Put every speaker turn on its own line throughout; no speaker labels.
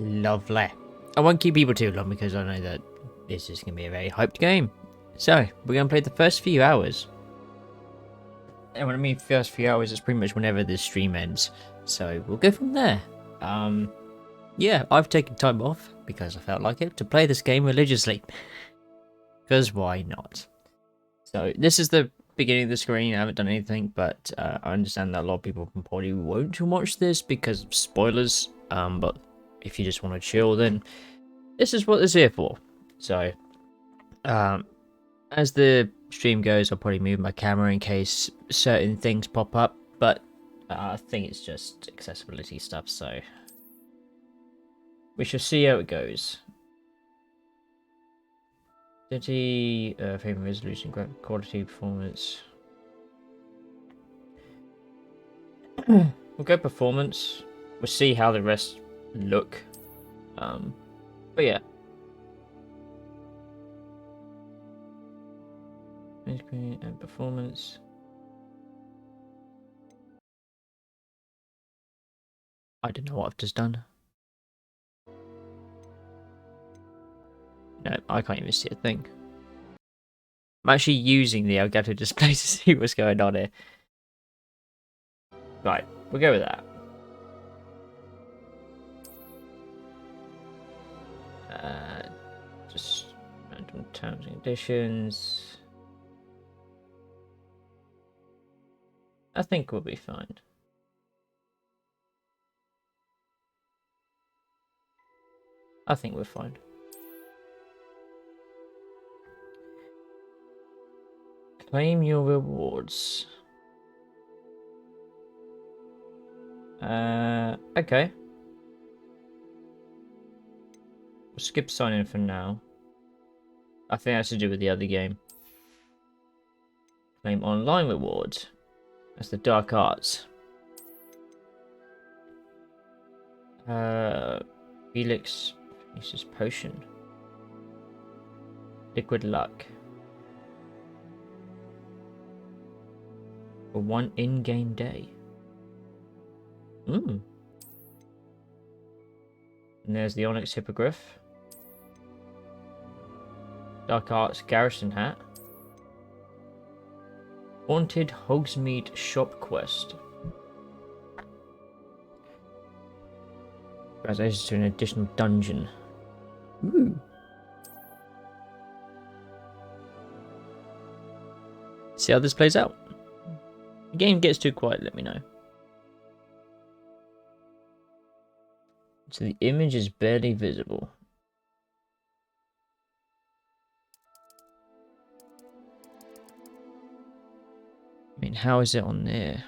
Lovely. I won't keep people too long because I know that this is going to be a very hyped game. So, we're going to play the first few hours. And when I mean first few hours, it's pretty much whenever this stream ends. So, we'll go from there. Yeah, I've taken time off, because I felt like it, to play this game religiously. Because why not? So, this is the beginning of the screen. I haven't done anything, but I understand that a lot of people probably won't watch this because of spoilers. But if you just want to chill, then this is what it's here for. So, as the stream goes, I'll probably move my camera in case certain things pop up, but I think it's just accessibility stuff, so we shall see how it goes. Quality, frame resolution, quality, performance. We'll go performance. We'll see how the rest look. But yeah. And performance. I don't know what I've just done. No, I can't even see a thing. I'm actually using the Elgato display to see what's going on here. Right, we'll go with that. Just random terms and conditions. I think we'll be fine. I think we're fine. Claim your rewards. Okay. We'll skip sign in for now. I think that's to do with the other game. Claim online rewards. That's the Dark Arts. Felix uses potion. Liquid luck. For one in-game day. And there's the Onyx Hippogriff. Dark Arts Garrison Hat. Haunted Hogsmeade Shop Quest. Congratulations to an additional dungeon. Ooh. See how this plays out. If the game gets too quiet, let me know. So the image is barely visible. I mean, how is it on there?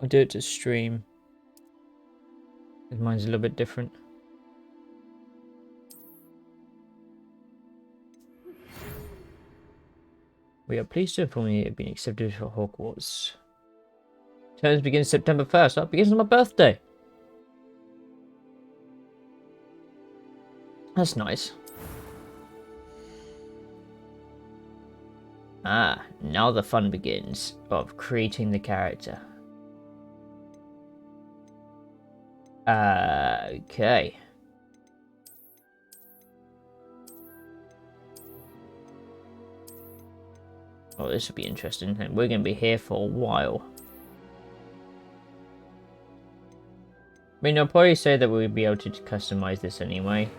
I'll do it to stream. Mine's a little bit different. We are pleased to inform you have been accepted for Hogwarts. Terms begin September 1st. That begins on my birthday. That's nice. Ah, now the fun begins of creating the character. Okay. Oh, this will be interesting. And we're going to be here for a while. I mean, I'll probably say that we'll be able to customize this anyway.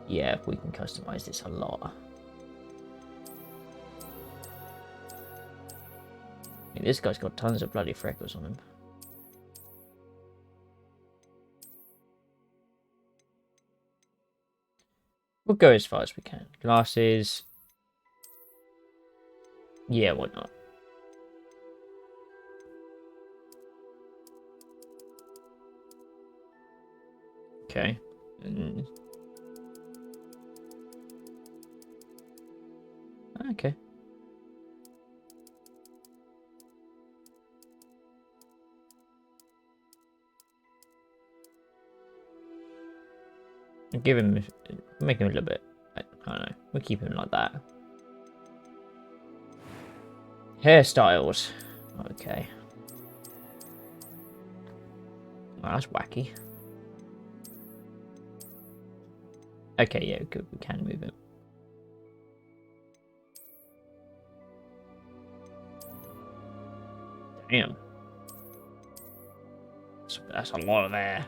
Yeah, we can customize this a lot. I mean, this guy's got tons of bloody freckles on him. We'll go as far as we can. Glasses. Yeah, why not? Okay. Okay. Give him, make him a little bit, I don't know, we'll keep him like that. Hairstyles, okay. Oh, that's wacky. Okay, yeah, good. We can move it. Damn. That's a lot of air.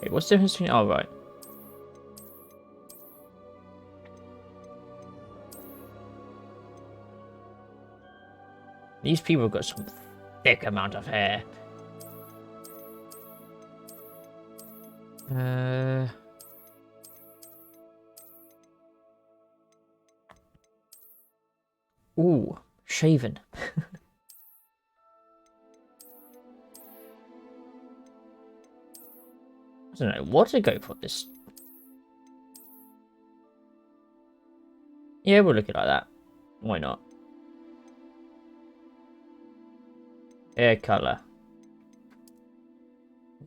Wait, what's the difference between... Oh, right. These people have got some thick amount of hair. Ooh, shaven. I don't know what to go for this. Yeah, we'll look at it like that. Why not? Hair color.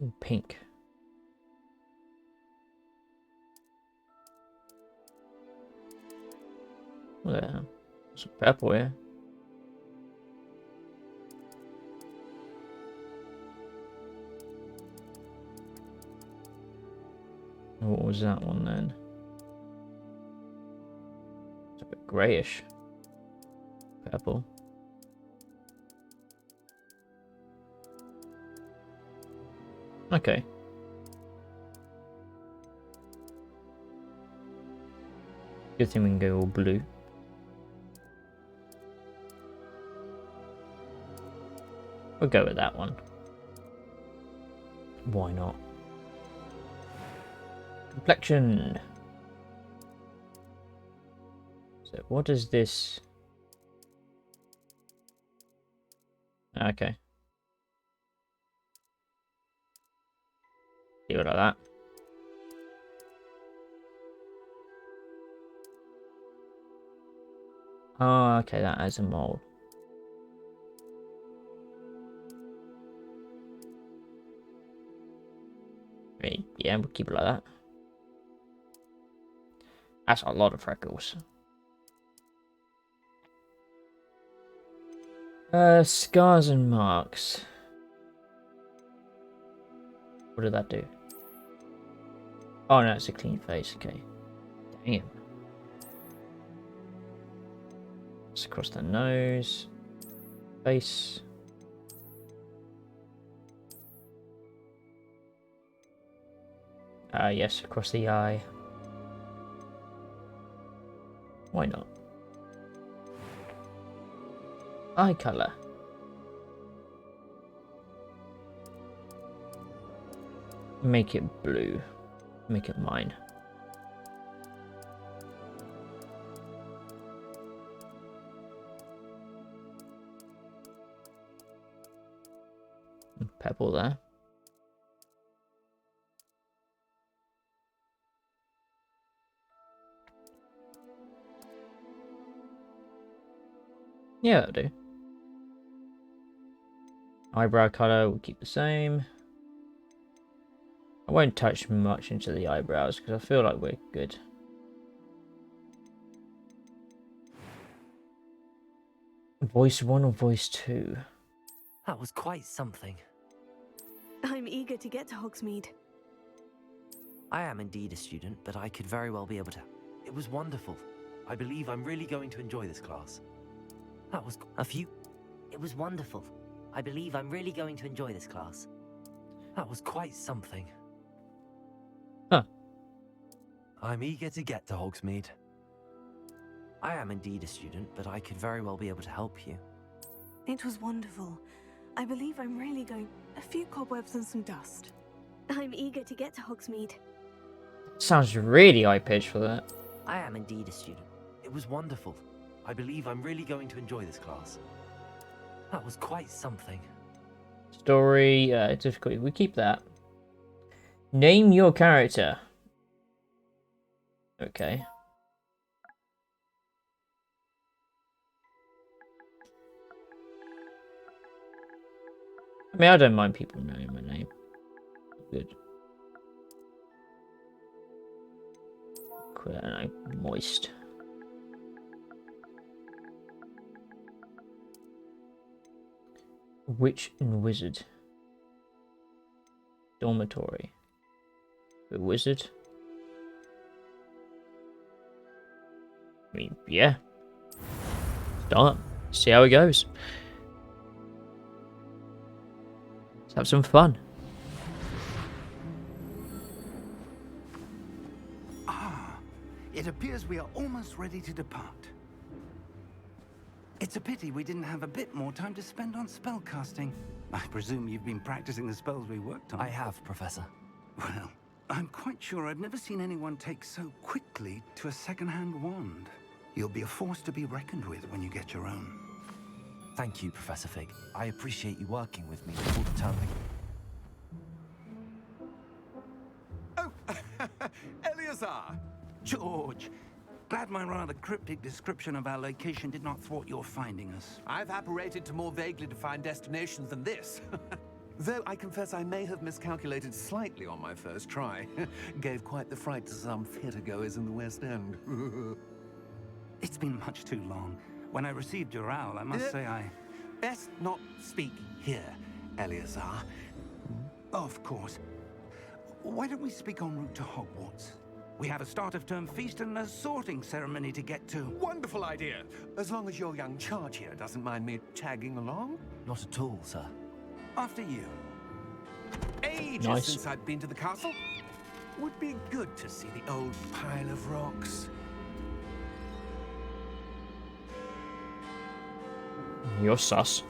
Ooh, pink. What the hell? Some purple here. What was that one then? It's a bit greyish. Purple. Okay. Good thing we can go all blue. We'll go with that one. Why not? Complexion. So what is this? Okay. Leave it like that. Oh, okay, that has a mole. Right, yeah, we'll keep it like that. That's a lot of freckles. Scars and marks. What did that do? Oh no, it's a clean face, okay. Damn. It's across the nose. Face. Yes, across the eye. Why not? Eye color. Make it blue. Make it mine. Purple there. Yeah, that'll do. Eyebrow color will keep the same. I won't touch much into the eyebrows because I feel like we're good. Voice 1 or voice 2?
That was quite something.
I'm eager to get to Hogsmeade.
I am indeed a student, but I could very well be able to. It was wonderful. I believe I'm really going to enjoy this class. That was a few. It was wonderful. I believe I'm really going to enjoy this class. That was quite something.
Huh.
I'm eager to get to Hogsmeade. I am indeed a student, but I could very well be able to help you.
It was wonderful. I believe I'm really going... A few cobwebs and some dust. I'm eager to get to Hogsmeade.
Sounds really high-pitched for that.
I am indeed a student. It was wonderful. I believe I'm really going to enjoy this class. That was quite something.
Story, difficulty. We keep that. Name your character. Okay. I mean, I don't mind people knowing my name. Good. Moist. Witch and wizard. dormitory. A wizard? I mean, yeah. Start. See how it goes. Let's have some fun.
It appears we are almost ready to depart. It's a pity we didn't have a bit more time to spend on spellcasting. I presume you've been practicing the spells we worked on.
I have, Professor.
Well, I'm quite sure I've never seen anyone take so quickly to a second-hand wand. You'll be a force to be reckoned with when you get your own.
Thank you, Professor Fig. I appreciate you working with me all the time.
Oh, Eleazar! George! Glad my rather cryptic description of our location did not thwart your finding us.
I've apparated to more vaguely defined destinations than this. Though I confess I may have miscalculated slightly on my first try. Gave quite the fright to some theatergoers in the West End.
It's been much too long. When I received your owl, I must say I...
Best not speak here, Eleazar.
Of course. Why don't we speak en route to Hogwarts? We have a start-of-term feast and a sorting ceremony to get to.
Wonderful idea. As long as your young charge here doesn't mind me tagging along.
Not at all, sir.
After you.
Ages
Nice.
since I've been to the castle. Would be good to see the old pile of rocks.
You're sus.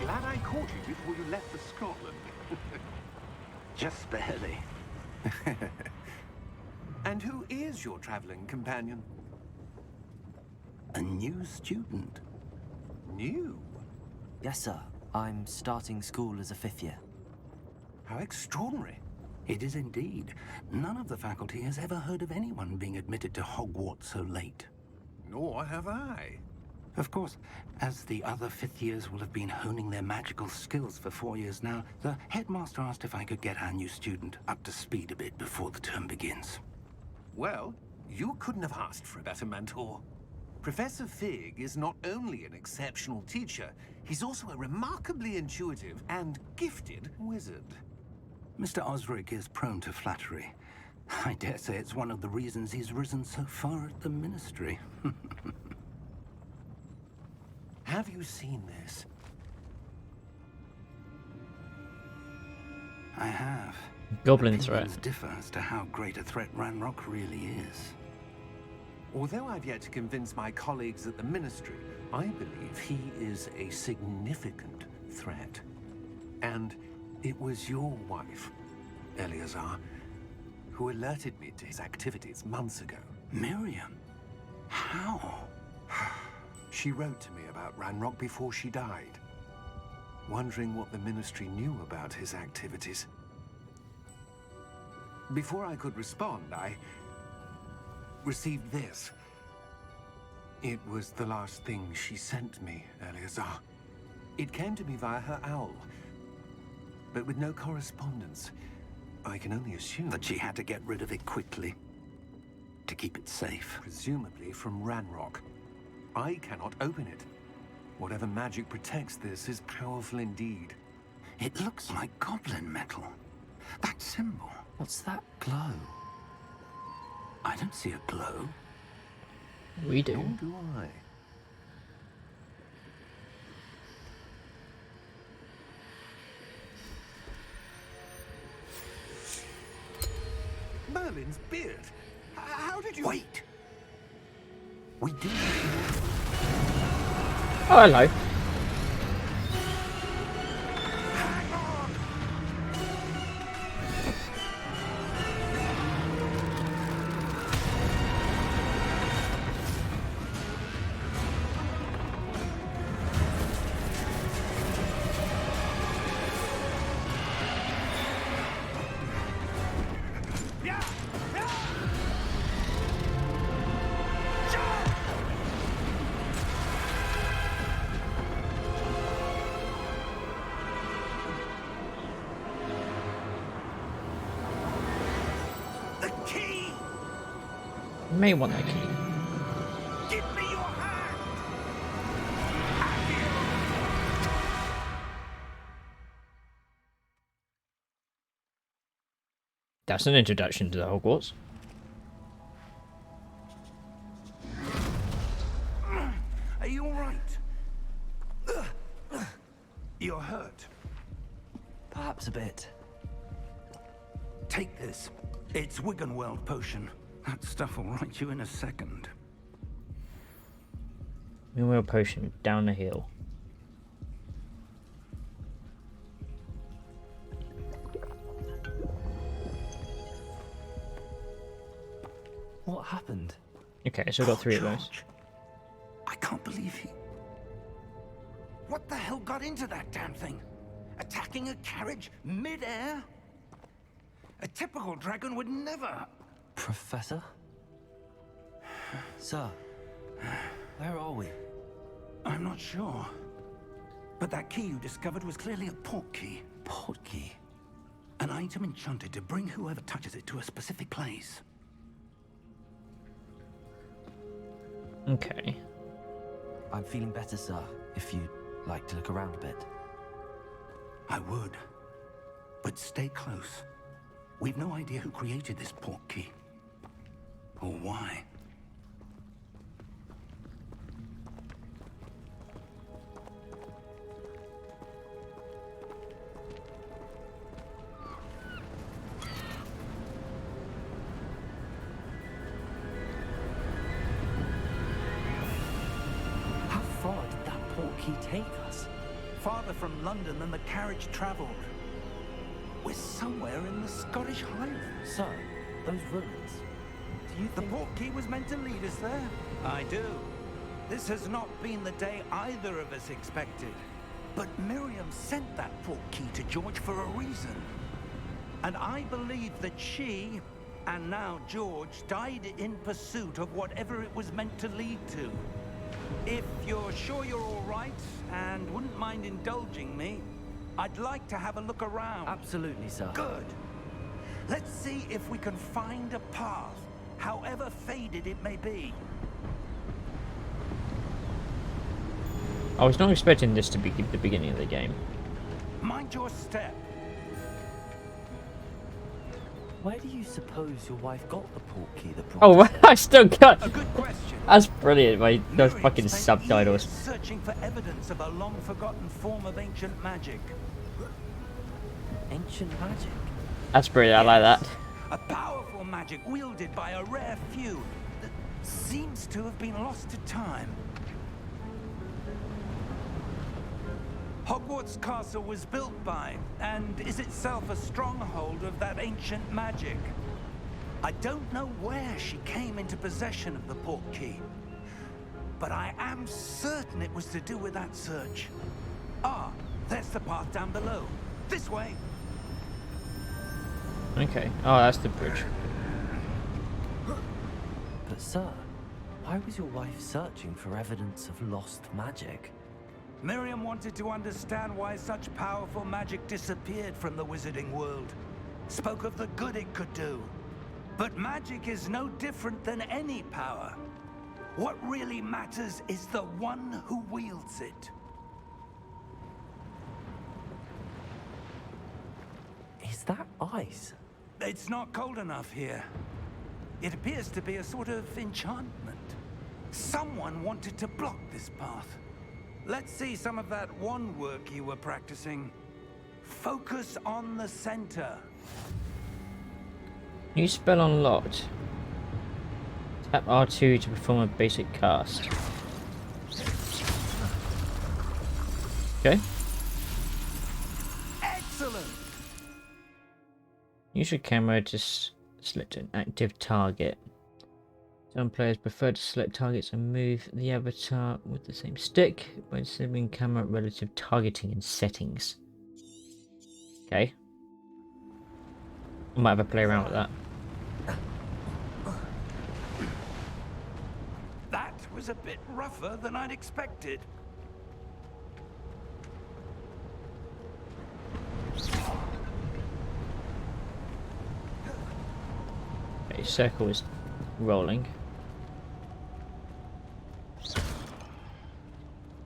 Glad I caught you before you left for Scotland.
Just barely.
And who is your traveling companion?
A new student.
New?
Yes, sir. I'm starting school as a 5th year.
How extraordinary.
It is indeed. None of the faculty has ever heard of anyone being admitted to Hogwarts so late.
Nor have I.
Of course, as the other 5th years will have been honing their magical skills for 4 years now, the headmaster asked if I could get our new student up to speed a bit before the term begins.
Well, you couldn't have asked for a better mentor. Professor Fig is not only an exceptional teacher, he's also a remarkably intuitive and gifted wizard.
Mr. Osric is prone to flattery. I dare say it's one of the reasons he's risen so far at the Ministry.
Have you seen this?
I have.
Goblin threat.
Opinions differ as to how great a threat Ranrock really is.
Although I've yet to convince my colleagues at the Ministry, I believe he is a significant threat. And it was your wife, Eleazar, who alerted me to his activities months ago.
Miriam? How?
She wrote to me about Ranrock before she died, wondering what the Ministry knew about his activities. Before I could respond, I received this. It was the last thing she sent me, Eleazar. It came to me via her owl, but with no correspondence. I can only assume
That she had to get rid of it quickly. To keep it safe.
presumably from Ranrock. I cannot open it. Whatever magic protects this is powerful indeed.
It looks like goblin metal. That symbol.
What's that glow?
I don't see a glow.
We do.
Nor do I.
We do.
Oh, hello.
The key!
You may want that key.
Give me your hand!
That's an introduction to the Hogwarts.
Are you all right? You're hurt.
Perhaps a bit.
Take this. It's Wiggenweld potion. That stuff will right you in a second.
Meanwhile, potion down the hill.
What happened?
Okay, so I've got 3 of those.
George. I can't believe he... What the hell got into that damn thing? Attacking a carriage mid-air? A typical dragon would never...
Professor? Sir, where are we?
I'm not sure. But that key you discovered was clearly a portkey.
Portkey?
An item enchanted to bring whoever touches it to a specific place.
Okay.
I'm feeling better, sir, if you'd like to look around a bit.
I would. But stay close. We've no idea who created this portkey. Or why.
How far did that portkey take us?
Farther from London than the carriage travelled. We're somewhere in the Scottish Highlands.
Sir, those ruins. Do you
The
think...
portkey was meant to lead us there? I do. This has not been the day either of us expected. But Miriam sent that portkey to George for a reason. And I believe that she, and now George, died in pursuit of whatever it was meant to lead to. If you're sure you're all right, and wouldn't mind indulging me, I'd like to have a look around.
Absolutely, sir.
Good. Let's see if we can find a path, however faded it may be.
I was not expecting this to be the beginning of the game.
Mind your step.
Where do you suppose your wife got the portkey that brought
Oh,
us here?
I still got...
A good question.
That's brilliant, mate. Those
Miriam
fucking
spent
subtitles.
years searching for evidence of a long-forgotten form of ancient magic.
Ancient magic?
That's brilliant, I like that.
A powerful magic wielded by a rare few that seems to have been lost to time. Hogwarts Castle was built by, and is itself a stronghold of that ancient magic. I don't know where she came into possession of the portkey, but I am certain it was to do with that search. Ah, there's the path down below. This way.
Okay. Oh, that's the bridge.
But sir, why was your wife searching for evidence of lost magic?
Miriam wanted to understand why such powerful magic disappeared from the wizarding world. Spoke of the good it could do. But magic is no different than any power. What really matters is the one who wields it.
Is that ice?
It's not cold enough here. It appears to be a sort of enchantment. Someone wanted to block this path. Let's see some of that wand work you were practicing. Focus on the center.
New spell unlocked. Tap R2 to perform a basic cast. Okay.
Excellent!
Use your camera to select an active target. Some players prefer to select targets and move the avatar with the same stick by setting camera relative targeting and settings. Okay. I might have a play around with that.
That was a bit rougher than I'd expected.
Okay, circle is rolling.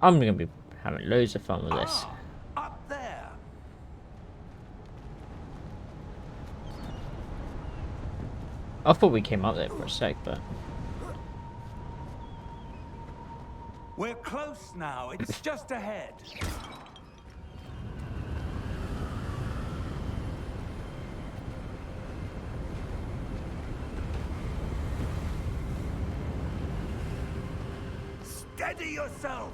I'm gonna be having loads of fun with this.
Up there!
I thought we came up there for a sec, but
We're close now. It's just ahead. Steady yourself!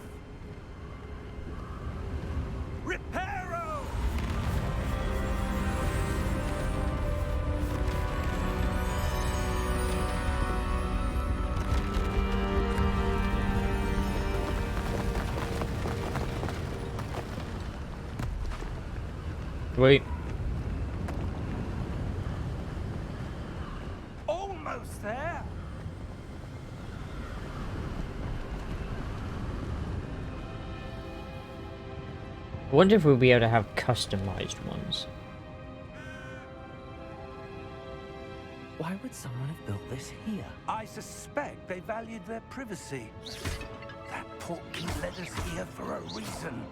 Reparo!
wait.
Almost there!
I wonder if we'll be able to have customized ones.
Why would someone have built this here?
I suspect they valued their privacy. That portkey led us here for a reason.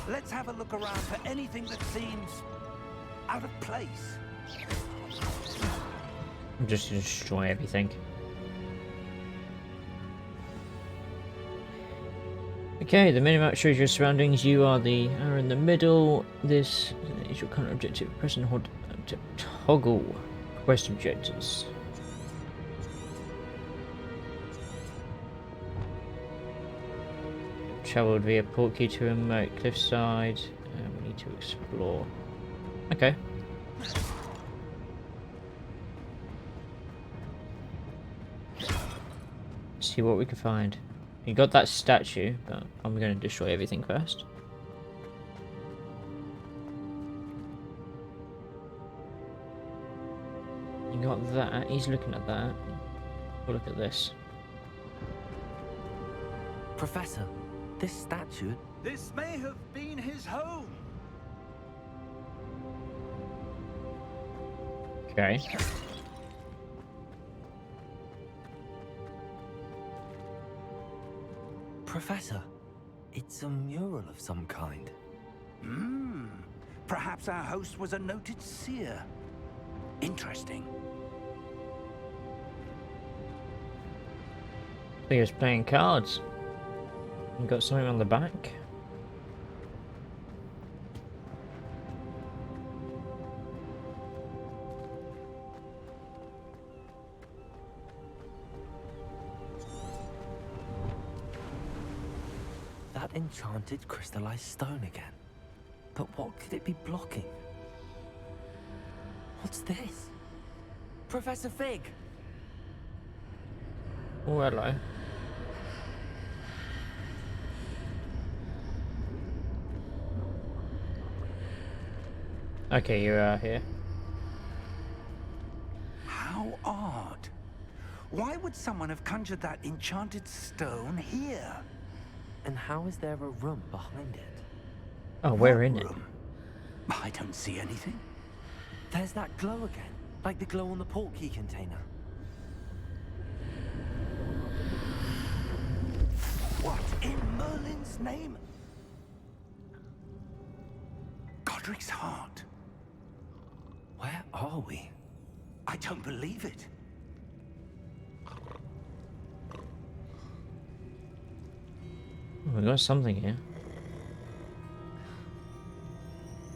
Let's have a look around for anything that seems out of place.
I'm just gonna destroy everything. Okay, the minimap shows your surroundings. You are the arrow in the middle. This is your current objective. Press and hold to toggle quest objectives. Traveled via portkey to remote cliffside. We need to explore. Okay. See what we can find. You got that statue, but I'm going to destroy everything first. You got that. He's looking at that. We'll look at this.
Professor, this statue...
This may have been his home.
Okay.
Professor, it's a mural of some kind.
Perhaps our host was a noted seer. Interesting.
He was playing cards. You got something on the back.
That enchanted crystallized stone again. But what could it be blocking? What's this? Professor Fig!
Oh, hello. Okay, you're here.
How odd. Why would someone have conjured that enchanted stone here?
And how is there a room behind it?
Oh, we're
What
in it.
room? I don't see anything.
There's that glow again, like the glow on the portkey container.
What in Merlin's name? Godric's heart.
Where are we?
I don't believe it.
Oh, we got something here.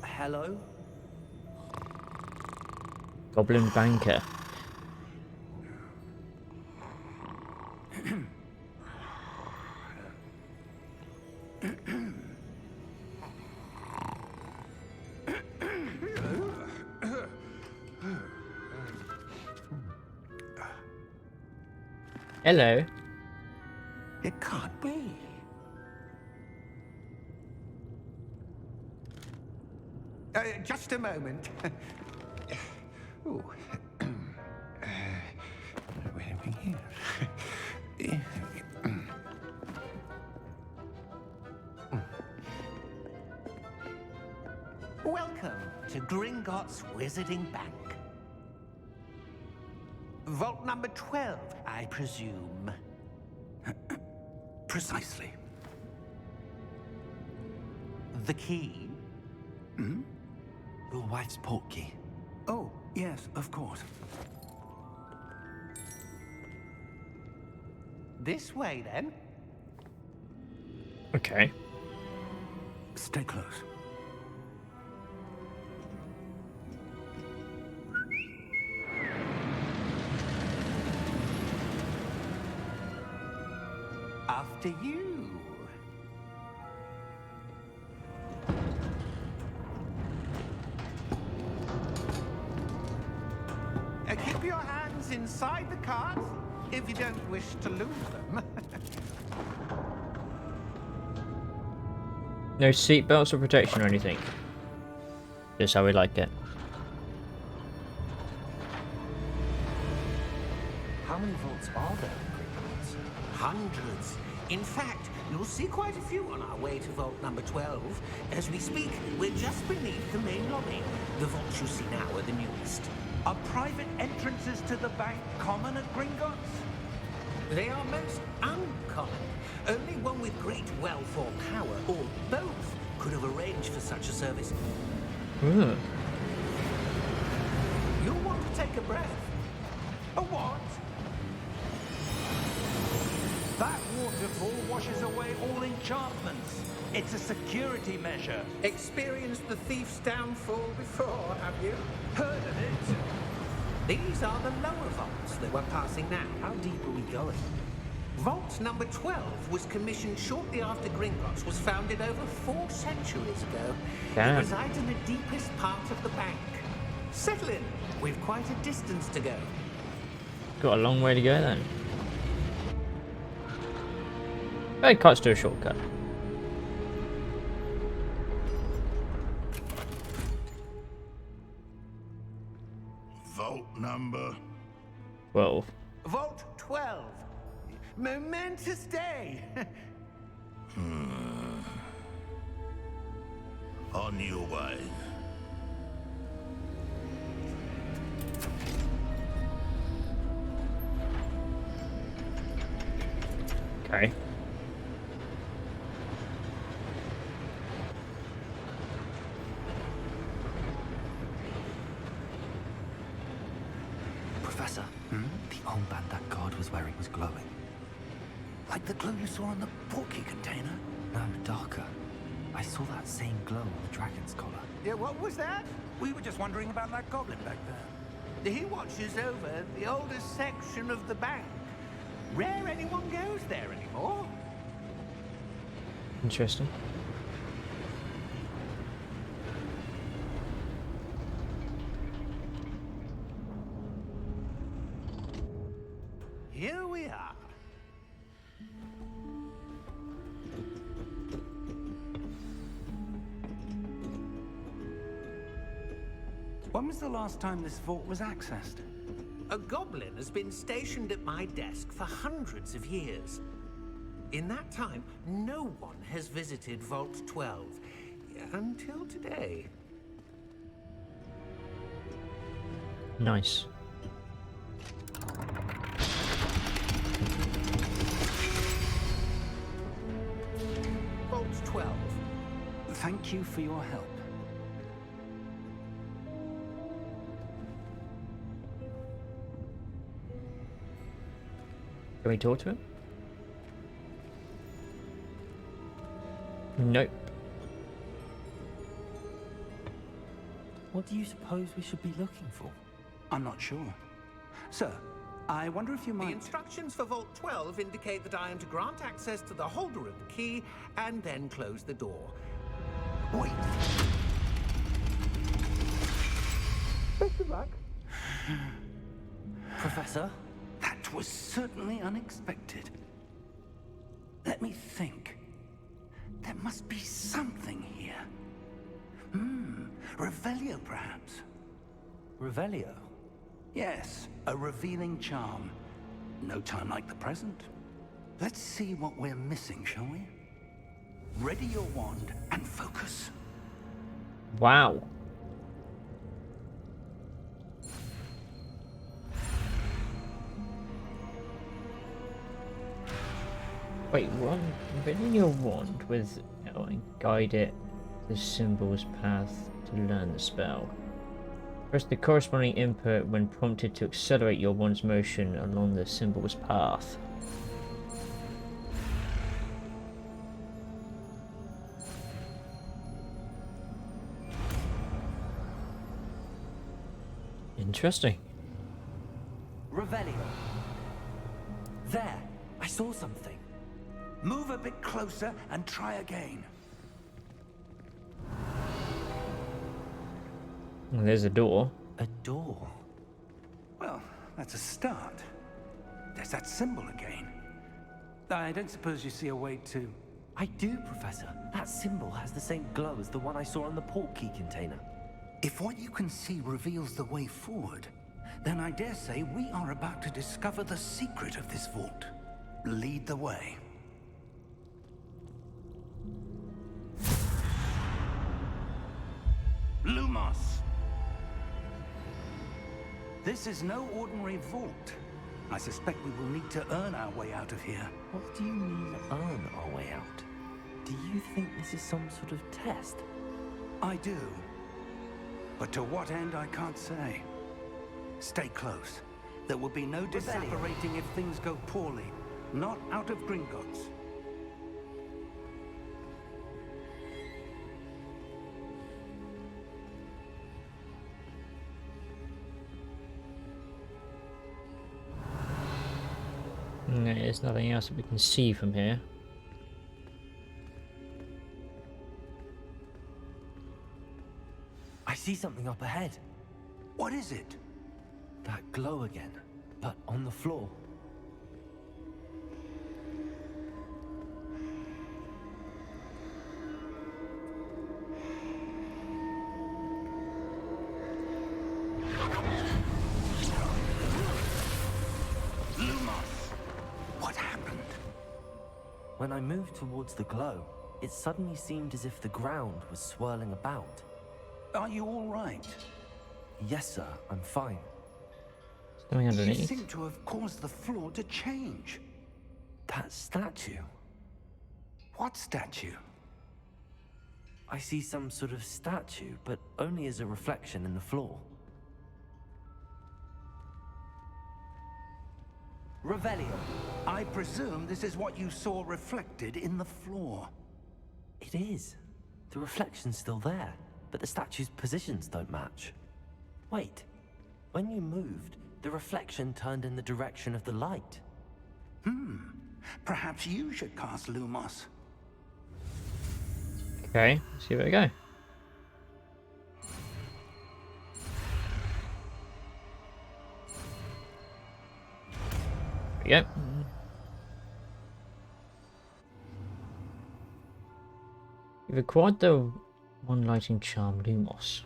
Hello?
Goblin Banker. Hello.
It can't be. Just a moment. Ooh. Where are we here?
Welcome to Gringotts Wizarding Bank. Vault number 12, I presume.
Precisely.
The key?
Hmm?
Your wife's portkey.
Oh, yes, of course.
This way, then.
Okay.
Stay close.
After you. Keep your hands inside the cart if you don't wish to lose them.
No seatbelts or protection or anything. Just how we like it.
How many vaults are there in Gringotts?
Hundreds. In fact, you'll see quite a few on our way to vault number 12. As we speak, we're just beneath the main lobby. The vaults you see now are the newest. Are private entrances to the bank common at Gringotts? They are most uncommon. Only one with great wealth or power, or both, could have arranged for such a service.
Ooh.
You'll want to take a breath. A what? That waterfall washes away all enchantments. It's a security measure. Experienced the thief's downfall before, have you? Heard of it? These are the lower vaults that we're passing now.
How deep are we going?
Vault number 12 was commissioned shortly after Gringotts was founded over 4 centuries ago.
Damn.
It resides in the deepest part of the bank. Settle in. We've quite a distance to go.
Got a long way to go then. It cuts to a shortcut.
Vault number.
12.
Vault 12. Momentous day.
On your way.
Okay.
Professor, the armband that guard was wearing was glowing.
Like the glow you saw on the portkey container?
No, darker. I saw that same glow on the dragon's collar.
Yeah, what was that? We were just wondering about that goblin back there. He watches over the oldest section of the bank. Rare anyone goes there anymore.
Interesting.
Here we are.
When was the last time this vault was accessed?
A goblin has been stationed at my desk for hundreds of years. In that time, no one has visited Vault 12 until today.
Nice.
Vault 12.
Thank you for your help.
Can we talk to him? Nope.
What do you suppose we should be looking for?
I'm not sure. Sir,
I wonder if you
The
might...
instructions for Vault 12 indicate that I am to grant access to the holder of the key and then close the door. Wait. Best of luck.
Professor?
That was certainly unexpected. Let me think. There must be something here. Revelio, perhaps.
Revelio?
Yes, a revealing charm. No time like the present. Let's see what we're missing, shall we? Ready your wand and focus.
Wow. Wait, what? Bending your wand with and guide it the symbol's path to learn the spell. Press the corresponding input when prompted to accelerate your wand's motion along the symbol's path. Interesting.
Revelio. There, I saw something.
Move a bit closer and try again.
Well, there's a door.
A door?
Well, that's a start. There's that symbol again. I don't suppose you see a way to...
I do, Professor. That symbol has the same glow as the one I saw on the port key container.
If what you can see reveals the way forward, then I dare say we are about to discover the secret of this vault. Lead the way. Lumos! This is no ordinary vault. I suspect we will need to earn our way out of here.
What do you mean, earn our way out? Do you think this is some sort of test?
I do. But to what end, I can't say. Stay close. There will be no disapparating if things go poorly. Not out of Gringotts.
No, there's nothing else that we can see from here.
I see something up ahead.
What is it?
That glow again, but on the floor.
What happened?
When I moved towards the glow, it suddenly seemed as if the ground was swirling about.
Are you all right?
Yes, sir, I'm fine.
Something
You
underneath.
seem to have caused the floor to change.
That statue.
What statue?
I see some sort of statue, but only as a reflection in the floor. Revelio.
I presume this is what you saw reflected in the floor.
It is. The reflection's still there, but the statue's positions don't match. Wait. When you moved, the reflection turned in the direction of the light.
Perhaps you should cast Lumos.
Okay, let's give it a go. There we go. You've acquired the one lighting charm Lumos.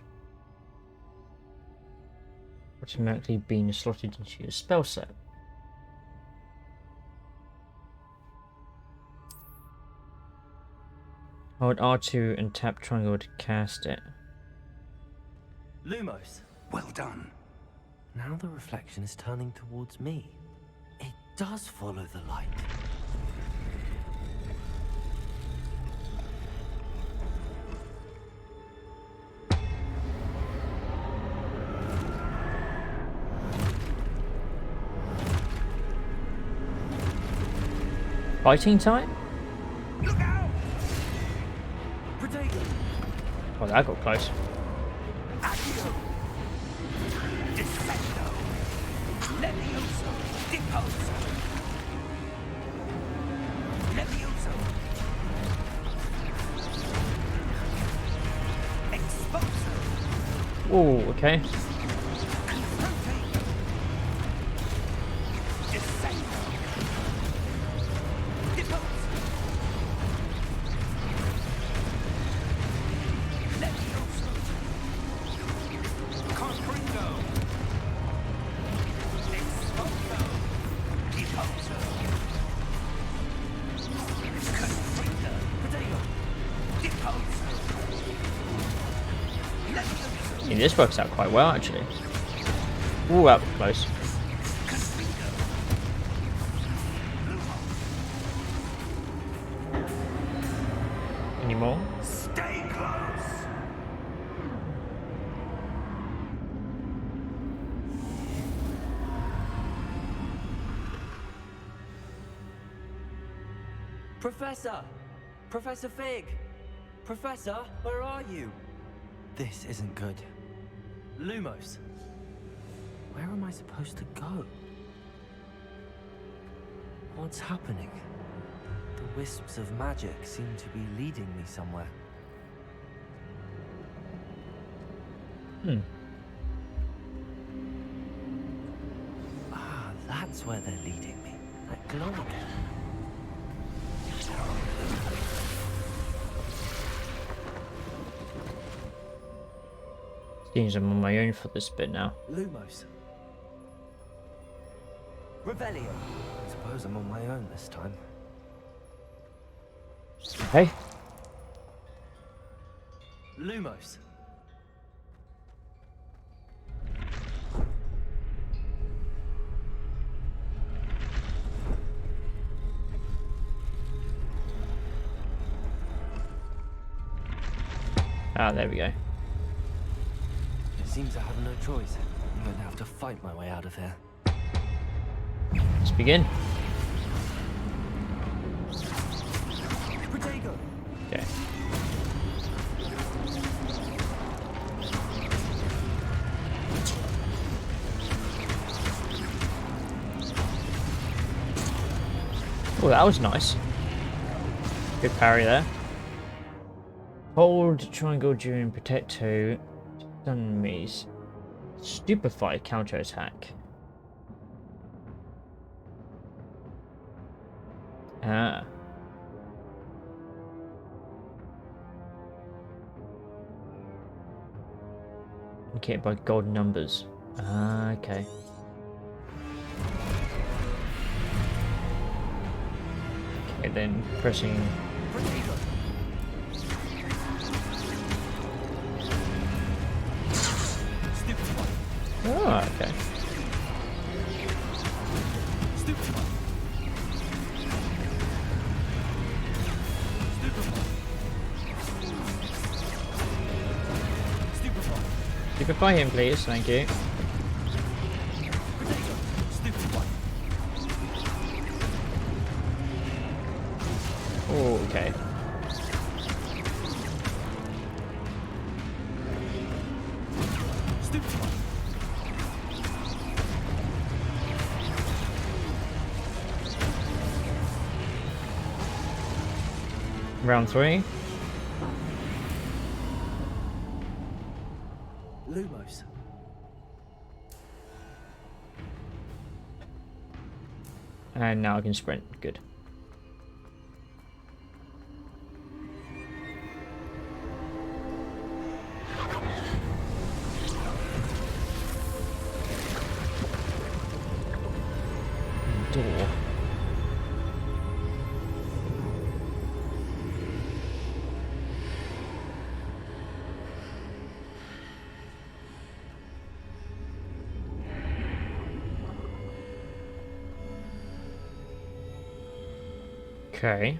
Automatically being slotted into your spell set. Hold R2 and tap triangle to cast it.
Lumos.
Well done.
Now the reflection is turning towards me. It does follow the light.
Fighting time?
Look out!
Protego!
Oh, that got close.
Accio! Defendo! Levioso! Deposo. Levioso. Exposo.
Oh, okay.
Confronte. Descendo. Depose. Levioso. Confringo. Exposo. Deposo. Confringo. Potato. Deposo. Levioso.
I mean, this works out quite well, actually. Ooh, that was close. Any more?
Stay close.
Professor! Professor Fig! Professor, where are you? This isn't good. Lumos! Where am I supposed to go? What's happening? The wisps of magic seem to be leading me somewhere. Ah, that's where they're leading me. That glow again.
Seems I'm on my own for this bit now.
Lumos. Revelio. I suppose I'm on my own this time.
Okay.
Lumos.
Ah, there we go.
It seems I have no choice. I'm going to have to fight my way out of here.
Let's begin.
Protego!
Okay. Oh, that was nice. Good parry there. Hold triangle during protect 2. Stun enemies. Stupefy counter attack. Ah. Okay, by gold numbers. Ah, okay. Okay, then pressing.
Protego! Stupefy!
Oh, okay.
Stupefy! Stupefy! Stupefy!
Stupefy him, please. Thank you.
Protego! Stupefy!
Oh, okay.
Stupefy!
Round 3.
Lumos.
And now I can sprint. Good. Door. Okay.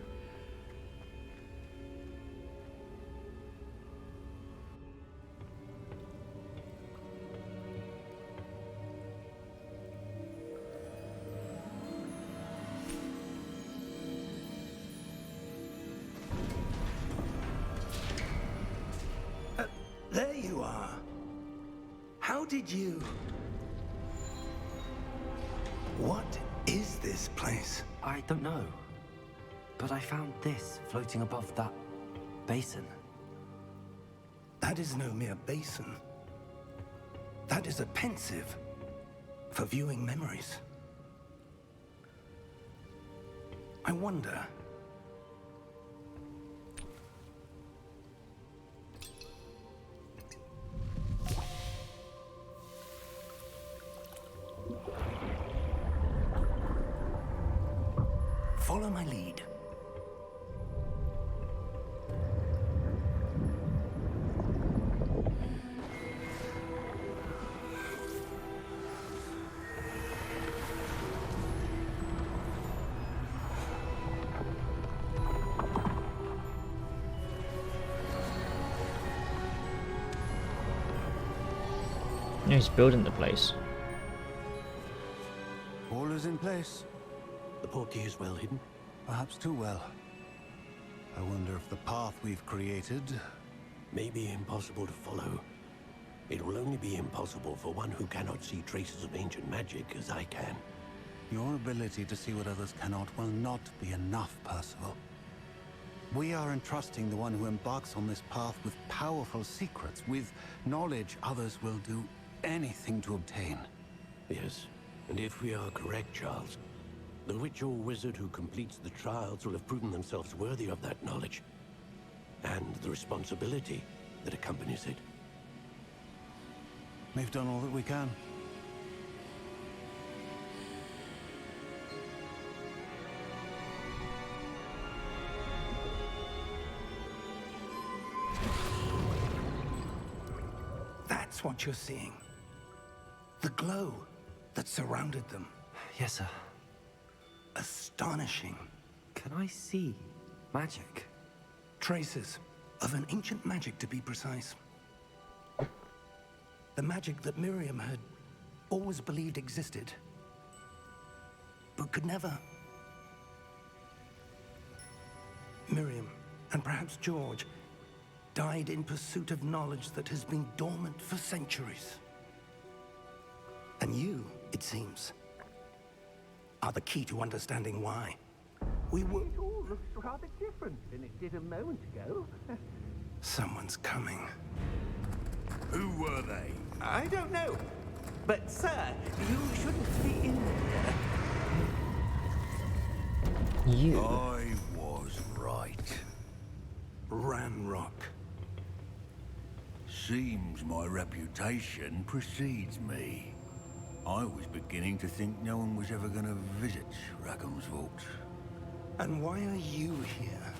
There you are. How did you... What
this place?
I don't know. But I found this floating above that basin.
That is no mere basin. That is a pensive for viewing memories. I wonder. Follow my lead.
He's building the place.
All is in place.
The portkey is well hidden.
Perhaps too well. I wonder if the path we've created...
May be impossible to follow. It will only be impossible for one who cannot see traces of ancient magic as I can.
Your ability to see what others cannot will not be enough, Percival. We are entrusting the one who embarks on this path with powerful secrets, with knowledge others will do anything to obtain.
Yes, and if we are correct, Charles, the witch or wizard who completes the trials will have proven themselves worthy of that knowledge, and the responsibility that accompanies it.
We've done all that we can.
That's what you're seeing. The glow that surrounded them.
Yes, sir.
Astonishing.
Can I see magic?
Traces of an ancient magic, to be precise. The magic that Miriam had always believed existed, but could never. Miriam, and perhaps George, died in pursuit of knowledge that has been dormant for centuries. And you, it seems, are the key to understanding why. We were...
It all looks rather different than it did a moment ago.
Someone's coming.
Who were they?
I don't know. But, sir, you shouldn't be in here.
You.
I was right.
Ranrock.
Seems my reputation precedes me. I was beginning to think no one was ever going to visit Rackham's vault.
And why are you here?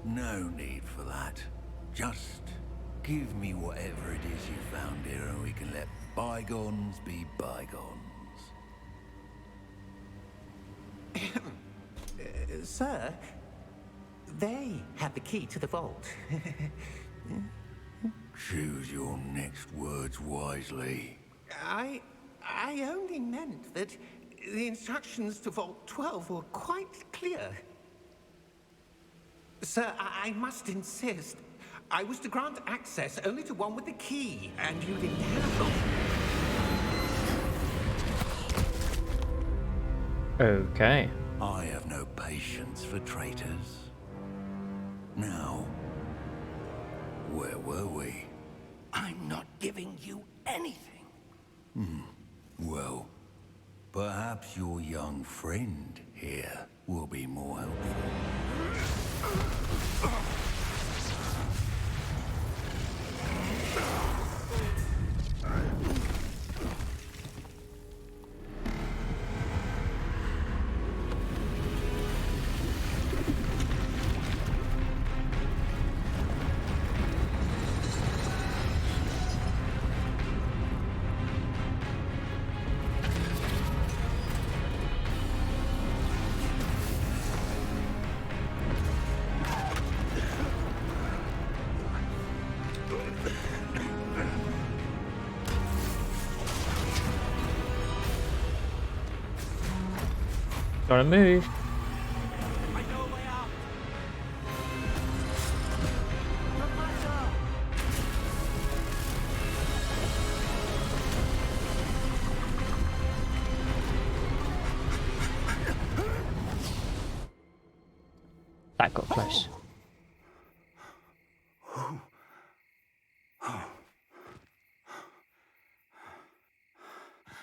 No need for that. Just give me whatever it is you found here and we can let bygones be bygones.
Sir, they have the key to the vault.
Choose your next words wisely.
I only meant that the instructions to Vault 12 were quite clear. Sir, I must insist. I was to grant access only to one with the key, and you didn't have them.
Okay.
I have no patience for traitors. Now, where were we?
I'm not giving you anything.
Well, perhaps your young friend here will be more helpful.
Gotta move.
I know a way out. Professor!
That got close.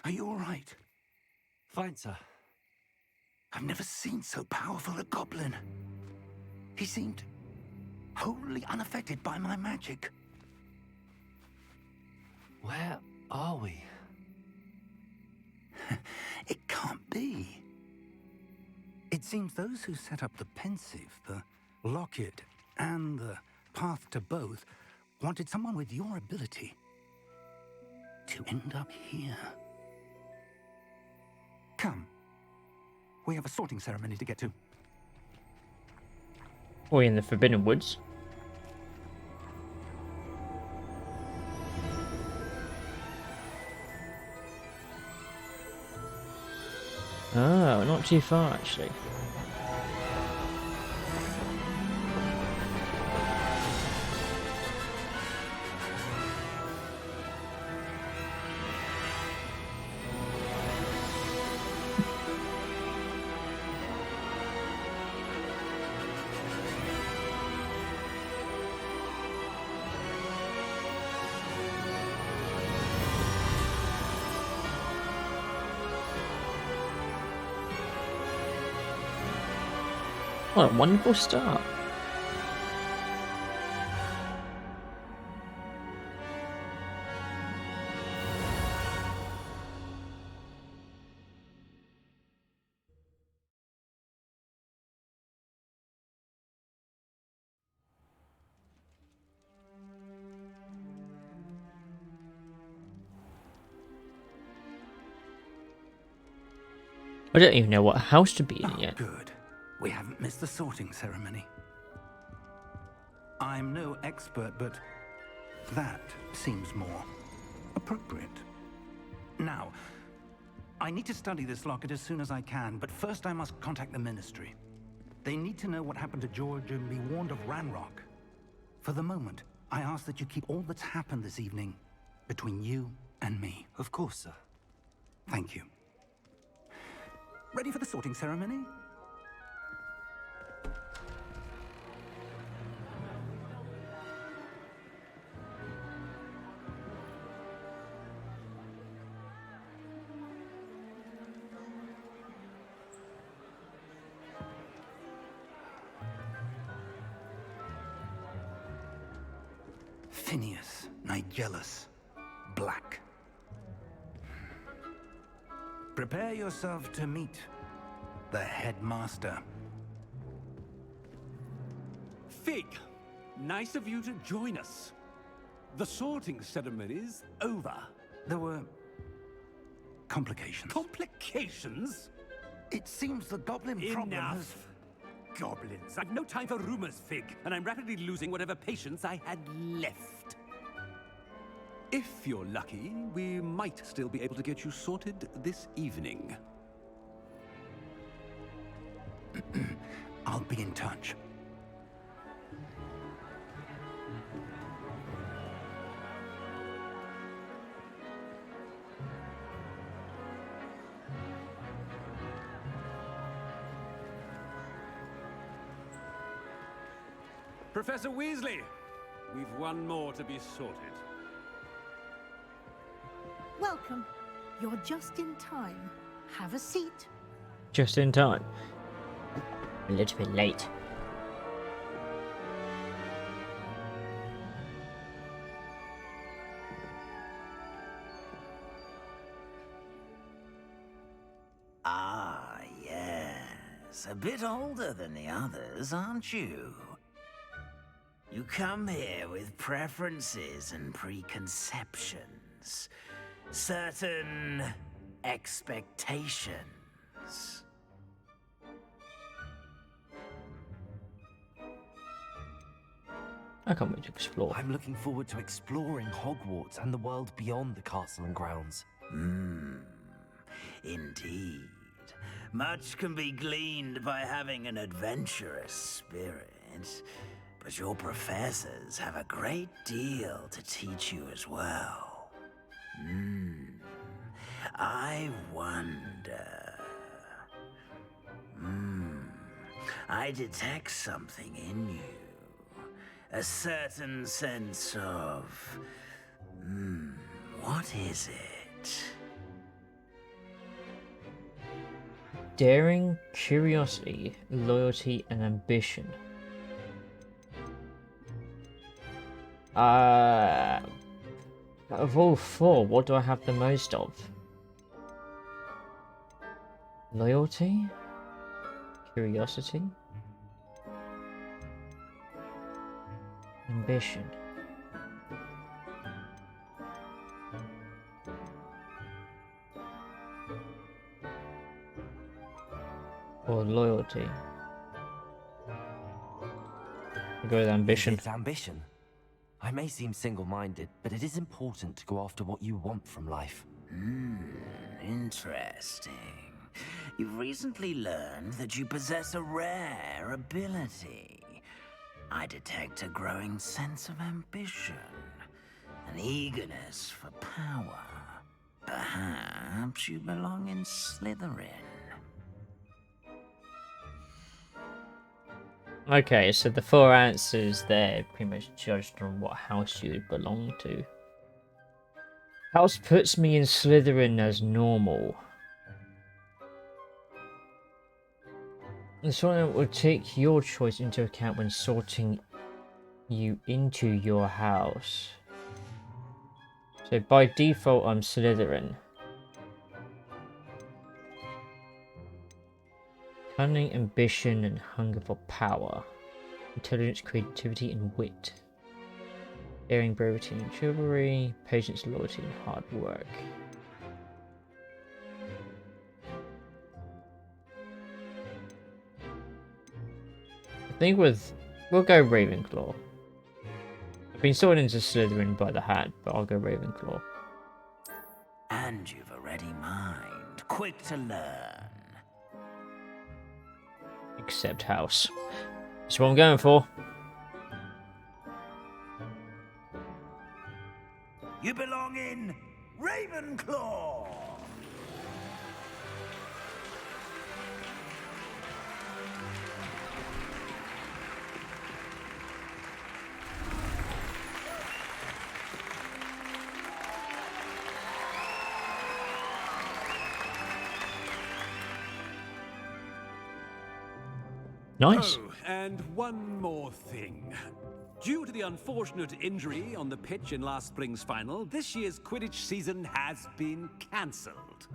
Are you all right?
Fine, sir.
I've never seen so powerful a goblin. He seemed wholly unaffected by my magic.
Where are we?
It can't be. It seems those who set up the pensive, the locket, and the path to both wanted someone with your ability to end up here. Come. We have a sorting ceremony to get to.
We're in the Forbidden Woods. Oh, not too far actually. What a wonderful start. I don't even know what house to be in yet.
Good. We haven't missed the sorting ceremony. I'm no expert, but that seems more appropriate. Now, I need to study this locket as soon as I can, but first I must contact the Ministry. They need to know what happened to George and be warned of Ranrock. For the moment, I ask that you keep all that's happened this evening between you and me.
Of course, sir.
Thank you. Ready for the sorting ceremony? Phineas, Nigellus, Black. Prepare yourself to meet the headmaster.
Fig, nice of you to join us. The sorting ceremony's over.
There were complications.
Complications?
It seems the goblin problem has...
Enough. Goblins. I've no time for rumors, Fig, and I'm rapidly losing whatever patience I had left. If you're lucky, we might still be able to get you sorted this evening.
I'll be in touch.
Professor Weasley, we've one more to be sorted.
Welcome. You're just in time. Have a seat.
Just in time. A little bit late.
Ah, yes. A bit older than the others, aren't you? You come here with preferences and preconceptions. Certain expectations.
I can't wait to explore.
I'm looking forward to exploring Hogwarts and the world beyond the castle and grounds.
Indeed. Much can be gleaned by having an adventurous spirit, but your professors have a great deal to teach you as well. I wonder... I detect something in you. A certain sense of... what is it?
Daring, curiosity, loyalty, and ambition. Of all four, what do I have the most of? Loyalty? Curiosity? Ambition. Or loyalty. I'll go with ambition.
It's ambition. I may seem single-minded, but it is important to go after what you want from life.
Interesting. You've recently learned that you possess a rare ability. I detect a growing sense of ambition, an eagerness for power. Perhaps you belong in Slytherin.
Okay, so the four answers there pretty much judged on what house you belong to. House puts me in Slytherin as normal. The sorting will take your choice into account when sorting you into your house. So by default, I'm Slytherin. Cunning, ambition, and hunger for power. Intelligence, creativity, and wit. Daring, bravery, and chivalry. Patience, loyalty, and hard work. I think we'll go Ravenclaw. I've been sorted into Slytherin by the hat, but I'll go Ravenclaw.
And you've a ready mind, quick to learn.
Except house. That's what I'm going for.
You belong in Ravenclaw!
Nice.
Oh, and one more thing. Due to the unfortunate injury on the pitch in last spring's final, this year's Quidditch season has been cancelled.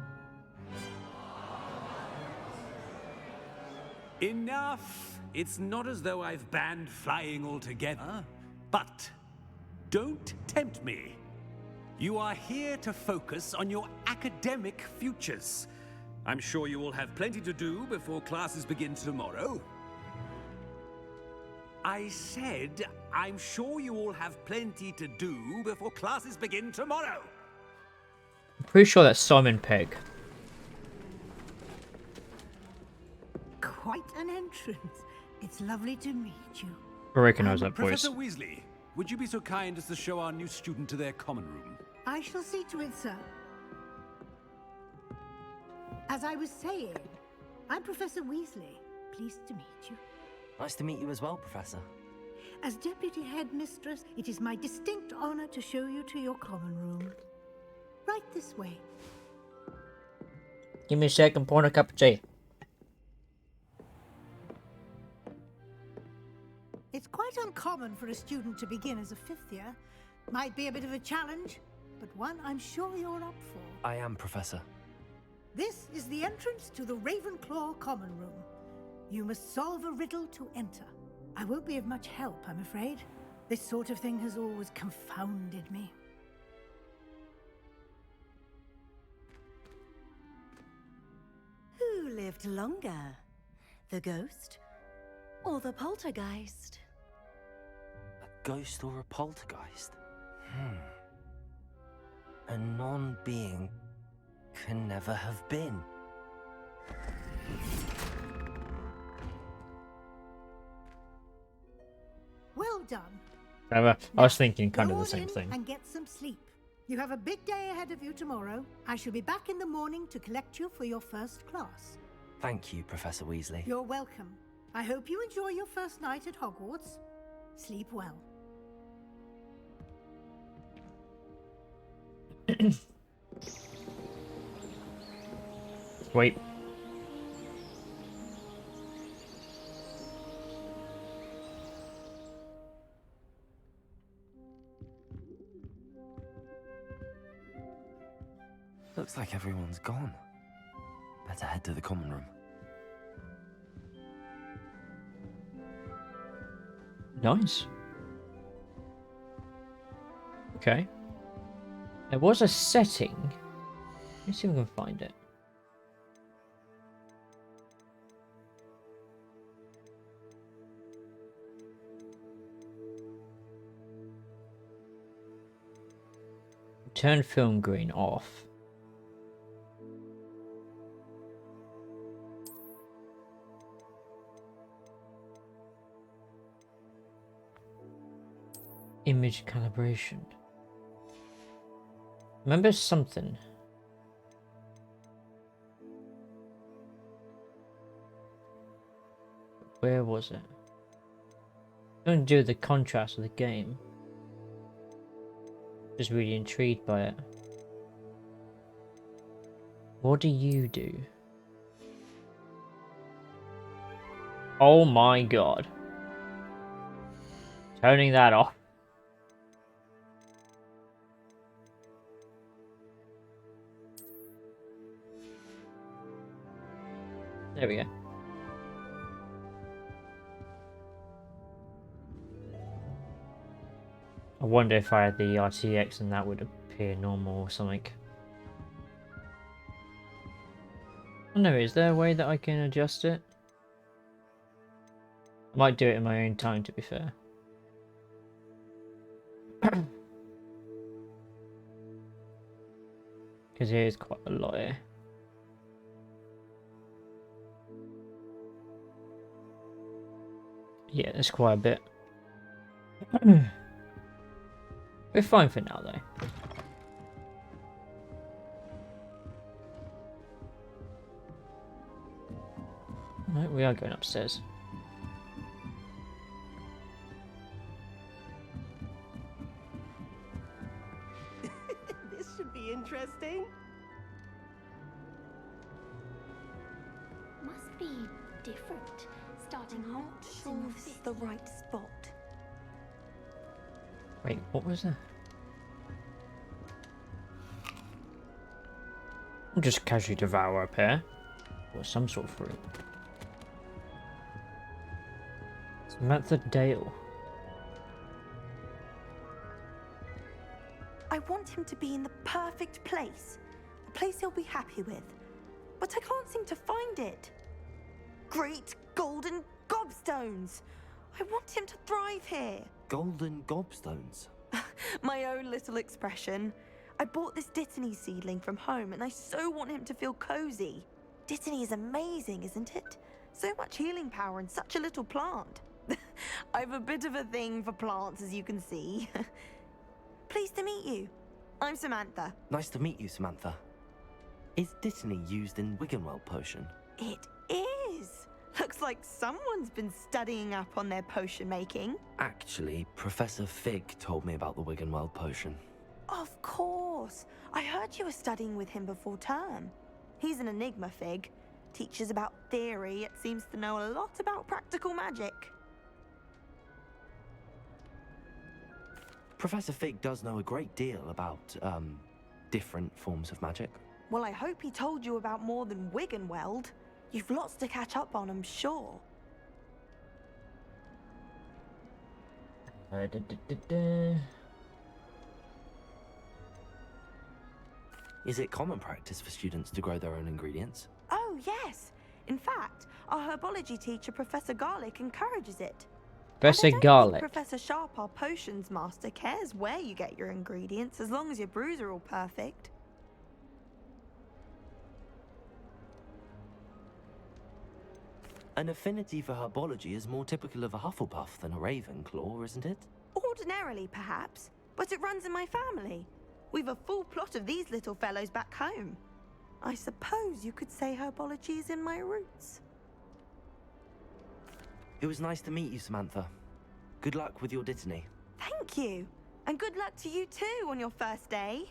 Enough! It's not as though I've banned flying altogether, but don't tempt me. You are here to focus on your academic futures. I'm sure you will have plenty to do before classes begin tomorrow. I said, I'm sure you all have plenty to do before classes begin tomorrow.
I'm pretty sure that's Simon Pegg.
Quite an entrance. It's lovely to meet you.
I recognise that voice.
Professor Weasley, would you be so kind as to show our new student to their common room?
I shall see to it, sir. As I was saying, I'm Professor Weasley. Pleased to meet you.
Nice to meet you as well, Professor.
As Deputy Headmistress, it is my distinct honor to show you to your common room. Right this way.
Give me a second, pour a cup of tea.
It's quite uncommon for a student to begin as a fifth year. Might be a bit of a challenge, but one I'm sure you're up for.
I am, Professor.
This is the entrance to the Ravenclaw common room. You must solve a riddle to enter. I won't be of much help, I'm afraid. This sort of thing has always confounded me.
Who lived longer? The ghost or the poltergeist?
A ghost or a poltergeist? A non-being can never have been.
Well done.
I was thinking kind
Go
of the
on
same
in
thing.
and get some sleep. You have a big day ahead of you tomorrow. I shall be back in the morning to collect you for your first class.
Thank you, Professor Weasley.
You're welcome. I hope you enjoy your first night at Hogwarts. Sleep well.
Wait.
Looks like everyone's gone. Better head to the common room.
Nice. Okay. There was a setting. Let's see if we can find it. Turn film green off. Image calibration. Remember something. Where was it? Don't do the contrast of the game. Just really intrigued by it. What do you do? Oh my god. Turning that off. There we go. I wonder if I had the RTX and that would appear normal or something. I don't know, is there a way that I can adjust it? I might do it in my own time, to be fair. Because there is quite a lot here. Yeah, there's quite a bit. We're fine for now, though. Right, we are going upstairs.
This should be interesting.
Must be different. Starting
I'm not
Hogwarts
sure
in the
if this is
fifth
the
year.
right spot.
Wait, what was that? I'll just casually devour a pear. Or some sort of fruit. Samantha Dale.
I want him to be in the perfect place. A place he'll be happy with. But I can't seem to find it. Great golden gobstones! I want him to thrive here.
Golden gobstones.
My own little expression. I bought this Dittany seedling from home and I so want him to feel cozy. Dittany is amazing, isn't it? So much healing power in such a little plant. I've a bit of a thing for plants, as you can see. Pleased to meet you. I'm Samantha.
Nice to meet you, Samantha. Is Dittany used in Wiggenweld potion?
It is. Looks like someone's been studying up on their potion making.
Actually, Professor Fig told me about the Wiggenweld potion.
Of course. I heard you were studying with him before term. He's an enigma, Fig. Teaches about theory, yet seems to know a lot about practical magic.
Professor Fig does know a great deal about, different forms of magic.
Well, I hope he told you about more than Wiggenweld. You've lots to catch up on, I'm sure.
Is it common practice for students to grow their own ingredients?
Oh, yes. In fact, our herbology teacher, Professor Garlick, encourages it.
Professor
And I don't
Garlick.
think Professor Sharp, our potions master, cares where you get your ingredients as long as your brews are all perfect.
An affinity for herbology is more typical of a Hufflepuff than a Ravenclaw, isn't it?
Ordinarily, perhaps, but it runs in my family. We've a full plot of these little fellows back home. I suppose you could say herbology is in my roots.
It was nice to meet you, Samantha. Good luck with your Dittany.
Thank you. And good luck to you too on your first day.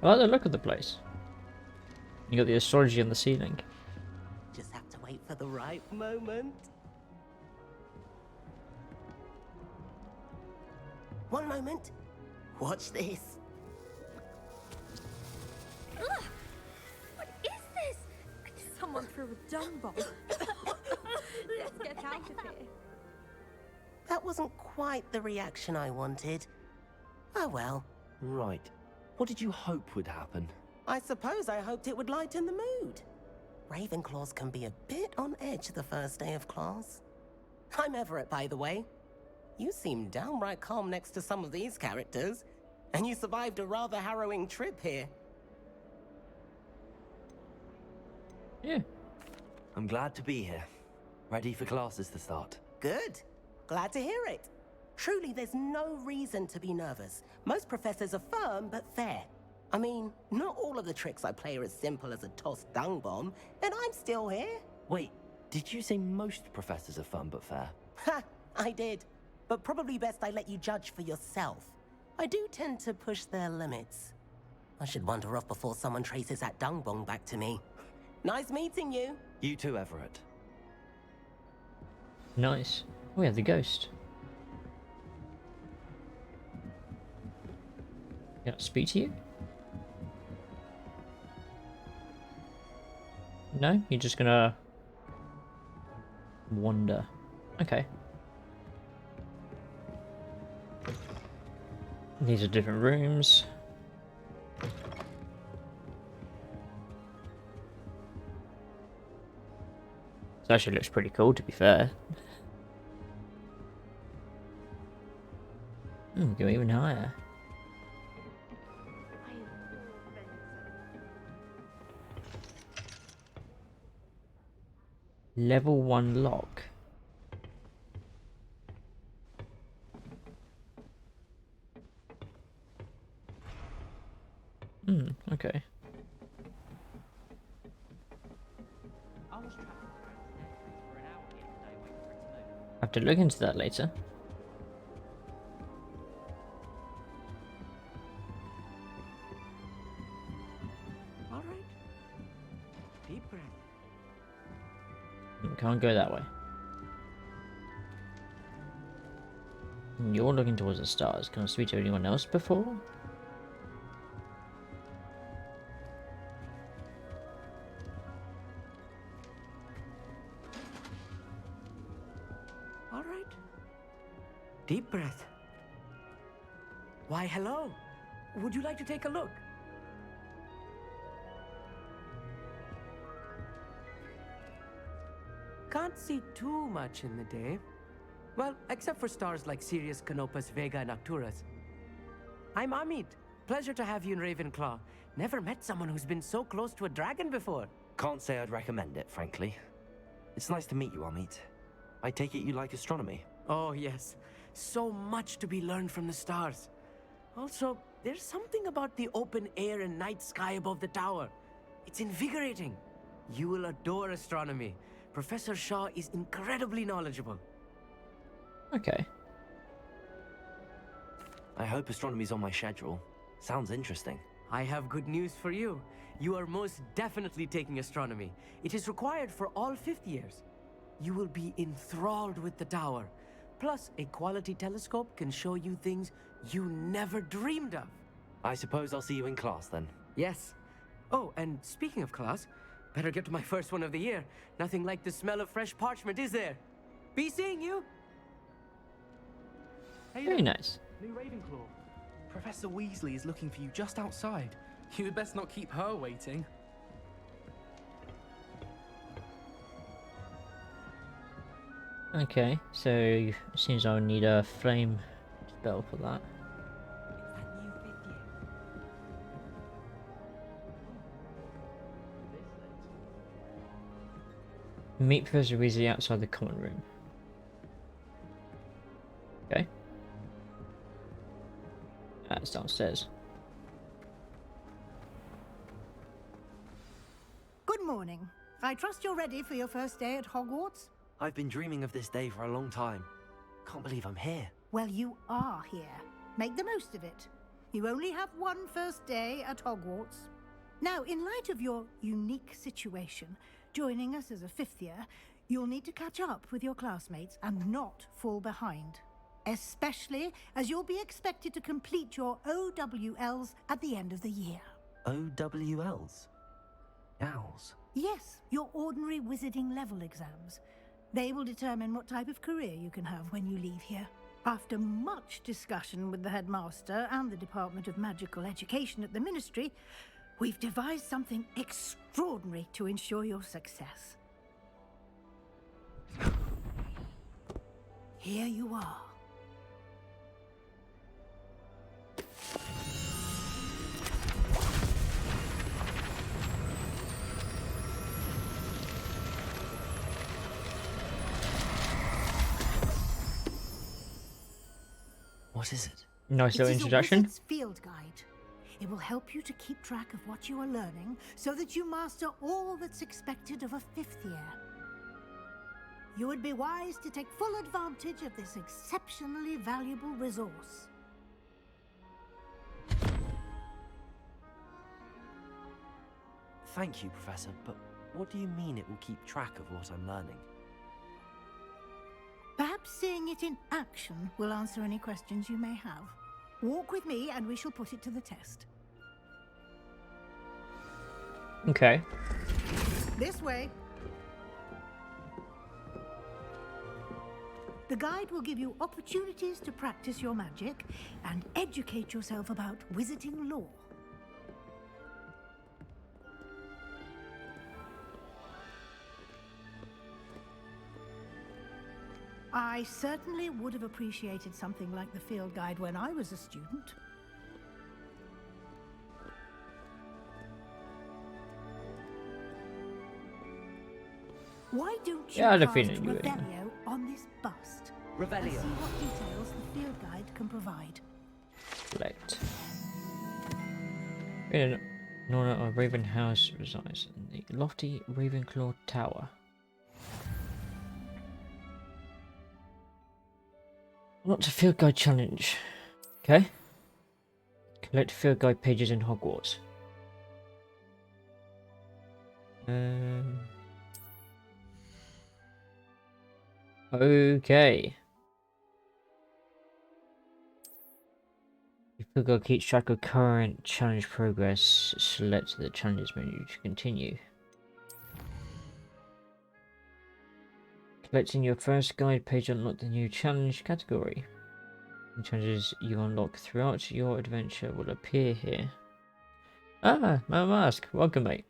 I like the look of the place. You got the astrology on the ceiling.
Just have to wait for the right moment. One moment. Watch this.
Ugh! What is this? Someone threw a dung bomb. Let's get out of here.
That wasn't quite the reaction I wanted. Oh well.
Right. What did you hope would happen?
I suppose I hoped it would lighten the mood. Ravenclaws can be a bit on edge the first day of class. I'm Everett, by the way. You seem downright calm next to some of these characters, and you survived a rather harrowing trip here.
Yeah.
I'm glad to be here. Ready for classes to start.
Good. Glad to hear it. Truly, there's no reason to be nervous. Most professors are firm but fair. I mean, not all of the tricks I play are as simple as a tossed dung bomb, and I'm still here.
Wait, did you say most professors are fun but fair?
Ha! I did. But probably best I let you judge for yourself. I do tend to push their limits. I should wander off before someone traces that dung bomb back to me. Nice meeting you.
You too, Everett.
Nice. Oh, we have the ghost. Can I speak to you? No? You're just gonna wander. Okay. These are different rooms. This actually looks pretty cool, to be fair. Go even higher. Level 1 lock. Okay. I have to look into that later.
All right. Deep breath.
Can't go that way. You're looking towards the stars. Can I speak to anyone else before?
All right. Deep breath. Why, hello. Would you like to take a look? Can't see too much in the day. Well, except for stars like Sirius, Canopus, Vega, and Arcturus. I'm Amit. Pleasure to have you in Ravenclaw. Never met someone who's been so close to a dragon before.
Can't say I'd recommend it, frankly. It's nice to meet you, Amit. I take it you like astronomy?
Oh, yes. So much to be learned from the stars. Also, there's something about the open air and night sky above the tower. It's invigorating. You will adore astronomy. Professor Shaw is incredibly knowledgeable.
Okay.
I hope astronomy's on my schedule. Sounds interesting.
I have good news for you. You are most definitely taking astronomy. It is required for all 5th years. You will be enthralled with the tower. Plus, a quality telescope can show you things you never dreamed of.
I suppose I'll see you in class then.
Yes. Oh, and speaking of class, better get to my first one of the year. Nothing like the smell of fresh parchment, is there? Be seeing you!
Hey
Very
there.
nice.
New Ravenclaw. Professor Weasley is looking for you just outside. You had best not keep her waiting.
Okay, so it seems I'll need a flame spell for that.
It's that new 5th year.
Meet Professor Weasley outside the common room. Okay. That's downstairs.
Good
I trust you're ready for your first day at Hogwarts?
I've been dreaming of this day for a long time. Can't believe I'm here.
Well, you are here. Make the most of it. You only have one first day at Hogwarts. Now, in light of your unique situation, joining us as a fifth year, you'll need to catch up with your classmates and not fall behind. Especially as you'll be expected to complete your OWLs at the end of the year.
OWLs? Owls?
Yes, your ordinary wizarding level exams. They will determine what type of career you can have when you leave here. After much discussion with the headmaster and the Department of Magical Education at the Ministry, we've devised something extraordinary to ensure your success. Here you are.
What is it?
Nice little introduction.
It's a wizard's field guide. It will help you to keep track of what you are learning so that you master all that's expected of a fifth year. You would be wise to take full advantage of this exceptionally valuable resource.
Thank you, Professor, but what do you mean it will keep track of what I'm learning?
Perhaps seeing it in action will answer any questions you may have. Walk with me and we shall put it to the test.
Okay.
This way. The guide will give you opportunities to practice your magic and educate yourself about wizarding lore. I certainly would have appreciated something like the field guide when I was a student. Why don't you
Yeah, I had a
cast
feeling you would.
Revelio on this bust? And
Revelio.
see what details the field guide can provide.
Select. In Nora of Raven House resides in the lofty Ravenclaw Tower. Not a field guide challenge. Okay. Collect field guide pages in Hogwarts. Okay. Your field guide keeps track of current challenge progress. Select the challenges menu to continue. Collecting your first guide page unlock the new challenge category. The challenges you unlock throughout your adventure will appear here. Ah, my mask. Welcome, mate.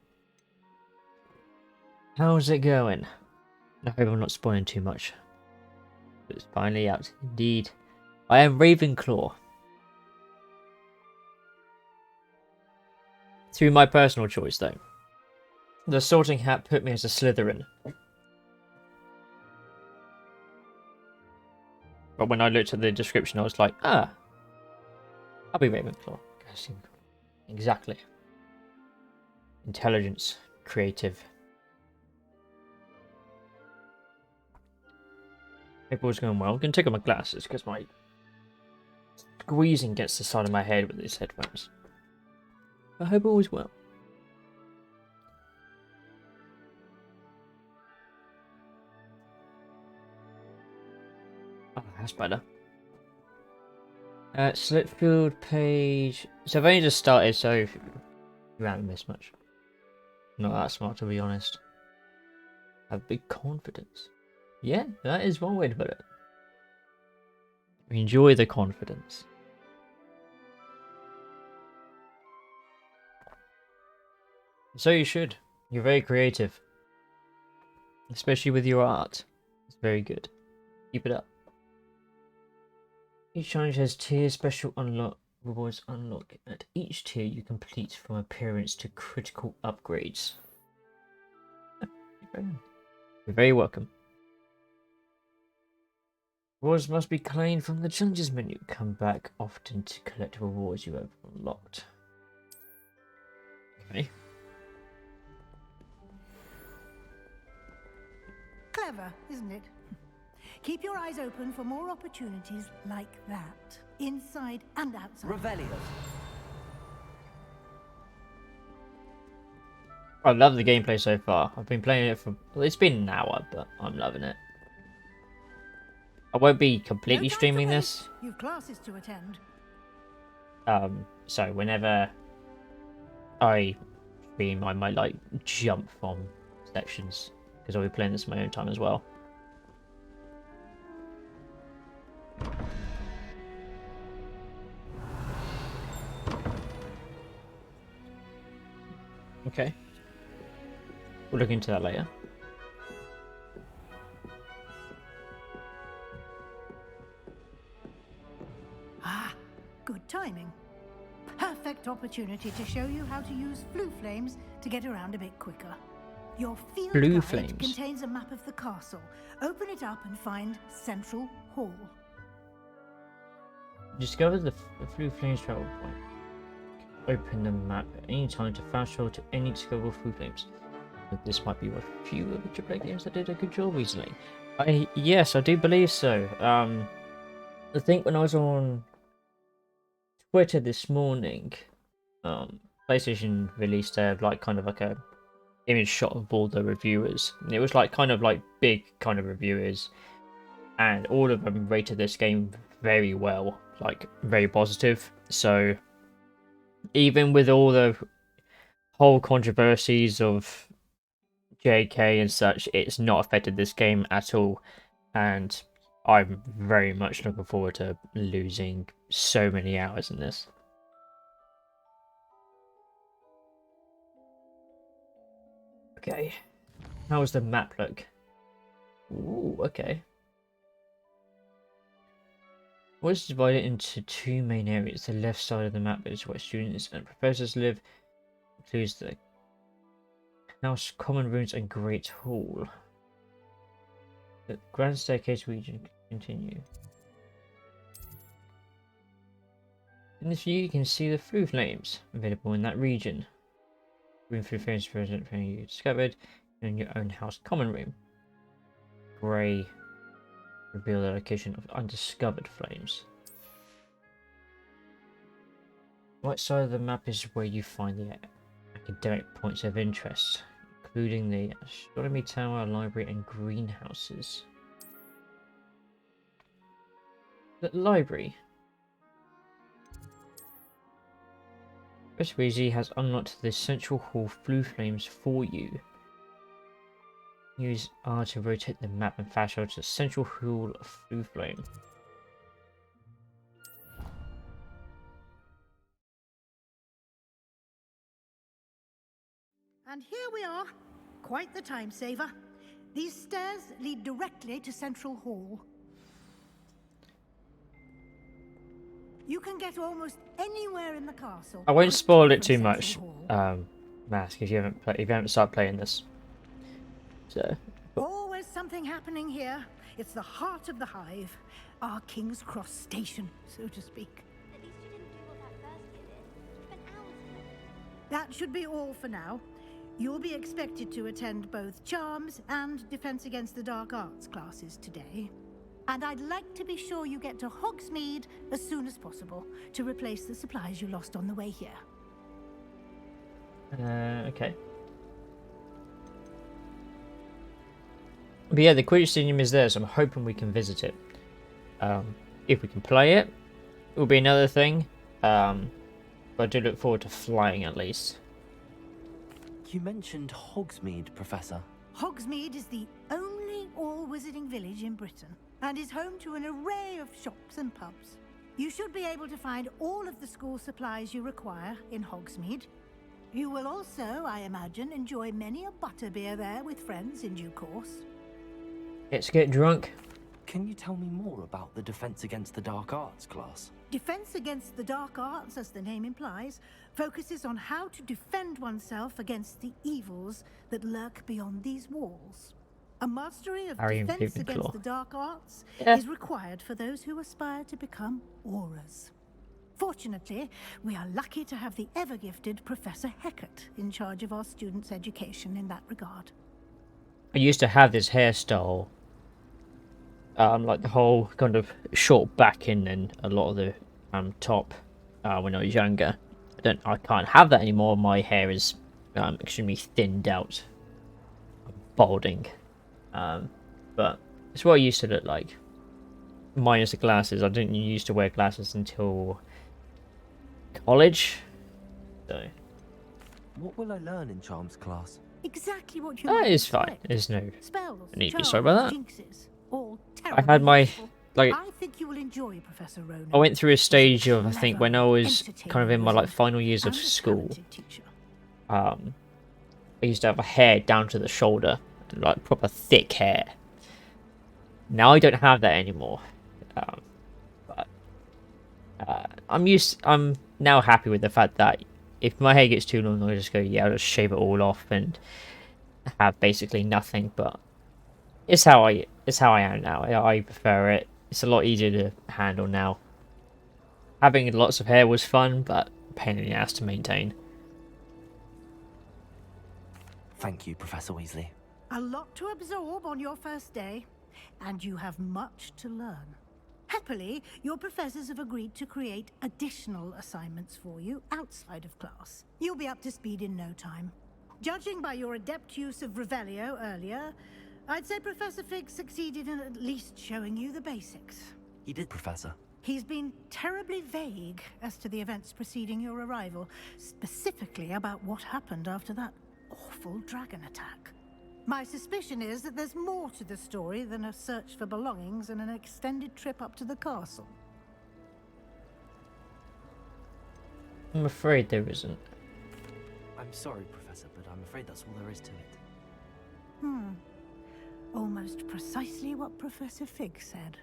How's it going? I hope I'm not spoiling too much. It's finally out. Indeed. I am Ravenclaw. Through my personal choice, though. The Sorting Hat put me as a Slytherin. But when I looked at the description, I was like, ah, I'll be Ravenclaw. Exactly. Intelligence. Creative. Hope all's going well. I'm going to take off my glasses because my squeezing gets the side of my head with these headphones. I hope all is well. Oh, that's better. Select field page. So I've only just started, so you haven't missed much. Not that smart, to be honest. Have big confidence. Yeah, that is one way to put it. Enjoy the confidence. So you should. You're very creative. Especially with your art. It's very good. Keep it up. Each challenge has tier special unlock rewards unlock. At each tier you complete from appearance to critical upgrades. You're very welcome. Rewards must be claimed from the challenges menu. Come back often to collect rewards you have unlocked. Okay.
Clever, isn't it? Keep your eyes open for more opportunities like that, inside and outside.
Revelio.
I love the gameplay so far. I've been playing it for... Well, it's been an hour, but I'm loving it. I won't be completely
No time to
streaming
waste.
this.
You've classes to attend.
So whenever I stream, I might like jump from sections because I'll be playing this in my own time as well. Okay. We'll look into that later.
Ah, good timing. Perfect opportunity to show you how to use flue flames to get around a bit quicker. Your field
Flue
guide
flames
contains a map of the castle. Open it up and find Central Hall.
Discover the flue flames travel point. Open the map at any time to fast travel to any discoverable flue flames. But this might be a few of the AAA games that did a good job recently. Yes, I do believe so. I think when I was on Twitter this morning, PlayStation released a kind of like a image shot of all the reviewers. And it was like kind of like big kind of reviewers, and all of them rated this game very well, like very positive. So even with all the whole controversies of JK and such, it's not affected this game at all, and I'm very much looking forward to losing so many hours in this. Okay, how does the map look? Ooh, okay. What is divided into two main areas? The left side of the map is where students and professors live, includes the house, common rooms, and great hall. The grand staircase region continue. In this view, you can see the flue flames available in that region. Room flue flames present for you discovered in your own house common room. Grey reveal the location of undiscovered flames. Right side of the map is where you find the academic points of interest, including the astronomy tower, library, and greenhouses. The library. Professor Weasley has unlocked the Central Hall flue flames for you. Use R to rotate the map and fast travel to the Central Hall flue flame.
And here we are. Quite the time saver. These stairs lead directly to Central Hall. You can get almost anywhere in the castle.
I won't spoil it too
from
much,
Central Hall.
Mask, if you haven't started playing this. So,
Always something happening here. It's the heart of the hive, our King's Cross station, so to speak.
At least you didn't do what that first kid did. Spent hours in it.
That should be all for now. You'll be expected to attend both Charms and Defense Against the Dark Arts classes today. And I'd like to be sure you get to Hogsmeade as soon as possible to replace the supplies you lost on the way here.
okay. But yeah, the Quidditch Stadium is there, so I'm hoping we can visit it. If we can play it, it will be another thing. But I do look forward to flying at least.
You mentioned Hogsmeade, Professor.
Hogsmeade is the only all-wizarding village in Britain and is home to an array of shops and pubs. You should be able to find all of the school supplies you require in Hogsmeade. You will also, I imagine, enjoy many a butterbeer there with friends in due course.
Let's get drunk.
Can you tell me more about the Defense Against the Dark Arts class?
Defense Against the Dark Arts, as the name implies, focuses on how to defend oneself against the evils that lurk beyond these walls. A mastery of
Harry and
Defense
Ravenclaw.
Against the Dark Arts
Yeah.
is required for those who aspire to become Aurors. Fortunately, we are lucky to have the ever-gifted Professor Hecat in charge of our students' education in that regard.
I used to have this hairstyle, like the whole kind of short backing and a lot of the top when I was younger. I can't have that anymore. My hair is extremely thinned out, balding. But it's what I used to look like. Minus the glasses. I didn't used to wear glasses until college. So
What will I learn in Charms class?
Exactly what you
that
might
is fine.
expect.
There's no
Spells,
need to be
charms,
sorry about that.
jinxes, all
I
terribly
had my
useful.
like.
I think you will enjoy Professor Ronan.
I went through a
He's
stage of I
clever,
think when I was kind of in my like
entertaining
final years of
and a
school.
talented teacher.
I used to have a hair down to the shoulder, like proper thick hair. Now I don't have that anymore. But I'm now happy with the fact that if my hair gets too long, I'll just go, yeah, I'll just shave it all off and have basically nothing. But it's how I am now. I prefer it. It's a lot easier to handle now. Having lots of hair was fun, but a pain in the ass to maintain.
Thank you, Professor Weasley.
A lot to absorb on your first day, and you have much to learn. Happily, your professors have agreed to create additional assignments for you outside of class. You'll be up to speed in no time. Judging by your adept use of Revelio earlier, I'd say Professor Fig succeeded in at least showing you the basics.
He did, Professor.
He's been terribly vague as to the events preceding your arrival, specifically about what happened after that awful dragon attack. My suspicion is that there's more to the story than a search for belongings and an extended trip up to the castle.
I'm afraid there isn't.
I'm sorry, Professor, but I'm afraid that's all there is to it.
Almost precisely what Professor Fig said.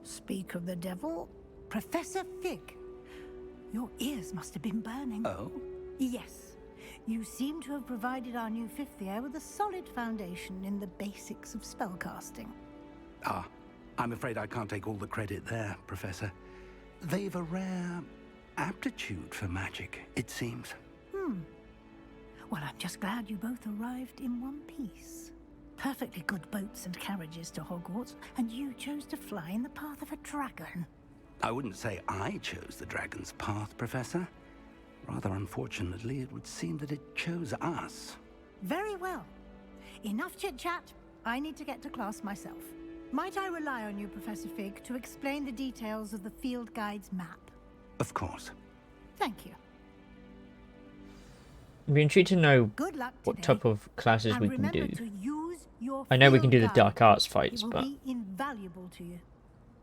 Speak of the devil, Professor Fig. Your ears must have been burning.
Oh?
Yes. You seem to have provided our new fifth year with a solid foundation in the basics of spellcasting.
Ah, I'm afraid I can't take all the credit there, Professor. They've a rare aptitude for magic, it seems.
Well, I'm just glad you both arrived in one piece. Perfectly good boats and carriages to Hogwarts, and you chose to fly in the path of a dragon.
I wouldn't say I chose the dragon's path, Professor. Rather unfortunately, it would seem that it chose us.
Very well. Enough chit-chat. I need to get to class myself. Might I rely on you, Professor Fig, to explain the details of the field guide's map?
Of course.
Thank you.
I'd be intrigued to know
Good luck
what
today.
type of classes
And
we can
remember
do.
to use your
I know we can do
field
the dark
guide.
arts fights,
It will
but
be invaluable to you.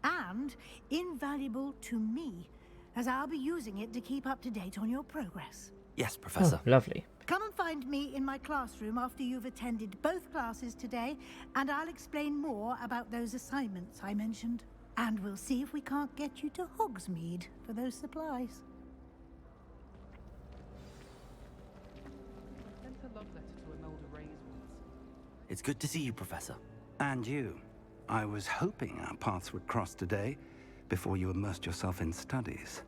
And invaluable to me, as I'll be using it to keep up to date on your progress.
Yes, Professor.
oh, lovely.
Come and find me in my classroom after you've attended both classes today, and I'll explain more about those assignments I mentioned. And we'll see if we can't get you to Hogsmeade for those supplies.
Sent a love letter to Imelda Reyes once.
It's good to see you, Professor.
And you. I was hoping our paths would cross today, before you immersed yourself in studies.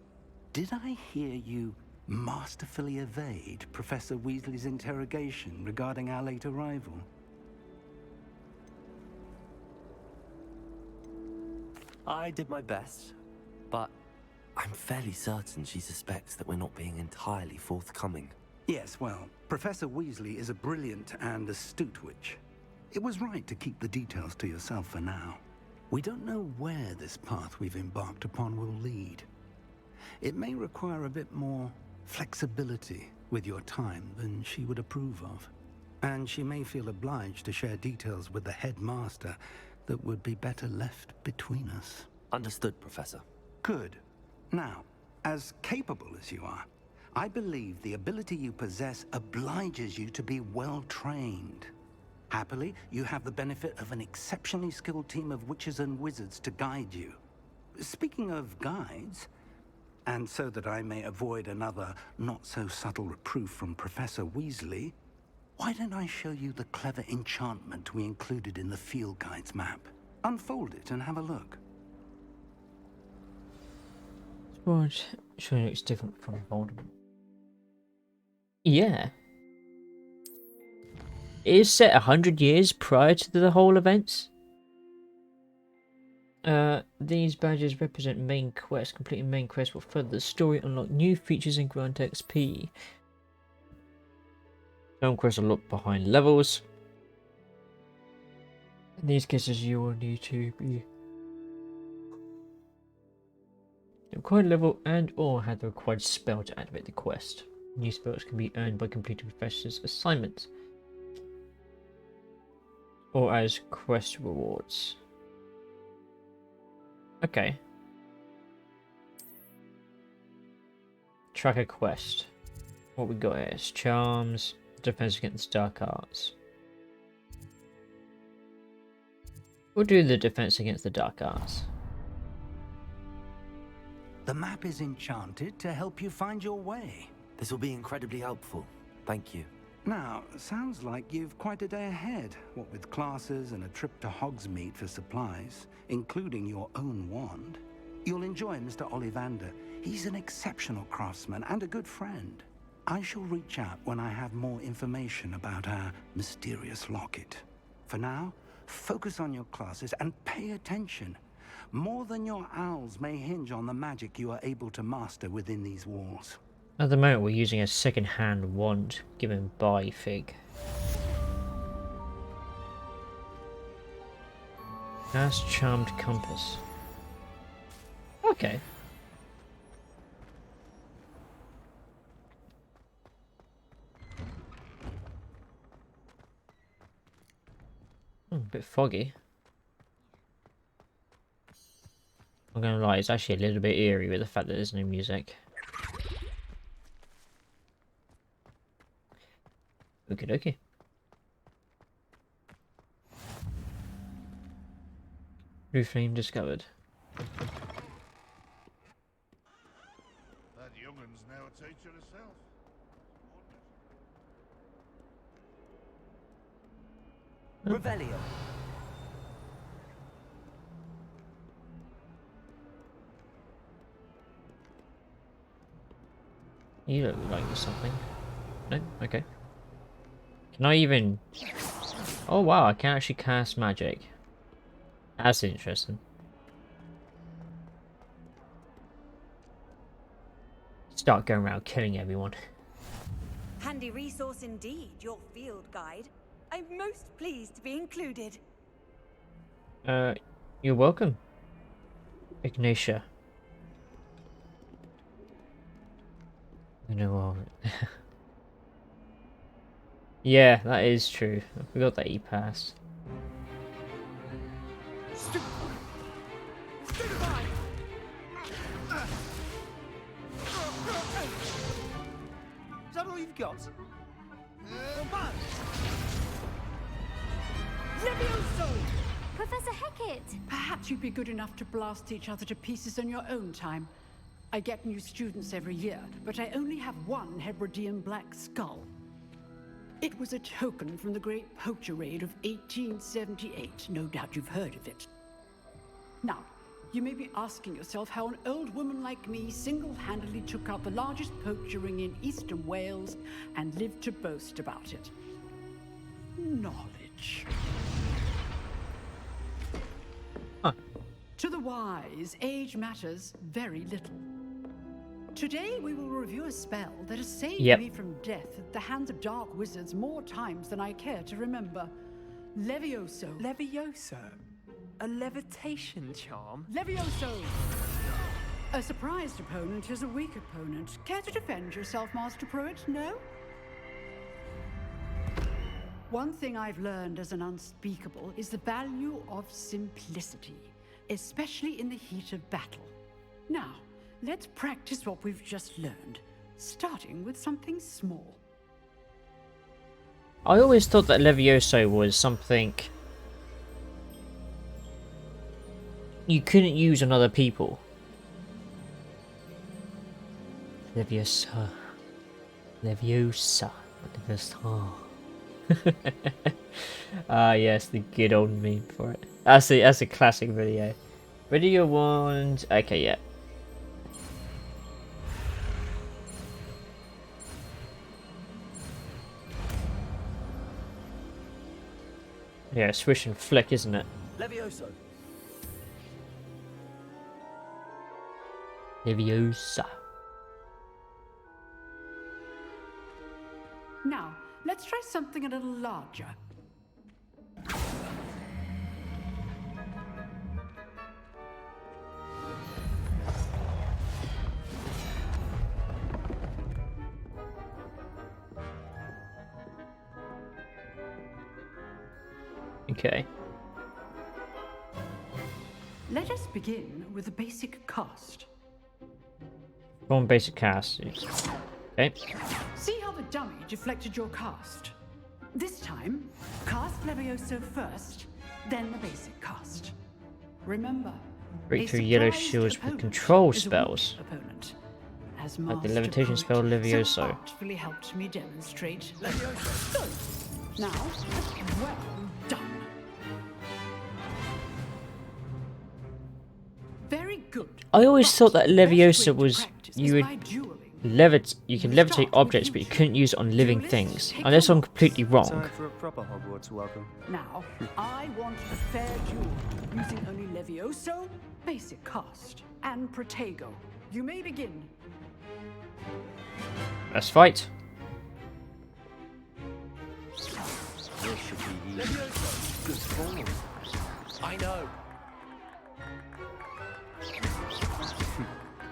Did I hear you masterfully evade Professor Weasley's interrogation regarding our late arrival?
I did my best, but I'm fairly certain she suspects that we're not being entirely forthcoming.
Yes, well, Professor Weasley is a brilliant and astute witch. It was right to keep the details to yourself for now. We don't know where this path we've embarked upon will lead. It may require a bit more flexibility with your time than she would approve of. And she may feel obliged to share details with the headmaster that would be better left between us.
Understood, Professor.
Good. Now, as capable as you are, I believe the ability you possess obliges you to be well trained. Happily, you have the benefit of an exceptionally skilled team of witches and wizards to guide you. Speaking of guides, and so that I may avoid another not-so-subtle reproof from Professor Weasley, why don't I show you the clever enchantment we included in the field guide's map? Unfold it and have a look.
What? Surely it's different from Voldemort. Yeah. It is set 100 years prior to the whole events. These badges represent main quests. Completing main quests will further the story, unlock new features, and grant XP. Some quests are locked behind levels. In these cases, you will need to be the required level and/or have the required spell to activate the quest. New spells can be earned by completing professor's assignments or as quest rewards. Okay. Tracker quest. What we got here is charms, defense against dark arts. We'll do the defense against the dark arts.
The map is enchanted to help you find your way.
This will be incredibly helpful. Thank you.
Now, sounds like you've quite a day ahead, what with classes and a trip to Hogsmeade for supplies, including your own wand. You'll enjoy Mr. Ollivander. He's an exceptional craftsman and a good friend. I shall reach out when I have more information about our mysterious locket. For now, focus on your classes and pay attention. More than your owls may hinge on the magic you are able to master within these walls.
At the moment, we're using a second-hand wand given by Fig. Cast Charmed Compass. Okay. A bit foggy. I'm gonna lie, it's actually a little bit eerie with the fact that there's no music. Okie dokie. Blue flame discovered.
That youngun's now a teacher herself.
Revelio.
You look like there's something. No? Okay. Can I even... Oh wow, I can actually cast magic. That's interesting. Start going around killing everyone.
Handy resource indeed, your field guide. I'm most pleased to be included.
You're welcome, Ignatia. I know. Yeah, that is true. I forgot that he passed.
Is that all you've got?
Levioso!
Professor Hecat!
Perhaps you'd be good enough to blast each other to pieces in your own time. I get new students every year, but I only have one Hebridean black skull. It was a token from the Great Poacher Raid of 1878. No doubt you've heard of it. Now, you may be asking yourself how an old woman like me single-handedly took out the largest poacher ring in eastern Wales and lived to boast about it. Knowledge. To the wise, age matters very little. Today we will review a spell that has saved me from death at the hands of dark wizards more times than I care to remember. Levioso.
Levioso? A levitation charm?
Levioso! A surprised opponent is a weak opponent. Care to defend yourself, Master Pruitt? No? One thing I've learned as an unspeakable is the value of simplicity, especially in the heat of battle. Now, let's practice what we've just learned, starting with something small.
I always thought that Levioso was something you couldn't use on other people. Leviosa. Leviosa. Leviosa. Ah, yes, the good old meme for it. That's a classic video. Video wand. Okay, yeah. Yeah, swish and flick, isn't it?
Levioso.
Leviosa.
Now, let's try something a little larger.
Okay.
Let us begin with the basic cast.
One basic cast. Okay.
See how the dummy deflected your cast? This time, cast Levioso first, then the basic cast. Remember,
Break
a
through yellow
surprised
shields with
opponent
control
is a weak
spells.
opponent. As
Like the
Master
levitation
Poet
spell
so
Levioso.
artfully helped me demonstrate. Good. Now, well done. Very good.
I always thought that
Best way
Leviosa
to
was
practice
you
is
would
by dueling.
you can levitate objects, but you couldn't use it on living things. Unless I'm completely wrong.
Time for a proper Hogwarts welcome.
Now, I want a fair duel, using only Levioso, basic cast, and Protego. You may begin.
Let's fight.
This should be easy. Levioso. Good form. I know.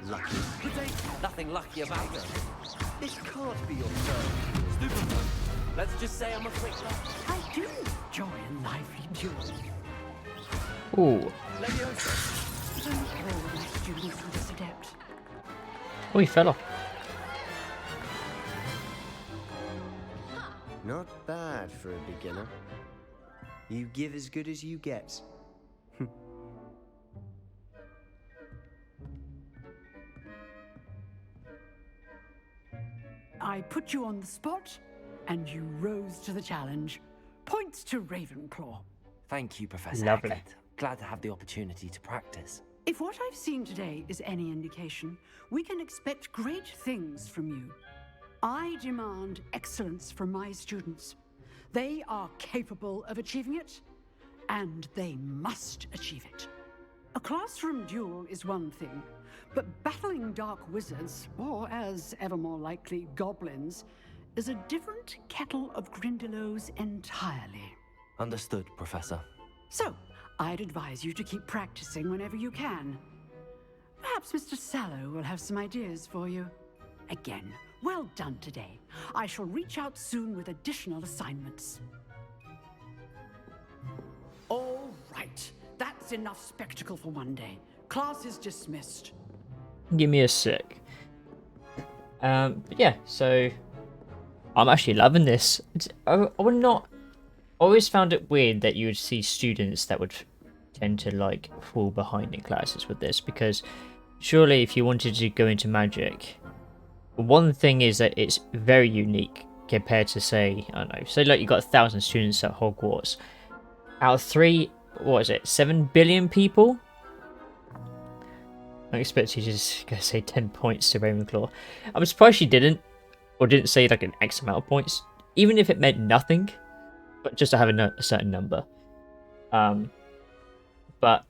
Lucky.
Nothing lucky about it. This can't be your turn. Stupid. Let's just say I'm a quick luck.
I do enjoy a lively duel.
Ooh.
Levioso. Don't throw my students with this adept.
Oh, he fell off.
Not bad for a beginner. You give as good as you get.
I put you on the spot, and you rose to the challenge. Points to Ravenclaw.
Thank you, Professor
Lovely.
Hackett. Glad to have the opportunity to practice.
If what I've seen today is any indication, we can expect great things from you. I demand excellence from my students. They are capable of achieving it, and they must achieve it. A classroom duel is one thing, but battling dark wizards, or as ever more likely, goblins, is a different kettle of Grindylows entirely.
Understood, Professor.
So, I'd advise you to keep practicing whenever you can. Perhaps Mr. Sallow will have some ideas for you. Again, well done today. I shall reach out soon with additional assignments. All right, that's enough spectacle for one day. Class is dismissed.
Give me a sec. But yeah, so I'm actually loving this. I would not. I always found it weird that you would see students that would tend to like fall behind in classes with this, because surely if you wanted to go into magic, one thing is that it's very unique compared to, say, I don't know, say like you got 1,000 students at Hogwarts. Out of 7 billion people? I expect you to just go say 10 points to Ravenclaw. I'm surprised she didn't, or didn't say like an X amount of points, even if it meant nothing, but just to have a certain number. But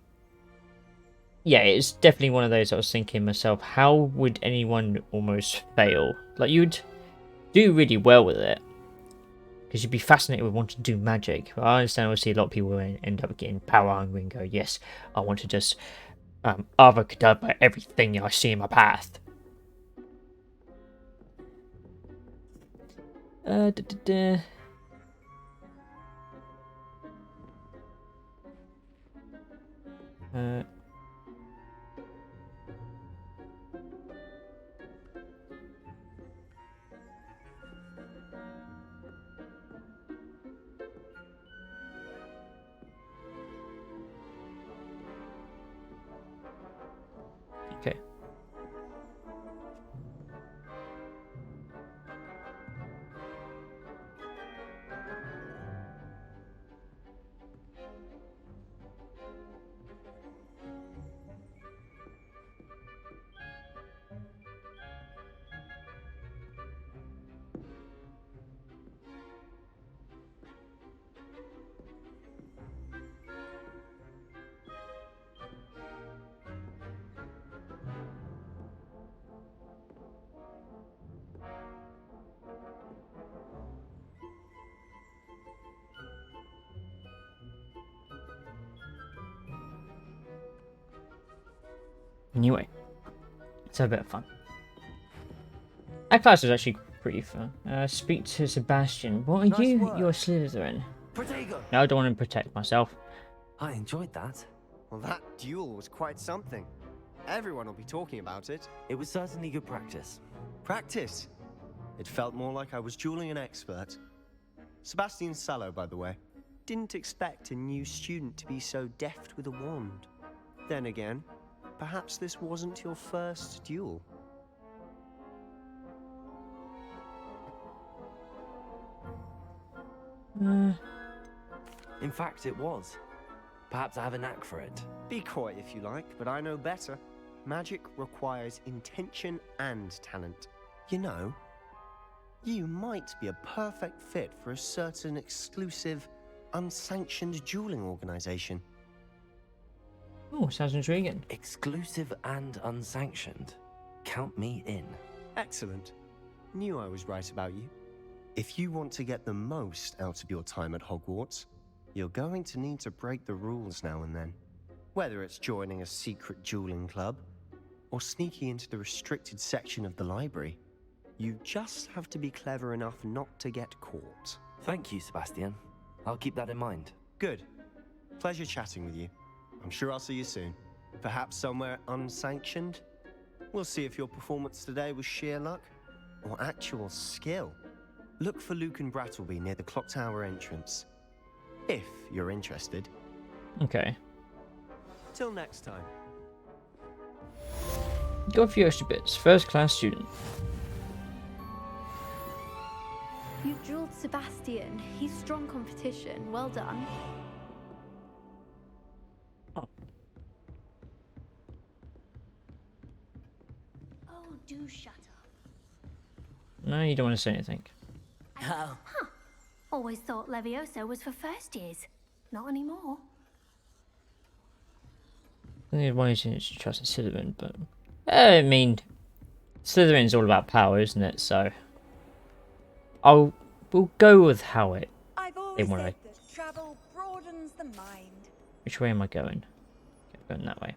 yeah, it's definitely one of those I was thinking myself, how would anyone almost fail? Like, you'd do really well with it, because you'd be fascinated with wanting to do magic. But I understand obviously a lot of people end up getting power hungry and go, yes, I want to just avocadabra everything I see in my path. Okay. Anyway, let's have a bit of fun. That class is actually pretty fun. Speak to Sebastian. What are
Nice
you?
work.
You're Slytherin.
Protego!
No, I don't want to protect myself.
I enjoyed that.
Well, that duel was quite something. Everyone will be talking about it.
It was certainly good practice.
Practice? It felt more like I was dueling an expert. Sebastian Sallow, by the way. Didn't expect a new student to be so deft with a wand. Then again, perhaps this wasn't your first duel.
In fact, it was. Perhaps I have a knack for it.
Be coy if you like, but I know better. Magic requires intention and talent. You know, you might be a perfect fit for a certain exclusive, unsanctioned dueling organization.
Oh, sounds intriguing.
Exclusive and unsanctioned. Count me in.
Excellent. Knew I was right about you. If you want to get the most out of your time at Hogwarts, you're going to need to break the rules now and then. Whether it's joining a secret dueling club, or sneaking into the restricted section of the library, you just have to be clever enough not to get caught.
Thank you, Sebastian. I'll keep that in mind.
Good. Pleasure chatting with you. I'm sure I'll see you soon. Perhaps somewhere unsanctioned? We'll see if your performance today was sheer luck, or actual skill. Look for Luke and Brattleby near the clock tower entrance. If you're interested.
Okay.
Till next time.
Got a few extra bits. First class student.
You drilled Sebastian. He's strong competition. Well done.
Oh.
Oh, do shut up.
No, you don't want to say anything.
Oh. Huh. Always thought Levioso was for first years. Not anymore.
I think why you should trust Slytherin, but I mean, Slytherin's all about power, isn't it? So we'll go with how it.
I've always said that travel broadens the mind.
Which way am I going? Okay, I'm going that way.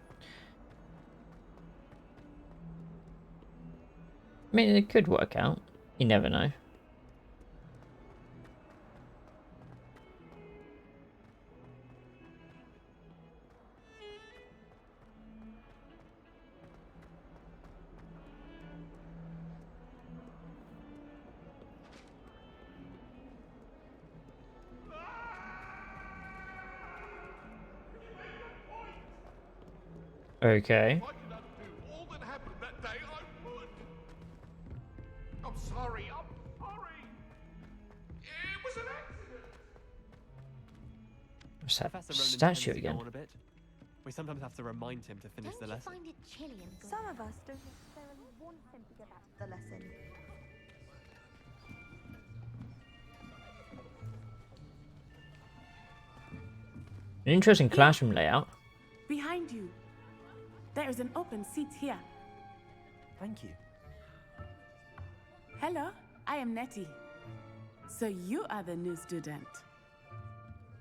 I mean, it could work out. You never know. Okay.
If I could undo all that happened that day, I would. I'm sorry. It was an accident.
What's that
Professor Ronan
statue
tends to
again?
go on a bit. We sometimes have to remind him to finish the lesson.
Find it chilly and some of us don't necessarily want him to go back to the lesson.
An interesting classroom layout.
Behind you. There is an open seat here.
Thank you.
Hello, I am Nettie. So you are the new student.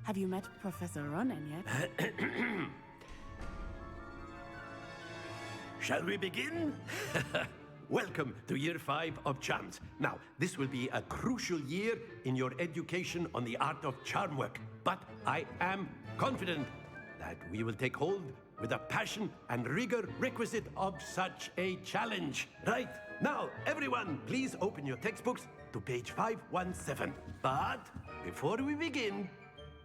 Have you met Professor Ronan yet?
Shall we begin? Welcome to Year 5 of Charms. Now, this will be a crucial year in your education on the art of charm work. But I am confident that we will take hold with the passion and rigor requisite of such a challenge. Right, now, everyone, please open your textbooks to page 517. But before we begin,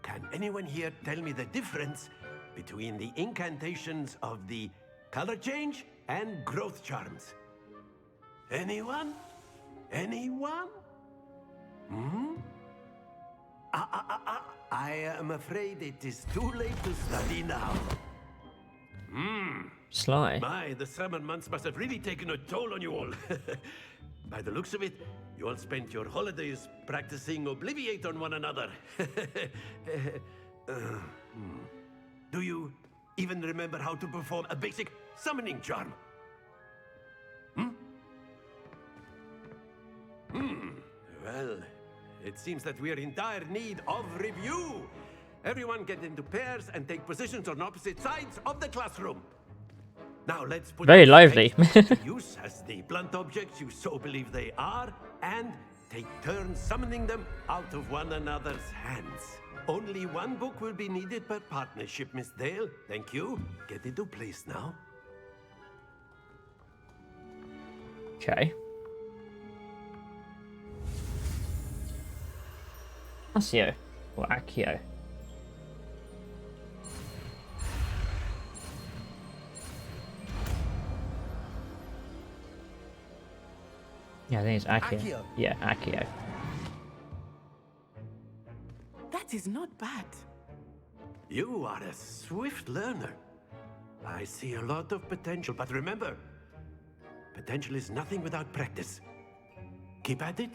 can anyone here tell me the difference between the incantations of the color change and growth charms? Anyone? Anyone? Hmm? I am afraid it is too late to study now. Hmm.
Sly.
My, the summer months must have really taken a toll on you all. By the looks of it, you all spent your holidays practicing Obliviate on one another. Do you even remember how to perform a basic summoning charm? Well, it seems that we are in dire need of review. Everyone get into pairs and take positions on opposite sides of the classroom. Now let's put
Very
these
lively.
tanks to use as the blunt objects you so believe they are, and take turns summoning them out of one another's hands. Only one book will be needed per partnership, Miss Dale. Thank you. Get into place now.
Okay. Accio or Accio. Yeah, I think it's Accio.
Accio.
Yeah, Accio.
That is not bad.
You are a swift learner. I see a lot of potential, but remember, potential is nothing without practice. Keep at it.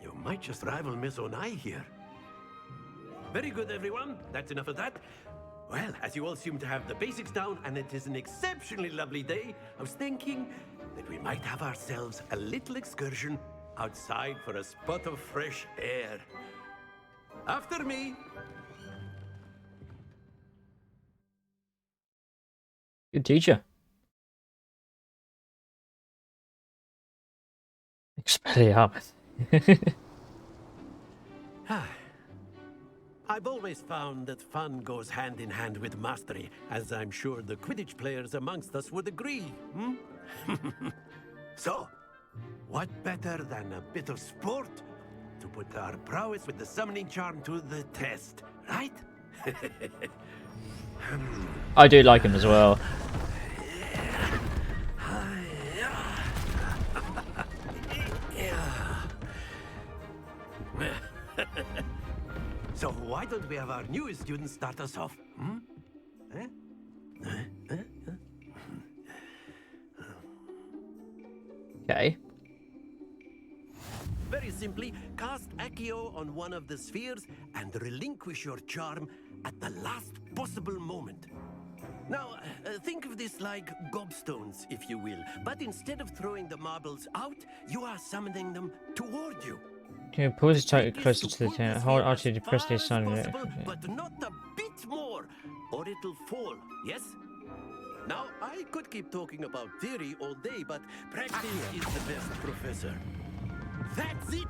You might just rival Miss Onai here. Very good, everyone. That's enough of that. Well, as you all seem to have the basics down, and it is an exceptionally lovely day, I was thinking that we might have ourselves a little excursion outside for a spot of fresh air. After me.
Good teacher. Expelliarmus.
I've always found that fun goes hand in hand with mastery, as I'm sure the Quidditch players amongst us would agree. So, what better than a bit of sport to put our prowess with the summoning charm to the test, right?
I do like him as well.
So why don't we have our newest student start us off?
Okay.
Very simply, cast Accio on one of the spheres and relinquish your charm at the last possible moment. Now, think of this like gobstones, if you will, but instead of throwing the marbles out, you are summoning them toward you.
Can you pull this target closer to the town? Hold R2 to press the assignment.
But not a bit more, or it'll fall, yes? Now, I could keep talking about theory all day, but practice is the best professor. That's it!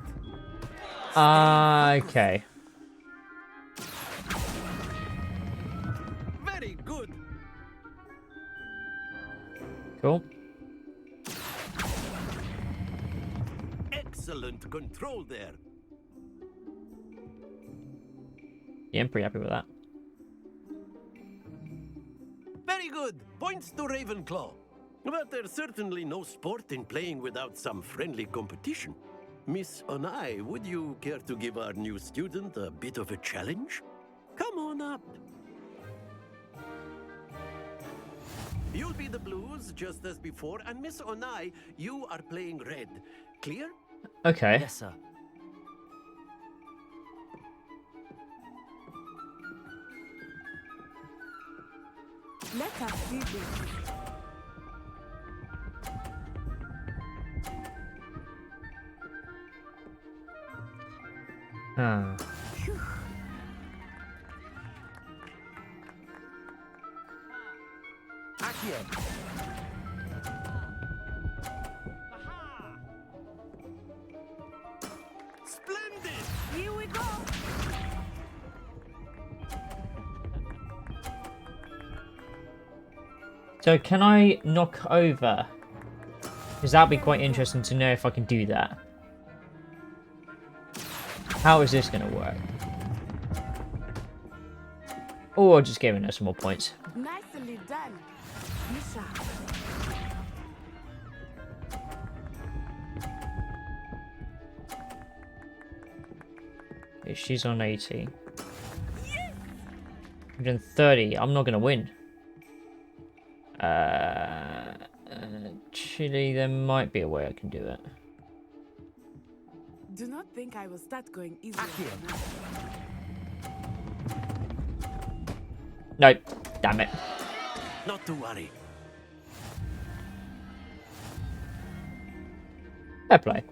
Okay.
Very good!
Cool.
Excellent control there.
Yeah, I'm pretty happy with that.
Very good. Points to Ravenclaw. But there's certainly no sport in playing without some friendly competition. Miss Onai, would you care to give our new student a bit of a challenge? Come on up. You'll be the blues, just as before, and Miss Onai, you are playing red. Clear?
Okay.
Yes, sir.
Let us see this.
Ah.
Accio.
Splendid!
Here we go.
So can I knock over? Because that'd be quite interesting to know if I can do that. How is this going to work? Or just giving her some more points.
Nicely done. Misha.
Okay, she's on 80. 130. I'm not going to win. Actually, there might be a way I can do it.
Do not think I will start going easy.
Nope. Damn it.
Not to worry.
Fair play.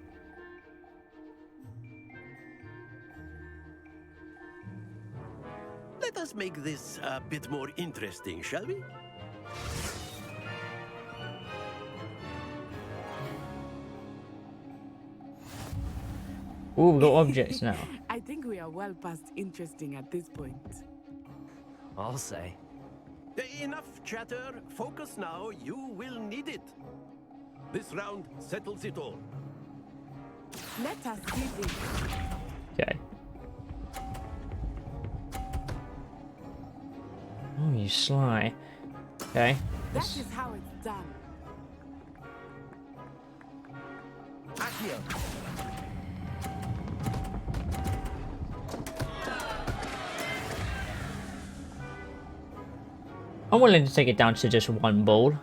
Let us make this a bit more interesting, shall we?
Ooh, we've got objects now.
I think we are well past interesting at this point.
I'll say.
Enough chatter. Focus now. You will need it. This round settles it all.
Let us see this.
Okay. Oh, you sly. Okay.
That is how it's done.
Accio.
I'm willing to take it down to just one ball.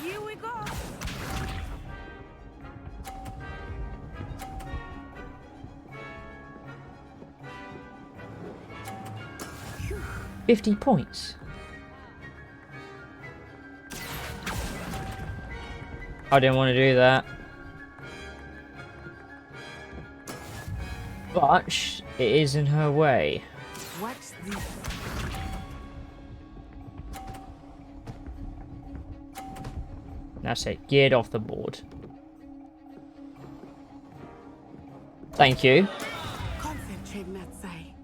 Here we go.
50 points. I didn't want to do that. But it is in her way.
Watch this.
That's it. Get off the board. Thank you.
Concentrate, Natsai.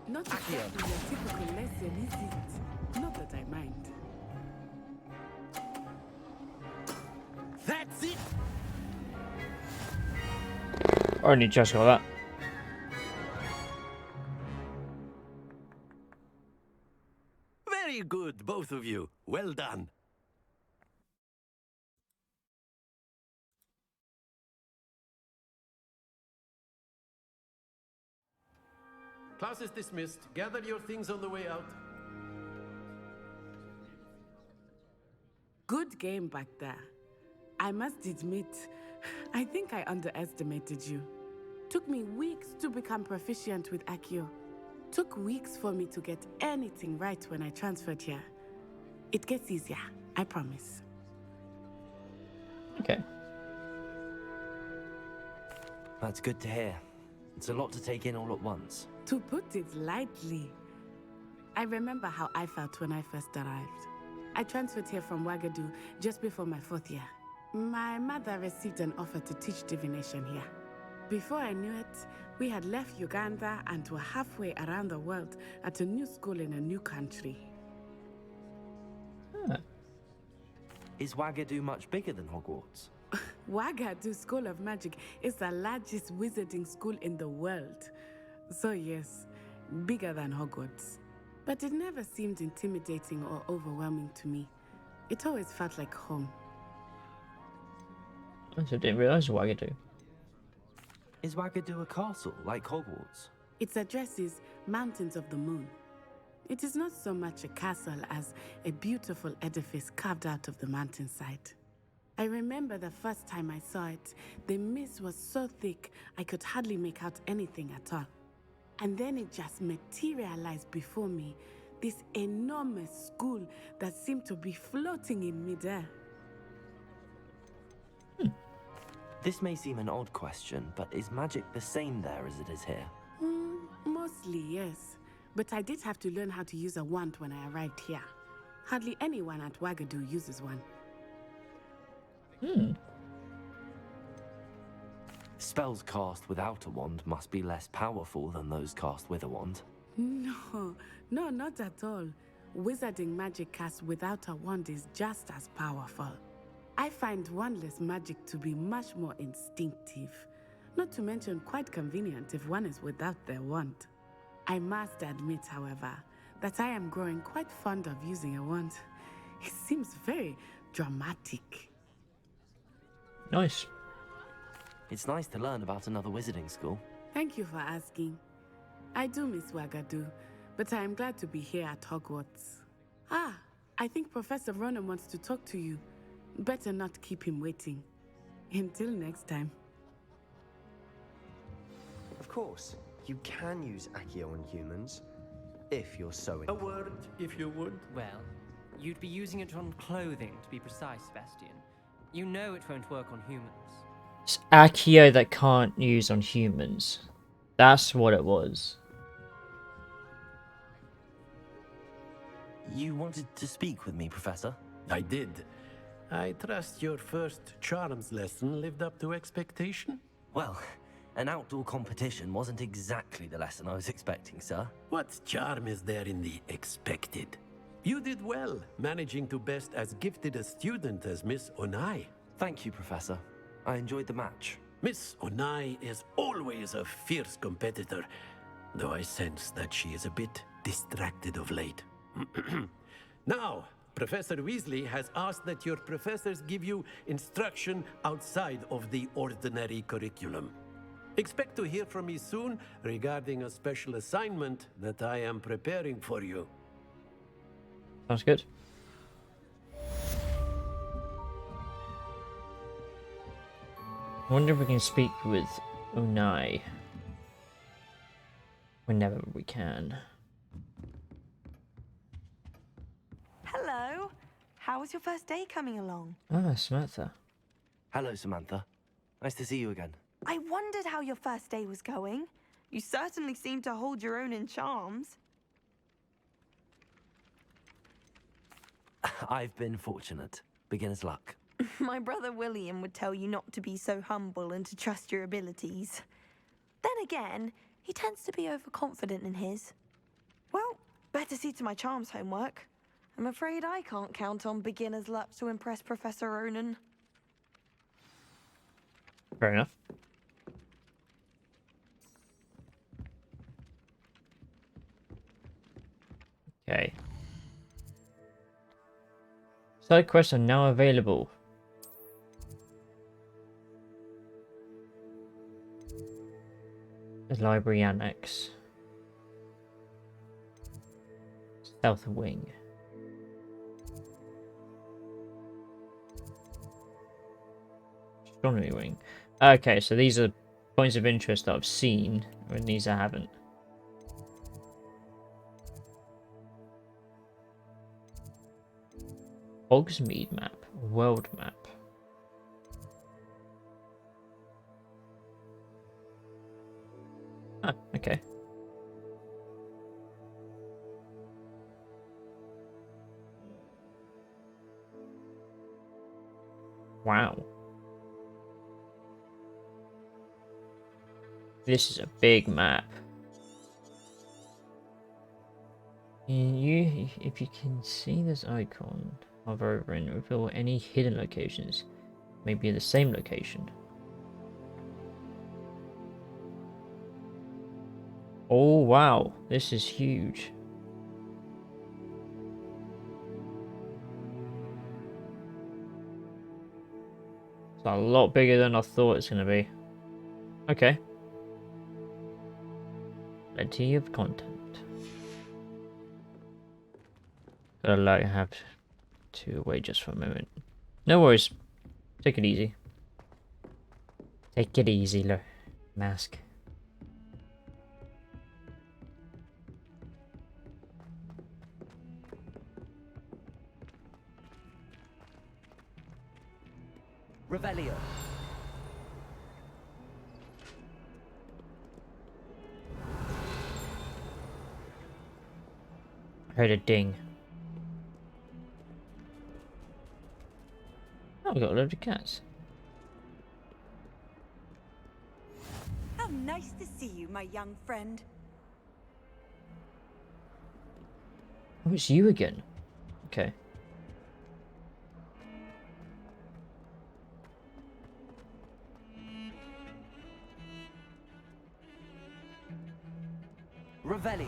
Not exactly your typical lesson, is it? Not that I mind.
That's it.
Only just got that.
Very good, both of you. Well done. Class is dismissed. Gather your things on the way out.
Good game back there. I must admit, I think I underestimated you. Took me weeks to become proficient with Accio. Took weeks for me to get anything right when I transferred here. It gets easier, I promise.
Okay.
That's good to hear. It's a lot to take in all at once.
To put it lightly, I remember how I felt when I first arrived. I transferred here from Wagadu just before my 4th year. My mother received an offer to teach divination here. Before I knew it, we had left Uganda and were halfway around the world at a new school in a new country.
Huh.
Is Wagadu much bigger than Hogwarts?
Wagadu School of Magic is the largest wizarding school in the world. So yes, bigger than Hogwarts. But it never seemed intimidating or overwhelming to me. It always felt like home.
I didn't realise what I could do.
Is Wagadu a castle like Hogwarts?
Its address is Mountains of the Moon. It is not so much a castle as a beautiful edifice carved out of the mountainside. I remember the first time I saw it, the mist was so thick I could hardly make out anything at all. And then it just materialized before me, this enormous school that seemed to be floating in midair.
This may seem an odd question, but is magic the same there as it is here?
Mostly, yes. But I did have to learn how to use a wand when I arrived here. Hardly anyone at Wagadu uses one.
Spells cast without a wand must be less powerful than those cast with a wand.
No, not at all. Wizarding magic cast without a wand is just as powerful. I find wandless magic to be much more instinctive. Not to mention quite convenient if one is without their wand. I must admit, however, that I am growing quite fond of using a wand. It seems very dramatic.
Nice.
It's nice to learn about another wizarding school.
Thank you for asking. I do miss Wagadu, but I am glad to be here at Hogwarts. Ah, I think Professor Ronan wants to talk to you. Better not keep him waiting. Until next time.
Of course, you can use Accio on humans, if you're so
A word, if you would.
Well, you'd be using it on clothing, to be precise, Sebastian. You know it won't work on humans.
It's Accio that can't use on humans. That's what it was.
You wanted to speak with me, Professor?
I did. I trust your first charms lesson lived up to expectation?
Well, an outdoor competition wasn't exactly the lesson I was expecting, sir.
What charm is there in the expected? You did well, managing to best as gifted a student as Miss Onai.
Thank you, Professor. I enjoyed the match.
Miss Onai is always a fierce competitor, though I sense that she is a bit distracted of late. Now, Professor Weasley has asked that your professors give you instruction outside of the ordinary curriculum. Expect to hear from me soon regarding a special assignment that I am preparing for you.
Sounds good. I wonder if we can speak with Unai whenever we can.
Hello. How was your first day coming along?
Ah, Samantha.
Hello, Samantha. Nice to see you again.
I wondered how your first day was going. You certainly seem to hold your own in charms.
I've been fortunate. Beginner's luck.
My brother William would tell you not to be so humble and to trust your abilities. Then again, he tends to be overconfident in his. Well, better see to my charms homework. I'm afraid I can't count on beginner's luck to impress Professor Ronan.
Fair enough. Okay. Side quests are now available. The library annex. South wing. Astronomy wing. Okay, so these are points of interest that I've seen, and these I haven't. Hogsmeade map, world map. Ah, okay. Wow. This is a big map. If you can see this icon, hover over and reveal any hidden locations. Maybe in the same location. Oh wow, this is huge. It's a lot bigger than I thought it's gonna be. Okay. Plenty of content. Gotta let you have to wait just for a moment. No worries. Take it easy. Take it easy, Mask.
Revelio.
I heard a ding. Oh, we got a load of cats.
How nice to see you, my young friend.
Oh, it's you again. Okay.
Revelio.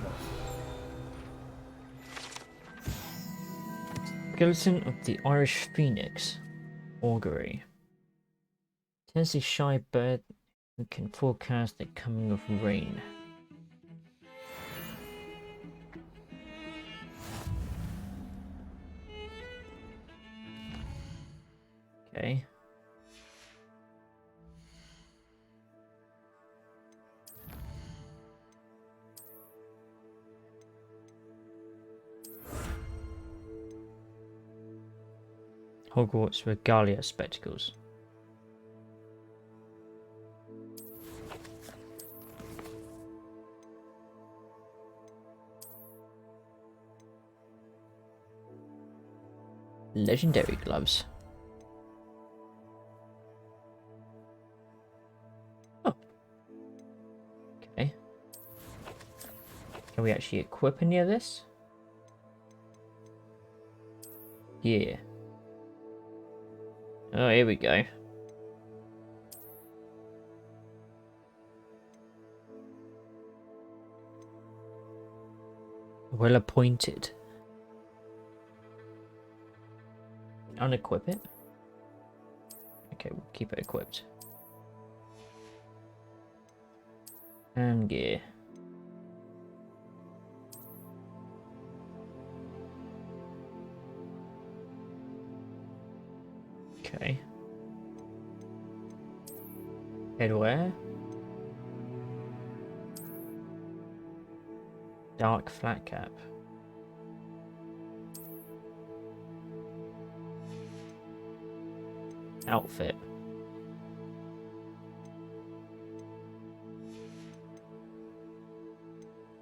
Skeleton of the Irish Phoenix. Augury. Tennessee shy bird who can forecast the coming of rain. Okay. Hogwarts Regalia spectacles. Legendary gloves. Oh. Okay. Can we actually equip any of this? Yeah. Oh, here we go. Well appointed. Unequip it. Okay, we'll keep it equipped. And gear. Okay. Headwear. Dark flat cap. Outfit.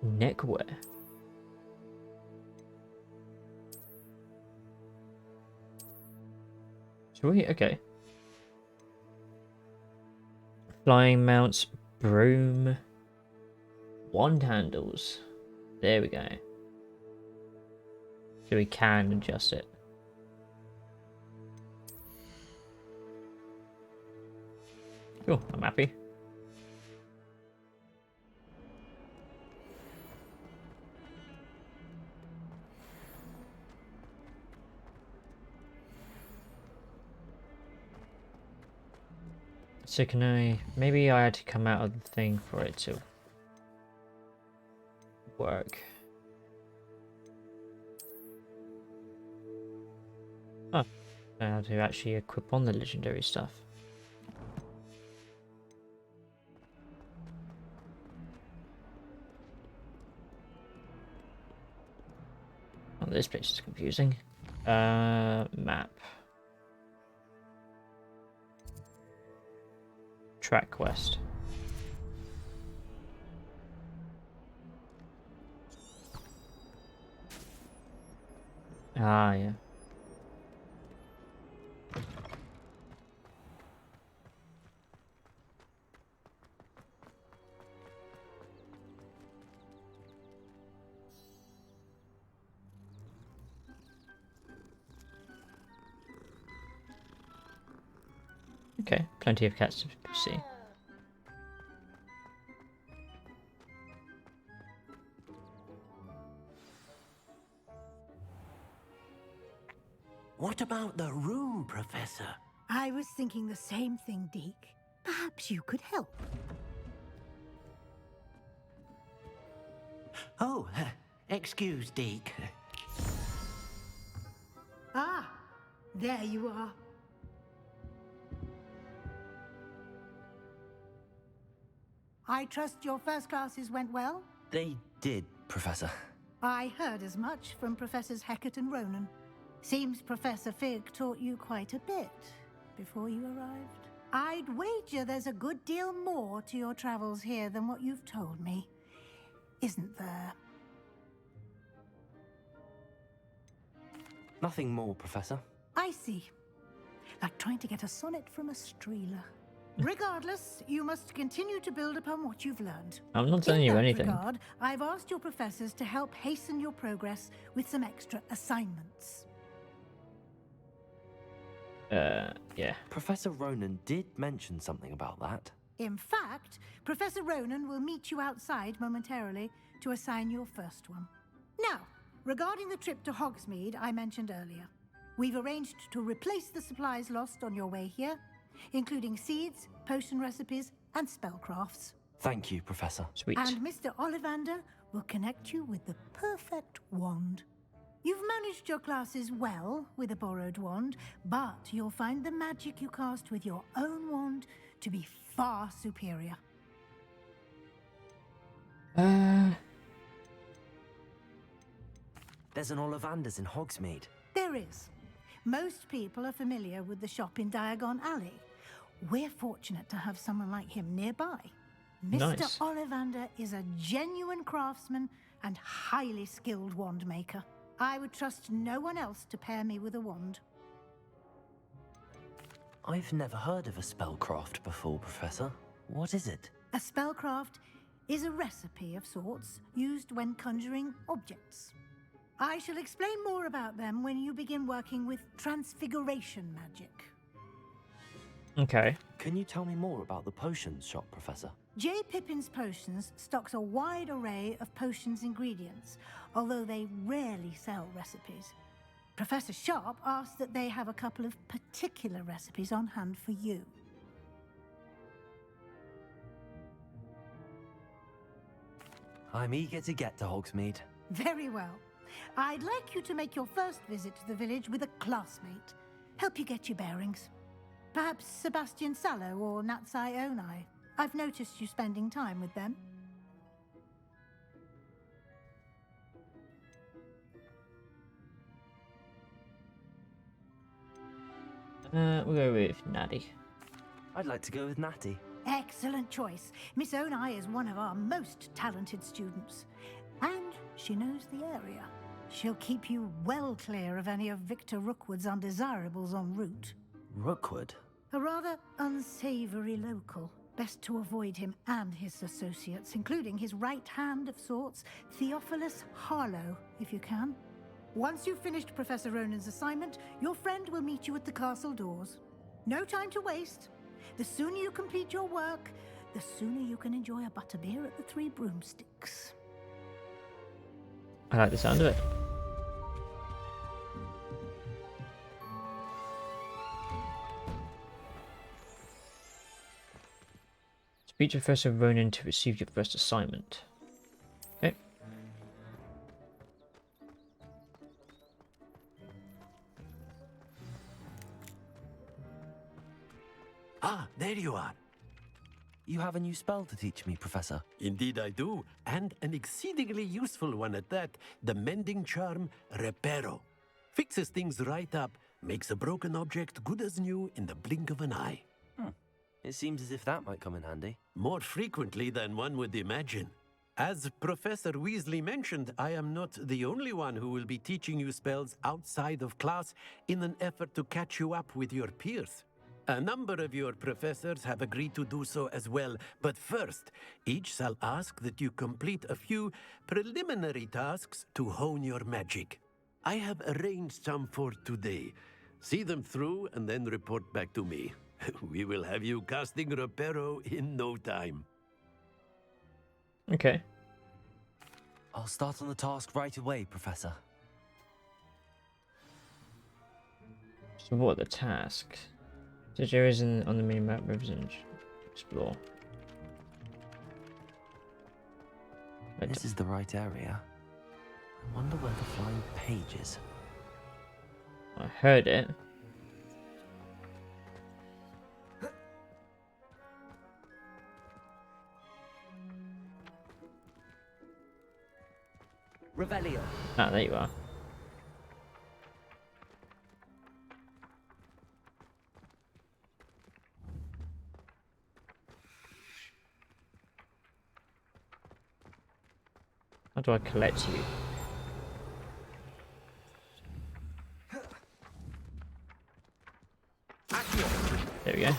Neckwear. Sweet, okay. Flying mounts, broom, wand handles. There we go. So we can adjust it. Cool, I'm happy. So can I... Maybe I had to come out of the thing for it to work. Oh, now to actually equip on the legendary stuff. Oh, this place is confusing. Map. Track quest. Ah, yeah. Okay, plenty of cats to see.
What about the room, Professor?
I was thinking the same thing, Deke. Perhaps you could help.
Oh, excuse, Deke.
Ah, there you are. I trust your first classes went well?
They did, Professor.
I heard as much from Professors Hecat and Ronan. Seems Professor Fig taught you quite a bit before you arrived. I'd wager there's a good deal more to your travels here than what you've told me. Isn't there?
Nothing more, Professor.
I see. Like trying to get a sonnet from a streeler. Regardless, you must continue to build upon what you've learned.
I'm not telling you anything.
In that regard, I've asked your professors to help hasten your progress with some extra assignments.
Yeah.
Professor Ronan did mention something about that.
In fact, Professor Ronan will meet you outside momentarily to assign your first one. Now, regarding the trip to Hogsmeade I mentioned earlier, we've arranged to replace the supplies lost on your way here, including seeds, potion recipes, and spellcrafts.
Thank you, Professor.
Sweet.
And Mr. Ollivander will connect you with the perfect wand. You've managed your classes well with a borrowed wand, but you'll find the magic you cast with your own wand to be far superior.
There's an Ollivander's in Hogsmeade.
There is. Most people are familiar with the shop in Diagon Alley. We're fortunate to have someone like him nearby. Mr.
Nice.
Ollivander is a genuine craftsman and highly skilled wand maker. I would trust no one else to pair me with a wand.
I've never heard of a spellcraft before, Professor. What is it?
A spellcraft is a recipe of sorts used when conjuring objects. I shall explain more about them when you begin working with transfiguration magic.
Okay.
Can you tell me more about the potions shop, Professor?
J. Pippin's Potions stocks a wide array of potions ingredients, although they rarely sell recipes. Professor Sharp asked that they have a couple of particular recipes on hand for you.
I'm eager to get to Hogsmeade.
Very well. I'd like you to make your first visit to the village with a classmate. Help you get your bearings. Perhaps Sebastian Sallow or Natsai Onai. I've noticed you spending time with them.
We'll go with Natty.
I'd like to go with Natty.
Excellent choice. Miss Onai is one of our most talented students. And she knows the area. She'll keep you well clear of any of Victor Rookwood's undesirables en route.
Rookwood?
A rather unsavory local. Best to avoid him and his associates, including his right hand of sorts, Theophilus Harlow, if you can. Once you've finished Professor Ronan's assignment, your friend will meet you at the castle doors. No time to waste. The sooner you complete your work, the sooner you can enjoy a butterbeer at the Three Broomsticks.
I like the sound of it. Speak to Professor Ronan to receive your first assignment. Okay.
Ah, there you are.
You have a new spell to teach me, Professor.
Indeed I do, and an exceedingly useful one at that. The mending charm, Reparo. Fixes things right up, makes a broken object good as new in the blink of an eye.
It seems as if that might come in handy.
More frequently than one would imagine. As Professor Weasley mentioned, I am not the only one who will be teaching you spells outside of class in an effort to catch you up with your peers. A number of your professors have agreed to do so as well, but first, each shall ask that you complete a few preliminary tasks to hone your magic. I have arranged some for today. See them through and then report back to me. We will have you casting Reparo in no time.
Okay.
I'll start on the task right away, Professor.
So what are the tasks? Such areas on the mini-map represent explore.
This is the right area. I wonder where the flying page is.
I heard it.
Revelio.
Ah, there you are. How do I collect you? There we go.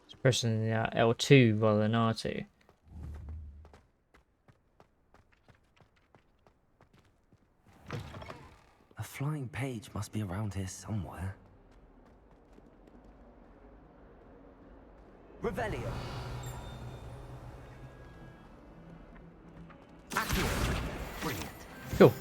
Just pressing L2 rather than R2.
A flying page must be around here somewhere. Revelio. Accio. Brilliant.
Cool.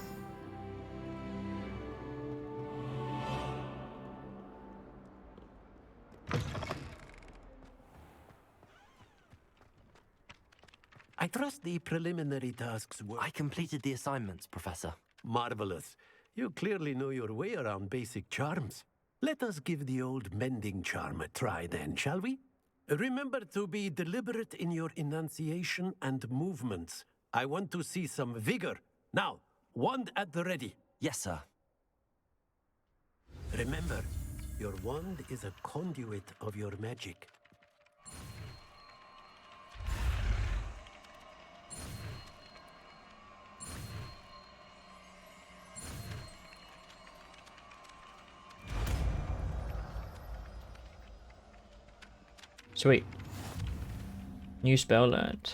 I trust the preliminary tasks were...
I completed the assignments, Professor.
Marvelous. You clearly know your way around basic charms. Let us give the old mending charm a try then, shall we? Remember to be deliberate in your enunciation and movements. I want to see some vigor. Now, wand at the ready.
Yes, sir.
Remember, your wand is a conduit of your magic.
Sweet. New spell learned.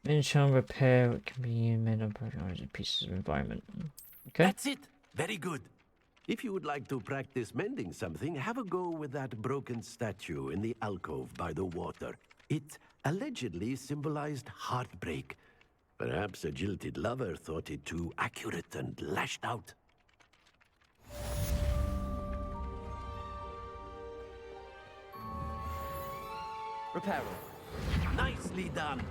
Miniature repair what can be made up of pieces of environment. Okay.
That's it. Very good. If you would like to practice mending something, have a go with that broken statue in the alcove by the water. It allegedly symbolized heartbreak. Perhaps a jilted lover thought it too accurate and lashed out.
Repair room.
Nicely done.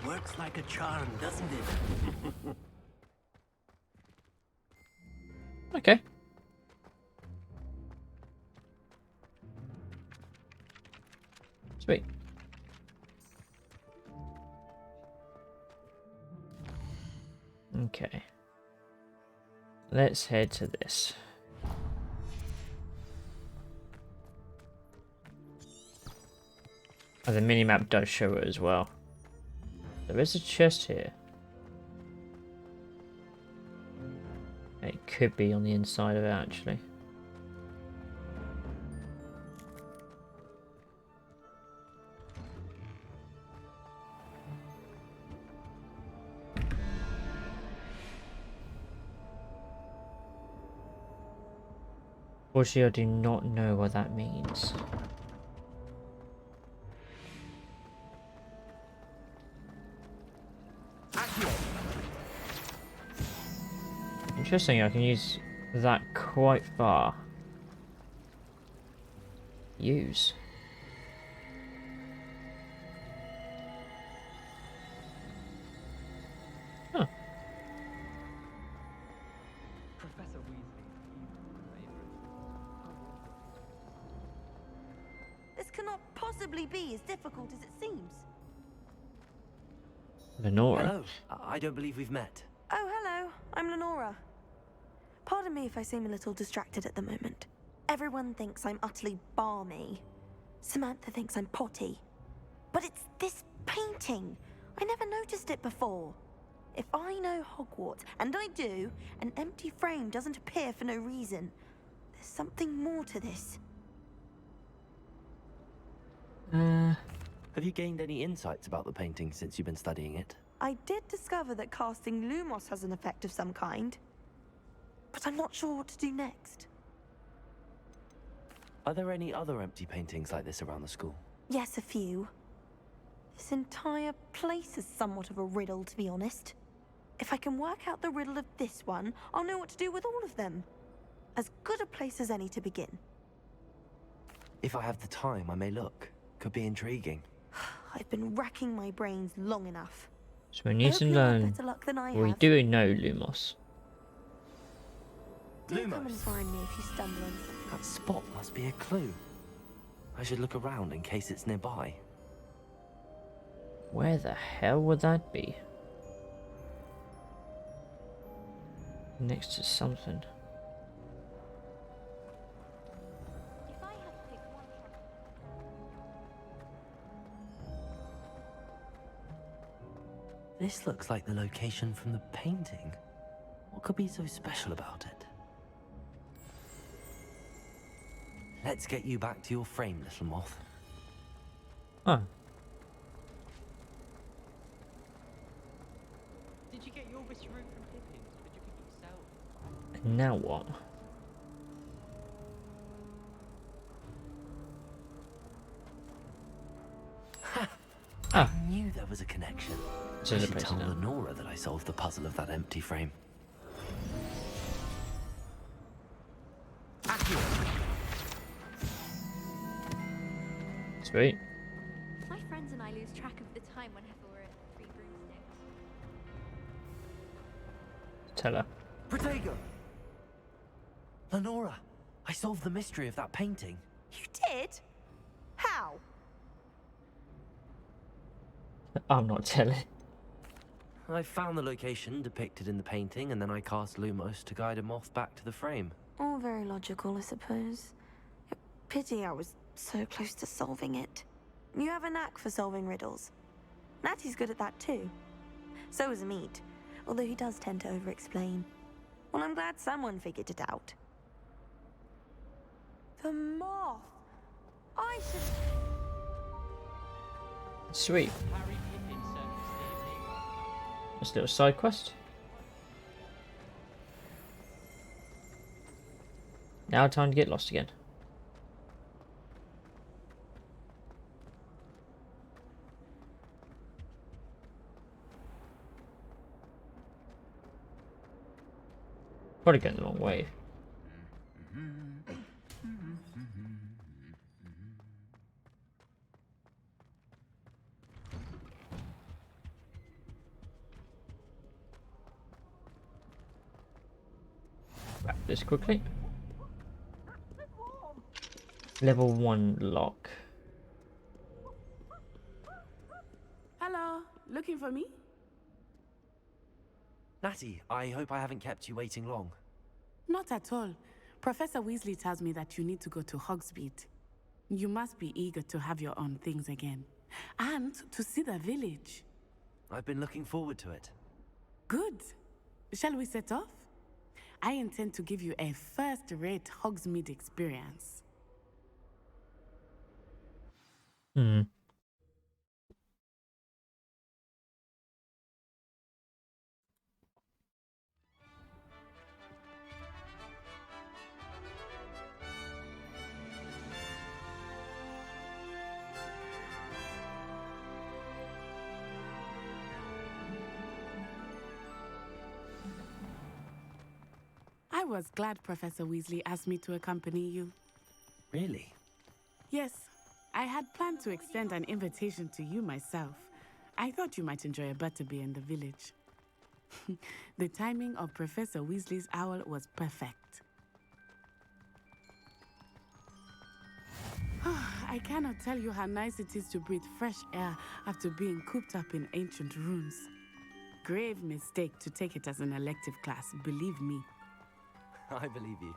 Works like a charm, doesn't it?
Okay. Sweet. Okay. Let's head to this. Oh, the minimap does show it as well. There is a chest here. It could be on the inside of it, actually. Unfortunately, I do not know what that means. Interesting, I can use that quite far. Use. Huh.
Professor Weasley,
This cannot possibly be as difficult as it seems.
Lenora.
Hello. I don't believe we've met.
Oh, hello. I'm Lenora. Pardon me if I seem a little distracted at the moment. Everyone thinks I'm utterly balmy. Samantha thinks I'm potty. But it's this painting. I never noticed it before. If I know Hogwarts, and I do, an empty frame doesn't appear for no reason. There's something more to this.
Have you gained any insights about the painting since you've been studying it?
I did discover that casting Lumos has an effect of some kind. But I'm not sure what to do next.
Are there any other empty paintings like this around the school?
Yes, a few. This entire place is somewhat of a riddle, to be honest. If I can work out the riddle of this one, I'll know what to do with all of them. As good a place as any to begin.
If I have the time, I may look. Could be intriguing.
I've been racking my brains long enough.
So we need to learn. We do know Lumos.
Do come and find me if you stumble on something.
That spot must be a clue. I should look around in case it's nearby.
Where the hell would that be? Next to something.
This looks like the location from the painting. What could be so special about it? Let's get you back to your frame, little moth.
Huh.
Did you get your wish room from Pippin? Did you pick it yourself?
And now what?
I knew there was a connection.
So
I
the
should
place
tell
now.
Lenora that I solved the puzzle of that empty frame.
Sweet.
My friends and I lose track of the time whenever we're at Three Broomsticks.
Tell her.
Protego! Lenora, I solved the mystery of that painting.
You did? How?
I'm not telling.
I found the location depicted in the painting, and then I cast Lumos to guide a moth back to the frame.
All very logical, I suppose. Pity I was so close to solving it. You have a knack for solving riddles. Natty's good at that too. So is Amit, although he does tend to over-explain. Well, I'm glad someone figured it out. The moth! I should.
Sweet. Just a little side quest. Now time to get lost again. Probably going the wrong way. Wrap this quickly. Level 1 lock.
Hello, looking for me?
Natty, I hope I haven't kept you waiting long.
Not at all. Professor Weasley tells me that you need to go to Hogsmeade. You must be eager to have your own things again. And to see the village.
I've been looking forward to it.
Good. Shall we set off? I intend to give you a first-rate Hogsmeade experience.
Hmm.
I was glad Professor Weasley asked me to accompany you.
Really?
Yes, I had planned to extend an invitation to you myself. I thought you might enjoy a butterbeer in the village. The timing of Professor Weasley's owl was perfect. I cannot tell you how nice it is to breathe fresh air after being cooped up in ancient ruins. Grave mistake to take it as an elective class, believe me.
I believe you.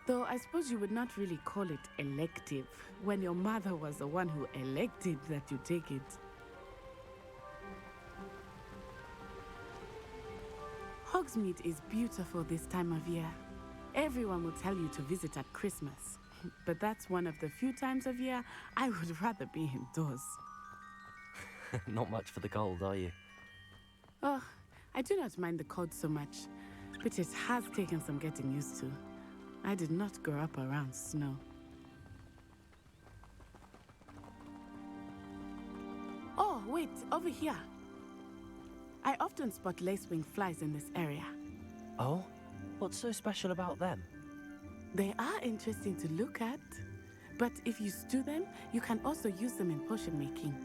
Though I suppose you would not really call it elective when your mother was the one who elected that you take it. Hogsmeade is beautiful this time of year. Everyone will tell you to visit at Christmas, but that's one of the few times of year I would rather be indoors.
Not much for the cold, are you?
Oh, I do not mind the cold so much, but it has taken some getting used to. I did not grow up around snow. Oh, wait, over here. I often spot lacewing flies in this area.
Oh? What's so special about them?
They are interesting to look at, but if you stew them, you can also use them in potion making.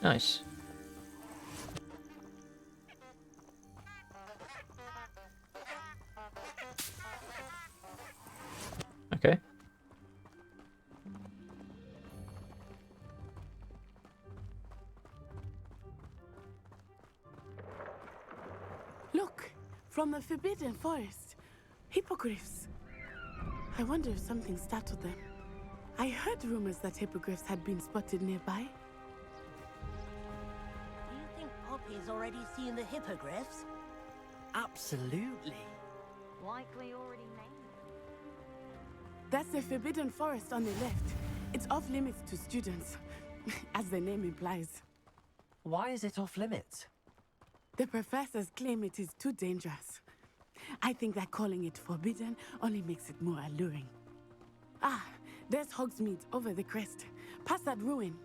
Nice. Okay.
Look, from the Forbidden Forest. Hippogriffs. I wonder if something startled them. I heard rumors that hippogriffs had been spotted nearby.
Do you think Poppy's already seen the hippogriffs?
Absolutely.
Likely already named them.
That's the Forbidden Forest on the left. It's off limits to students, as the name implies.
Why is it off limits?
The professors claim it is too dangerous. I think that calling it forbidden only makes it more alluring. Ah, there's Hogsmeade over the crest, past that ruin.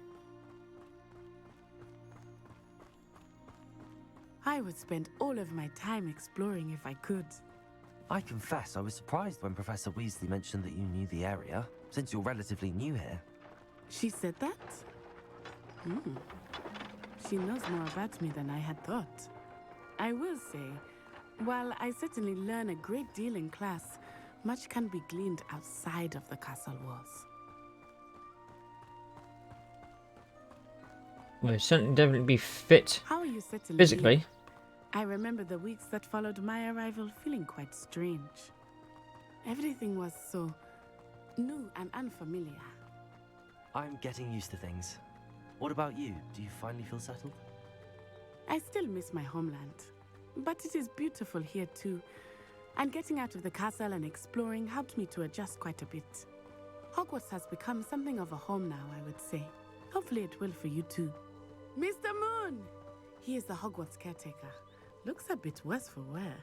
I would spend all of my time exploring if I could.
I confess I was surprised when Professor Weasley mentioned that you knew the area, since you're relatively new here.
She said that? She knows more about me than I had thought. I will say, while I certainly learn a great deal in class, much can be gleaned outside of the castle walls.
Well, certainly definitely be fit
How are you settling
physically.
in? I remember the weeks that followed my arrival feeling quite strange. Everything was so new and unfamiliar.
I'm getting used to things. What about you? Do you finally feel
I still miss my homeland, but it is beautiful here too. And getting out of the castle and exploring helped me to adjust quite a bit. Hogwarts has become something of a home now, I would say. Hopefully it will for you too. Mr. Moon! He is the Hogwarts caretaker. Looks a bit worse for wear.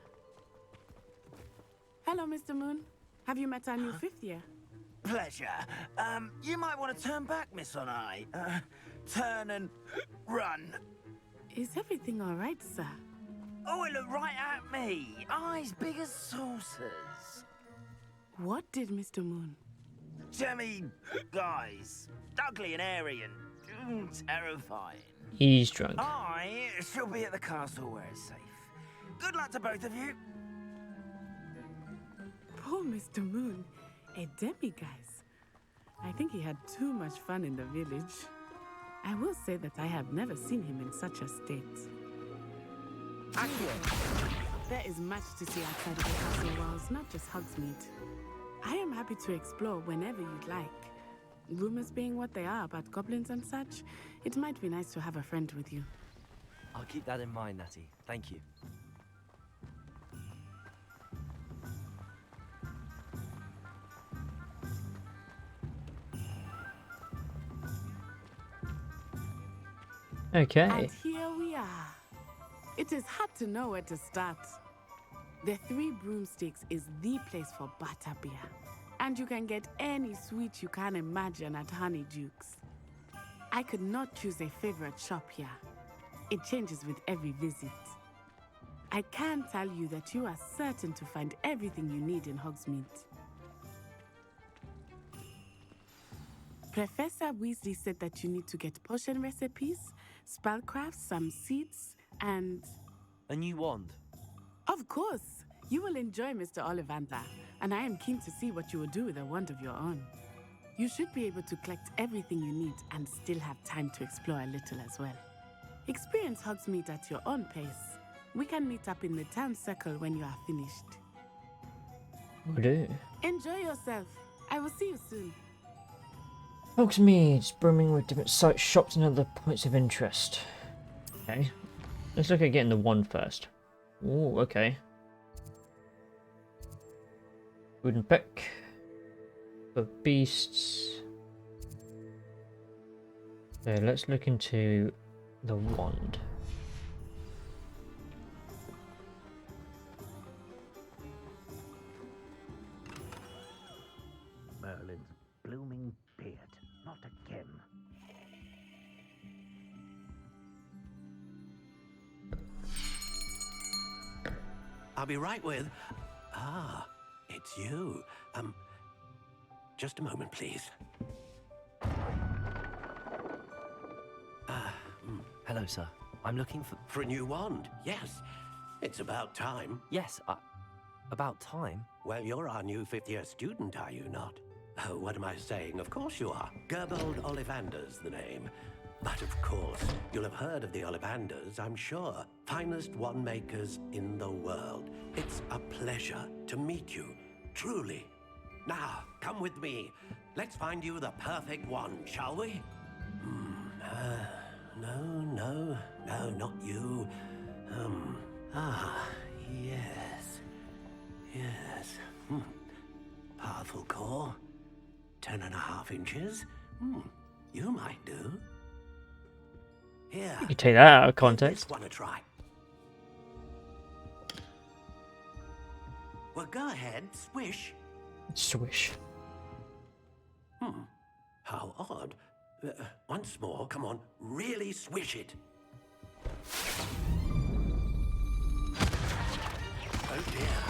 Hello, Mr. Moon. Have you met our new 5th year?
Pleasure. You might want to turn back, Miss Onai. Turn and run.
Is everything all right, sir?
Oh, it looked right at me. Eyes big as saucers.
What did Mr. Moon?
Jemmy, guys. Ugly and airy and terrifying.
He's drunk.
I shall be at the castle where it's safe. Good luck to both of you.
Poor Mr. Moon. A demiguise. I think he had too much fun in the village. I will say that I have never seen him in such a state. There is much to see outside of the castle walls, not just Hogsmeade. I am happy to explore whenever you'd like. Rumors being what they are about goblins and such, it might be nice to have a friend with you.
I'll keep that in mind, Natty. Thank you.
Okay.
And here we are. It is hard to know where to start. The Three Broomsticks is the place for butterbeer. And you can get any sweet you can imagine at Honeyduke's. I could not choose a favorite shop here. It changes with every visit. I can tell you that you are certain to find everything you need in Hogsmeade. Professor Weasley said that you need to get potion recipes, spellcrafts, some seeds, and...
A new wand.
Of course! You will enjoy Mr. Ollivander, and I am keen to see what you will do with a wand of your own. You should be able to collect everything you need and still have time to explore a little as well. Experience Hogsmeade at your own pace. We can meet up in the town circle when you are finished.
Will do.
Enjoy yourself. I will see you soon.
Hogsmeade's brimming with different sites, shops, and other points of interest. Okay. Let's look at getting the wand first. Ooh, okay. Wooden pick. For beasts. So let's look into the wand.
Merlin's blooming beard. Not again.
I'll be right with... Ah, it's you. Just a moment, please.
Hello, sir. I'm looking for...
For a new wand, yes. It's about time.
Yes, about time?
Well, you're our new 5th-year student, are you not? Oh, what am I saying? Of course you are. Gerbold Ollivander's the name. But of course, you'll have heard of the Ollivanders, I'm sure. Finest wand makers in the world. It's a pleasure to meet you, truly. Now, come with me. Let's find you the perfect wand, shall we? No, not you. Yes. Powerful core. 10.5 inches. You might do. Here.
You take that out of context.
Give this one a try. Well, go ahead, swish.
Swish.
How odd. Once more, come on, really swish it. Oh dear.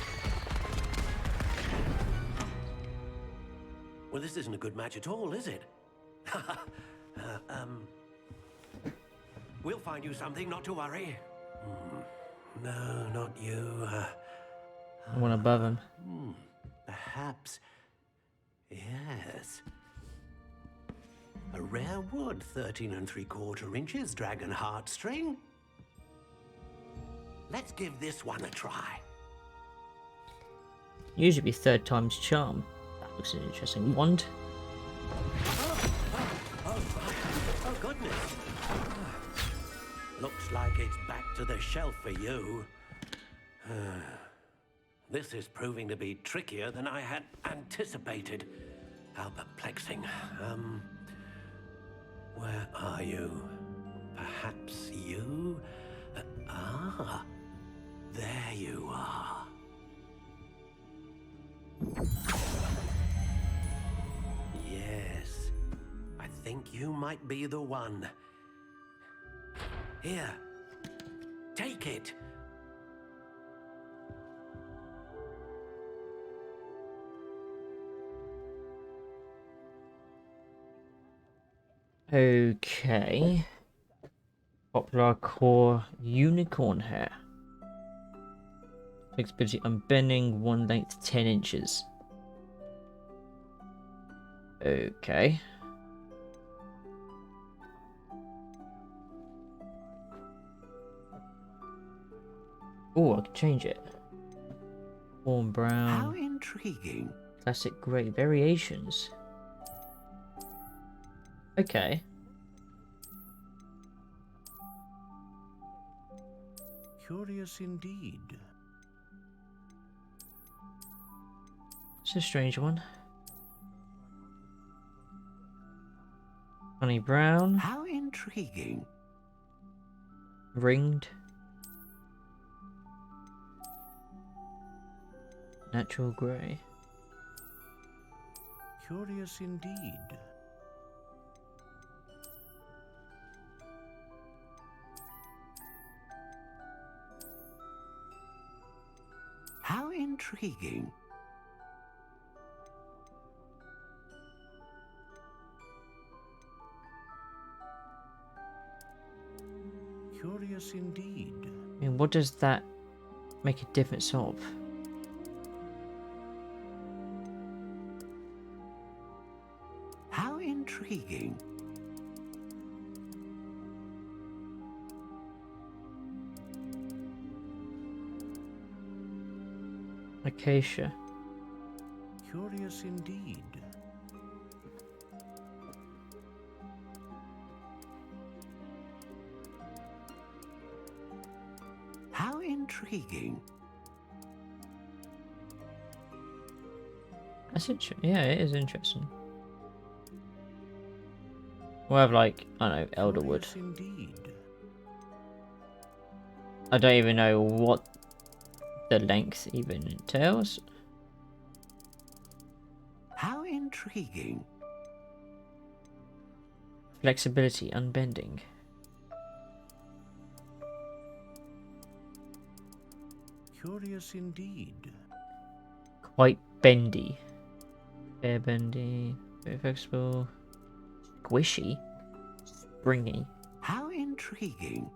Well, this isn't a good match at all, is it? We'll find you something, not to worry. No, not you.
One above him.
Perhaps. Yes. A rare wood, 13 3/4 inches, dragon heartstring. Let's give this one a try.
Usually be 3rd time's charm. That looks an interesting wand.
Oh goodness. Looks like it's back to the shelf for you. This is proving to be trickier than I had anticipated. How perplexing. Where are you? Perhaps you? There you are. Yes, I think you might be the one. Here, take it.
Okay. Popular core unicorn hair. Flexibility unbending, one length 10 inches. Okay. Oh, I can change it. Warm brown.
How intriguing.
Classic grey variations. Okay.
Curious indeed.
It's a strange one. Honey brown.
How intriguing.
Ringed. Natural grey.
Curious indeed. How intriguing. Curious indeed.
I mean, what does that make a difference of?
How intriguing.
Acacia.
Curious indeed. How intriguing.
That's interesting. Yeah, it is interesting. We'll have like, I don't know, elderwood.
Curious indeed.
I don't even know what the length even entails.
How intriguing.
Flexibility, unbending.
Curious indeed.
Quite bendy. Fair bendy. Very flexible. Squishy. Springy.
How intriguing.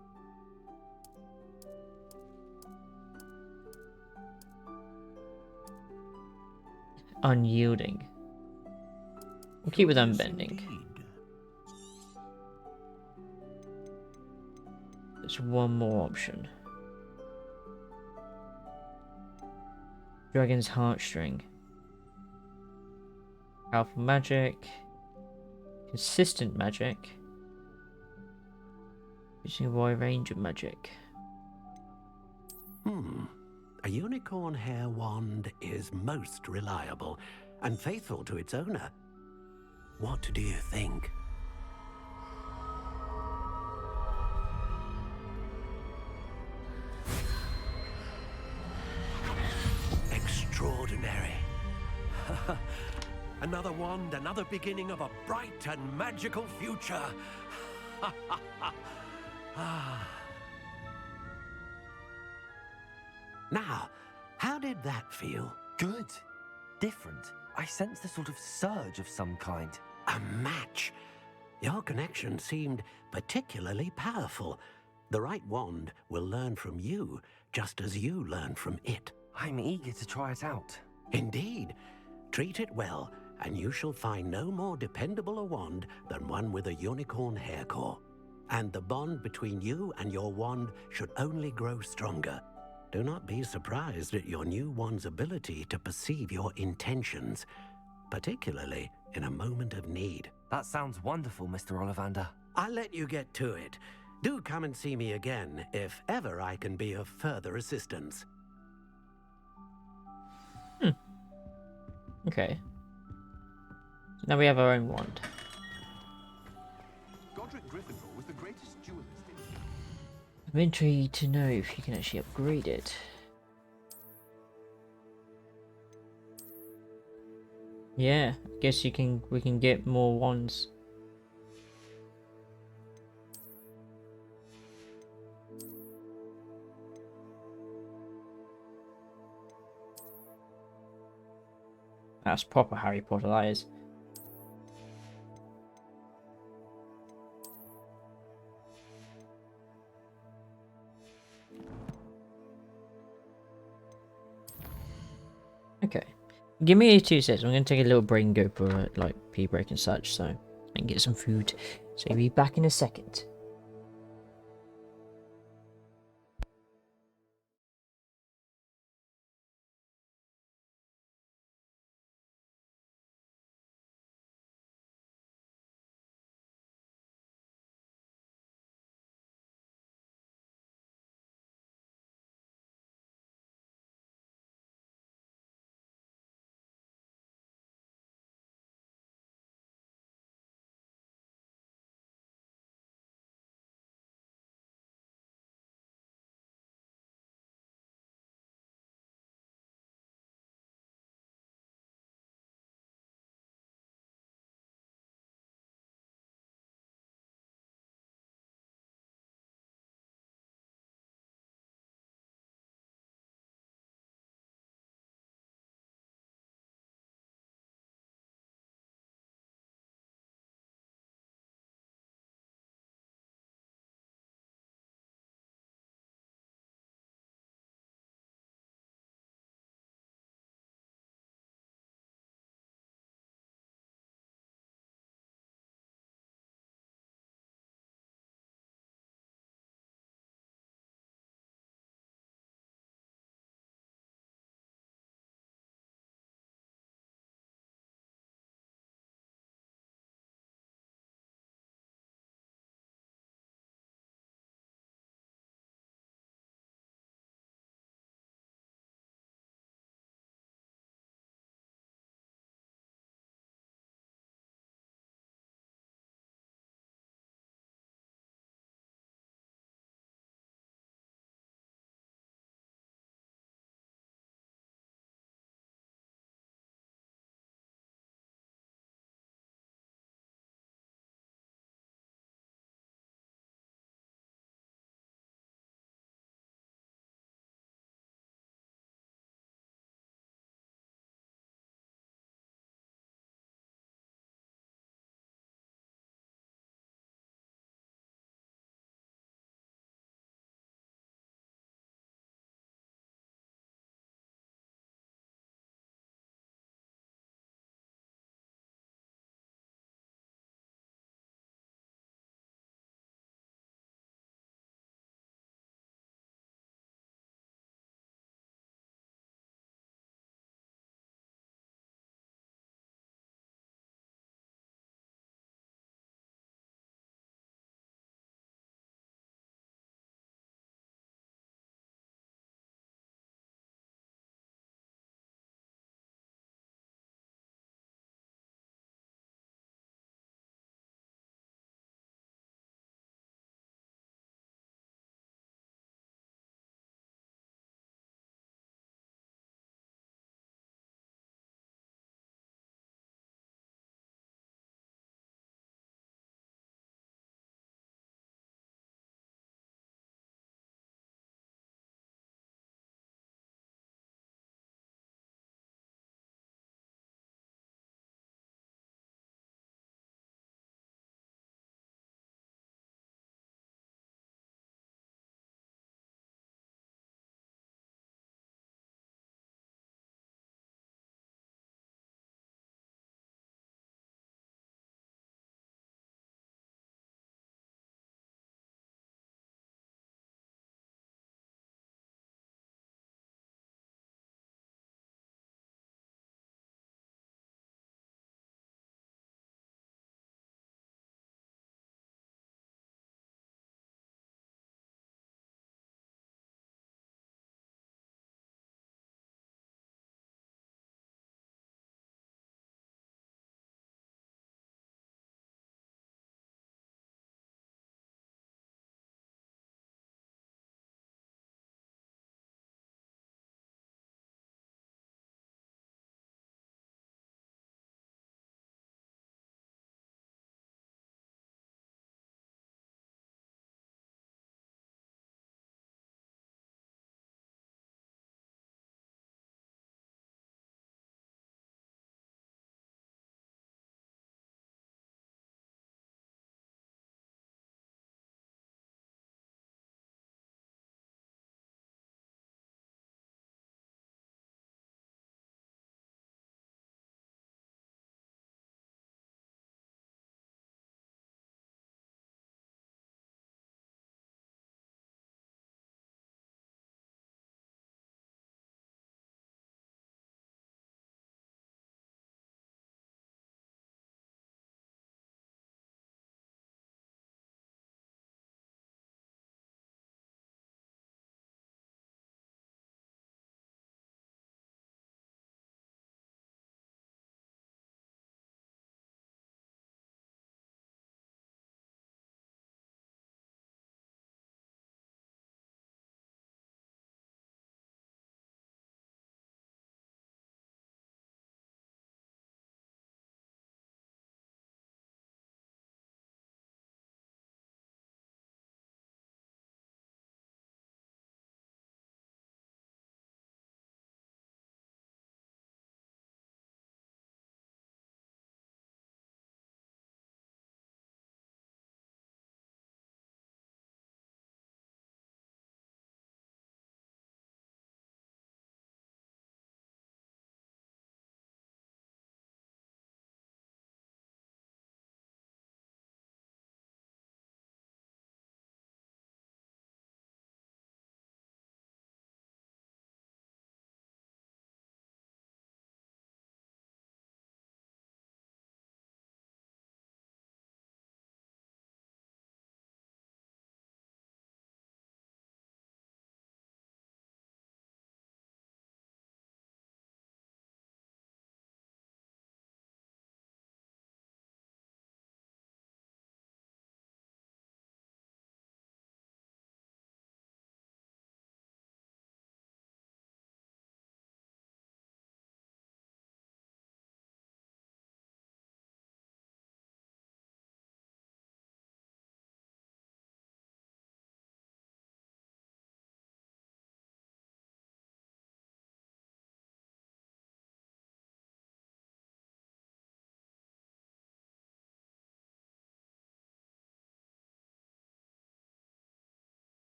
Unyielding. We'll keep with unbending.
Indeed.
There's one more option. Dragon's Heartstring. Powerful magic. Consistent magic. Using a wide range of magic.
A unicorn hair wand is most reliable and faithful to its owner. What do you think? Extraordinary. Another wand, another beginning of a bright and magical future. Now, how did that feel?
Good. Different. I sensed a sort of surge of some kind.
A match. Your connection seemed particularly powerful. The right wand will learn from you, just as you learn from it.
I'm eager to try it out.
Indeed. Treat it well, and you shall find no more dependable a wand than one with a unicorn hair core. And the bond between you and your wand should only grow stronger. Do not be surprised at your new wand's ability to perceive your intentions, particularly in a moment of need.
That sounds wonderful, Mr. Ollivander.
I'll let you get to it. Do come and see me again if ever I can be of further assistance.
Okay. Now we have our own wand.
Godric Gryffindor was the greatest duelist in...
I'm intrigued to know if you can actually upgrade it. Yeah, I guess we can get more wands. That's proper Harry Potter, that is. Okay. Give me 2 seconds. I'm going to take a little break and go for like pee break and such, so I can get some food. So I'll be back in a second.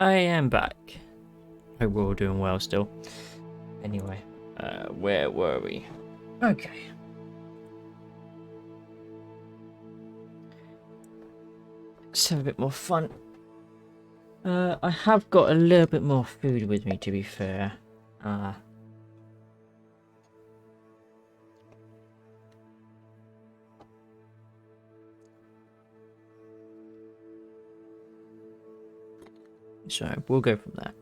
I am back. Hope we're all doing well still. Anyway, where were we? Okay. Let's have a bit more fun. I have got a little bit more food with me, to be fair. So we'll go from there.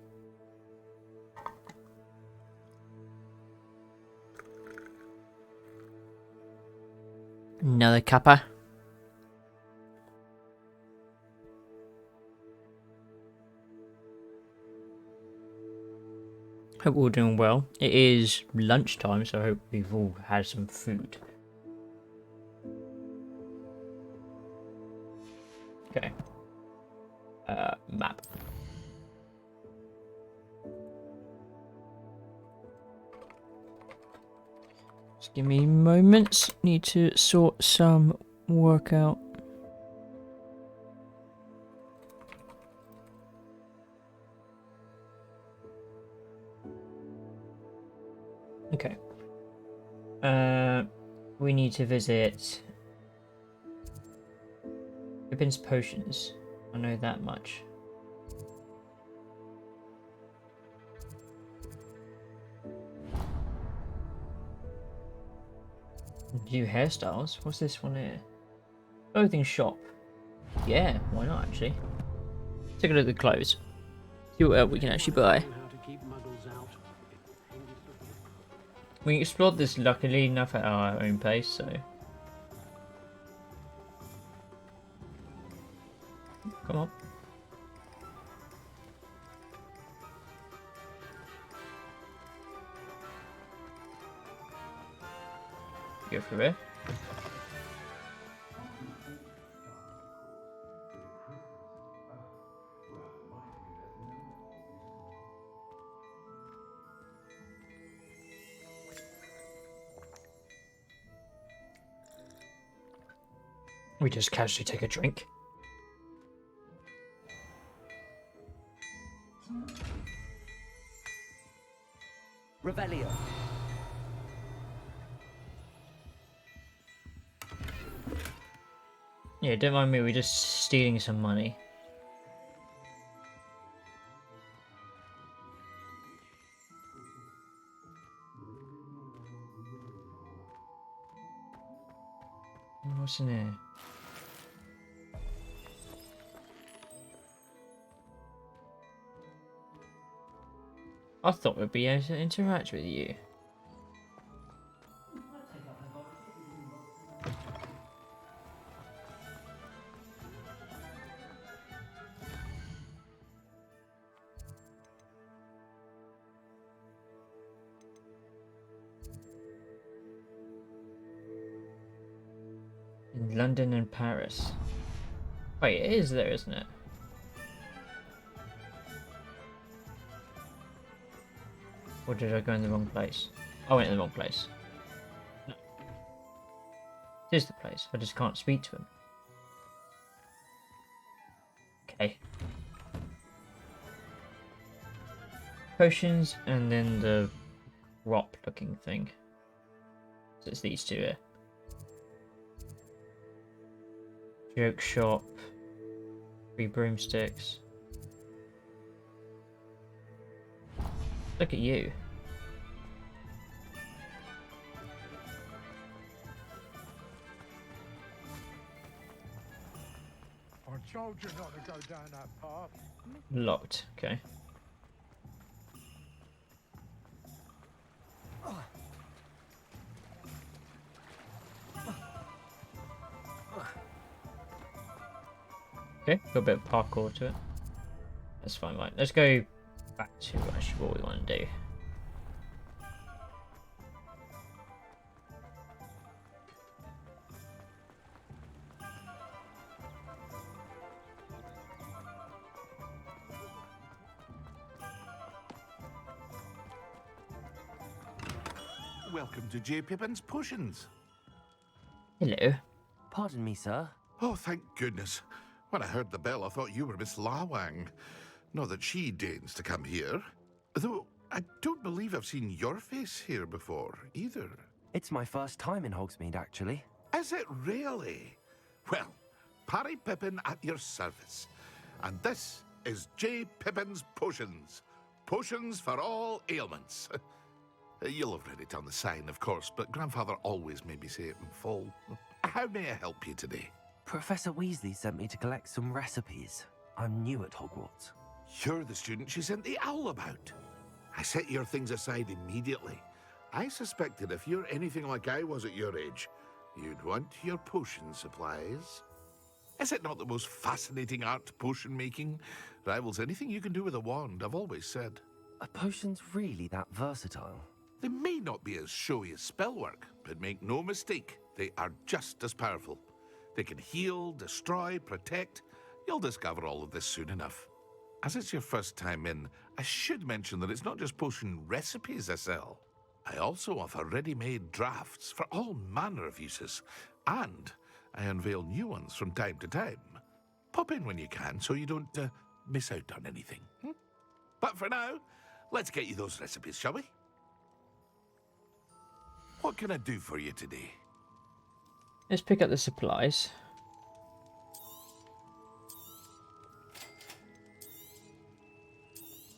Another kappa. Hope we're all doing well. It is lunchtime, so I hope we've all had some food. Okay. Map. Just give me moments. Need to sort some work out. Okay. We need to visit Pippin's Potions. I know that much. New hairstyles? What's this one here? Clothing shop. Yeah, why not actually? Take a look at the clothes. See what else we can actually buy. We explored this luckily enough at our own pace, so... Come on. Go through here. We just casually take a drink.
Revelio.
Yeah, don't mind me, we're just stealing some money. What's in here? I thought we'd be able to interact with you. In London and Paris. Wait, it is there, isn't it? Or did I go in the wrong place? I went in the wrong place. No. This is the place. I just can't speak to him. Okay. Potions and then the crop looking thing. So it's these two here. Joke shop. 3 broomsticks. Look at you.
I told you not to go down that path.
Locked. Okay. Okay, got a bit of parkour to it. That's fine, right. Let's go back to actually what we want to do.
Welcome to J. Pippin's Potions.
Hello.
Pardon me, sir.
Oh, thank goodness. When I heard the bell, I thought you were Miss Lawang. Not that she deigns to come here. Though I don't believe I've seen your face here before, either.
It's my first time in Hogsmeade, actually.
Is it really? Well, Parry Pippin at your service. And this is J. Pippin's Potions. Potions for all ailments. You'll have read it on the sign, of course, but Grandfather always made me say it in full. How may I help you today?
Professor Weasley sent me to collect some recipes. I'm new at Hogwarts.
You're the student she sent the owl about. I set your things aside immediately. I suspected if you're anything like I was at your age, you'd want your potion supplies. Is it not the most fascinating art, potion making? Rivals anything you can do with a wand, I've always said.
Are potions really that versatile?
They may not be as showy as spellwork, but make no mistake, they are just as powerful. They can heal, destroy, protect. You'll discover all of this soon enough. As it's your first time in, I should mention that it's not just potion recipes I sell. I also offer ready-made drafts for all manner of uses, and I unveil new ones from time to time. Pop in when you can so you don't miss out on anything. But for now, let's get you those recipes, shall we? What can I do for you today?
Let's pick up the supplies.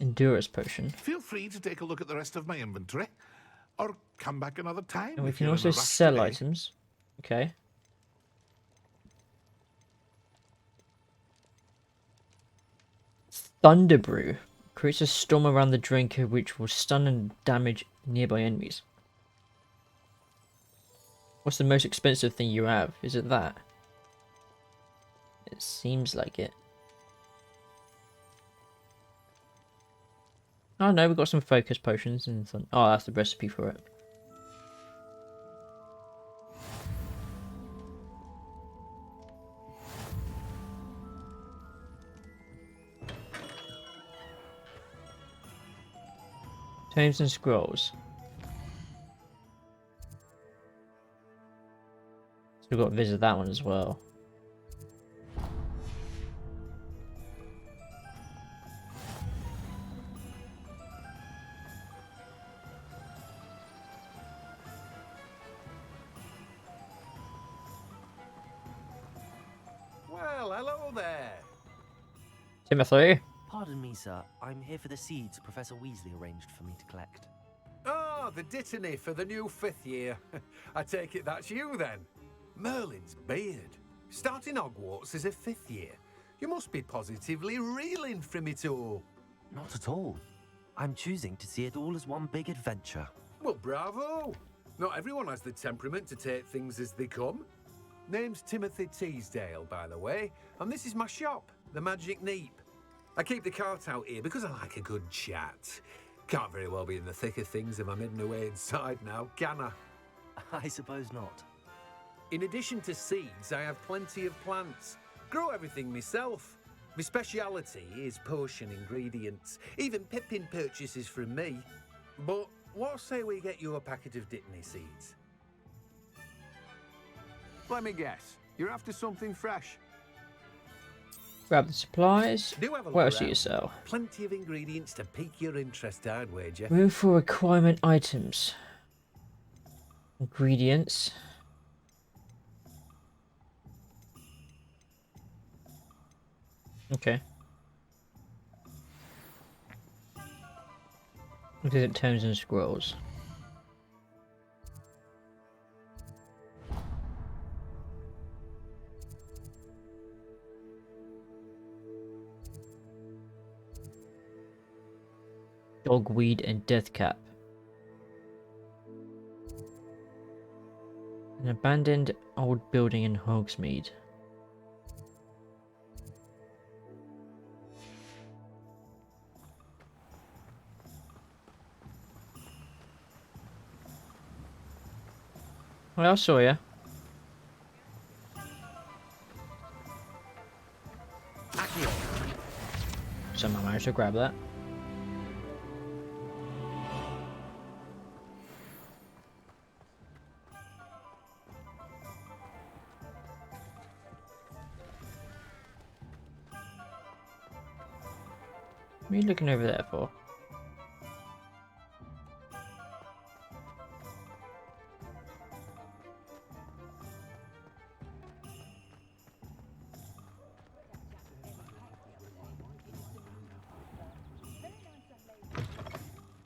Endurance potion.
Feel free to take a look at the rest of my inventory, or come back another time.
And we
if
can
you're in
also
a rush
sell
today.
items. Okay. Thunder Brew creates a storm around the drinker which will stun and damage nearby enemies. What's the most expensive thing you have? Is it that? It seems like it. Oh no, we've got some focus potions and oh, that's the recipe for it. Tomes and scrolls. So we've got to visit that one as well.
Well, hello there.
Timothy.
Pardon me, sir. I'm here for the seeds Professor Weasley arranged for me to collect.
Oh, the dittany for the new 5th year. I take it that's you then. Merlin's beard. Starting Hogwarts as a 5th year. You must be positively reeling from it all.
Not at all. I'm choosing to see it all as one big adventure.
Well, bravo. Not everyone has the temperament to take things as they come. Name's Timothy Teasdale, by the way, and this is my shop, the Magic Neep. I keep the cart out here because I like a good chat. Can't very well be in the thick of things if I'm hidden away inside now, can I?
I suppose not.
In addition to seeds, I have plenty of plants. Grow everything myself. My speciality is potion ingredients. Even Pippin purchases from me. But what say we get you a packet of Dittany seeds?
Let me guess. You're after something fresh.
Grab the supplies.
Do have a
What
look
else do you
around.
sell?
Plenty of ingredients to pique your interest, I'd wager.
Room for requirement items. Ingredients. Okay. Look at Tomes and Scrolls. Dogweed and Deathcap. An abandoned old building in Hogsmeade. Well, I saw ya. Somehow managed to grab that. What are you looking over there for?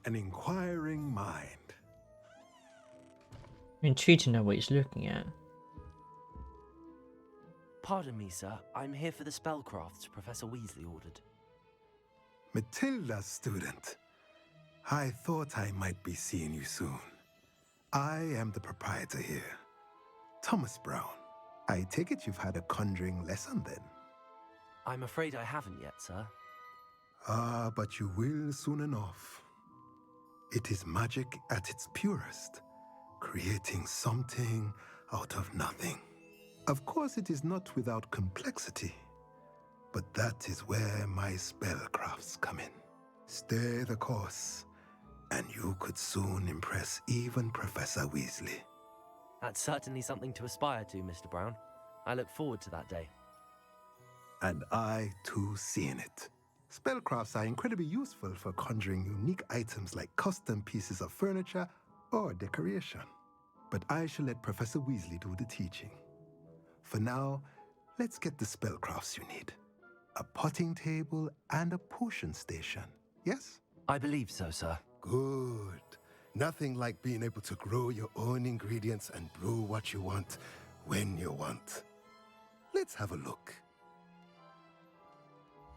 An inquiring mind.
I'm intrigued to know what he's looking at.
Pardon me, sir. I'm here for the spellcrafts Professor Weasley ordered.
Matilda's student. I thought I might be seeing you soon. I am the proprietor here, Thomas Brown. I take it you've had a conjuring lesson then?
I'm afraid I haven't yet, sir.
Ah, but you will soon enough. It is magic at its purest, creating something out of nothing. Of course, it is not without complexity, but that is where my spellcrafts come in. Stay the course, and you could soon impress even Professor Weasley.
That's certainly something to aspire to, Mr. Brown. I look forward to that day.
And I, too, seeing it. Spellcrafts are incredibly useful for conjuring unique items like custom pieces of furniture or decoration. But I shall let Professor Weasley do the teaching. For now, let's get the spellcrafts you need. A potting table and a potion station, yes?
I believe so, sir.
Good. Nothing like being able to grow your own ingredients and brew what you want when you want. Let's have a look.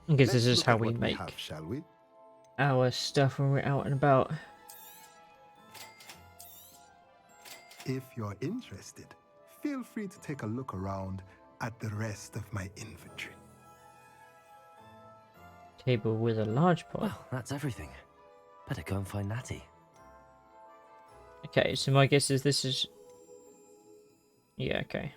I guess this is how we
what
make
have, shall we?
our stuff when we're out and about.
If you're interested, feel free to take a look around at the rest of my inventory.
Table with a large pot.
Well, that's everything. Better go and find Natty.
Okay, so my guess is this is... Yeah, okay.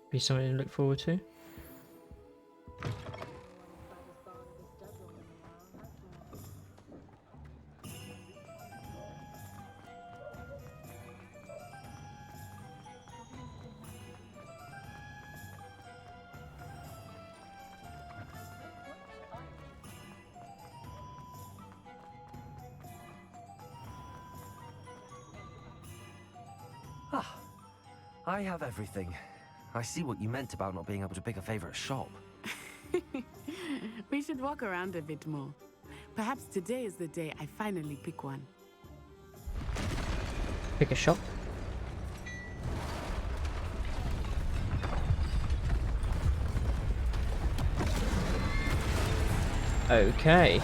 Be something to look forward to.
Ah, I have everything. I see what you meant about not being able to pick a favorite shop.
We should walk around a bit more. Perhaps today is the day I finally pick one.
Pick a shop. Okay.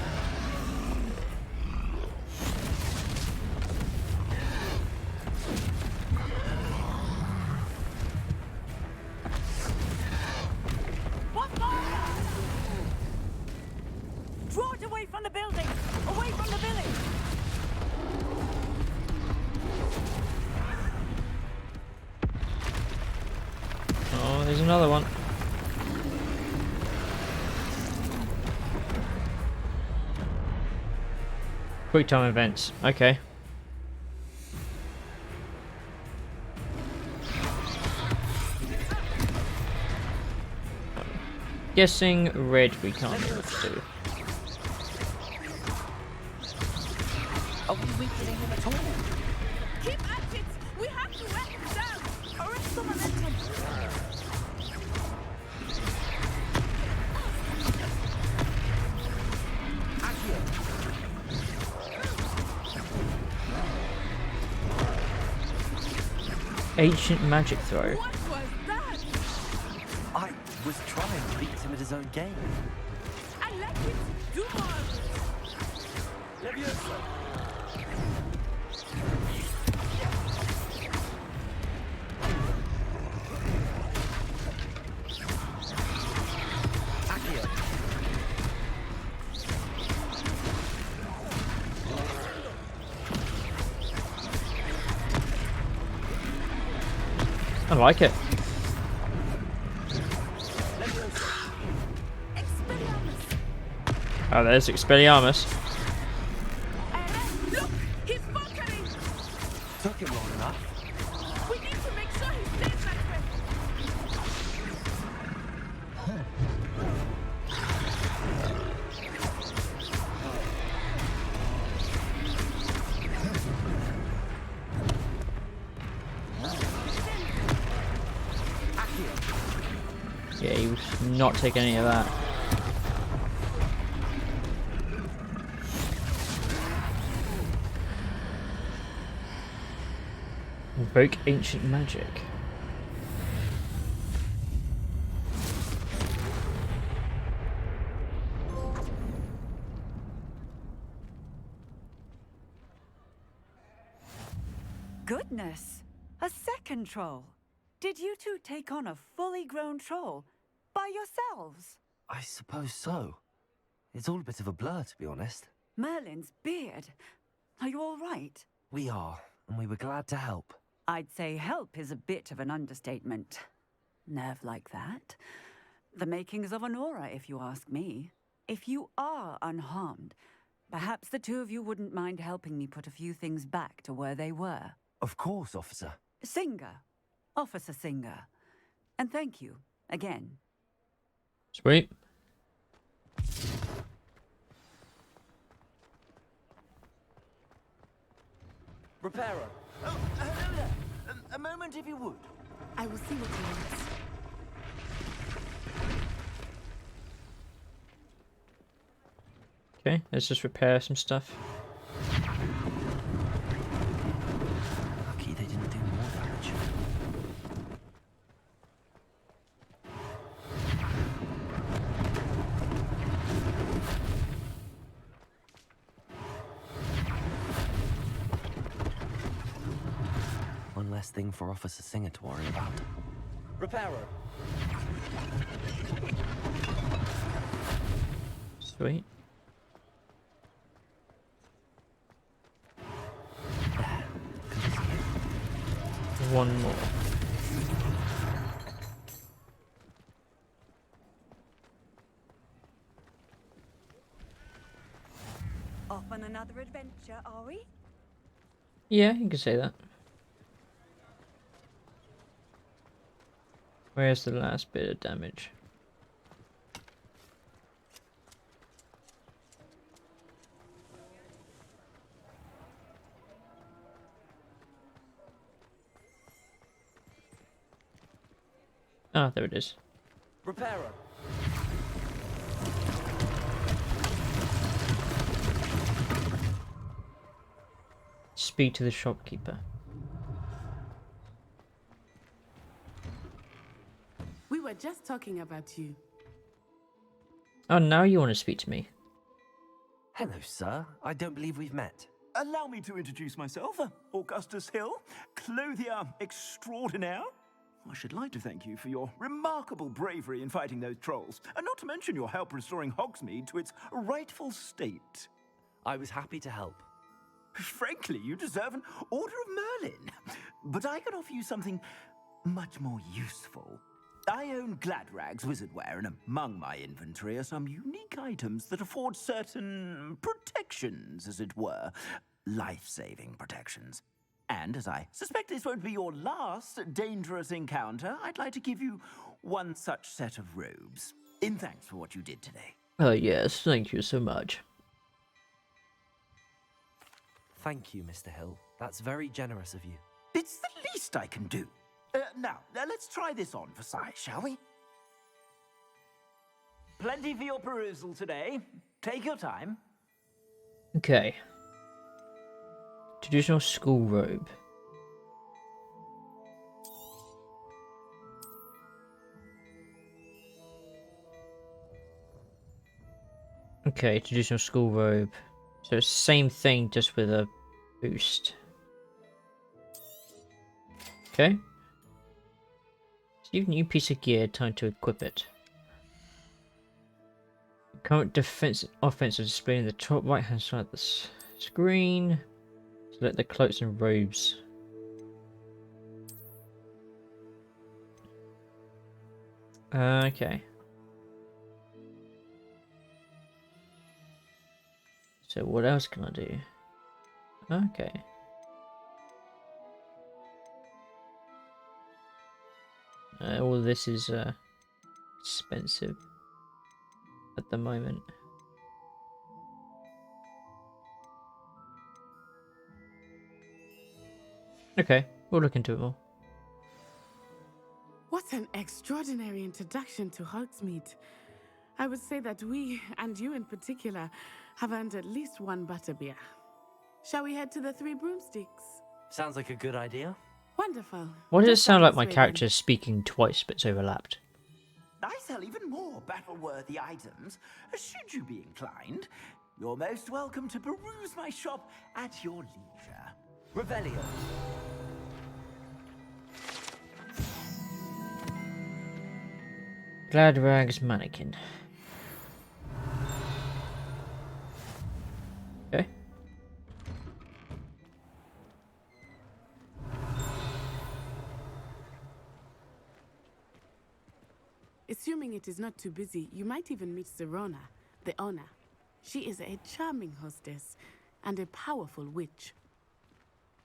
Draw it away from the building! Away from the village!
Oh, there's another one. Quick time events. Okay. Guessing red we can't do.
Are we weakening him at all?
Keep at it! We have to let him down! Arrest the momentum!
Ancient magic throw.
What was that?
I was trying to beat him at his own game.
I like it! Do more!
Leviosa! Accio!
I like it. Oh, there's Expelliarmus.
Look! He's faltering!
Took him long enough.
not take any of that. Invoke ancient magic.
Goodness! A second troll! Did you two take on a fully grown troll by yourselves?
I suppose so. It's all a bit of a blur, to be honest.
Merlin's beard. Are you all right?
We are, and we were glad to help.
I'd say help is a bit of an understatement. Nerve like that. The makings of an aura, if you ask me. If you are unharmed, perhaps the two of you wouldn't mind helping me put a few things back to where they were.
Of course, officer.
Singer. Officer Singer. And thank you, again.
Sweet.
Reparo. Oh, hello there. A moment if you would.
I will see what he wants.
Okay, let's just repair some stuff.
Lucky they didn't do more damage. One less thing for Officer Singer to worry about.
Reparo.
Sweet. One more.
Off on another adventure, are we?
Yeah, you can say that. Where's the last bit of damage? Ah, there it is.
Reparo.
Speak to the shopkeeper.
We were just talking about you.
Oh, now you want to speak to me.
Hello, sir. I don't believe we've met.
Allow me to introduce myself, Augustus Hill, clothier extraordinaire. I should like to thank you for your remarkable bravery in fighting those trolls, and not to mention your help restoring Hogsmeade to its rightful state.
I was happy to help.
Frankly, you deserve an Order of Merlin, but I can offer you something much more useful. I own Gladrag's wizardware, and among my inventory are some unique items that afford certain protections, as it were. Life-saving protections. And as I suspect this won't be your last dangerous encounter, I'd like to give you one such set of robes, in thanks for what you did today.
Oh yes, thank you so much.
Thank you, Mr. Hill. That's very generous of you.
It's the least I can do. Now, let's try this on for size, shall we? Plenty for your perusal today. Take your time.
Okay. Traditional school robe. Okay, traditional school robe. So it's same thing, just with a boost. Okay. Receive new piece of gear, time to equip it. Current defense and offense are displayed in the top right hand side of the screen. Select the cloaks and robes. Okay. So what else can I do? Okay. All this is expensive at the moment. Okay, we'll look into it more.
What an extraordinary introduction to Hogsmeade. I would say that we, and you in particular, have earned at least one butterbeer. Shall we head to the Three Broomsticks?
Sounds like a good idea.
Wonderful.
Why does it
Just
sound
down
like
this
my
way
character
then.
is speaking twice but it's overlapped?
I sell even more battle-worthy items. Should you be inclined, you're most welcome to peruse my shop at your leisure. Revelio.
Gladrag's mannequin. Okay.
Assuming it is not too busy, you might even meet Serona, the owner. She is a charming hostess and a powerful witch.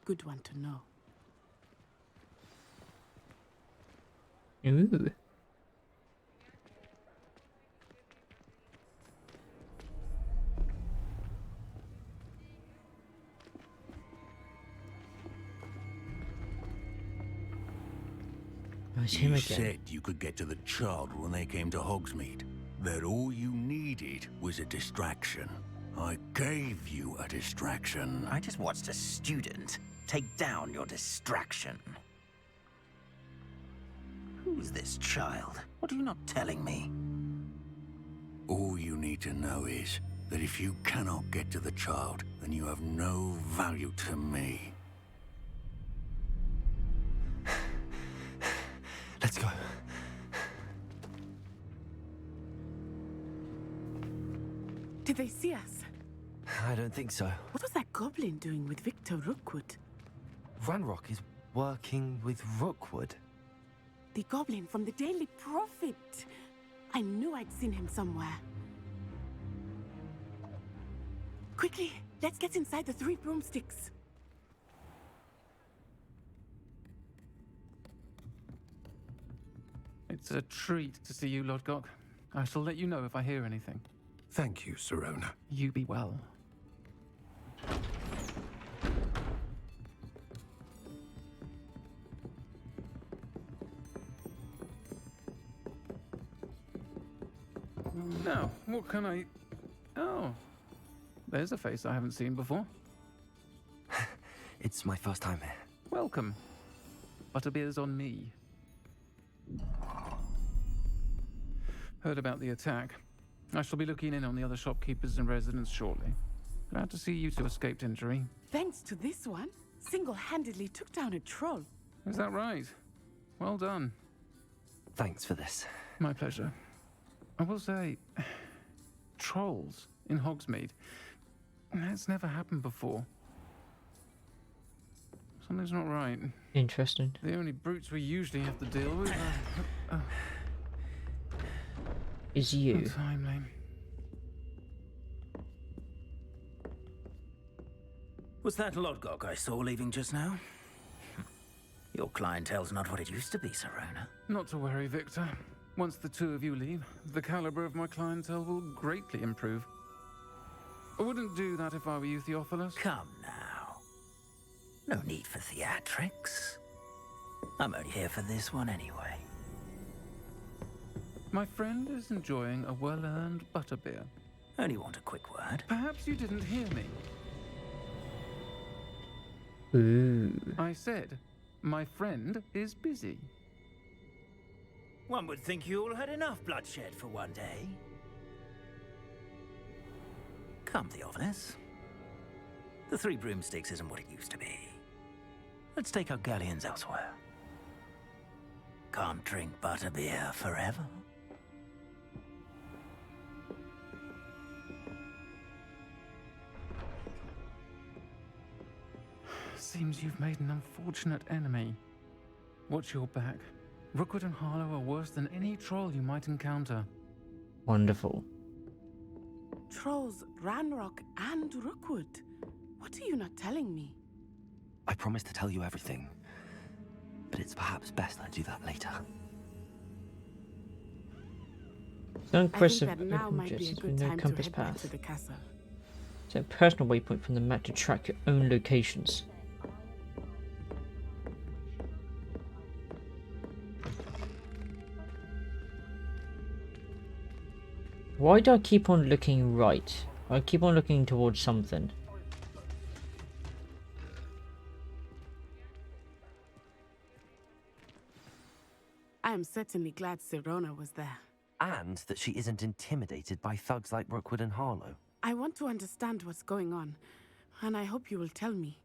Good one to know.
Ooh. Oh, it's him
You
again.
said you could get to the child when they came to Hogsmeade. That all you needed was a distraction. I gave you a distraction.
I just watched a student take down your distraction. Who's this child? What are you not telling me?
All you need to know is that if you cannot get to the child, then you have no value to me.
Let's go.
Did they see us?
I don't think so.
What was that goblin doing with Victor Rookwood?
Ranrock is working with Rookwood.
The goblin from the Daily Prophet. I knew I'd seen him somewhere. Quickly, let's get inside the Three Broomsticks.
It's a treat to see you, Lodgok. I shall let you know if I hear anything.
Thank you, Serona.
You be well. Now, what can I... Oh, there's a face I haven't seen before.
It's my first time here.
Welcome. Butterbeer's on me. Heard about the attack. I shall be looking in on the other shopkeepers and residents shortly. Glad to see you two escaped injury.
Thanks to this one, single-handedly took down a troll.
Is that right? Well done.
Thanks for this.
My pleasure. I will say, trolls in Hogsmeade. That's never happened before. Something's not right.
Interesting.
The only brutes we usually have to deal with are...
Is you.
Untimely.
Was that Lodgok I saw leaving just now? Your clientele's not what it used to be, Serona.
Not to worry, Victor. Once the two of you leave, the caliber of my clientele will greatly improve. I wouldn't do that if I were you, Theophilus.
Come now. No need for theatrics. I'm only here for this one anyway.
My friend is enjoying a well-earned butterbeer.
Only want a quick word.
Perhaps you didn't hear me.
Ooh.
I said, my friend is busy.
One would think you all had enough bloodshed for one day. Come, Theophilus. The Three Broomsticks isn't what it used to be. Let's take our galleons elsewhere. Can't drink butterbeer forever.
Seems you've made an unfortunate enemy. Watch your back. Rookwood and Harlow are worse than any troll you might encounter.
Wonderful.
Trolls, Ranrock, and Rookwood. What are you not telling me?
I promise to tell you everything, but it's perhaps best I do that later.
Don't
I
quest
think
of
that now
open
might be a
justice
good
with no
time to
compass
head back
path.
to the castle.
So a personal waypoint from the map to track your own locations. Why do I keep on looking right? I keep on looking towards something.
I am certainly glad Sirona was there.
And that she isn't intimidated by thugs like Rookwood and Harlow.
I want to understand what's going on, and I hope you will tell me.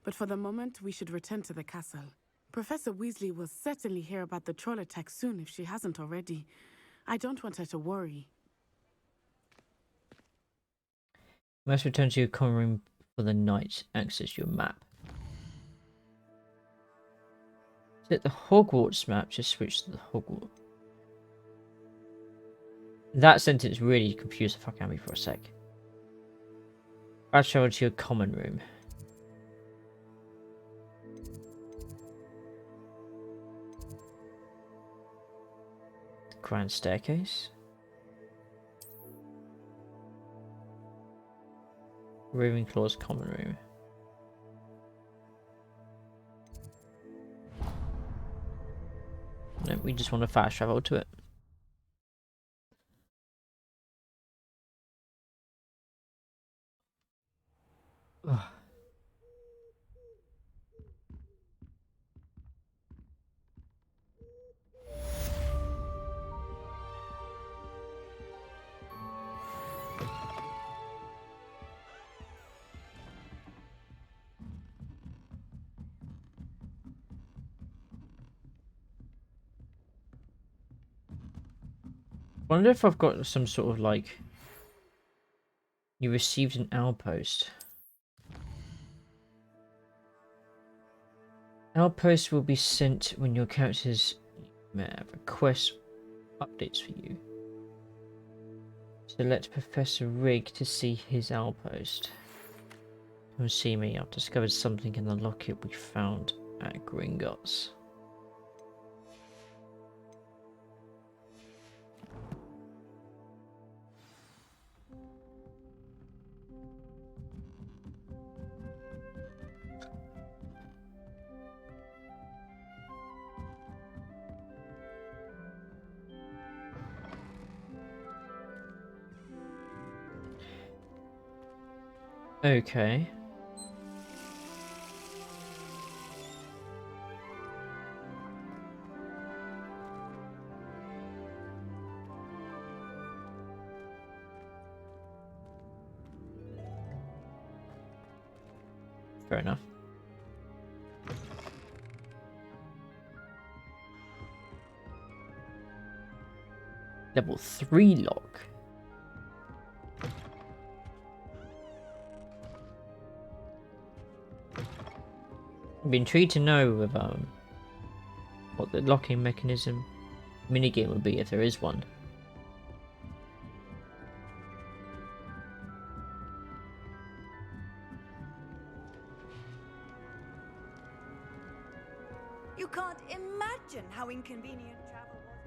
But for the moment, we should return to the castle. Professor Weasley will certainly hear about the troll attack soon if she hasn't already. I don't want her to worry.
You must return to your common room for the night. Access your map. Set the Hogwarts map to switch to the Hogwarts. That sentence really confused the fuck out of me for a sec. Fast travel to your common room. Grand staircase. Ravenclaw's common room. No, we just want to fast travel to it. Ugh. Wonder if I've got some sort of like... You received an outpost. Outpost will be sent when your characters request updates for you. Select Professor Rig to see his outpost. Come see me. I've discovered something in the locket we found at Gringotts. Okay. Fair enough. Level 3 lock. I'd be intrigued to know if, what the locking mechanism minigame would be if there is one.
You can't imagine how inconvenient travel was.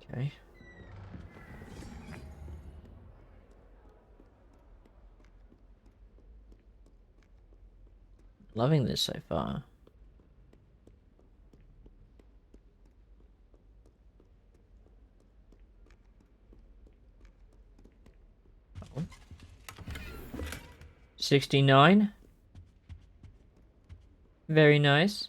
Okay. Loving this so far. Oh. 69. Very nice.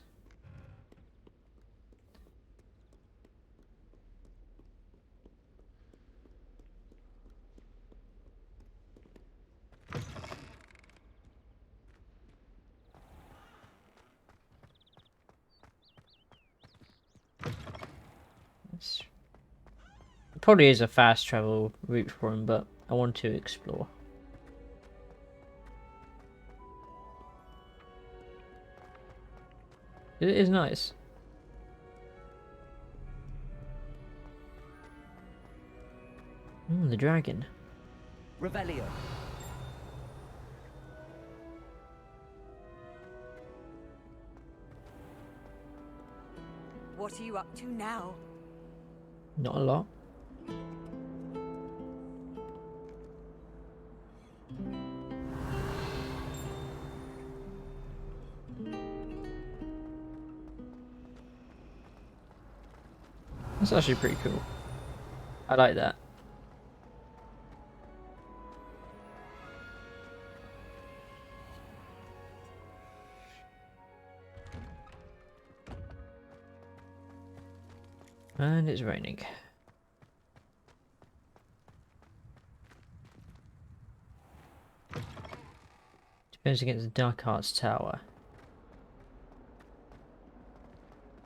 Probably is a fast travel route for him, but I want to explore. It is nice. The dragon.
Revelio.
What are you up to now?
Not a lot. That's actually pretty cool. I like that. And it's raining. Defends against the Dark Arts Tower.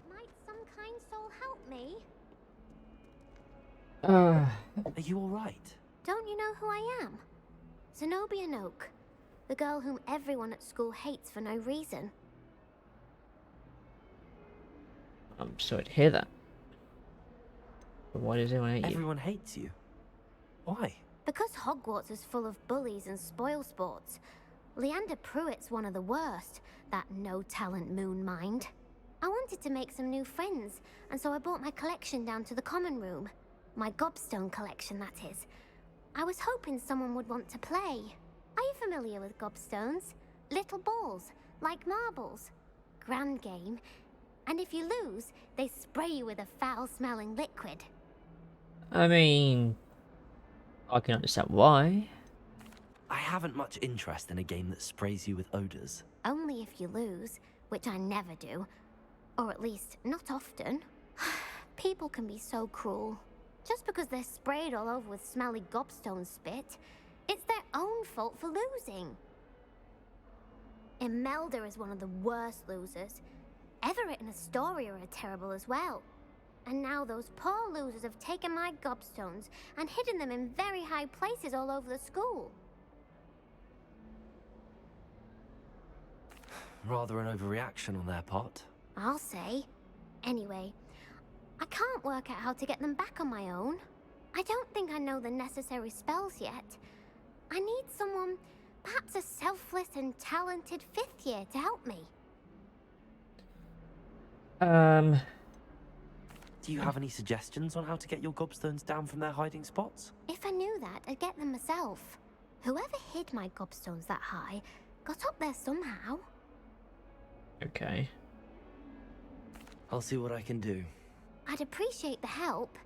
Might some kind soul help me?
Are you alright?
Don't you know who I am? Zenobia Noak, the girl whom everyone at school hates for no reason.
I'm sorry to hear that. But why does anyone hate you?
Everyone hates you. Why?
Because Hogwarts is full of bullies and spoilsports. Leander Pruitt's one of the worst, that no-talent moon mind. I wanted to make some new friends, and so I brought my collection down to the common room. My gobstone collection, that is. I was hoping someone would want to play. Are you familiar with gobstones? Little balls, like marbles. Grand game. And if you lose, they spray you with a foul-smelling liquid.
I mean, I can understand why.
I haven't much interest in a game that sprays you with odors.
Only if you lose, which I never do. Or at least, not often. People can be so cruel. Just because they're sprayed all over with smelly gobstone spit, it's their own fault for losing. Imelda is one of the worst losers. Everett and Astoria are terrible as well. And now those poor losers have taken my gobstones and hidden them in very high places all over the school.
Rather an overreaction on their part.
I'll say. Anyway, I can't work out how to get them back on my own. I don't think I know the necessary spells yet. I need someone, perhaps a selfless and talented 5th year to help me.
Do you have any suggestions on how to get your gobstones down from their hiding spots?
If I knew that, I'd get them myself. Whoever hid my gobstones that high got up there somehow.
Okay.
I'll see what I can do.
I'd appreciate the help.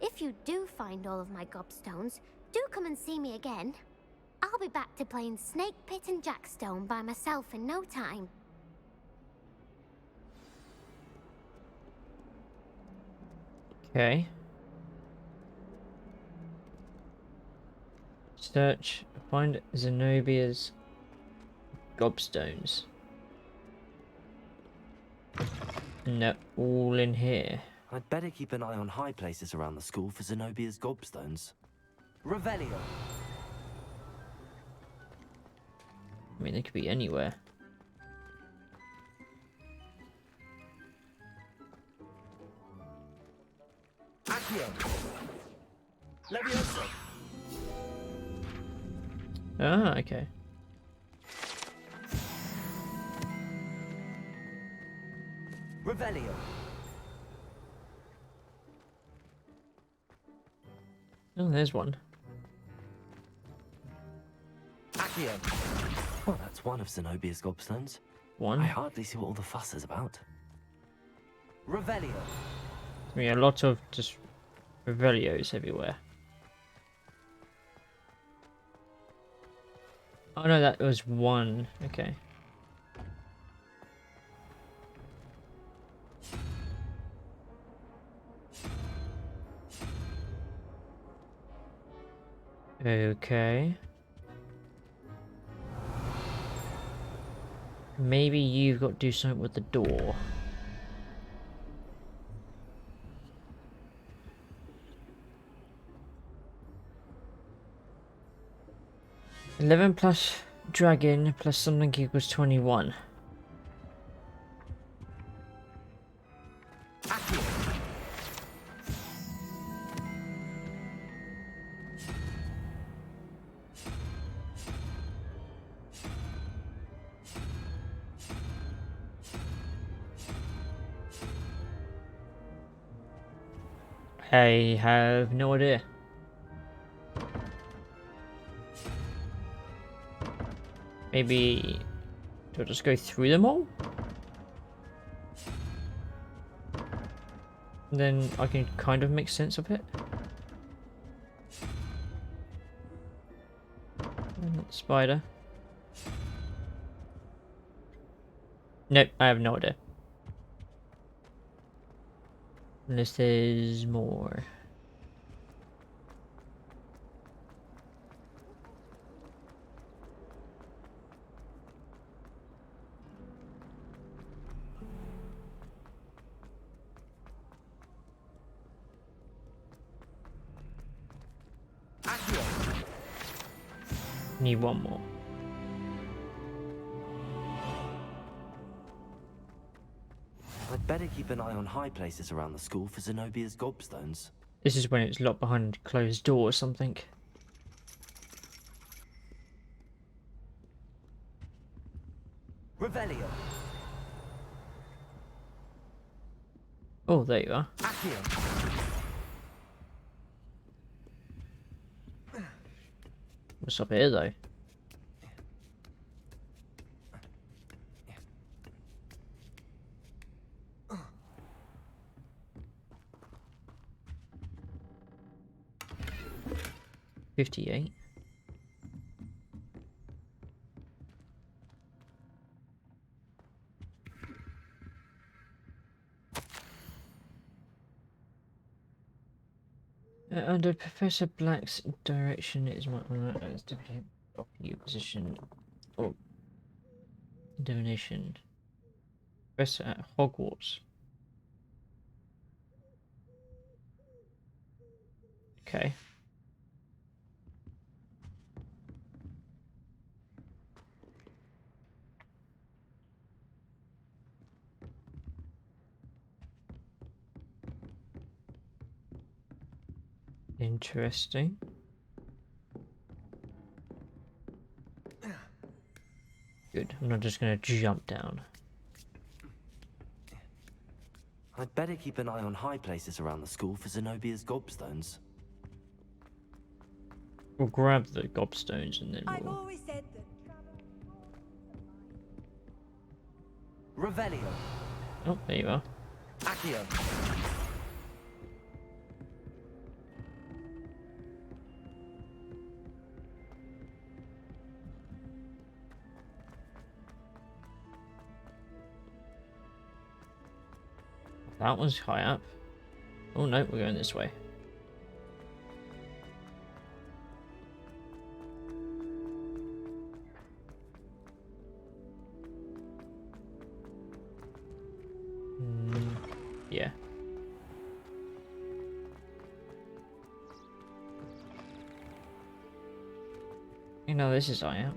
If you do find all of my gobstones, do come and see me again. I'll be back to playing Snake Pit and Jackstone by myself in no time.
Okay. Search, find Zenobia's gobstones. And they're all in here.
I'd better keep an eye on high places around the school for Zenobia's gobstones. Revelio.
I mean, they could be anywhere.
Accio. Levioso.
Ah, okay.
Revelio.
Oh, there's one.
Accio. Well, that's one of Zenobia's gobstones.
One?
I hardly see what all the fuss is about. Revelio.
I mean, a lot of just Revelios everywhere. Oh no, that was one. Okay. Okay. Maybe you've got to do something with the door. $11 plus dragon plus something equals 21. I have no idea. Maybe do I just go through them all? then I can kind of make sense of it. Not the spider. Nope, I have no idea. Unless there's more. Need one more.
I'd better keep an eye on high places around the school for Zenobia's gobstones.
This is when it's locked behind a closed door or something.
Revelio.
Oh, there you are. What's up here, though? $58. Under Professor Black's direction, it is my honor as deputy of your position or divination. Professor at Hogwarts. Okay. Interesting. Good. I'm not just gonna jump down.
I'd better keep an eye on high places around the school for Zenobia's gobstones.
We'll grab the gobstones and then
I've
we'll...
always said that.
Revelio.
Oh, there you are.
Accio.
That one's high up. Oh no, we're going this way. Yeah. You know, this is high up.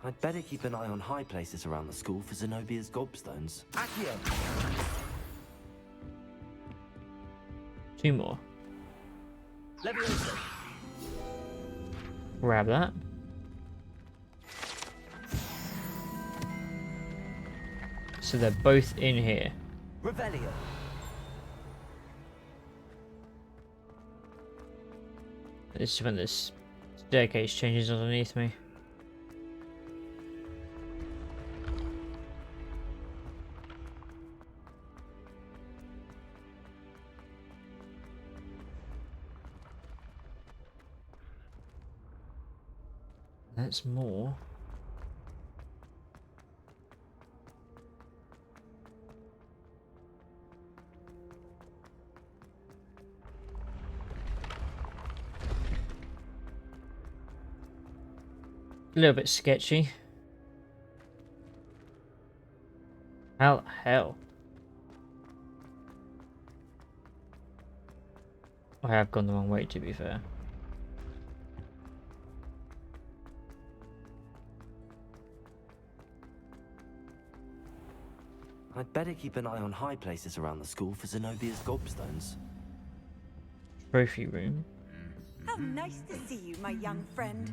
I'd better keep an eye on high places around the school for Zenobia's gobstones. Accio.
2 more.
Leviosa.
Grab that. So they're both in here.
Revelio.
This is when this staircase changes underneath me. That's more. A little bit sketchy. How the hell? I have gone the wrong way, to be fair.
I'd better keep an eye on high places around the school for Zenobia's gobstones.
Trophy room.
How nice to see you, my young friend.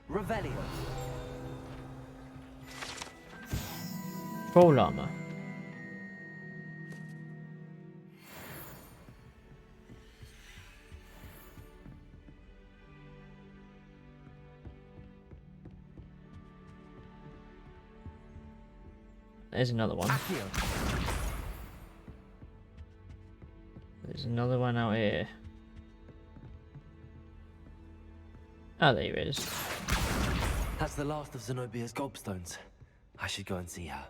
Revelio.
Troll armor. there's another one. There's another one out here. Oh, there it is.
That's the last of Zenobia's gobstones. I should go and see her.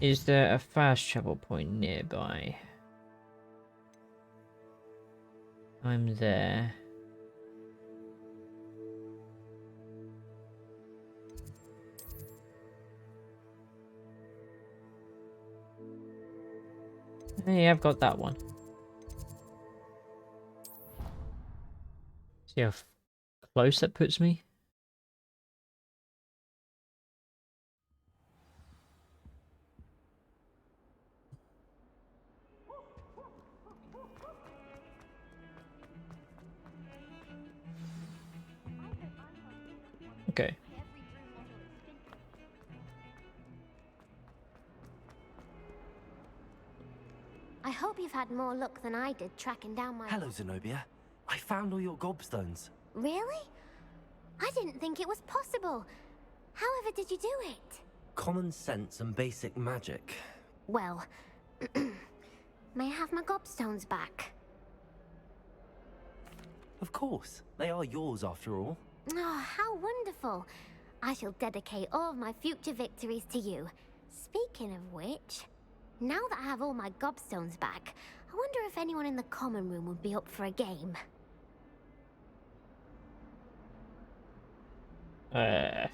Is there a fast travel point nearby? I'm there. Hey, I've got that one. See how close that puts me? Okay.
I hope you've had more luck than I did tracking down my...
Hello, Zenobia. I found all your gobstones.
Really? I didn't think it was possible. However did you do it?
Common sense and basic magic.
Well, may I have my gobstones back?
Of course. They are yours after all.
Oh, how wonderful. I shall dedicate all of my future victories to you. Speaking of which, now that I have all my gobstones back, I wonder if anyone in the common room would be up for a game.
I'm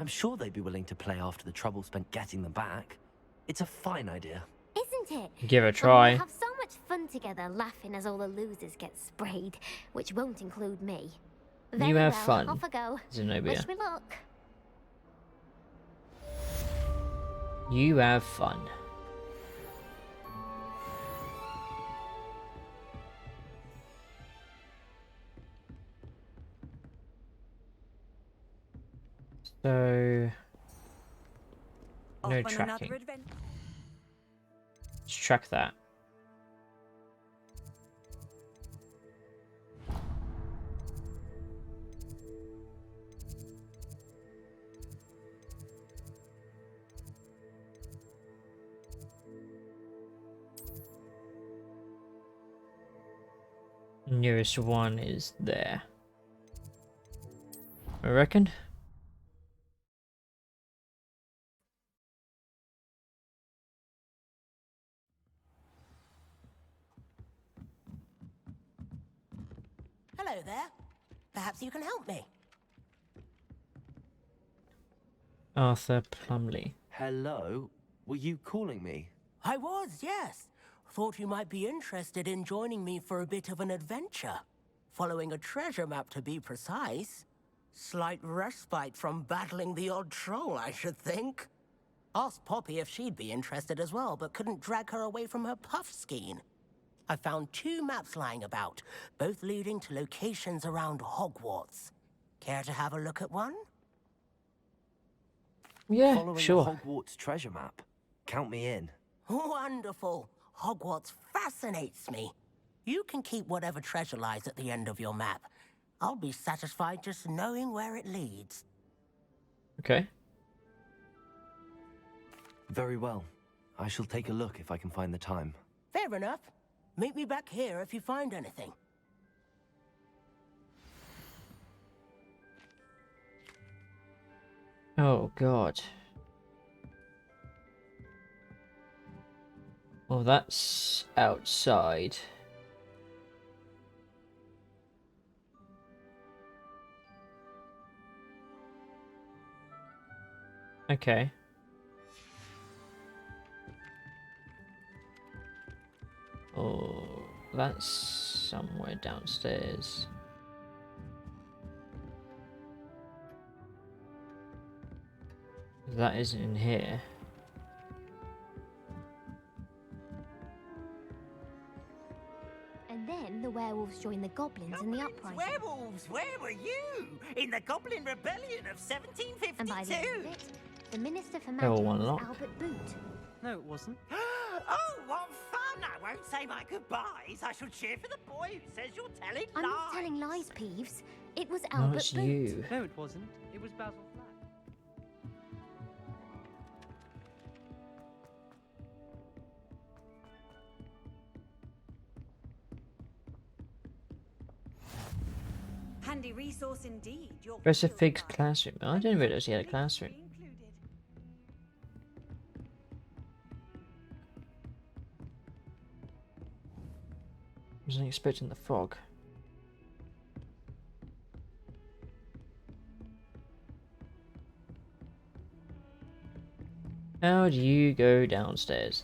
sure they'd be willing to play after the trouble spent getting them back. It's a fine idea.
Isn't it?
Give it a
And
try.
we'll have so much fun together laughing as all the losers get sprayed, which won't include me. Very
You have
well,
fun,
off I go.
Zenobia.
Wish me luck.
You have fun. So no tracking. Let's track that. Nearest one is there. I reckon.
Hello there. Perhaps you can help me.
Arthur Plumley.
Hello? Were you calling me?
I was, yes. Thought you might be interested in joining me for a bit of an adventure. Following a treasure map, to be precise. Slight respite from battling the odd troll, I should think. Asked Poppy if she'd be interested as well, but couldn't drag her away from her puff skein. I found 2 maps lying about, both leading to locations around Hogwarts. Care to have a look at one?
Yeah,
Following
sure.
a Hogwarts treasure map. Count me in.
Wonderful. Hogwarts fascinates me. You can keep whatever treasure lies at the end of your map. I'll be satisfied just knowing where it leads.
Okay.
Very well. I shall take a look if I can find the time.
Fair enough. Meet me back here if you find anything.
Oh god. Well, that's outside. Okay. Oh, that's somewhere downstairs. That isn't in here.
And then the werewolves joined the goblins in the uprising.
Werewolves, where were you? In the Goblin Rebellion of 1752?
And by the end of it, the Minister for
They all
Magic
want
was
lock.
Albert Boot.
No, it wasn't.
Oh, what fun! I won't say my goodbyes. I shall cheer for the boy who says you're telling
I'm
lies.
not telling lies, Peeves. It was
No,
Albert
it's
Boot.
you.
No, it wasn't. It was Basil Flack.
Handy resource indeed. Your
Professor
field
Fig's
guide.
classroom. I didn't realize he had a classroom. Wasn't expecting the fog. How do you go downstairs?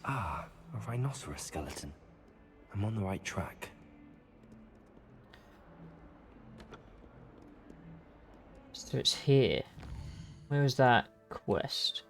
Ah, a rhinoceros skeleton. I'm on the right track.
So it's here. Where was that quest?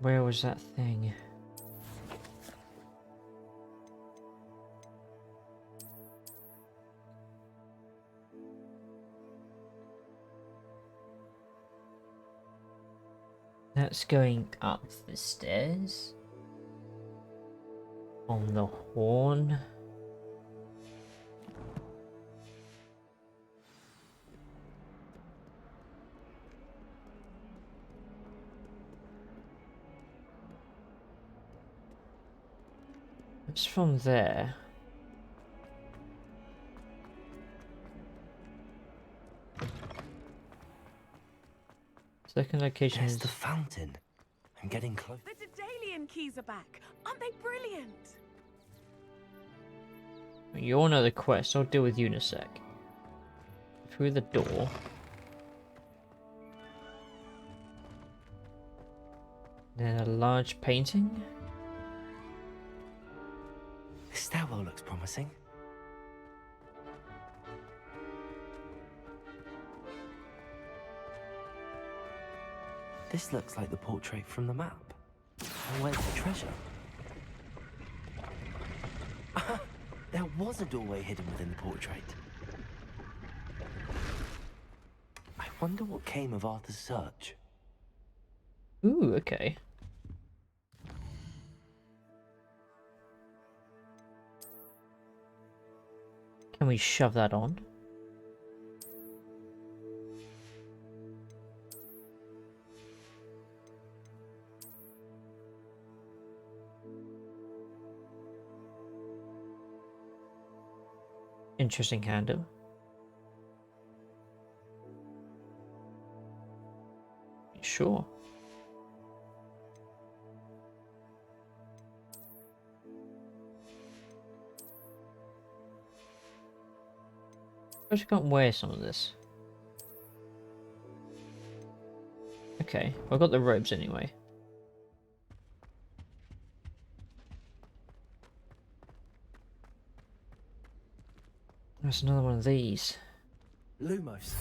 Where was that thing? That's going up the stairs. On the horn. It's from there. Second location
There's
is
the fountain. I'm getting close.
The Daedalian keys are back. Aren't they brilliant?
You all know the quest. I'll deal with you in a sec. Through the door. Then a large painting.
This stairwell looks promising. This looks like the portrait from the map. And where's the treasure? There was a doorway hidden within the portrait. I wonder what came of Arthur's search.
Ooh, okay. Can we shove that on? Interesting handle. Sure. I just can't wear some of this. Okay, well, I've got the robes anyway. There's another one of these.
Lumos.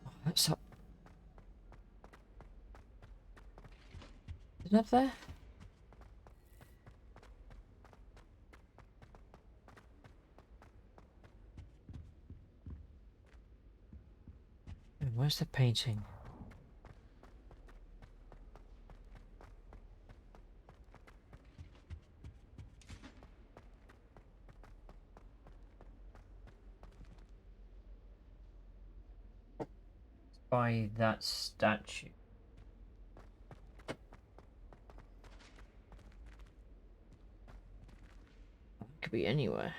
Oh, that's up. Is it up there? Where's the painting? By that statue. Could be anywhere.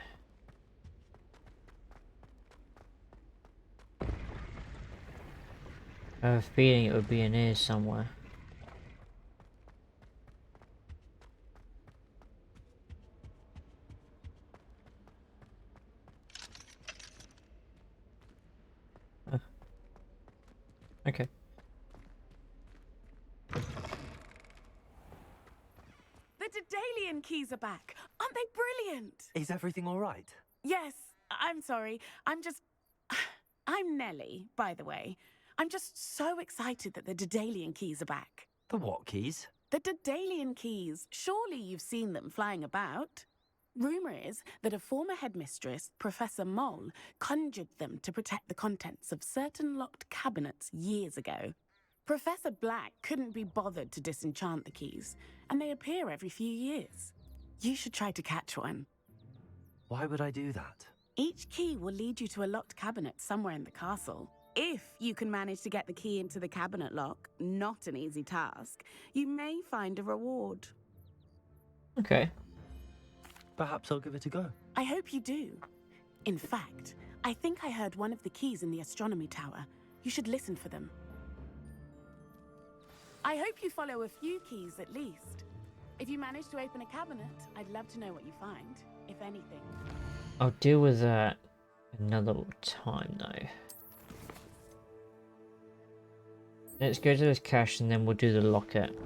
I have a feeling it would be in here somewhere. Okay.
The Daedalian keys are back. Aren't they brilliant?
Is everything all right?
Yes, I'm sorry. I'm Nellie, by the way. I'm just so excited that the Daedalian keys are back.
The what keys?
The Daedalian keys. Surely you've seen them flying about. Rumor is that a former headmistress, Professor Moll, conjured them to protect the contents of certain locked cabinets years ago. Professor Black couldn't be bothered to disenchant the keys, and they appear every few years. You should try to catch one.
Why would I do that?
Each key will lead you to a locked cabinet somewhere in the castle. If you can manage to get the key into the cabinet lock, not an easy task, you may find a reward.
Okay.
Perhaps I'll give it a go.
I hope you do. In fact, I think I heard one of the keys in the astronomy tower. You should listen for them. I hope you follow a few keys at least. If you manage to open a cabinet, I'd love to know what you find, if anything.
I'll deal with that another time though. Let's go to this cache and then we'll do the locket.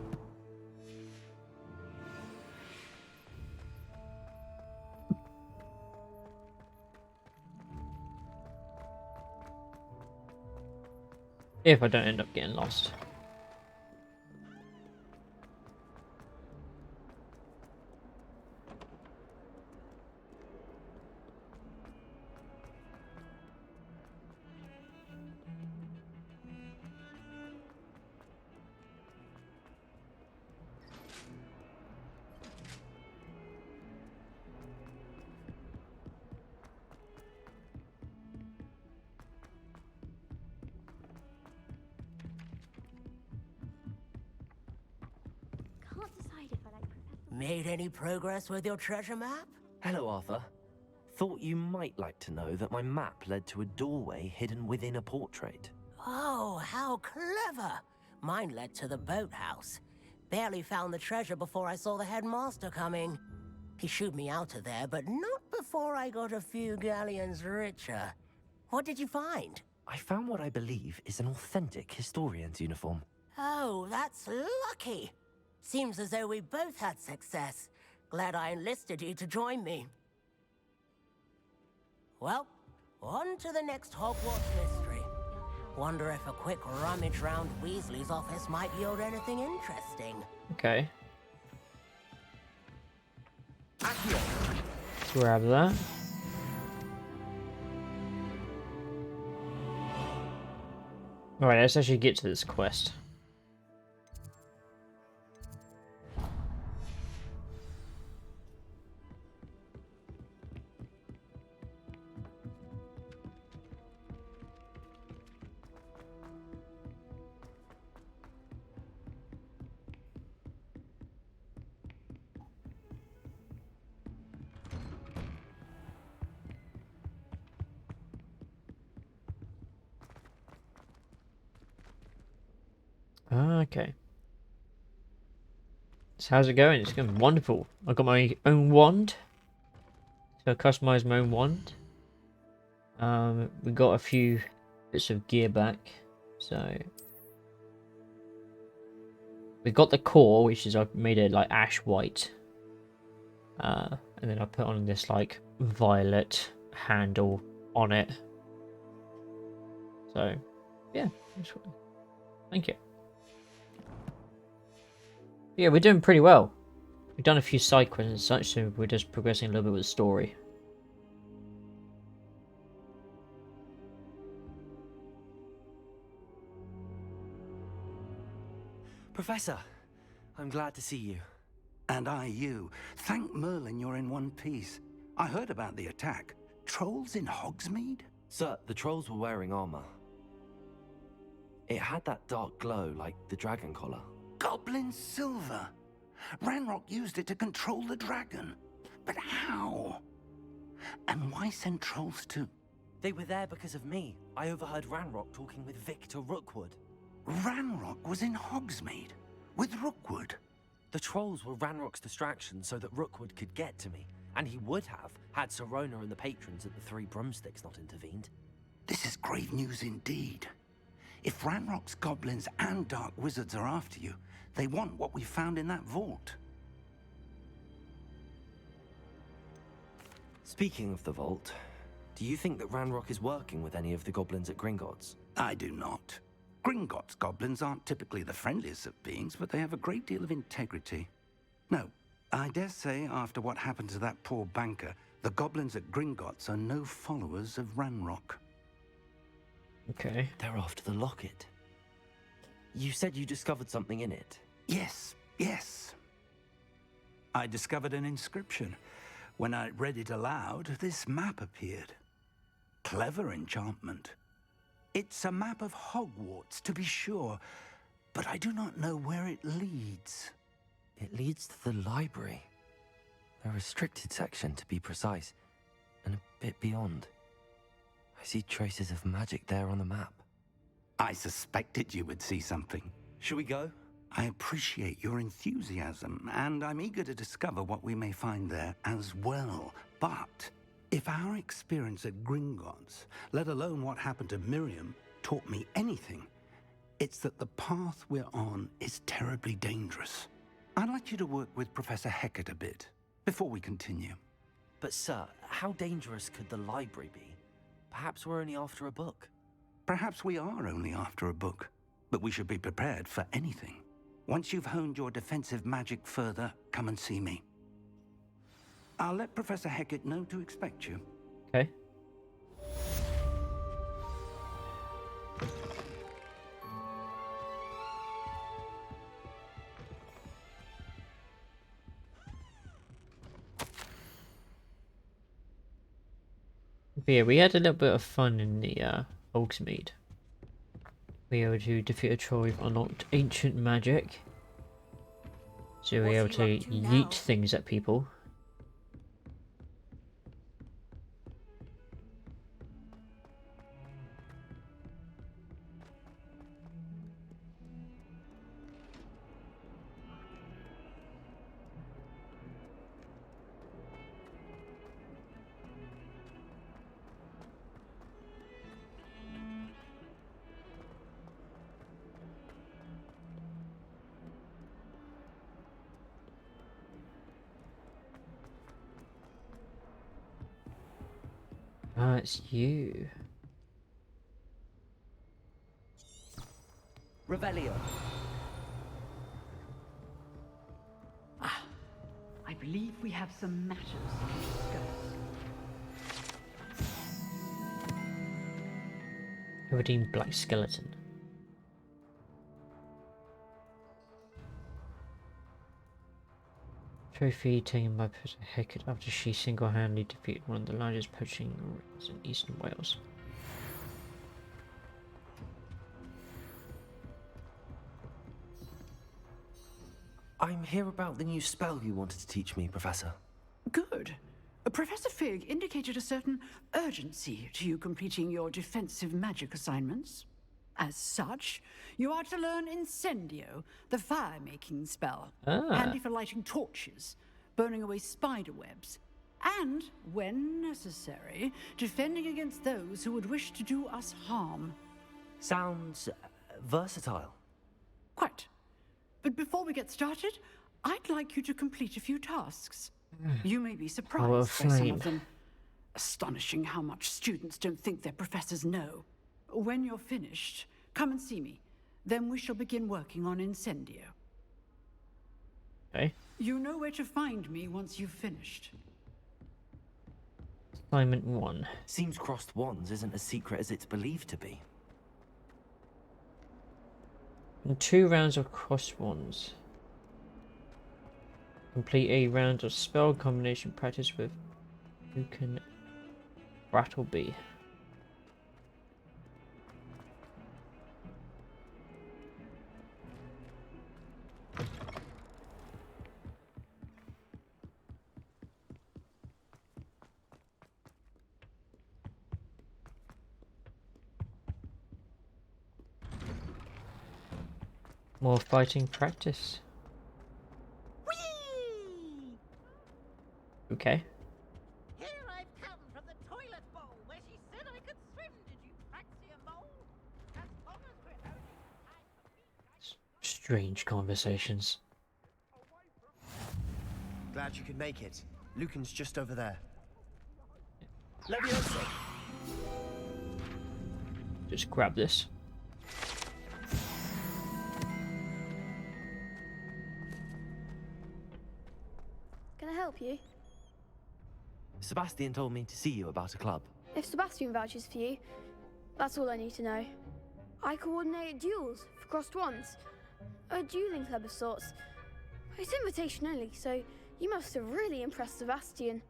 If I don't end up getting lost.
Made any progress with your treasure map?
Hello, Arthur. Thought you might like to know that my map led to a doorway hidden within a portrait.
Oh, how clever! Mine led to the boathouse. Barely found the treasure before I saw the headmaster coming. He shooed me out of there, but not before I got a few galleons richer. What did you find?
I found what I believe is an authentic historian's uniform.
Oh, that's lucky. Seems as though we both had success. Glad I enlisted you to join me. Well, on to the next Hogwarts mystery. Wonder if a quick rummage round Weasley's office might yield anything interesting.
Okay. Grab that. Alright, let's actually get to this quest. Okay. So how's it going? It's going wonderful. I've got my own wand. So I customized my own wand. We got a few bits of gear back. So we got the core, which is I've made it like ash white. And then I put on this like violet handle on it. So yeah, thank you. Yeah, we're doing pretty well. We've done a few side quests and such, so we're just progressing a little bit with the story.
Professor, I'm glad to see you.
And I you. Thank Merlin you're in one piece. I heard about the attack. Trolls in Hogsmeade?
Sir, the trolls were wearing armor. It had that dark glow like the dragon collar.
Goblin silver. Ranrock used it to control the dragon. But how? And why send trolls to...
They were there because of me. I overheard Ranrock talking with Victor Rookwood.
Ranrock was in Hogsmeade? With Rookwood?
The trolls were Ranrock's distraction so that Rookwood could get to me. And he would have, had Sirona and the patrons at the Three Broomsticks not intervened.
This is grave news indeed. If Ranrock's goblins and dark wizards are after you, they want what we found in that vault.
Speaking of the vault, do you think that Ranrock is working with any of the goblins at Gringotts?
I do not. Gringotts goblins aren't typically the friendliest of beings, but they have a great deal of integrity. No, I dare say after what happened to that poor banker, the goblins at Gringotts are no followers of Ranrock.
Okay.
They're after the locket. You said you discovered something in it.
Yes, yes. I discovered an inscription. When I read it aloud, this map appeared. Clever enchantment. It's a map of Hogwarts, to be sure, but I do not know where it leads.
It leads to the library. A restricted section, to be precise, and a bit beyond. I see traces of magic there on the map.
I suspected you would see something.
Shall we go?
I appreciate your enthusiasm, and I'm eager to discover what we may find there as well. But if our experience at Gringotts, let alone what happened to Miriam, taught me anything, it's that the path we're on is terribly dangerous. I'd like you to work with Professor Hecat a bit before we continue.
But sir, how dangerous could the library be? Perhaps we're only after a book.
Perhaps we are only after a book, but we should be prepared for anything. Once you've honed your defensive magic further, come and see me. I'll let Professor Hecat know to expect you.
Okay. But yeah, we had a little bit of fun in the Ultimate. We were able to defeat a troll with unlocked ancient magic. So we were able to yeet things at people. Ah, it's you.
Revelio. Ah, I believe we have some matters to discuss.
Redeemed Black Skeleton. Trophy taken by Professor Hecat after she single-handedly defeated one of the largest poaching rings in eastern Wales.
I'm here about the new spell you wanted to teach me, Professor.
Good. Professor Fig indicated a certain urgency to you completing your defensive magic assignments. As such, you are to learn Incendio, the fire-making spell, handy for lighting torches, burning away spider webs, and, when necessary, defending against those who would wish to do us harm.
Sounds versatile.
Quite. But before we get started, I'd like you to complete a few tasks. You may be surprised by some of them. Astonishing how much students don't think their professors know. When you're finished, come and see me. Then we shall begin working on Incendio.
Okay.
You know where to find me once you've finished.
Assignment 1.
Seems crossed wands isn't as secret as it's believed to be.
In 2 rounds of crossed wands. Complete a round of spell combination practice with Lucan Brattleby. More fighting practice. Okay.
Here I've come from the toilet bowl where she said I could swim. Did you fancy a mole? Transformers grip.
Strange conversations.
Glad you could make it. Lucan's just over there. Leviosa!
Just grab this.
Can I help you?
Sebastian told me to see you about a club.
If Sebastian vouches for you, that's all I need to know. I coordinate duels for crossed wands. A dueling club of sorts. It's invitation only, so you must have really impressed Sebastian.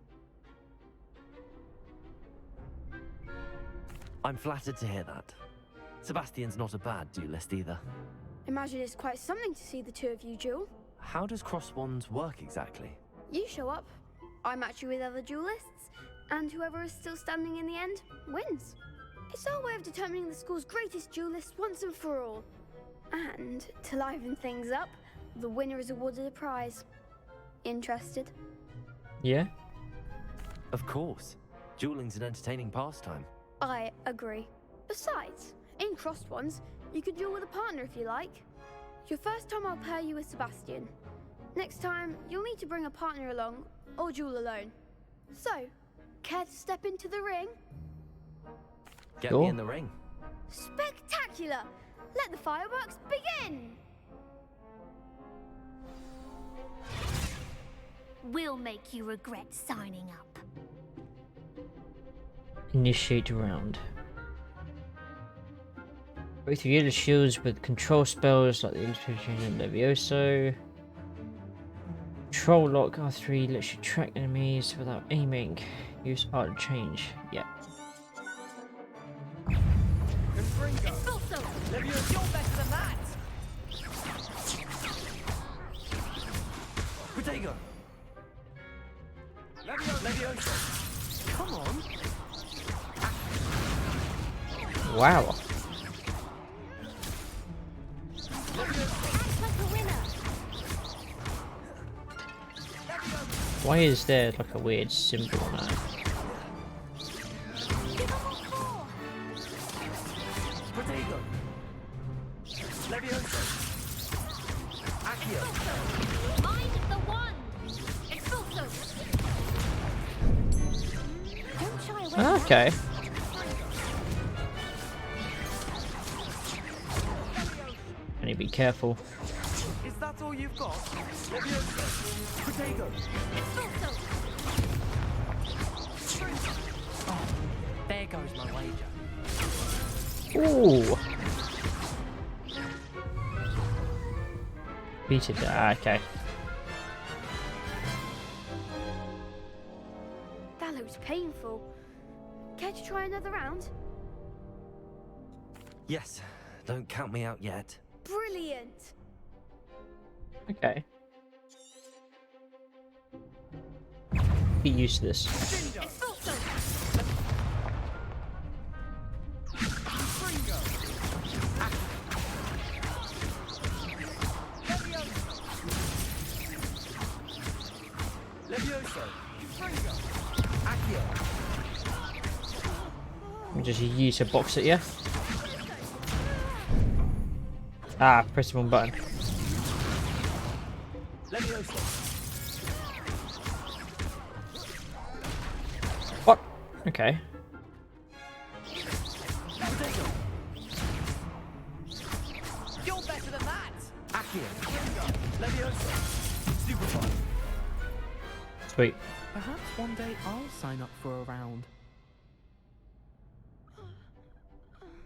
I'm flattered to hear that. Sebastian's not a bad duelist either.
Imagine it's quite something to see the two of you duel.
How does cross wands work exactly?
You show up, I match you with other duelists, and whoever is still standing in the end wins. It's our way of determining the school's greatest duelist once and for all. And to liven things up, the winner is awarded a prize. Interested?
Yeah?
Of course. Dueling's an entertaining pastime.
I agree. Besides, in crossed ones, you can duel with a partner if you like. Your first time I'll pair you with Sebastian. Next time, you'll need to bring a partner along, or duel alone. So, care to step into the ring?
Get me in the ring.
Spectacular! Let the fireworks begin!
We'll make you regret signing up.
Initiate round. Both of you the shields with control spells like the Illustration and Levioso. Control lock R3 lets you track enemies without aiming. Use art to change. Yeah.
Leviosa, you're better than that!
Protego!
Leviosa! Come on!
Wow. Why is there like a weird symbol on that?
Protego! Leviosa! Accio!
Mind the one! Expulso! Don't shy away.
Okay. I need to be careful.
Is that all you've got? Leviosa! Protego!
Expulso!
Oh, there goes my wager.
Ooh. Beat it. Okay.
That looks painful. Care to try another round?
Yes. Don't count me out yet.
Brilliant!
Okay. Get used to this. Let me just use a box at you. Ah, press the wrong button. What? Okay.
You're better than that! Accio! Leviosa! Super fun!
Sweet.
Perhaps one day I'll sign up for a round.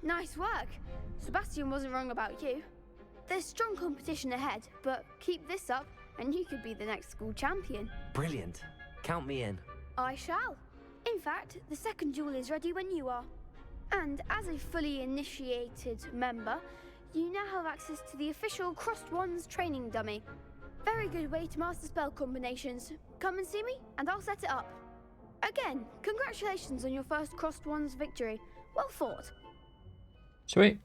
Nice work! Sebastian wasn't wrong about you. There's strong competition ahead, but keep this up and you could be the next school champion.
Brilliant. Count me in.
I shall. In fact, the second duel is ready when you are. And as a fully initiated member, you now have access to the official Crossed Wands training dummy. Very good way to master spell combinations. Come and see me and I'll set it up. Again, congratulations on your first Crossed Wands victory. Well fought.
Sweet.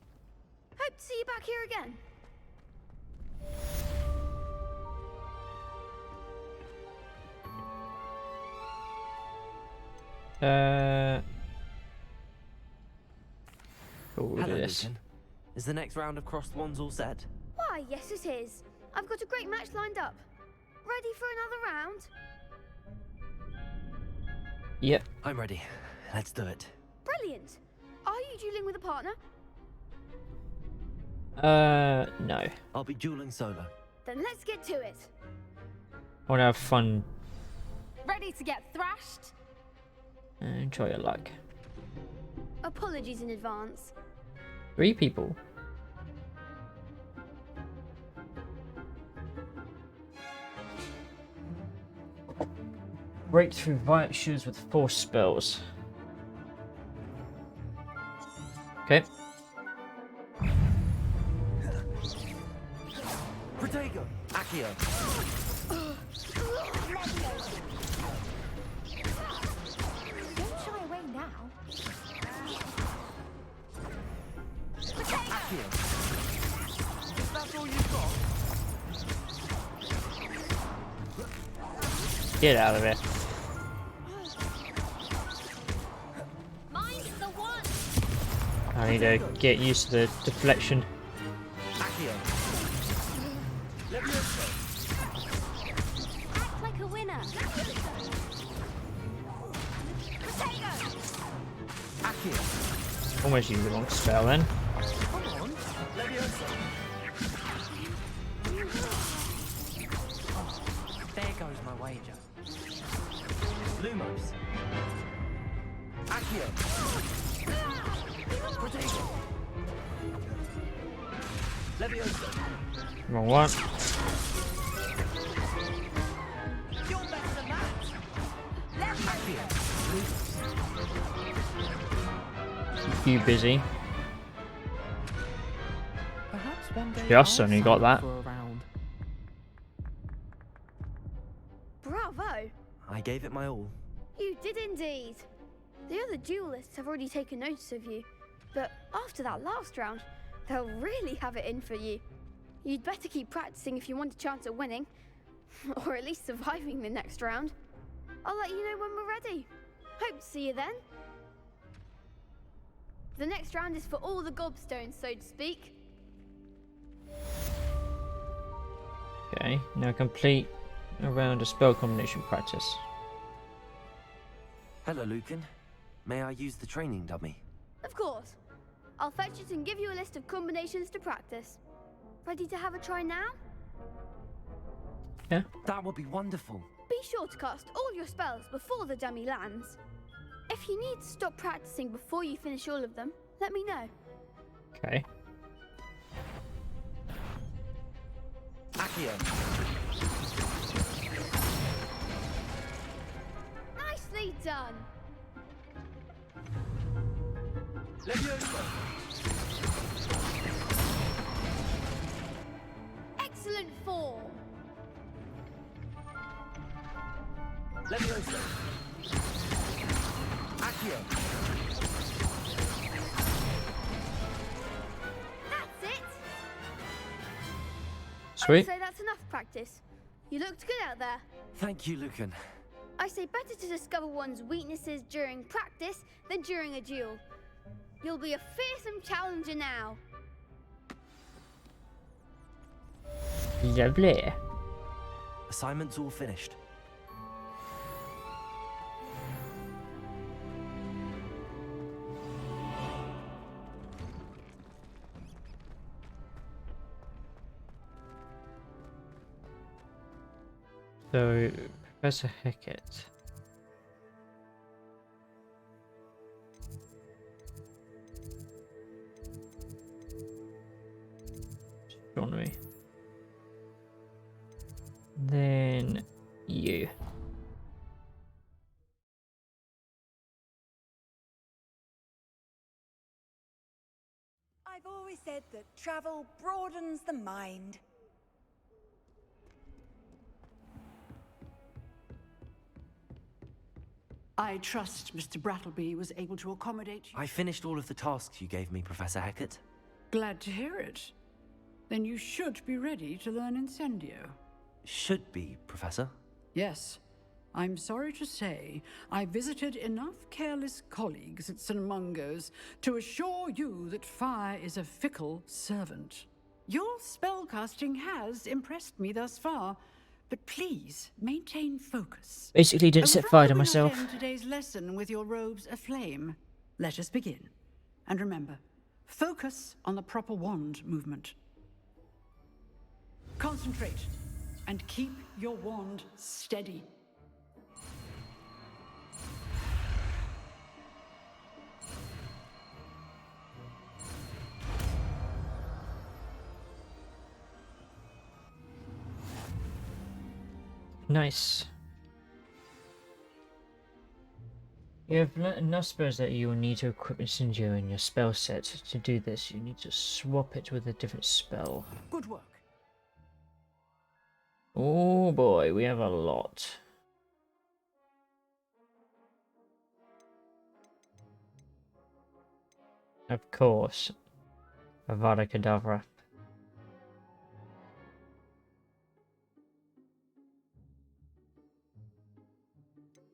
Hope to see you back here again.
We'll do
Hello,
this.
Lucan. Is the next round of crossed wands all set?
Why, Why, yes it is. I've got a great match lined up. Ready for another round?
Yep.
I'm ready. Let's do it.
Brilliant. Are you dueling with a partner?
No.
I'll be dueling solo.
Then let's get to it.
I want to have fun.
Ready to get thrashed?
Enjoy your luck.
Apologies in advance.
3 people. Break through violet shoes with 4 spells. Okay.
Protego! Accio!
Don't shy away now.
Accio! That's all you've got?
Get out of there.
Mind the one.
I need to get used to the deflection.
Accio!
Act like a winner.
Accio!
Almost used the wrong spell then.
Come on! Leviosa!
There goes my wager.
Lumos! Accio! Protego! Leviosa!
Wrong one.
You're better than that! Accio!
You busy?
Perhaps one day
Just
I'll
only
sign
got
up
that.
for a round.
Bravo!
I gave it my all.
You did indeed. The other duelists have already taken notice of you, but after that last round, they'll really have it in for you. You'd better keep practicing if you want a chance at winning, or at least surviving the next round. I'll let you know when we're ready. Hope to see you then. The next round is for all the gobstones, so to speak.
Okay, now complete a round of spell combination practice.
Hello, Lucan. May I use the training dummy?
Of course. I'll fetch it and give you a list of combinations to practice. Ready to have a try now?
Yeah.
That would be wonderful.
Be sure to cast all your spells before the dummy lands. If you need to stop practicing before you finish all of them, let me know.
Okay.
Accio!
Nicely done!
Leviosa!
Excellent form!
Leviosa! Accio!
That's it!
Sweet.
I'd say that's enough practice. You looked good out there.
Thank you, Lucan.
I say better to discover one's weaknesses during practice than during a duel. You'll be a fearsome challenger now.
Lovely.
Assignment's all finished.
So, Professor Hickett. Astronomy. Then you.
I've always said that travel broadens the mind.
I trust Mr. Brattleby was able to accommodate you.
I finished all of the tasks you gave me, Professor Hackett.
Glad to hear it. Then you should be ready to learn Incendio.
Should be, Professor.
Yes. I'm sorry to say, I visited enough careless colleagues at St. Mungo's to assure you that fire is a fickle servant. Your spellcasting has impressed me thus far, but please maintain focus.
Basically, didn't set fire to myself.
Attend today's lesson with your robes aflame. Let us begin. And remember, focus on the proper wand movement. Concentrate and keep your wand steady.
Nice. You have learnt enough spells that you will need to equip Incendio in your spell set. To do this, you need to swap it with a different spell.
Good work.
Oh boy, we have a lot. Of course. Avada Kedavra.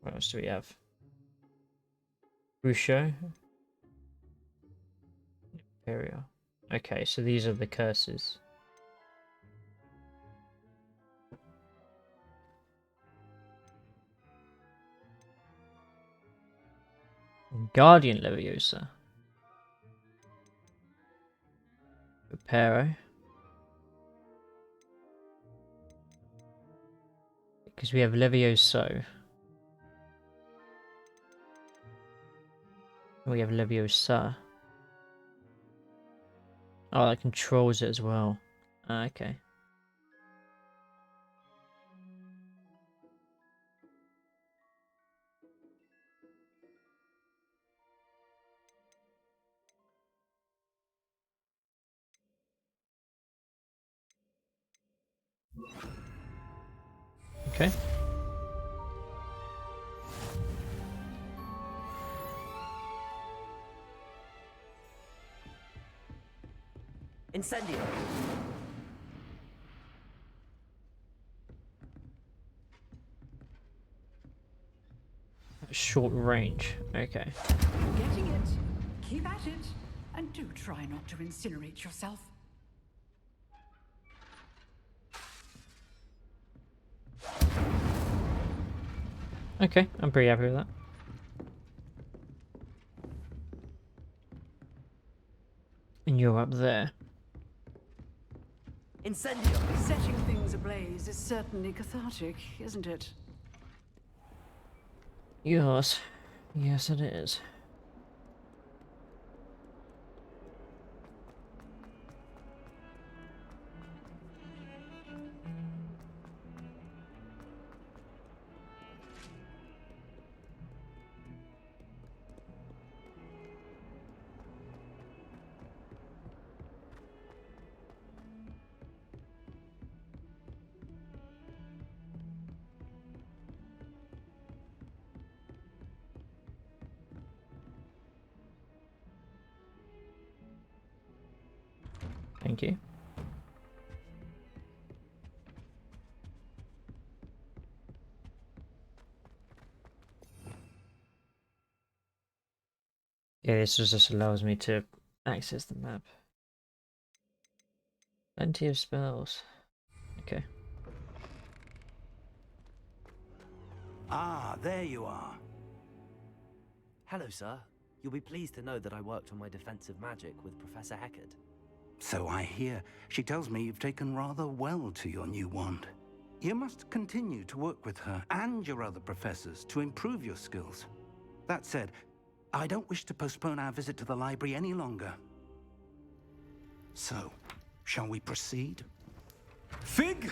What else do we have? Rusho. Imperial. Okay, so these are the curses. Guardian Leviosa. Reparo. Because we have Levioso. We have Leviosa. Oh, that controls it as well. Okay. Okay.
Incendio.
Short range. Okay.
Getting it. Keep at it. And do try not to incinerate yourself.
Okay, I'm pretty happy with that. And you're up there.
Incendio.
Setting things ablaze is certainly cathartic, isn't it?
Yes. Yes, it is. Thank you. Yeah, this just allows me to access the map. Plenty of spells. Okay.
Ah, there you are.
Hello, sir. You'll be pleased to know that I worked on my defensive magic with Professor Heckard.
So I hear. She tells me you've taken rather well to your new wand. You must continue to work with her and your other professors to improve your skills. That said, I don't wish to postpone our visit to the library any longer. So, shall we proceed?
Fig,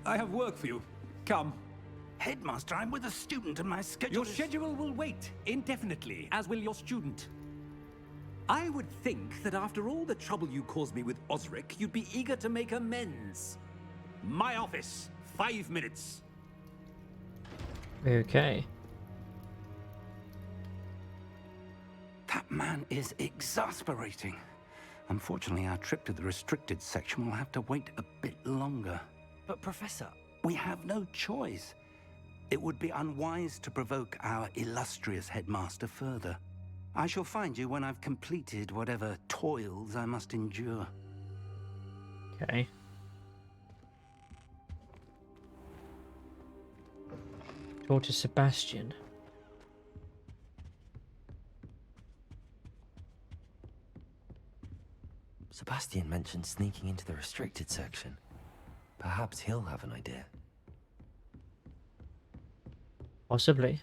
I have work for you. Come.
Headmaster, I'm with a student and my schedule
Your schedule will wait indefinitely, as will your student. I would think that after all the trouble you caused me with Osric, you'd be eager to make amends. My office, 5 minutes.
Okay.
That man is exasperating. Unfortunately, our trip to the restricted section will have to wait a bit longer.
But Professor...
We have no choice. It would be unwise to provoke our illustrious headmaster further. I shall find you when I've completed whatever toils I must endure.
Okay. Talk to Sebastian.
Sebastian mentioned sneaking into the restricted section. Perhaps he'll have an idea.
Possibly.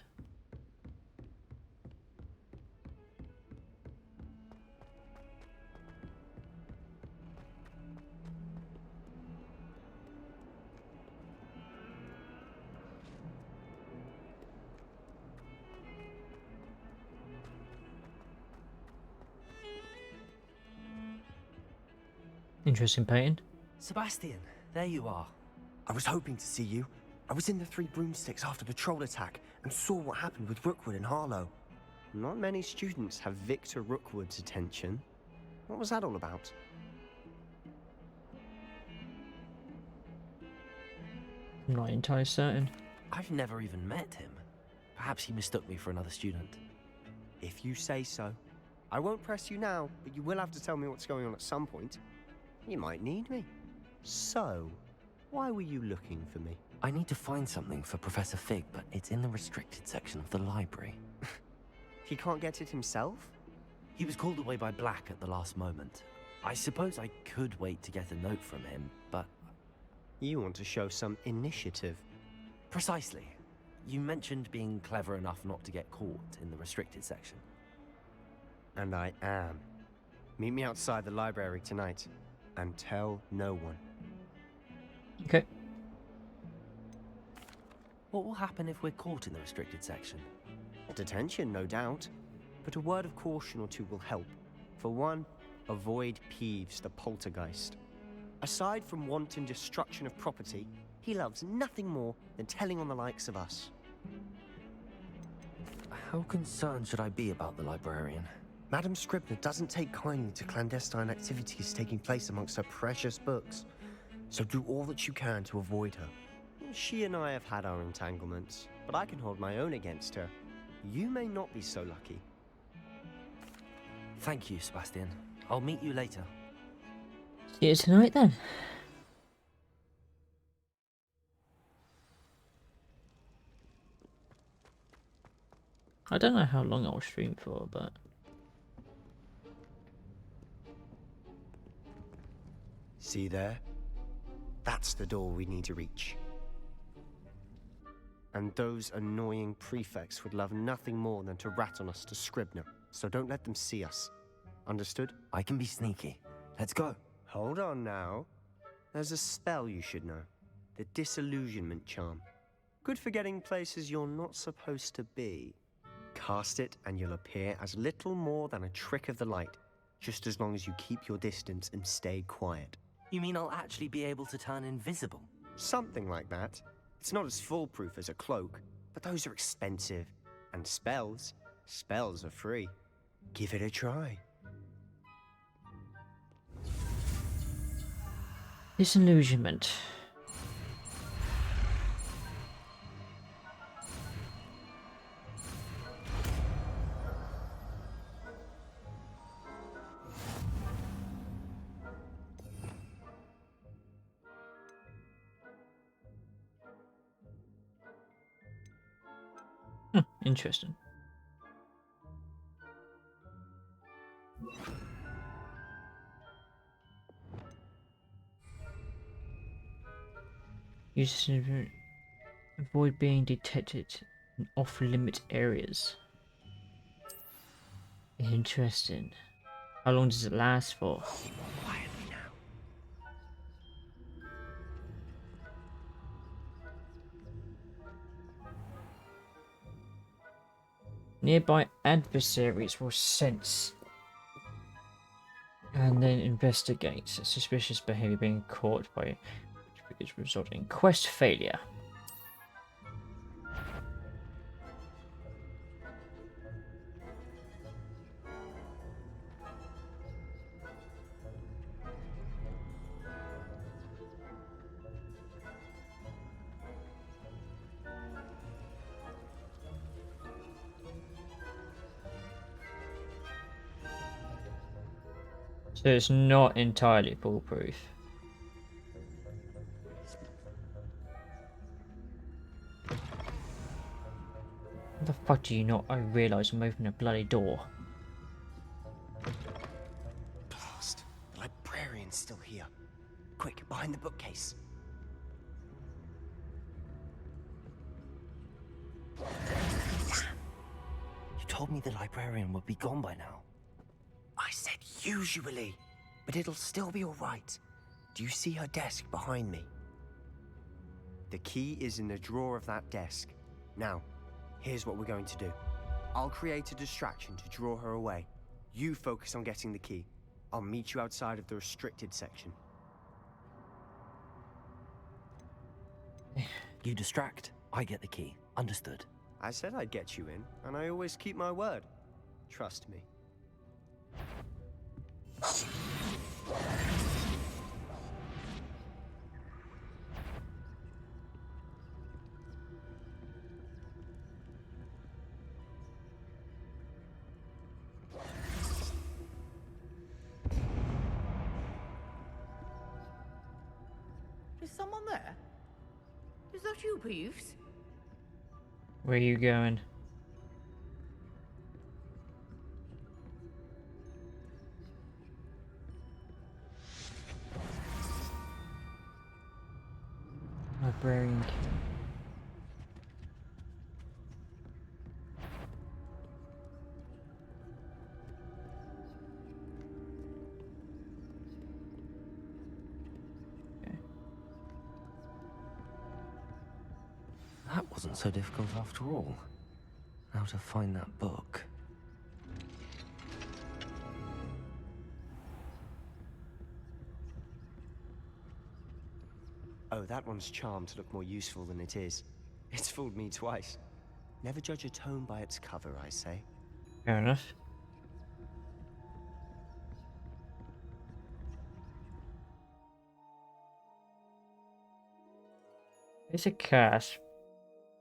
Interesting painting.
Sebastian, there you are. I was hoping to see you. I was in the Three Broomsticks after the troll attack and saw what happened with Rookwood and Harlow. Not many students have Victor Rookwood's attention. What was that all about?
I'm not entirely certain.
I've never even met him. Perhaps he mistook me for another student.
If you say so. I won't press you now, but you will have to tell me what's going on at some point. You might need me. So, why were you looking for me?
I need to find something for Professor Fig, but it's in the restricted section of the library.
He can't get it himself?
He was called away by Black at the last moment. I suppose I could wait to get a note from him, but...
You want to show some initiative.
Precisely. You mentioned being clever enough not to get caught in the restricted section.
And I am. Meet me outside the library tonight, and tell no one.
Okay.
What will happen if we're caught in the restricted section?
Detention, no doubt. But a word of caution or two will help. For one, avoid Peeves, the poltergeist. Aside from wanton destruction of property, he loves nothing more than telling on the likes of us.
How concerned should I be about the librarian?
Madame Scribner doesn't take kindly to clandestine activities taking place amongst her precious books. So do all that you can to avoid her. She and I have had our entanglements, but I can hold my own against her. You may not be so lucky.
Thank you, Sebastian. I'll meet you later.
See you tonight then. I don't know how long I'll stream for, but...
See there? That's the door we need to reach. And those annoying prefects would love nothing more than to rat on us to Scribner, so don't let them see us. Understood?
I can be sneaky. Let's go.
Hold on now. There's a spell you should know. The Disillusionment Charm. Good for getting places you're not supposed to be. Cast it and you'll appear as little more than a trick of the light, just as long as you keep your distance and stay quiet.
You mean I'll actually be able to turn invisible?
Something like that. It's not as foolproof as a cloak, but those are expensive. And spells are free. Give it a try.
Disillusionment. Interesting. Use this to avoid being detected in off-limit areas. Interesting. How long does it last for?
Quietly now.
Nearby adversaries will sense and then investigate suspicious behavior being caught by which result in quest failure. So it's not entirely foolproof. fuck do you not? I realise I'm opening a bloody door.
Blast. The librarian's still here. Quick, behind the bookcase. Damn. You told me the librarian would be gone by now. I said usually, but it'll still be all right. Do you see her desk behind me? The key is in the drawer of that desk. Now, here's what we're going to do. I'll create a distraction to draw her away. You focus on getting the key. I'll meet you outside of the restricted section.
You distract, I get the key. Understood.
I said I'd get you in, and I always keep my word. Trust me.
Is someone there? Is that you, Peeves?
Where are you going? Librarian key.
That wasn't so difficult after all. How to find that book.
Oh, that one's charmed to look more useful than it is. It's fooled me twice. Never judge a tome by its cover, I say.
Fair enough. It's a cast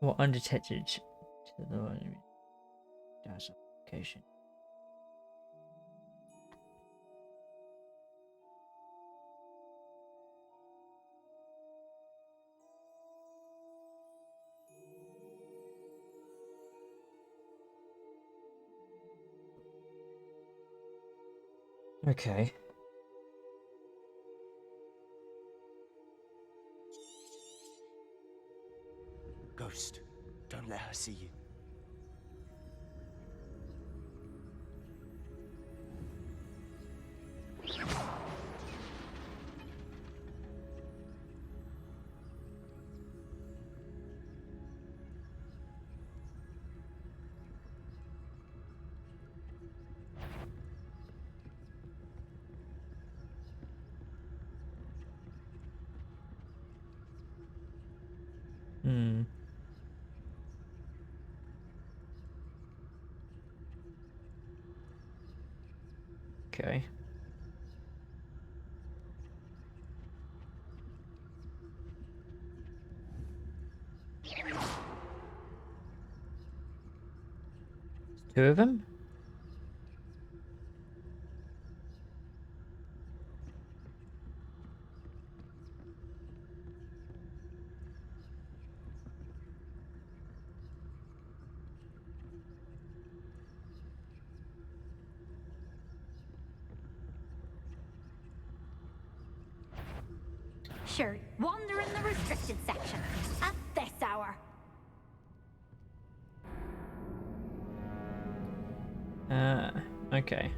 or undetected to the enemy. That's application. Okay.
Ghost, don't let her see you.
Hmm. Okay. Two of them?
Sure, wander in the restricted section at this hour.
Okay.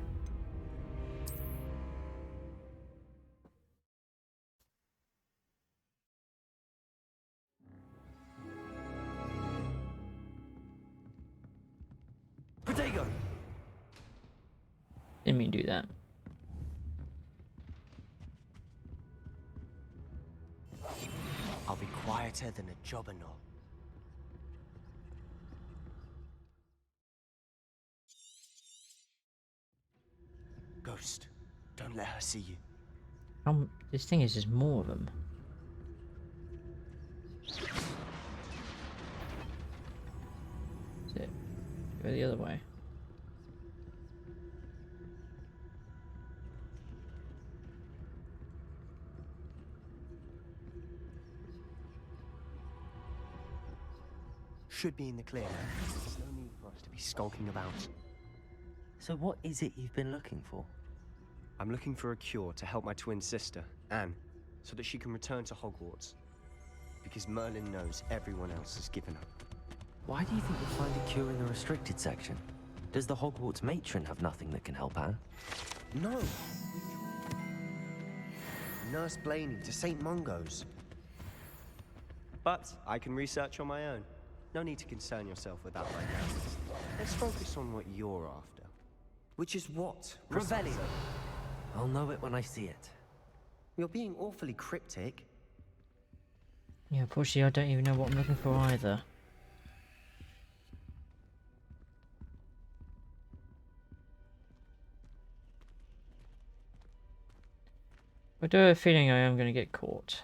Potato!
Didn't mean to do that.
I'll be quieter than a jobberknoll. Ghost, don't let her see you.
This thing is just more of them. That's it. Go the other way.
Should be in the clear now. There's no need for skulking about.
So what is it you've been looking for?
I'm looking for a cure to help my twin sister, Anne, so that she can return to Hogwarts. Because Merlin knows everyone else has given up.
Why do you think you'll find a cure in the restricted section? Does the Hogwarts matron have nothing that can help Anne?
No! Nurse Blaney to St. Mungo's. But I can research on my own. No need to concern yourself with that right now. Let's focus on what you're after. Which is what?
Revelio! I'll know it when I see it.
You're being awfully cryptic.
Yeah, unfortunately I don't even know what I'm looking for either. I do have a feeling I am going to get caught.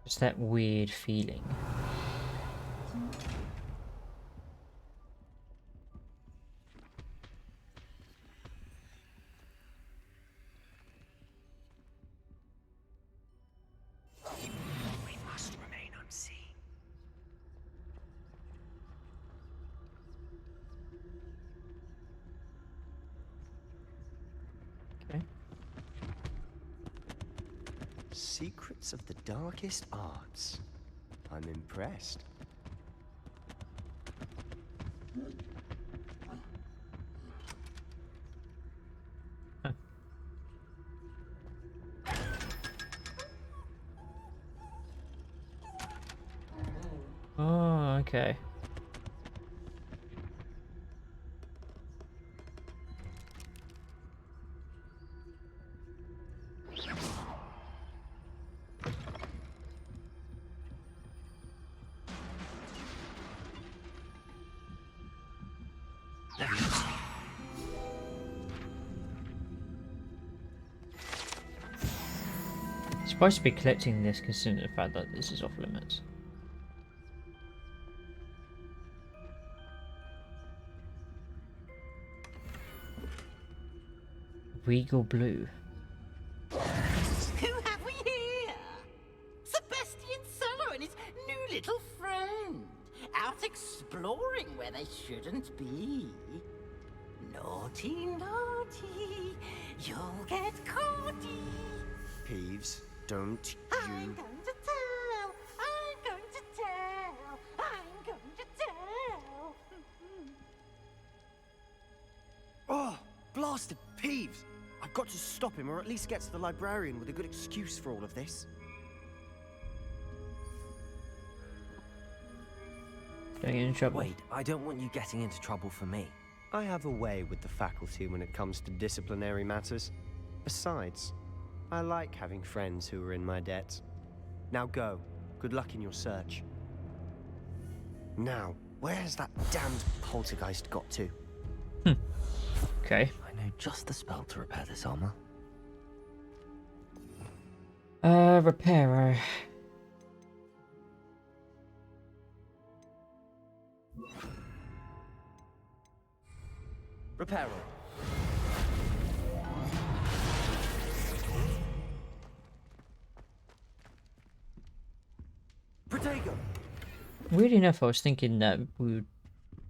Just that weird feeling.
We must remain unseen.
Okay.
Secrets of the darkest arts. I'm impressed.
Oh, okay. Supposed to be collecting this considering the fact that this is off limits. Regal Blue.
Who have we here? Sebastian Solo and his new little friend. Out exploring where they shouldn't be. Naughty, naughty. You'll get caughty.
Peeves, don't
I'm
you...
going to tell. I'm going to tell. I'm going to tell.
Oh, blasted Peeves! I've got to stop him, or at least get to the librarian with a good excuse for all of this.
Don't get in trouble.
Wait, I don't want you getting into trouble for me.
I have a way with the faculty when it comes to disciplinary matters. Besides, I like having friends who are in my debt. Now go. Good luck in your search. Now, where's that damned poltergeist got to?
Okay.
I know just the spell to repair this armor.
Reparo.
Reparo. Protego.
Weirdly enough, I was thinking that we would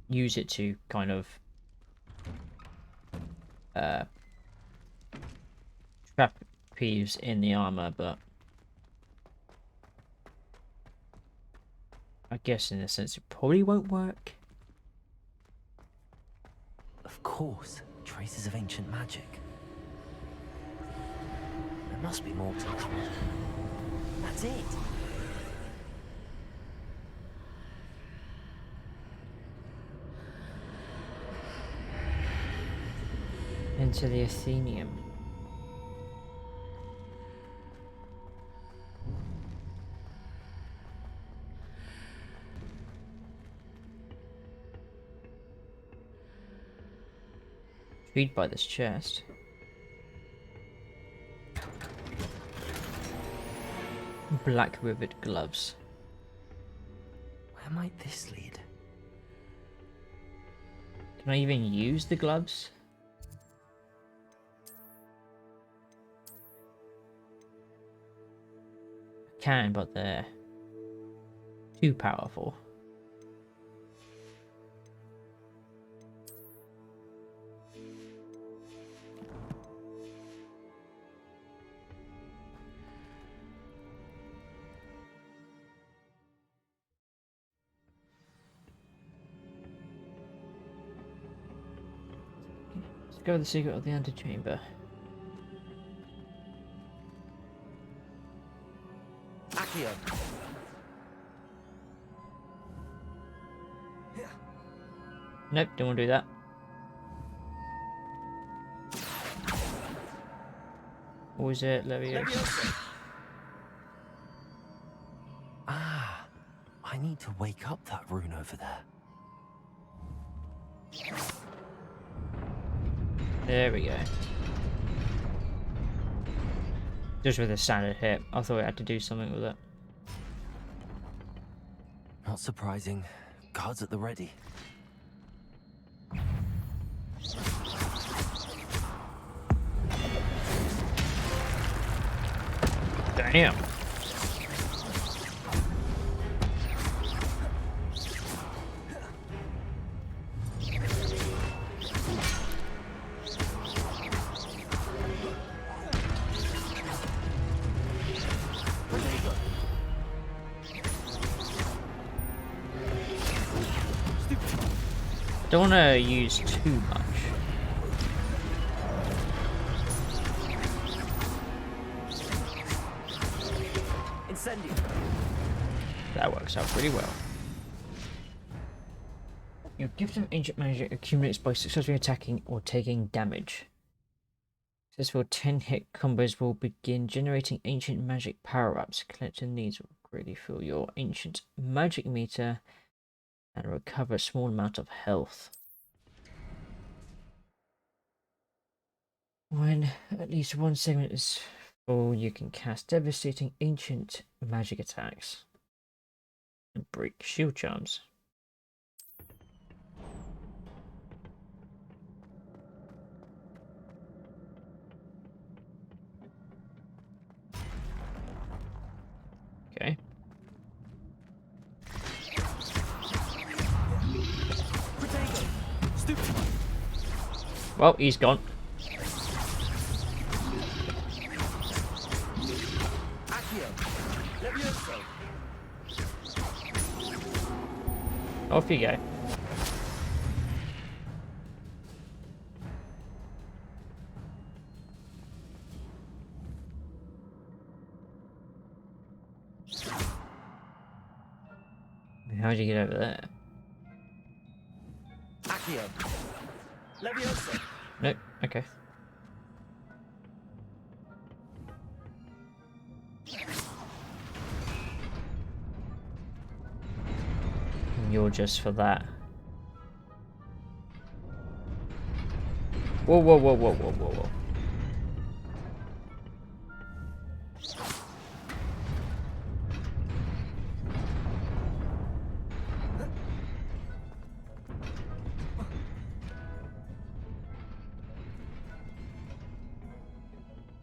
use it to kind of trap Peeves in the armor, but I guess in a sense it probably won't work.
Of course, traces of ancient magic. There must be more to it. That's it.
Into the Athenium. Intrigued by this chest. Black rivet gloves.
Where might this lead?
Can I even use the gloves? I can, but they're too powerful. Discover the secret of the antechamber.
Accio.
Nope, don't want to do that. What was it? Leviosa.
Ah, I need to wake up that rune over there.
There we go. Just with a standard hit. I thought I had to do something with it.
Not surprising. Guards at the ready.
Damn. I don't want to use too much.
Incendio.
That works out pretty well. Your gift of ancient magic accumulates by successfully attacking or taking damage. Successful 10-hit combos will begin generating ancient magic power-ups. Collecting these will greatly fill your ancient magic meter and recover a small amount of health. When at least one segment is full, you can cast devastating ancient magic attacks and break shield charms. Okay. Well, he's gone. Off you go. How'd you get over there?
Accio. Leviosa.
Nope, okay. You're just for that. Whoa, whoa, whoa, whoa, whoa, whoa, whoa.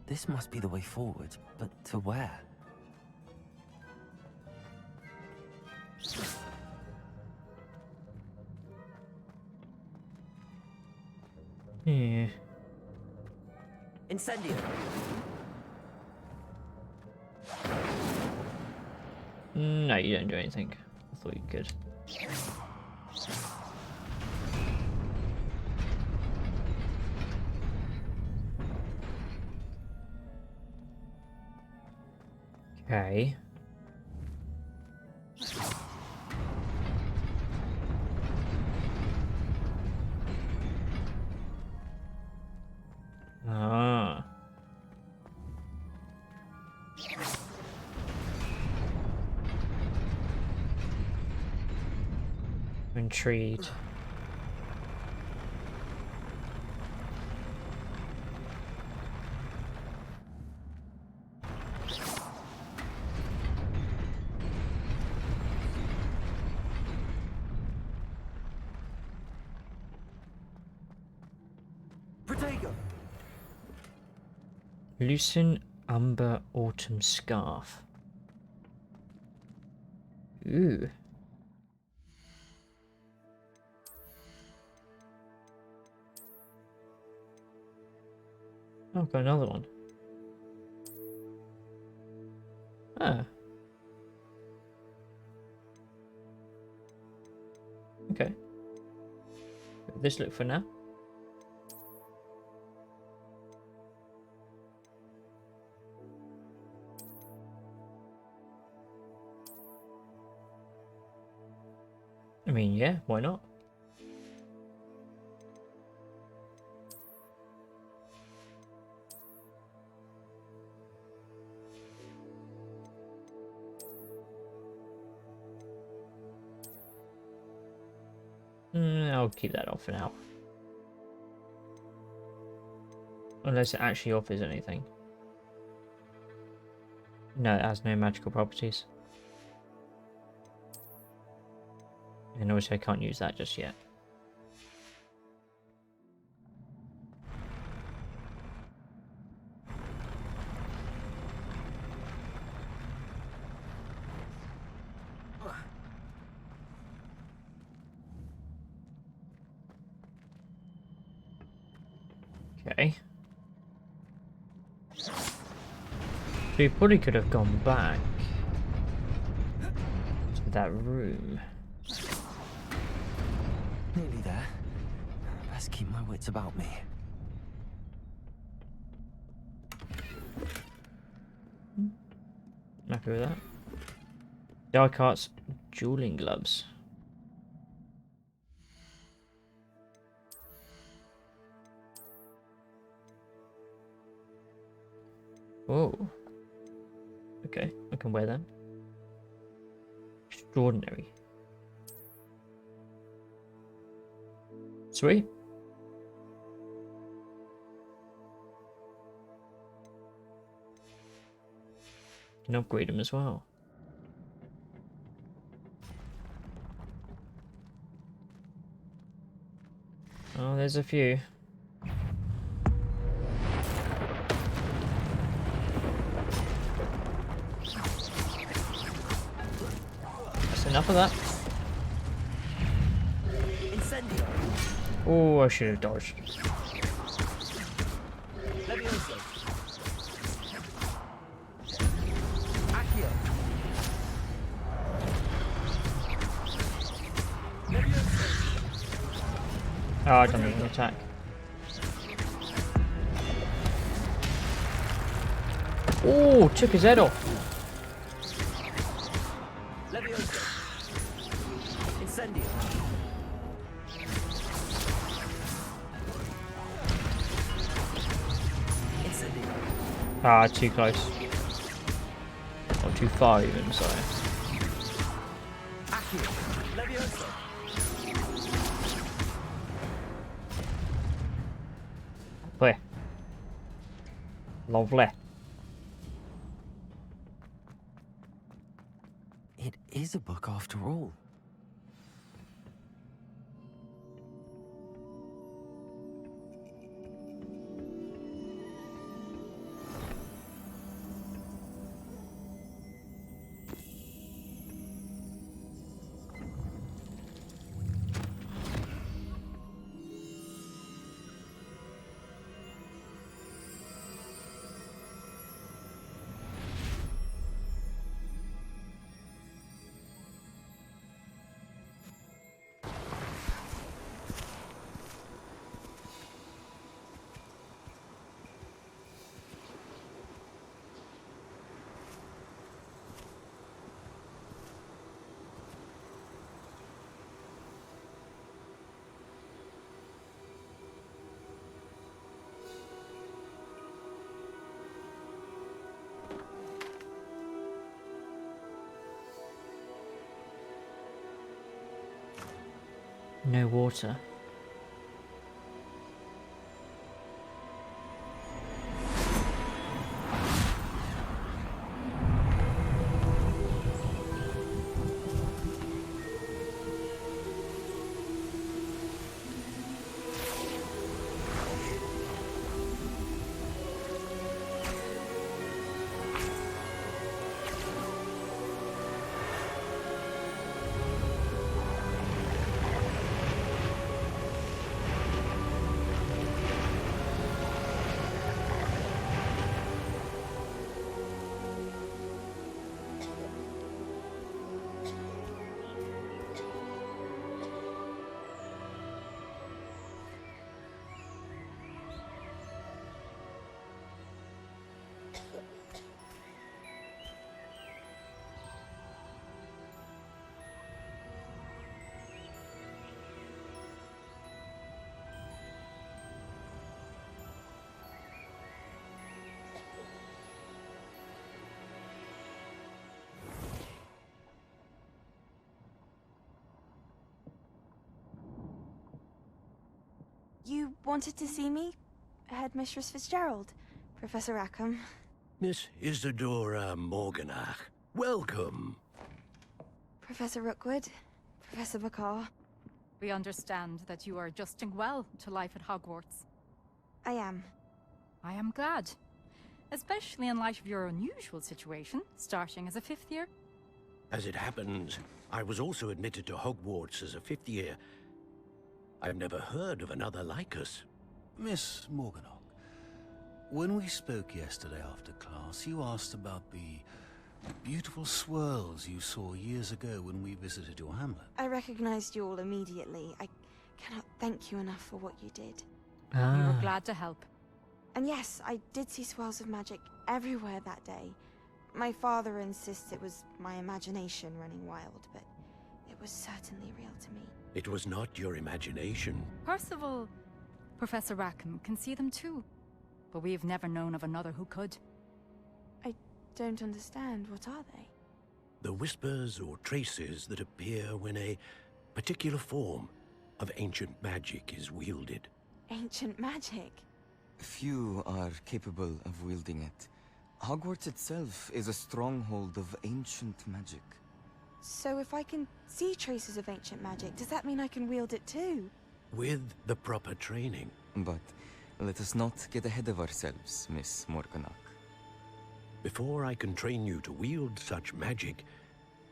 This must be the way forward, but to where?
Yeah.
Incendio.
No, you don't do anything. I thought you could. Okay. Ah. Intrigued.
Protego.
Loosen Umber Autumn Scarf. Ooh. Oh, I've got another one. Ah. Okay. This look for now. I mean, yeah, why not? I'll keep that off for now. Unless it actually offers anything. No, it has no magical properties. And also I can't use that just yet. Okay. So we probably could have gone back to that room.
Nearly there. Best keep my wits about me.
Happy with that. Dark Arts dueling gloves. Oh. Okay, I can wear them. Extraordinary. Sweet. Can upgrade them as well. Oh, there's a few. That's enough of that. Oh, I should have dodged. Oh, I don't even attack. Oh, took his head off. Ah, too close. Or too far even, sorry. Where? Lovely.
It is a book after all.
No water.
You wanted to see me? Headmistress Fitzgerald, Professor Rackham.
Miss Isadora Morganach, welcome.
Professor Rookwood, Professor McCaw.
We understand that you are adjusting well to life at Hogwarts.
I am.
I am glad. Especially in light of your unusual situation, starting as a 5th year.
As it happens, I was also admitted to Hogwarts as a 5th year. I've never heard of another like us.
Miss Morganach, when we spoke yesterday after class, you asked about the beautiful swirls you saw years ago when we visited your hamlet.
I recognized you all immediately. I cannot thank you enough for what you did.
We were glad to help.
And yes, I did see swirls of magic everywhere that day. My father insists it was my imagination running wild, but it was certainly real to me.
It was not your imagination.
Percival, Professor Rackham can see them too. But we have never known of another who could.
I don't understand. What are they?
The whispers or traces that appear when a particular form of ancient magic is wielded.
Ancient magic?
Few are capable of wielding it. Hogwarts itself is a stronghold of ancient magic.
So if I can see traces of ancient magic, does that mean I can wield it too?
With the proper training.
But let us not get ahead of ourselves, Miss Morganach.
Before I can train you to wield such magic,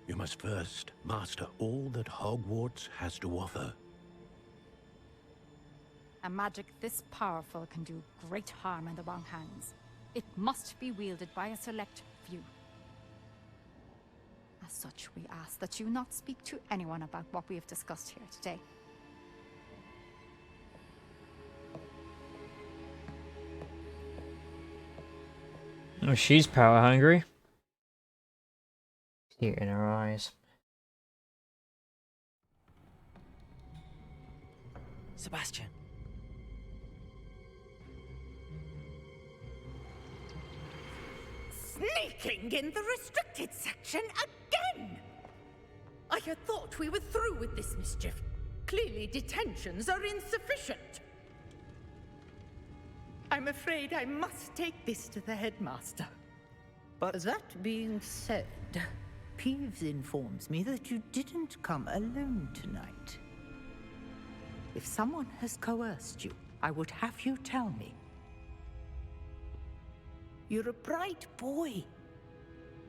you must first master all that Hogwarts has to offer.
A magic this powerful can do great harm in the wrong hands. It must be wielded by a select few. As such, we ask that you not speak to anyone about what we have discussed here today.
Oh, she's power hungry. Tear in her eyes.
Sebastian.
Sneaking in the restricted section again! I had thought we were through with this mischief. Clearly detentions are insufficient. I'm afraid I must take this to the headmaster.
But that being said, Peeves informs me that you didn't come alone tonight. If someone has coerced you, I would have you tell me. You're a bright boy.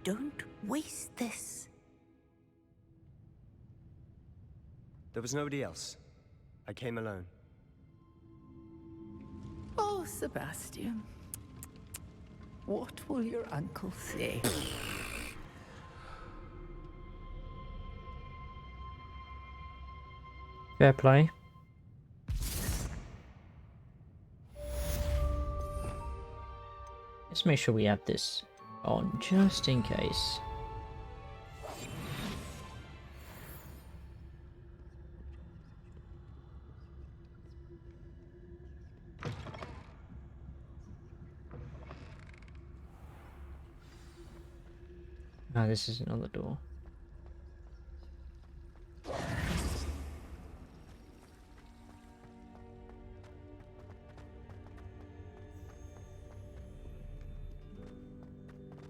Don't waste this.
There was nobody else. I came alone.
Oh, Sebastian. What will your uncle say?
Fair play. Let's make sure we have this on just in case. No, this isn't on the door.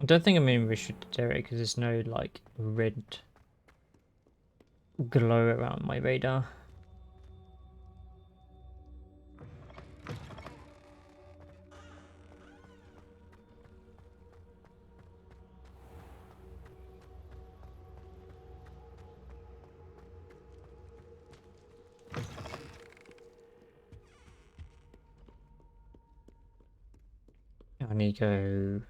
I don't think I'm in restricted area because there's no like red glow around my radar. I need to go.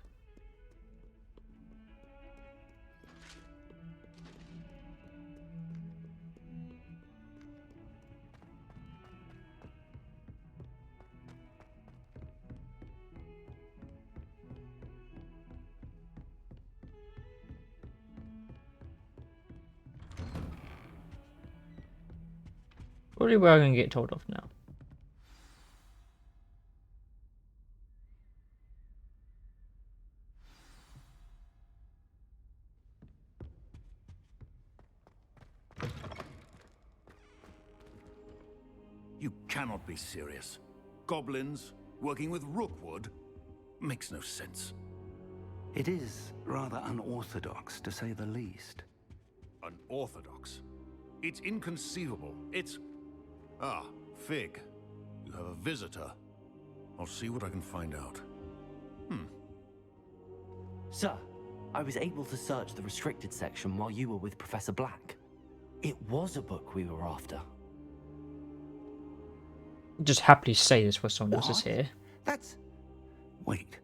Probably where I'm gonna get told off now.
You
cannot be serious. Goblins working with Rookwood makes no sense.
It is rather unorthodox, to say the least.
Unorthodox? It's inconceivable. It's... Ah, Fig. You have a visitor. I'll see what I can find out.
Sir, I was able to search the restricted section while you were with Professor Black. It was a book we were after.
Just happily say this while someone else is here.
That's... Wait.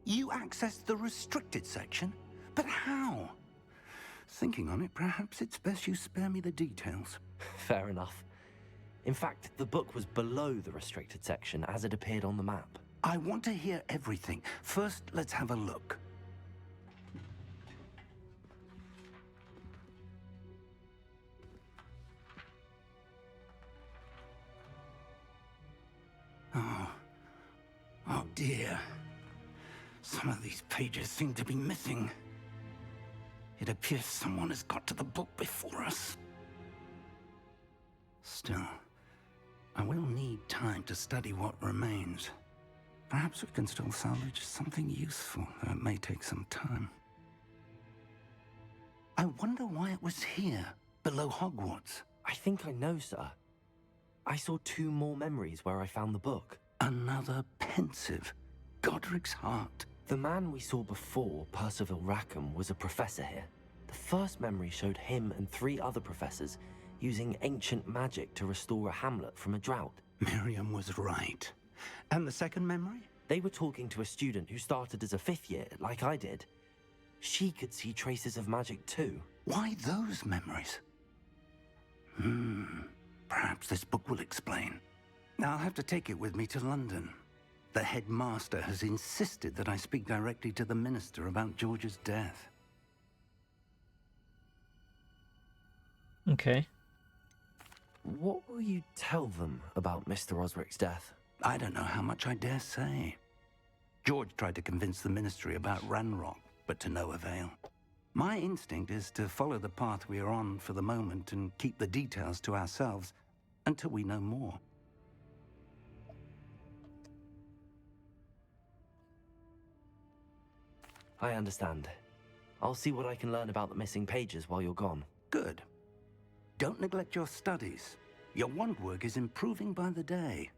You accessed the restricted section? But how? Thinking on it, perhaps it's best you spare me the details.
Fair enough. In fact, the book was below the restricted section as it appeared on the map.
I want to hear everything. First, let's have a look. Oh dear. Some of these pages seem to be missing. It appears someone has got to the book before us. Still, I will need time to study what remains. Perhaps we can still salvage something useful, though it may take some time. I wonder why it was here, below Hogwarts.
I think I know, sir. I saw 2 more memories where I found the book.
Another pensive. Godric's heart.
The man we saw before, Percival Rackham, was a professor here. The first memory showed him and 3 other professors using ancient magic to restore a hamlet from a drought.
Miriam was right. And the second memory?
They were talking to a student who started as a 5th year, like I did. She could see traces of magic too.
Why those memories? Perhaps this book will explain. I'll have to take it with me to London. The headmaster has insisted that I speak directly to the minister about George's death.
Okay.
What will you tell them about Mr. Osric's death?
I don't know how much I dare say. George tried to convince the ministry about Ranrock, but to no avail. My instinct is to follow the path we are on for the moment and keep the details to ourselves until we know more.
I understand. I'll see what I can learn about the missing pages while you're gone.
Good. Don't neglect your studies. Your wand work is improving by the day.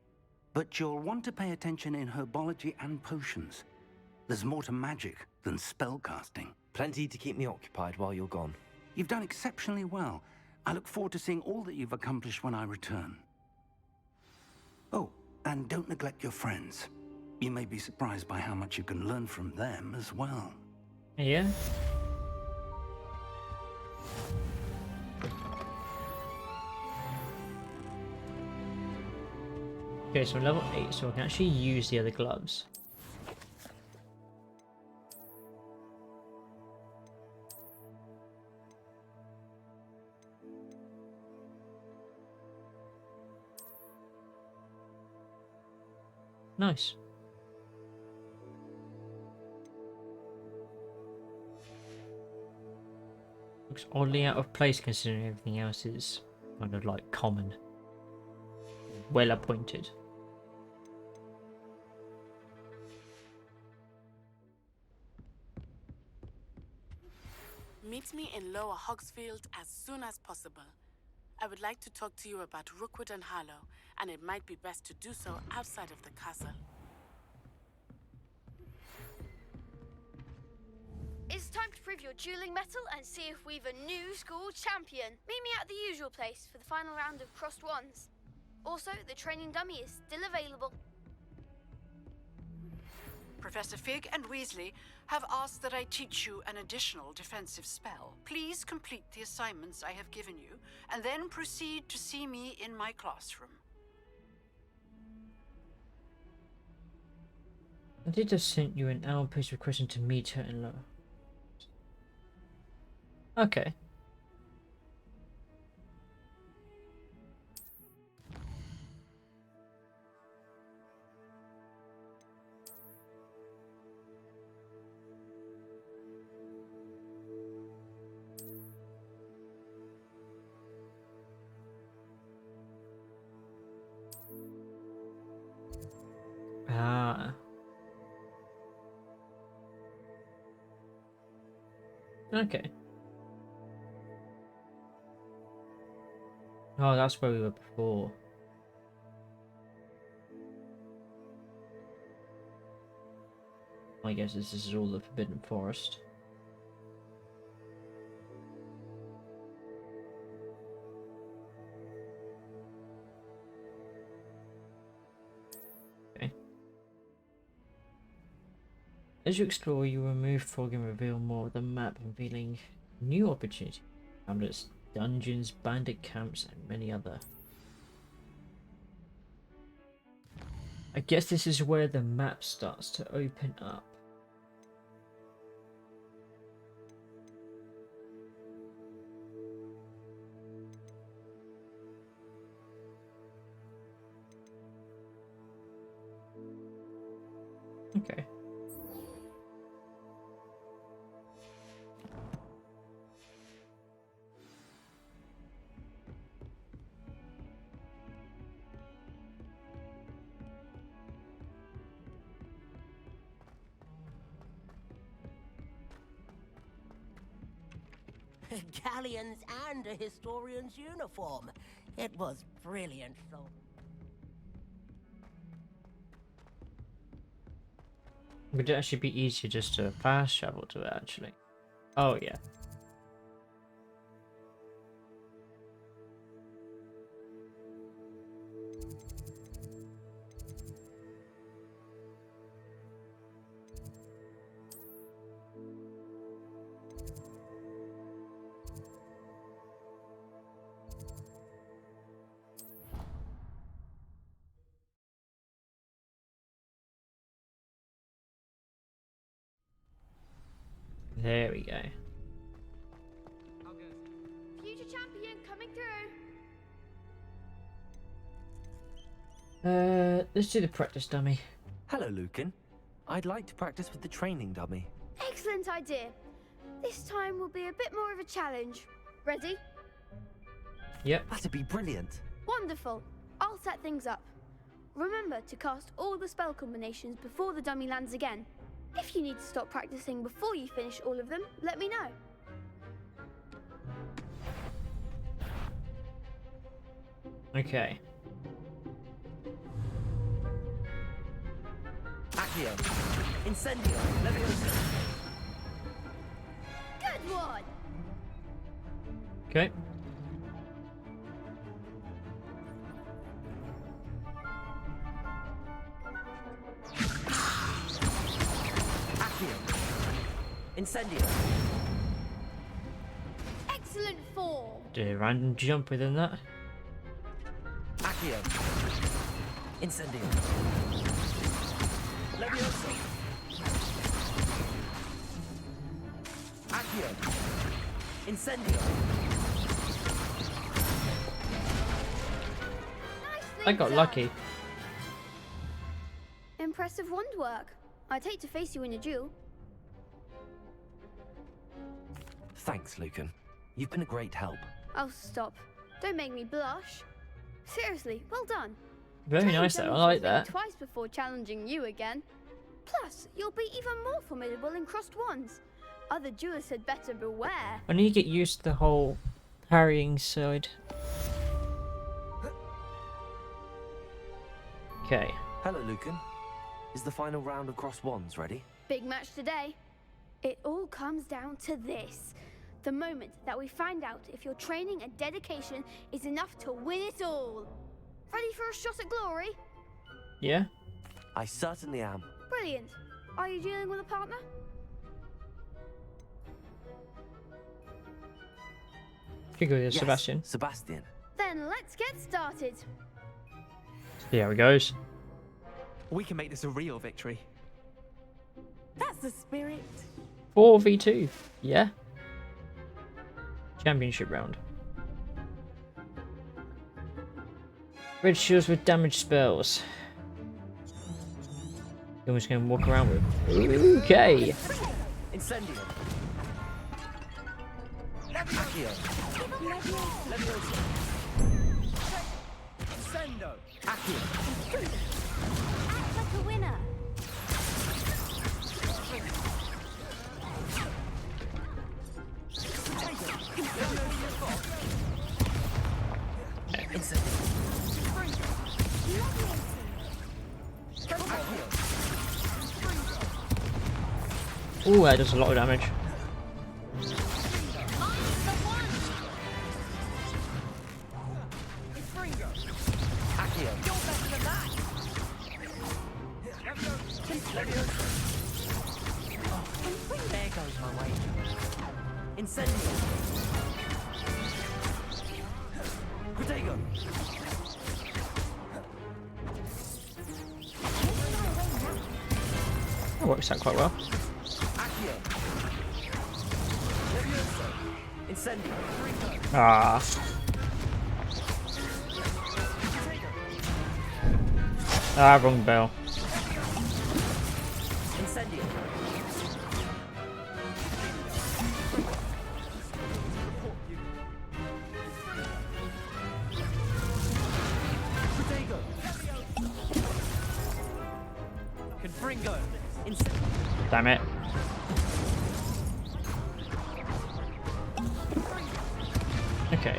But you'll want to pay attention in herbology and potions. There's more to magic than spellcasting.
Plenty to keep me occupied while you're gone.
You've done exceptionally well. I look forward to seeing all that you've accomplished when I return. Oh, and don't neglect your friends. You may be surprised by how much you can learn from them as well.
Yeah. Okay, so level 8, so I can actually use the other gloves. Nice. Looks oddly out of place considering everything else is kind of like common. Well appointed.
Meet me in Lower Hogsfield as soon as possible. I would like to talk to you about Rookwood and Harlow, and it might be best to do so outside of the castle.
It's time to prove your dueling mettle and see if we've a new school champion. Meet me at the usual place for the final round of crossed wands. Also, the training dummy is still available.
Professor Fig and Weasley have asked that I teach you an additional defensive spell. Please complete the assignments I have given you, and then proceed to see me in my classroom.
I did just send you an hour post requesting to meet her in low. Okay. Ah. Okay. Oh, that's where we were before. I guess this is all the Forbidden Forest. Okay. As you explore, you remove fog and reveal more of the map, revealing new opportunities. Hamlets, dungeons, bandit camps, and many other. I guess this is where the map starts to open up. Okay.
Galleons and a historian's uniform. It was brilliant, so...
It would actually be easier just to fast travel to it, actually. Oh, yeah. There we go.
Future champion coming through.
Let's do the practice dummy.
Hello, Lucan. I'd like to practice with the training dummy.
Excellent idea. This time will be a bit more of a challenge. Ready?
Yep.
That'd be brilliant.
Wonderful. I'll set things up. Remember to cast all the spell combinations before the dummy lands again. If you need to stop practicing before you finish all of them, let me know.
Okay.
Accio. Incendio. Leviosa.
Good one!
Okay.
Incendio.
Excellent form.
Do a random jump within that.
Accio. Incendio. Leviosa. Accio. Incendio.
I got lucky.
Impressive wand work. I'd hate to face you in a duel.
Thanks, Lucan. You've been a great help.
Oh, stop. Don't make me blush. Seriously, well done.
Very nice though, I like that.
Twice before challenging you again. Plus, you'll be even more formidable in crossed wands. Other duelists had better beware.
I need to get used to the whole parrying side. Okay.
Hello, Lucan. Is the final round of crossed wands ready?
Big match today. It all comes down to this. The moment that we find out if your training and dedication is enough to win it all. Ready for a shot at glory?
Yeah?
I certainly am.
Brilliant. Are you dealing with a partner?
You go with
Yes,
Sebastian.
Sebastian.
Then let's get started.
See how it goes.
We can make this a real victory.
That's the spirit.
4v2. Yeah. Championship round. Red shields with damage spells. You're just gonna walk around with. Okay.
Incendio. Accio. Leviosa. Incendo. Accio.
Act like a winner.
Ooh, that does a lot of damage.
There goes my way. Incendio. Protego.
That works out quite well.
Accio. Levioso. Incendio.
Ah. Ah, wrong bell.
Incendio. Protego. Confringo. Incendio.
Damn it. Okay.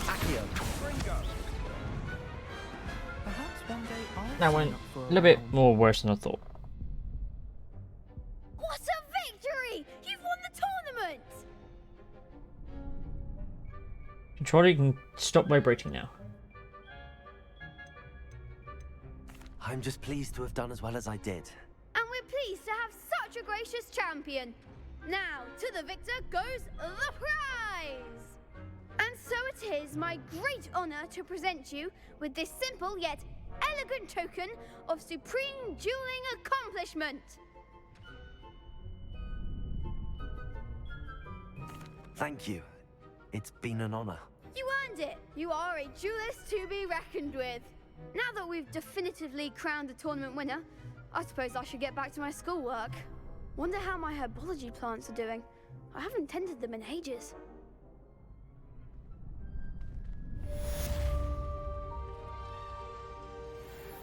Accio.
That went a little bit more worse than I thought.
What a victory! You've won the tournament!
Controller, you can stop vibrating now.
I'm just pleased to have done as well as I did.
And we're pleased to have such a gracious champion. Now, to the victor goes the prize! And so it is my great honor to present you with this simple yet elegant token of supreme dueling accomplishment.
Thank you. It's been an honor.
You earned it. You are a duelist to be reckoned with. Now that we've definitively crowned the tournament winner, I suppose I should get back to my schoolwork. Wonder how my herbology plants are doing. I haven't tended them in ages.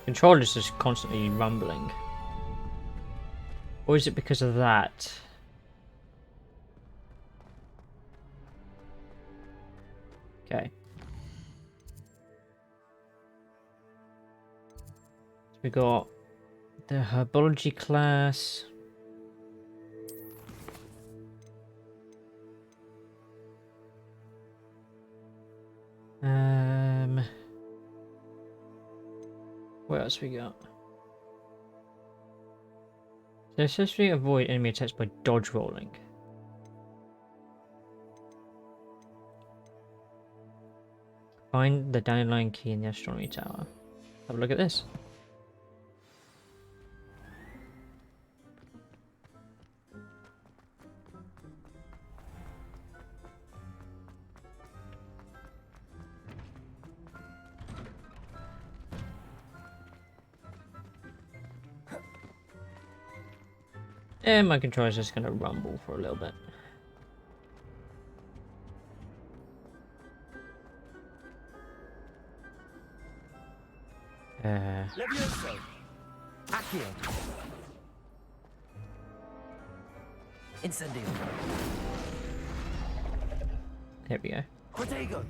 Controller's just constantly rumbling. Or is it because of that? Okay. So we got the herbology class. What else we got? So successfully avoid enemy attacks by dodge rolling. Find the dandelion key in the astronomy tower. Have a look at this. And my controller's just gonna rumble for a little bit.
Levioso. Accio. Incendio.
There we go.
Protego.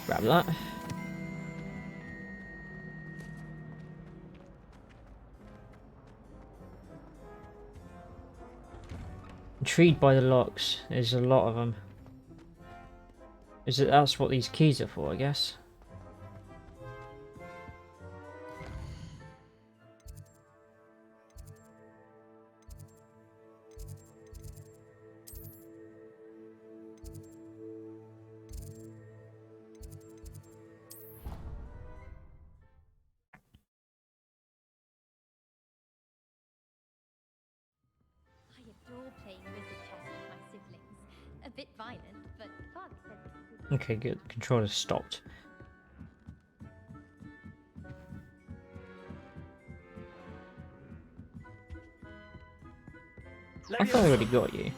Grab that. Intrigued by the locks. There's a lot of them. Is it that's what these keys are for, I guess?
Playing wizard chess with my siblings. A bit violent, but Father said it was...
Okay, good. The controller's stopped. I thought I already got you.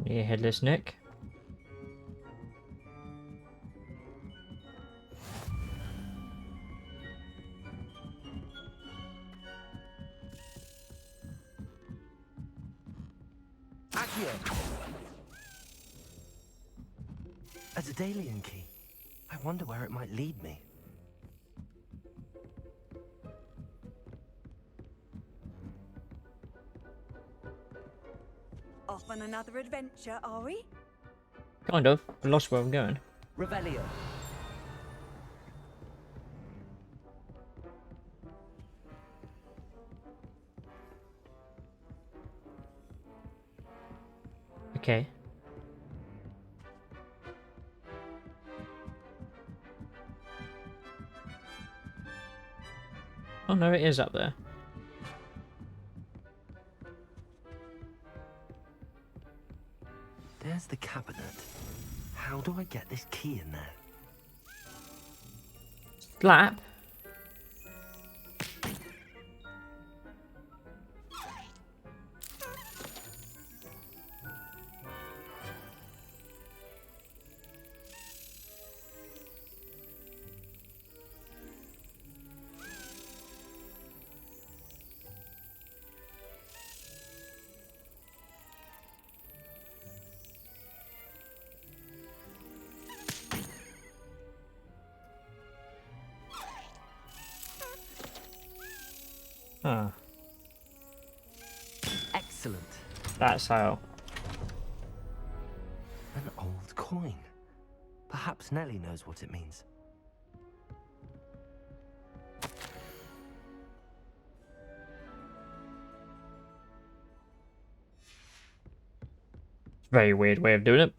Near Headless Nick.
Accio! A Daedalian key. I wonder where it might lead me.
Off on another adventure, are we?
Kind of. I lost where I'm going.
Revelio.
Okay. Oh no, it is up there.
There's the cabinet. How do I get this key in there?
Slap? Huh.
Excellent.
That's how.
An old coin. Perhaps Nellie knows what it means.
Very weird way of doing it.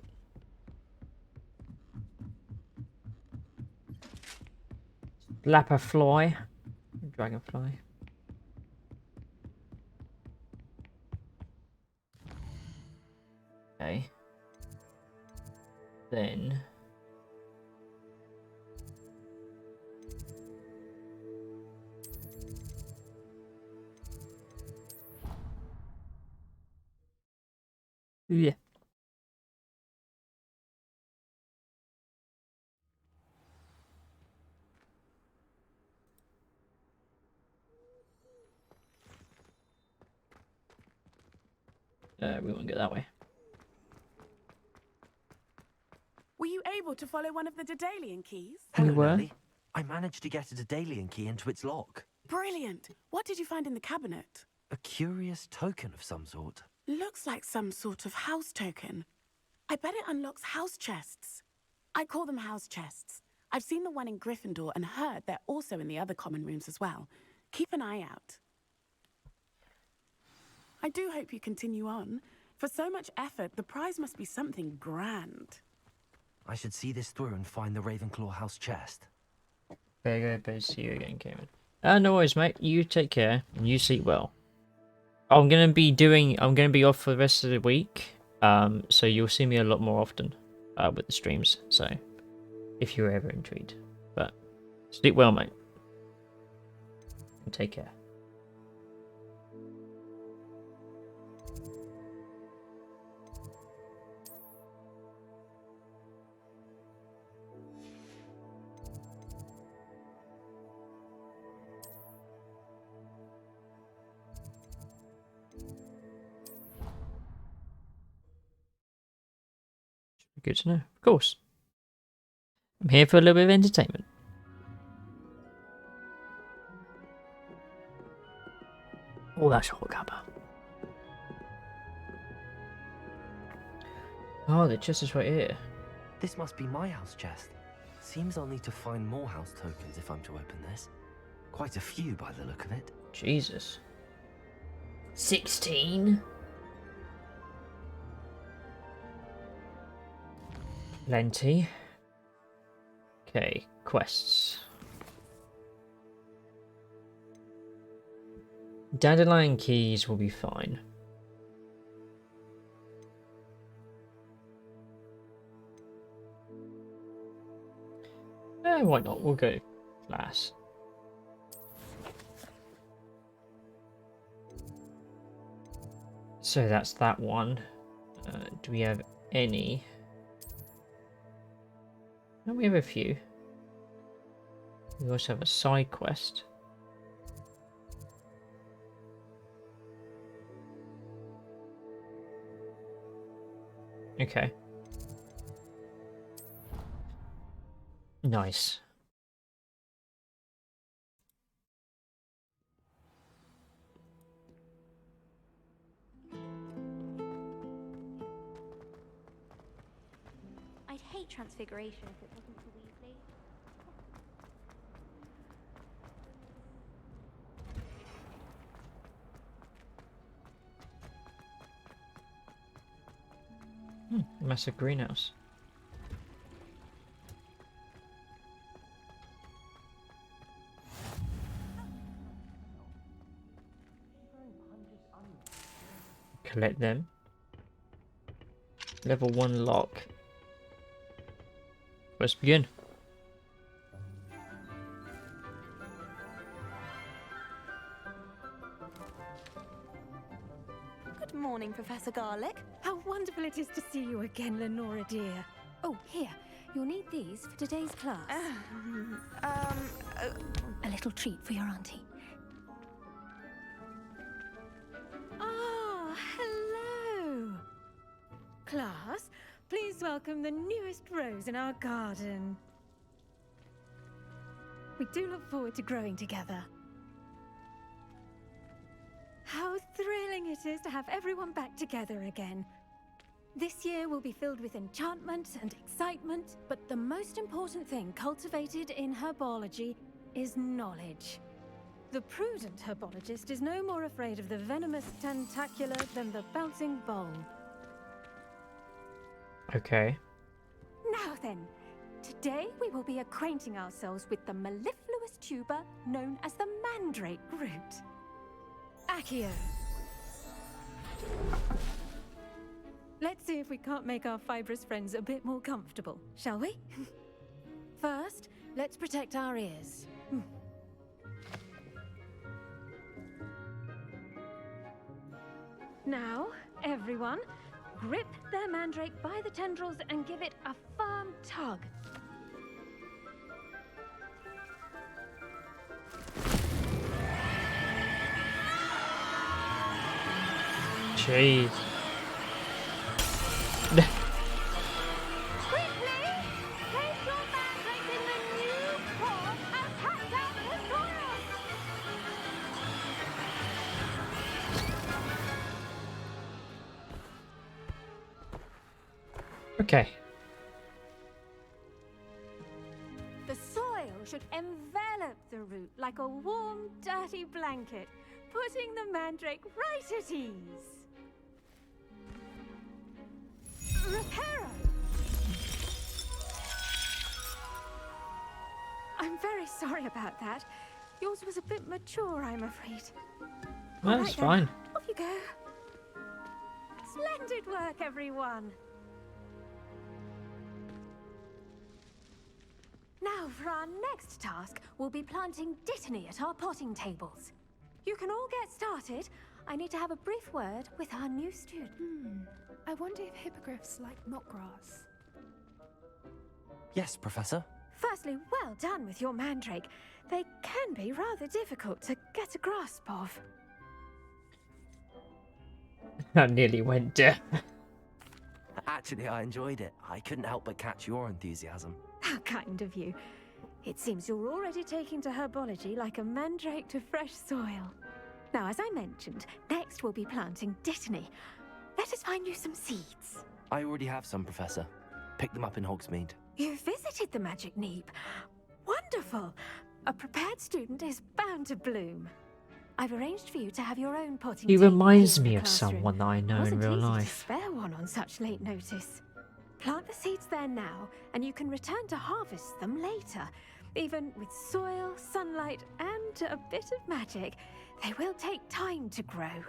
Lapperfly. Dragonfly. Okay. Then. Yeah. We won't go that way.
Were you able to follow one of the Daedalian keys?
We were.
Nellie. I managed to get a Daedalian key into its lock.
Brilliant. What did you find in the cabinet?
A curious token of some sort.
Looks like some sort of house token. I bet it unlocks house chests. I call them house chests. I've seen the one in Gryffindor and heard they're also in the other common rooms as well. Keep an eye out. I do hope you continue on. For so much effort, the prize must be something grand.
I should see this through and find the Ravenclaw house chest.
Very good. See you again, Cameron. No worries, mate. You take care and you sleep well. I'm gonna be off for the rest of the week. So you'll see me a lot more often with the streams. So if you're ever intrigued, but sleep well, mate. And take care. Good to know. Of course. I'm here for a little bit of entertainment. Oh, that's a hot cuppa. Oh, the chest is right here.
This must be my house chest. Seems I'll need to find more house tokens if I'm to open this. Quite a few by the look of it.
Jesus. 16? Plenty. Okay, quests. Dandelion keys will be fine. Why not? We'll go class. So that's that one. Do we have any? No, we have a few. We also have a side quest. Okay. Nice.
I'd hate transfiguration if it wasn't for Weasley.
Massive greenhouse. Collect them. Level 1 lock. Let's begin.
Good morning, Professor Garlick.
How wonderful it is to see you again, Lenora dear. Oh, here. You'll need these for today's class. A little treat for your auntie. Ah, hello. Class, please welcome the newest rose in our garden. We do look forward to growing together. How thrilling it is to have everyone back together again. This year will be filled with enchantment and excitement, but the most important thing cultivated in herbology is knowledge. The prudent herbologist is no more afraid of the venomous tentacular than the bouncing bulb.
Okay.
Now then, today we will be acquainting ourselves with the mellifluous tuber known as the mandrake root. Accio. Let's see if we can't make our fibrous friends a bit more comfortable, shall we? First, let's protect our ears. Now, everyone, grip their mandrake by the tendrils and give it a firm tug.
Jeez. Okay.
The soil should envelop the root like a warm, dirty blanket, putting the mandrake right at ease. Reparo! I'm very sorry about that. Yours was a bit mature, I'm afraid.
Well, that's fine.
Off you go. Splendid work, everyone. Now, for our next task, we'll be planting dittany at our potting tables. You can all get started. I need to have a brief word with our new student.
I wonder if hippogriffs like knotgrass.
Yes, Professor.
Firstly, well done with your mandrake. They can be rather difficult to get a grasp of.
That nearly went down.
Actually, I enjoyed it. I couldn't help but catch your enthusiasm.
How kind of you. It seems you're already taking to herbology like a mandrake to fresh soil. Now, as I mentioned, next we'll be planting dittany. Let us find you some seeds.
I already have some, Professor. Picked them up in Hogsmeade.
You visited the Magic Neep. Wonderful. A prepared student is bound to bloom. I've arranged for you to have your own potting
He
table
reminds
here in
me
the
of
classroom.
someone that I know in
Wasn't
real
easy to
life.
spare one on such late notice. Plant the seeds there now, and you can return to harvest them later. Even with soil, sunlight, and a bit of magic, they will take time to grow.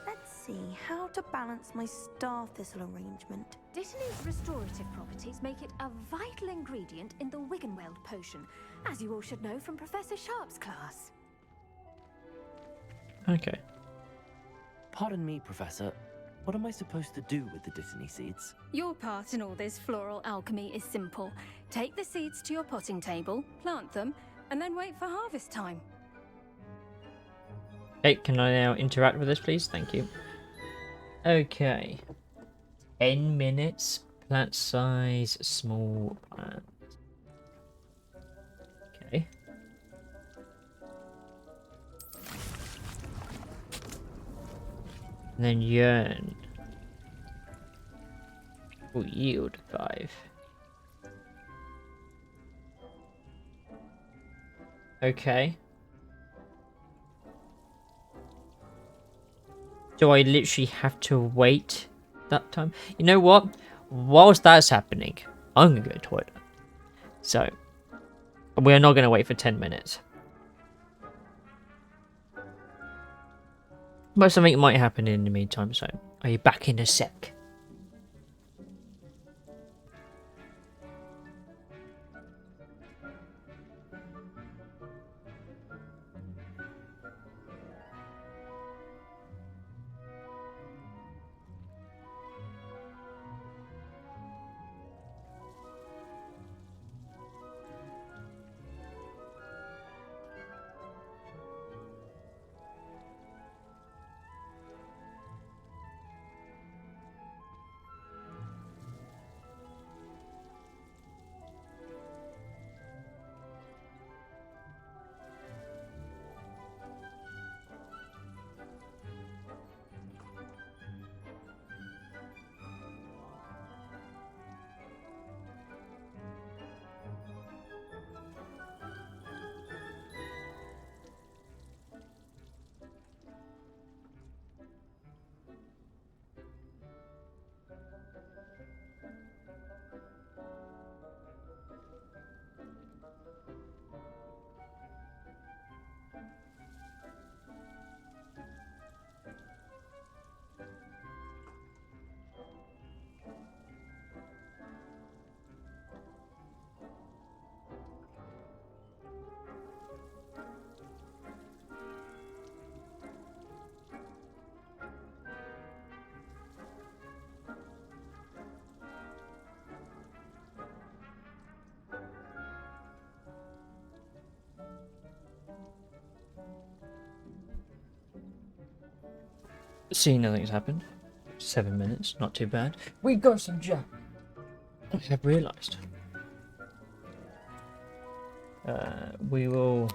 Let's see how to balance my star thistle arrangement.
Dittany's restorative properties make it a vital ingredient in the Wiggenweld potion, as you all should know from Professor Sharp's class.
Okay.
Pardon me, Professor. What am I supposed to do with the Dittany seeds?
Your part in all this floral alchemy is simple. Take the seeds to your potting table, plant them, and then wait for harvest time.
Okay, can I now interact with this, please? Thank you. Okay. 10 minutes. Plant size, small plant. Okay. And then yearn. Will yield 5. Okay. Do I literally have to wait that time? You know what? Whilst that's happening, I'm gonna go to the toilet. So, we're not gonna wait for 10 minutes. But something might happen in the meantime, so are you back in a sec? See, nothing's happened. 7 minutes, not too bad. We got some jam. I have realised. We will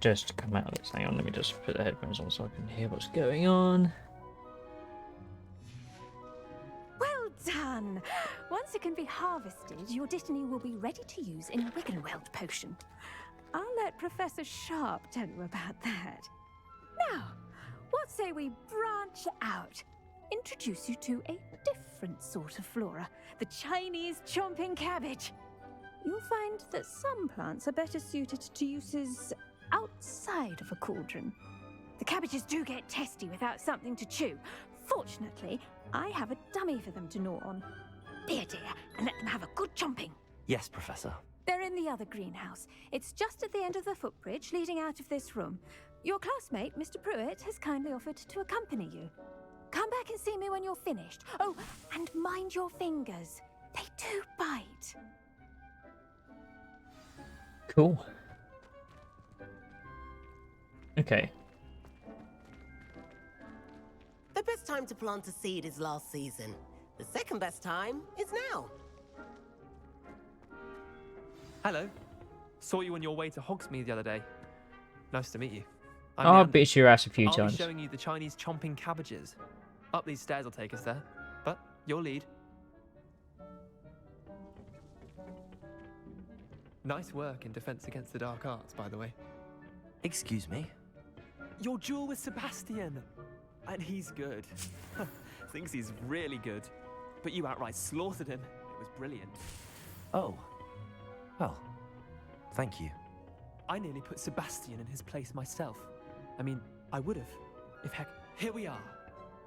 just come out of this. Hang on, let me just put the headphones on so I can hear what's going on.
Well done! Once it can be harvested, your Dittany will be ready to use in Wiggenweld potion. I'll let Professor Sharp tell you about that. Now, what say we branch out? Introduce you to a different sort of flora, the Chinese chomping cabbage. You'll find that some plants are better suited to uses outside of a cauldron. The cabbages do get testy without something to chew. Fortunately, I have a dummy for them to gnaw on. Dear, and let them have a good chomping.
Yes, Professor.
They're in the other greenhouse. It's just at the end of the footbridge leading out of this room. Your classmate, Mr. Pruitt, has kindly offered to accompany you. Come back and see me when you're finished. Oh, and mind your fingers. They do bite.
Cool. Okay.
The best time to plant a seed is last season. The second best time is now.
Hello. Saw you on your way to Hogsmeade the other day. Nice to meet you.
I'll bitch your ass a few
I'll
times.
be showing you the Chinese chomping cabbages. Up these stairs will take us there, but your lead. Nice work in Defense Against the Dark Arts, by the way.
Excuse me?
Your duel with Sebastian! And he's good. Thinks he's really good. But you outright slaughtered him. It was brilliant.
Oh. Well, thank you.
I nearly put Sebastian in his place myself. I mean, I would have. If heck, here we are.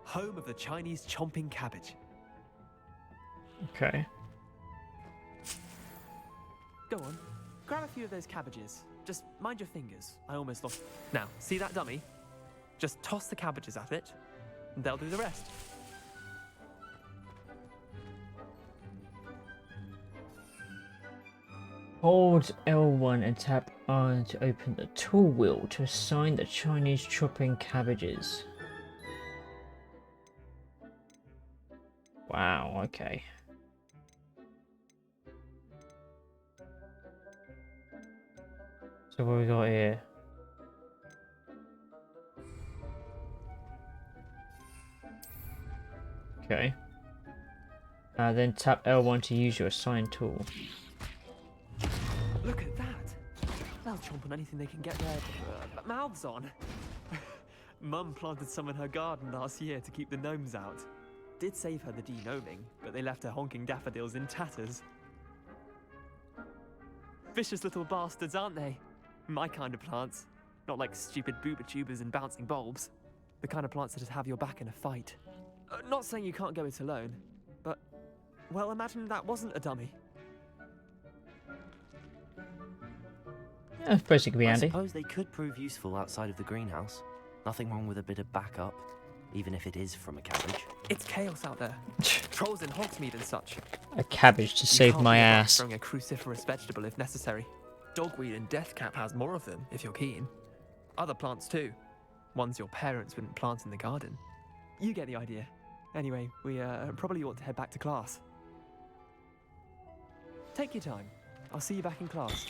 Home of the Chinese chomping cabbage.
Okay.
Go on, grab a few of those cabbages. Just mind your fingers. I almost lost. Now, see that dummy? Just toss the cabbages at it, and they'll do the rest.
Hold L1 and tap R to open the tool wheel to assign the Chinese chopping cabbages. Wow, okay. So what we got here? Okay. Then tap L1 to use your assigned tool.
Look at that! They'll chomp on anything they can get their mouths on. Mum planted some in her garden last year to keep the gnomes out. Did save her the de-gnoming, but they left her honking daffodils in tatters. Vicious little bastards, aren't they? My kind of plants. Not like stupid booba tubers and bouncing bulbs. The kind of plants that just have your back in a fight. Not saying you can't go it alone, but, well, imagine that wasn't a dummy.
Yeah, I suppose it could be handy.
I suppose they could prove useful outside of the greenhouse. Nothing wrong with a bit of backup, even if it is from a cabbage.
It's chaos out there. Trolls in Hogsmeade and such.
A cabbage to save my ass.
Throwing a cruciferous vegetable if necessary. Dogweed and deathcap has more of them, if you're keen. Other plants too. Ones your parents wouldn't plant in the garden. You get the idea. Anyway, we probably ought to head back to class. Take your time. I'll see you back in class.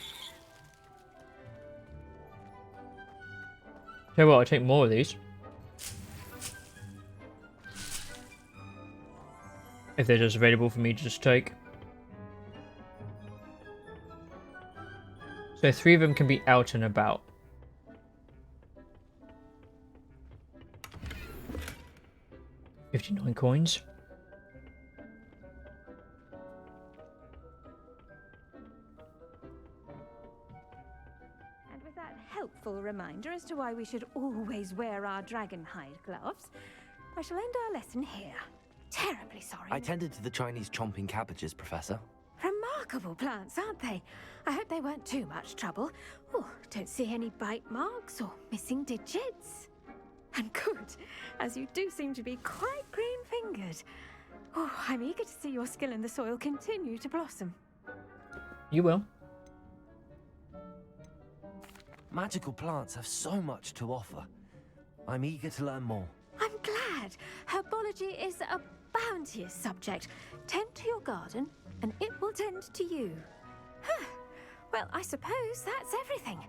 Okay, well, I'll take more of these. If they're just available for me to just take. So 3 of them can be out and about. $59 coins.
And with that helpful reminder as to why we should always wear our dragonhide gloves, I shall end our lesson here. Terribly sorry.
I tended to the Chinese chomping cabbages, Professor.
Remarkable plants, aren't they? I hope they weren't too much trouble. Oh, don't see any bite marks or missing digits. And good, as you do seem to be quite green-fingered. Oh, I'm eager to see your skill in the soil continue to blossom.
You will.
Magical plants have so much to offer. I'm eager to learn more.
I'm glad. Herbology is a bounteous subject. Tend to your garden, and it will tend to you. Huh. Well, I suppose that's everything.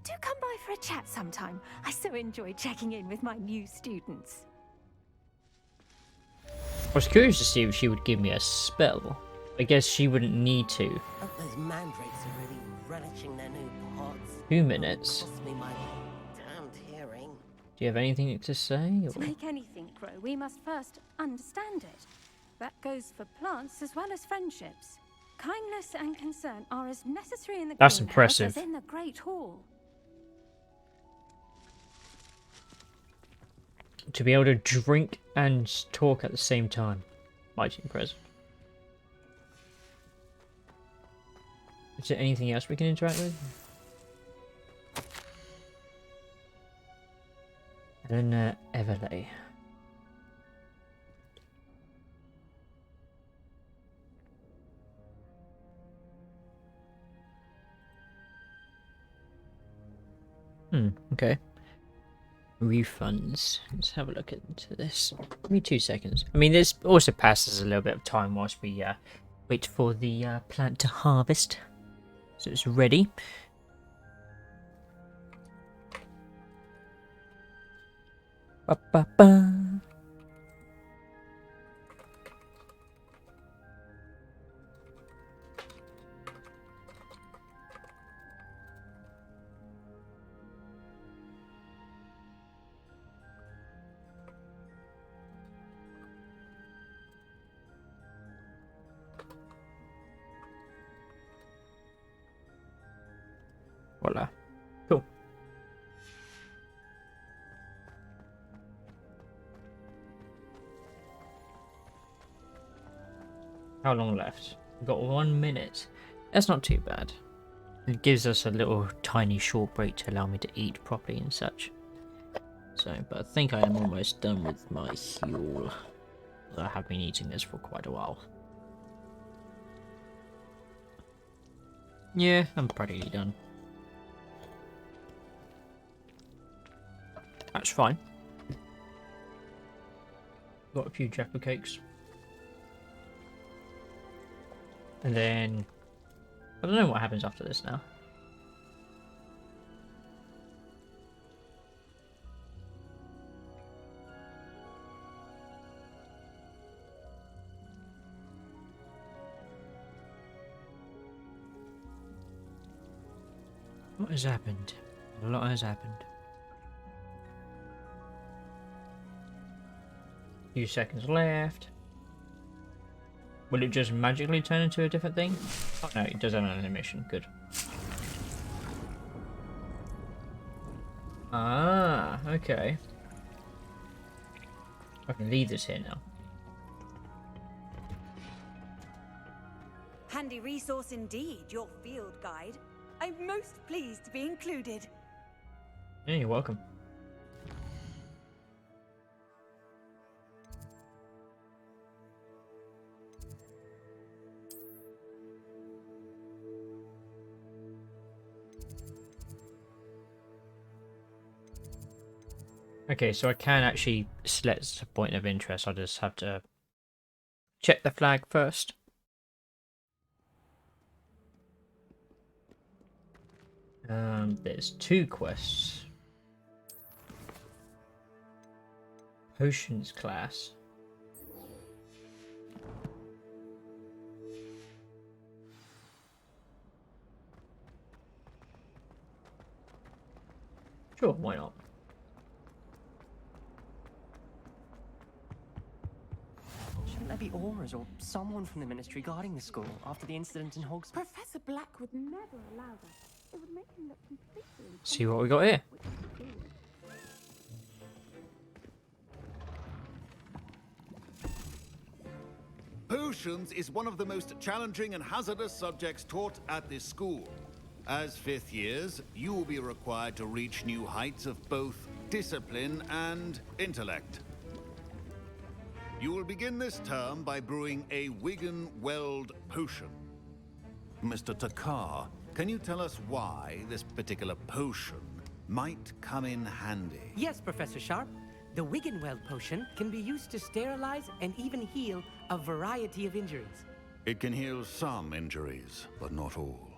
Do come by for a chat sometime. I so enjoy checking in with my new students.
I was curious to see if she would give me a spell. I guess she wouldn't need to.
Those mandrakes are really relishing their new pots.
2 minutes.
Cost me my damned hearing.
Do you have anything to say? Or?
To make anything grow, we must first understand it. That goes for plants as well as friendships. Kindness and concern are as necessary in the
That's
greenhouse
impressive.
as in the Great Hall.
To be able to drink and talk at the same time. Mighty impressive. Is there anything else we can interact with? Eleanor Everley. Okay. Refunds. Let's have a look into this. Give me 2 seconds. I mean, this also passes a little bit of time whilst we wait for the plant to harvest. So it's ready. Ba ba ba. Voila. Cool. How long left? We've got 1 minute. That's not too bad. It gives us a little tiny short break to allow me to eat properly and such. So, but I think I am almost done with my fuel. I have been eating this for quite a while. Yeah, I'm practically done. That's fine. Got a few Jaffa cakes. And then... I don't know what happens after this now. What has happened? A lot has happened. Few seconds left. Will it just magically turn into a different thing? Oh no, it does have an animation. Good. Ah, okay. I can leave this here now.
Handy resource indeed, your field guide. I'm most pleased to be included.
Yeah, you're welcome. Okay, so I can actually select a point of interest. I just have to check the flag first. There's 2 quests. Potions class. Sure, why not?
Shouldn't there be auras or someone from the ministry guarding the school after the incident in Hogsmeade?
Professor Black would never allow that. It would make him look completely
See what we got here.
Potions is one of the most challenging and hazardous subjects taught at this school. As 5th years, you will be required to reach new heights of both discipline and intellect. You will begin this term by brewing a Wigan-Weld potion. Mr. Takar, can you tell us why this particular potion might come in handy?
Yes, Professor Sharp. The Wiggenweld potion can be used to sterilize and even heal a variety of injuries.
It can heal some injuries, but not all.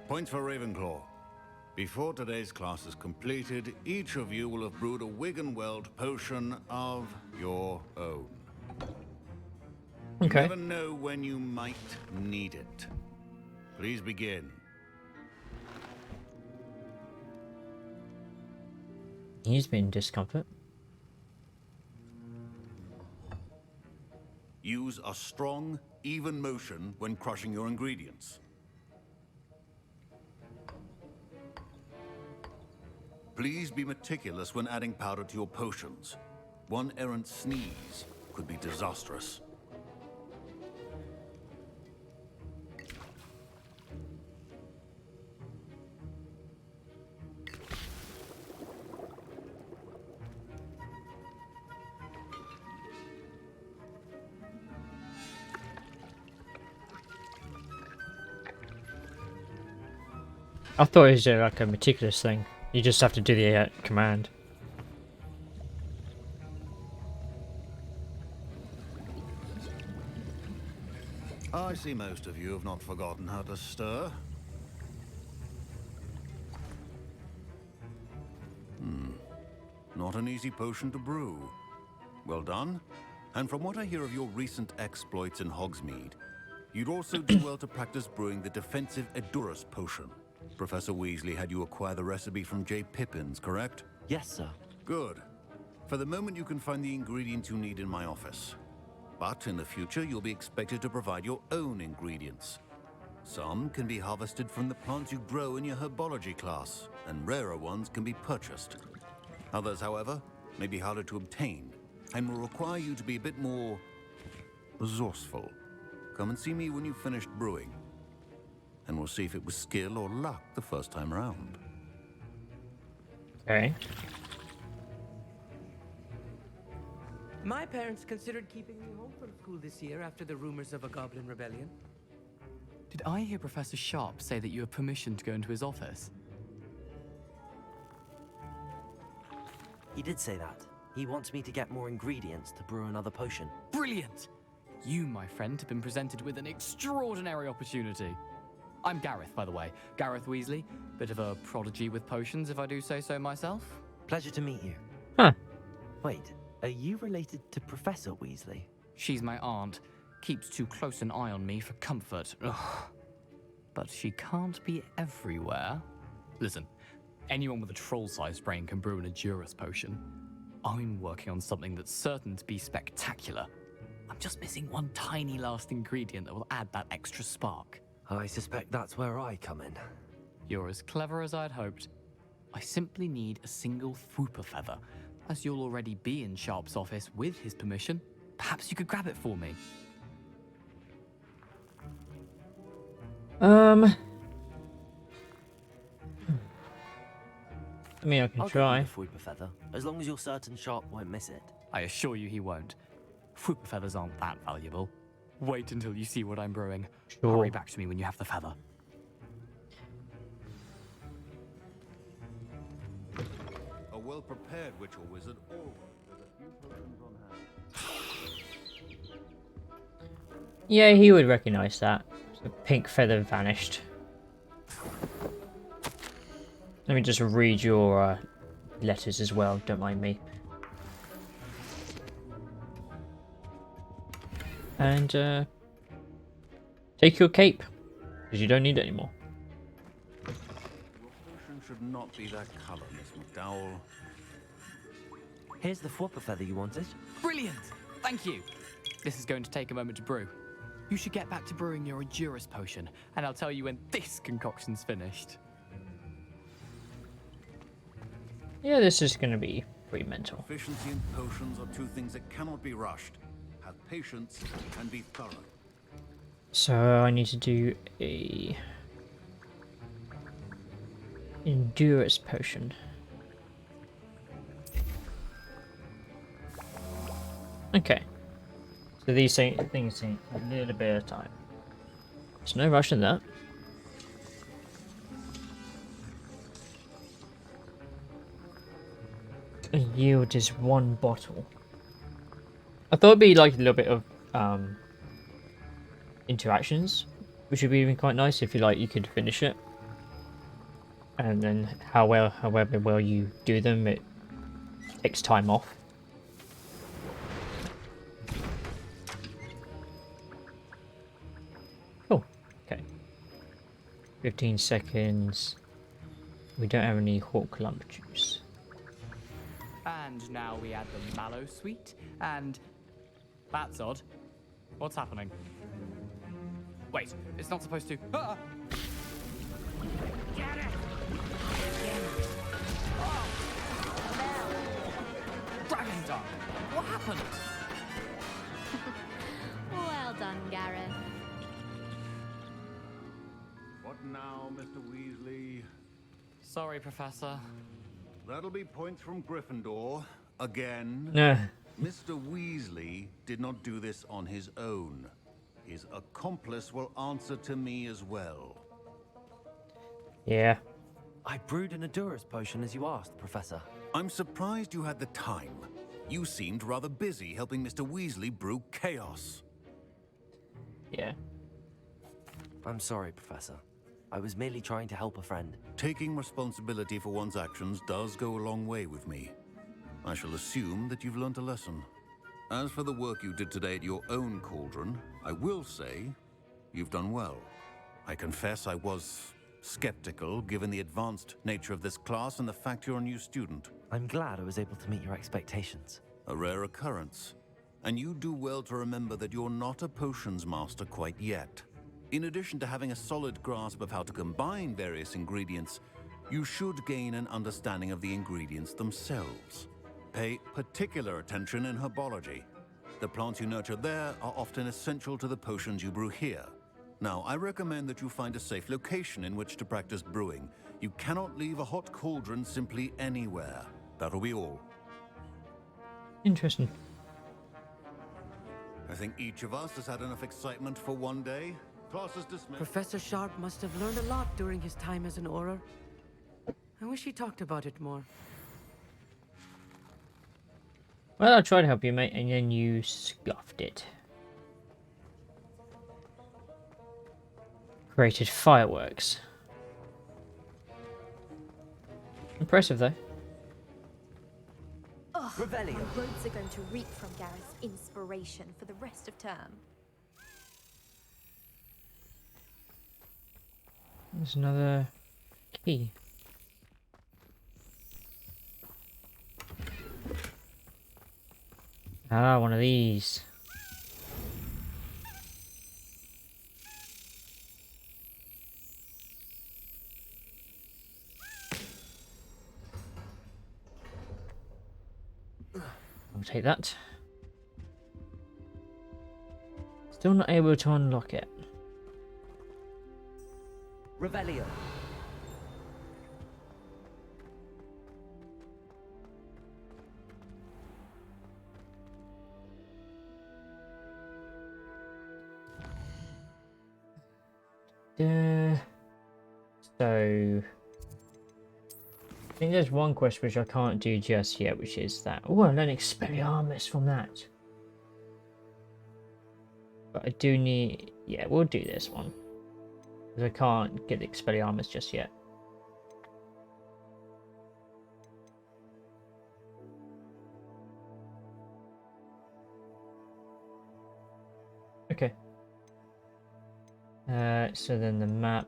Points for Ravenclaw. Before today's class is completed, each of you will have brewed a Wiggenweld potion of your own.
Okay.
You never know when you might need it. Please begin.
He's been in discomfort.
Use a strong, even motion when crushing your ingredients. Please be meticulous when adding powder to your potions. One errant sneeze could be disastrous.
I thought it was like a meticulous thing. You just have to do the command.
I see most of you have not forgotten how to stir. Not an easy potion to brew. Well done. And from what I hear of your recent exploits in Hogsmeade, you'd also do well to practice brewing the defensive Edurus potion. Professor Weasley had you acquire the recipe from J. Pippins, correct?
Yes, sir.
Good. For the moment, you can find the ingredients you need in my office. But in the future, you'll be expected to provide your own ingredients. Some can be harvested from the plants you grow in your herbology class, and rarer ones can be purchased. Others, however, may be harder to obtain, and will require you to be a bit more resourceful. Come and see me when you've finished brewing, and we'll see if it was skill or luck the first time around.
Okay.
My parents considered keeping me home from school this year after the rumors of a goblin rebellion.
Did I hear Professor Sharp say that you have permission to go into his office?
He did say that. He wants me to get more ingredients to brew another potion.
Brilliant! You, my friend, have been presented with an extraordinary opportunity. I'm Gareth, by the way. Gareth Weasley. Bit of a prodigy with potions, if I do say so myself.
Pleasure to meet you.
Huh.
Wait, are you related to Professor Weasley?
She's my aunt. Keeps too close an eye on me for comfort. Ugh. But she can't be everywhere. Listen, anyone with a troll-sized brain can brew an Edurus potion. I'm working on something that's certain to be spectacular. I'm just missing one tiny last ingredient that will add that extra spark.
I suspect that's where I come in.
You're as clever as I'd hoped. I simply need a single Fwooper feather. As you'll already be in Sharp's office with his permission, perhaps you could grab it for me.
I mean, I can
I'll
try.
give you the Fwooper feather, as long as you're certain Sharp won't miss it.
I assure you he won't. Fwooper feathers aren't that valuable. Wait until you see what I'm brewing.
Sure.
Hurry back to me when you have the feather.
A well-prepared witch or wizard always has a few potions on hand.
Yeah, he would recognize that. The pink feather vanished. Let me just read your letters as well, don't mind me. And take your cape, because you don't need it anymore.
Your potion should not be that color, Miss McDowell.
Here's the Fwooper feather you wanted.
Brilliant! Thank you! This is going to take a moment to brew. You should get back to brewing your Edurus potion, and I'll tell you when this concoction's finished.
Yeah, this is going to be pretty mental.
Efficiency and potions are two things that cannot be rushed. Have patience and be thorough.
So I need to do a Endurance potion. Okay. So these things take a little bit of time. There's no rush in that. A yield is 1 bottle. I thought it'd be like a little bit of interactions, which would be even quite nice if you could finish it. And then however well you do them, it takes time off. Cool. Okay. 15 seconds. We don't have any hawk lump juice.
And now we add the mallow sweet, and... That's odd. What's happening? Wait, it's not supposed to... Ah! Get it! Dragon Dog! What happened?
Well done, Gareth.
What now, Mr. Weasley?
Sorry, Professor.
That'll be points from Gryffindor. Again.
Yeah.
Mr. Weasley did not do this on his own. His accomplice will answer to me as well.
Yeah.
I brewed an Edurus potion as you asked, Professor.
I'm surprised you had the time. You seemed rather busy helping Mr. Weasley brew chaos.
Yeah.
I'm sorry, Professor. I was merely trying to help a friend.
Taking responsibility for one's actions does go a long way with me. I shall assume that you've learnt a lesson. As for the work you did today at your own cauldron, I will say you've done well. I confess I was skeptical given the advanced nature of this class and the fact you're a new student.
I'm glad I was able to meet your expectations.
A rare occurrence. And you do well to remember that you're not a potions master quite yet. In addition to having a solid grasp of how to combine various ingredients, you should gain an understanding of the ingredients themselves. Pay particular attention in herbology. The plants you nurture there are often essential to the potions you brew here. Now, I recommend that you find a safe location in which to practice brewing. You cannot leave a hot cauldron simply anywhere. That'll be all.
Interesting.
I think each of us has had enough excitement for one day. Class is dismissed.
Professor Sharp must have learned a lot during his time as an Auror. I wish he talked about it more.
Well, I tried to help you, mate, and then you scoffed it. Created fireworks. Impressive, though.
Ugh, my robes are going to reek from Gareth's inspiration for the rest of term.
There's another key. Ah, one of these. I'll take that. Still not able to unlock it.
Revelio.
So I think there's one quest which I can't do just yet, which is that. Oh, I learned Expelliarmus from that. But I do need... Yeah, we'll do this one. Because I can't get the Expelliarmus just yet. Okay. So then the map.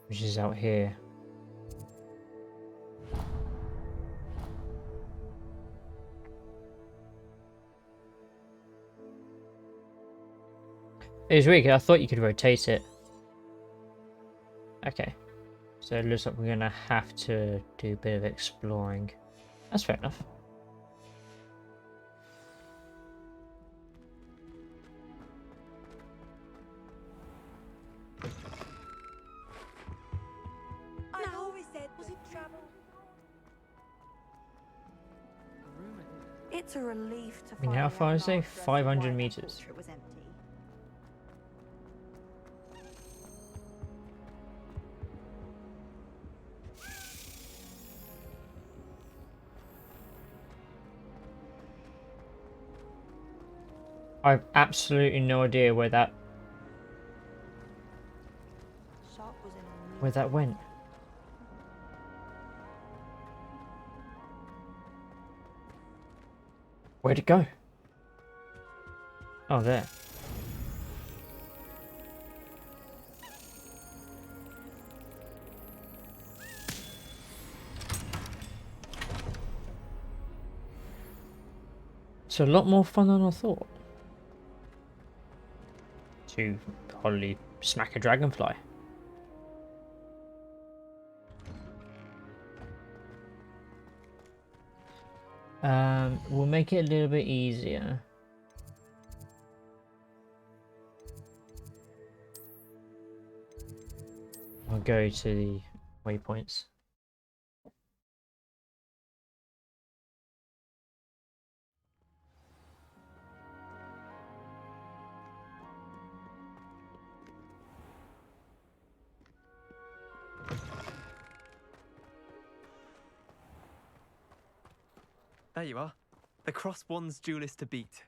Which is out here. It was weird, I thought you could rotate it. Okay. So it looks like we're gonna have to do a bit of exploring. That's fair enough.
I've always said was it travel?
It's a relief to
I mean,
find
how far
that
is it?
large dress
500
white
meters.
portrait was empty.
I've absolutely no idea where that went. Where'd it go? Oh, there. It's a lot more fun than I thought. To wholly smack a dragonfly. We'll make it a little bit easier. I'll go to the waypoints.
There you are. The Cross Wands duelist to beat.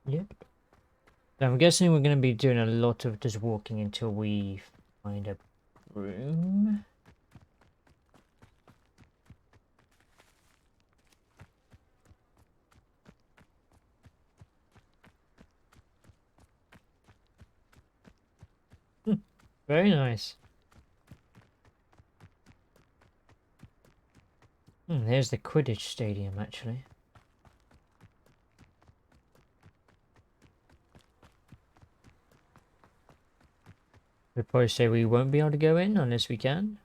Yep. So I'm guessing we're going to be doing a lot of just walking until we find a room. Very nice. There's the Quidditch stadium, actually. We'd probably say we won't be able to go in unless we can.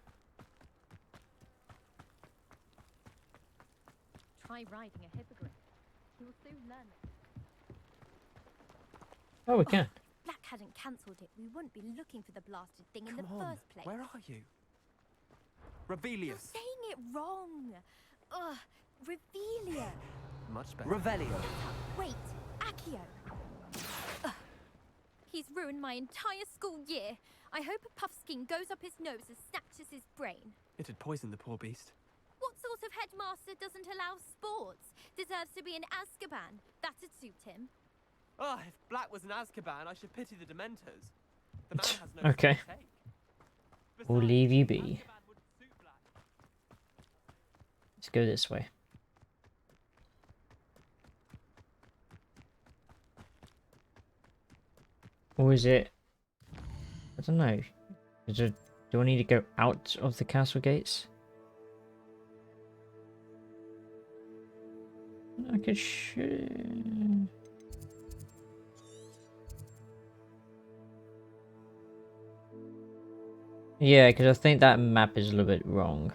Try riding a hippogriff. You'll soon learn it.
Oh, we can.
Black hadn't cancelled it. We wouldn't be looking for the blasted thing in the
Come on,
first place.
where are you? Rebellious.
You're saying it wrong. Ugh. Revelia.
Much better.
Revelio.
Wait, Accio. Ugh. He's ruined my entire school year. I hope a puffskein goes up his nose and snatches his brain.
It'd poison the poor beast.
What sort of headmaster doesn't allow sports? Deserves to be in Azkaban. That'd suit him.
Ah, if Black was in Azkaban, I should pity the Dementors. The man has no
Okay.
take.
We'll leave you be. Let's go this way. Or is it? I don't know. Do I need to go out of the castle gates? I could yeah, because I think that map is a little bit wrong.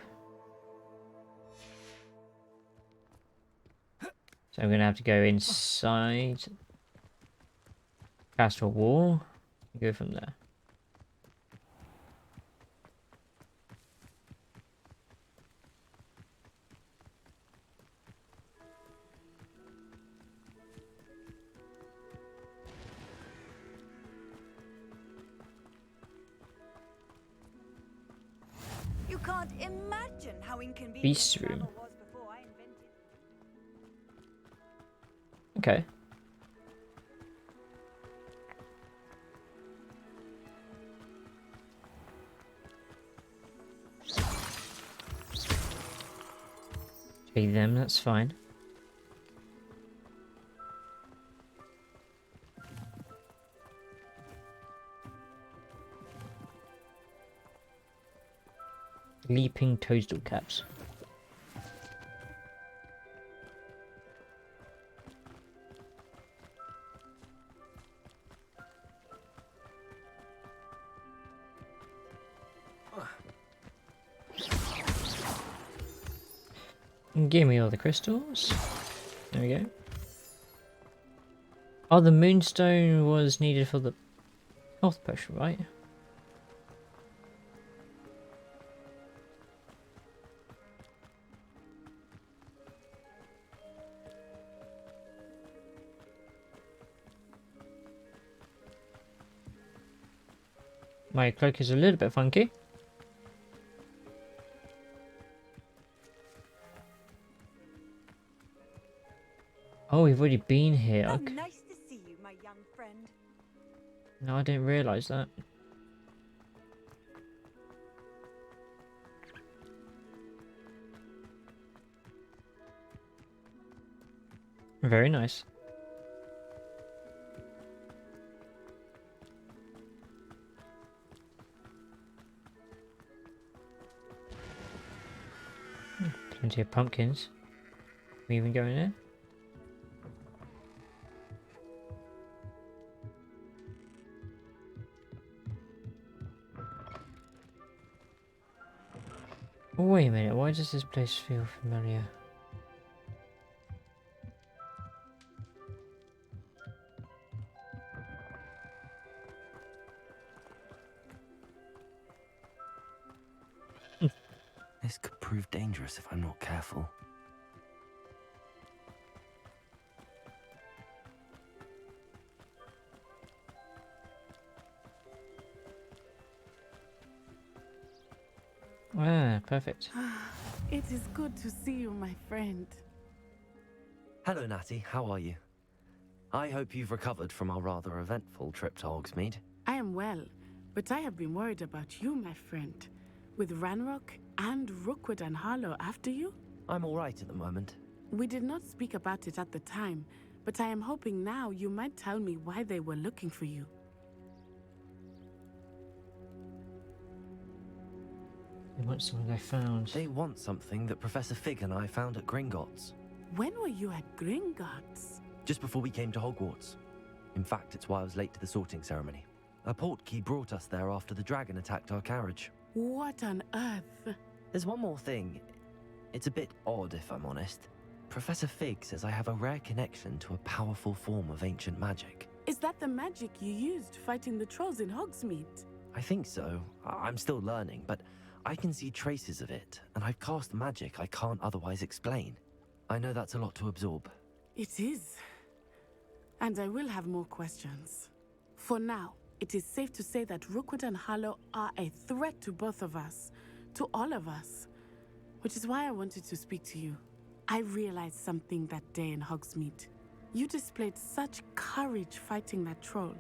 So I'm going to have to go inside castle wall and go from there.
You can't imagine how inconvenient
Beast room.
travel was before I invented.
Okay. Take them, that's fine. Leaping toadstool caps. Give me all the crystals. There we go. Oh, the moonstone was needed for the health potion, right? My cloak is a little bit funky. Oh, we've already been here.
Oh,
Okay.
nice to see you, my young friend.
No, I didn't realise that. Very nice. Plenty of pumpkins. We even go in there? Wait a minute, why does this place feel familiar?
This could prove dangerous if I'm not careful.
Ah, perfect.
It is good to see you, my friend.
Hello, Natty. How are you? I hope you've recovered from our rather eventful trip to Hogsmeade.
I am well, but I have been worried about you, my friend. With Ranrock and Rookwood and Harlow after you?
I'm all right at the moment.
We did not speak about it at the time, but I am hoping now you might tell me why they were looking for you.
They want something I found.
They want something that Professor Fig and I found at Gringotts.
When were you at Gringotts?
Just before we came to Hogwarts. In fact, it's why I was late to the sorting ceremony. A portkey brought us there after the dragon attacked our carriage.
What on earth?
There's one more thing. It's a bit odd, if I'm honest. Professor Fig says I have a rare connection to a powerful form of ancient magic.
Is that the magic you used fighting the trolls in Hogsmeade?
I think so. I'm still learning, but I can see traces of it, and I've cast magic I can't otherwise explain. I know that's a lot to absorb.
It is. And I will have more questions. For now, it is safe to say that Rookwood and Harlow are a threat to both of us, to all of us. Which is why I wanted to speak to you. I realized something that day in Hogsmeade. You displayed such courage fighting that troll,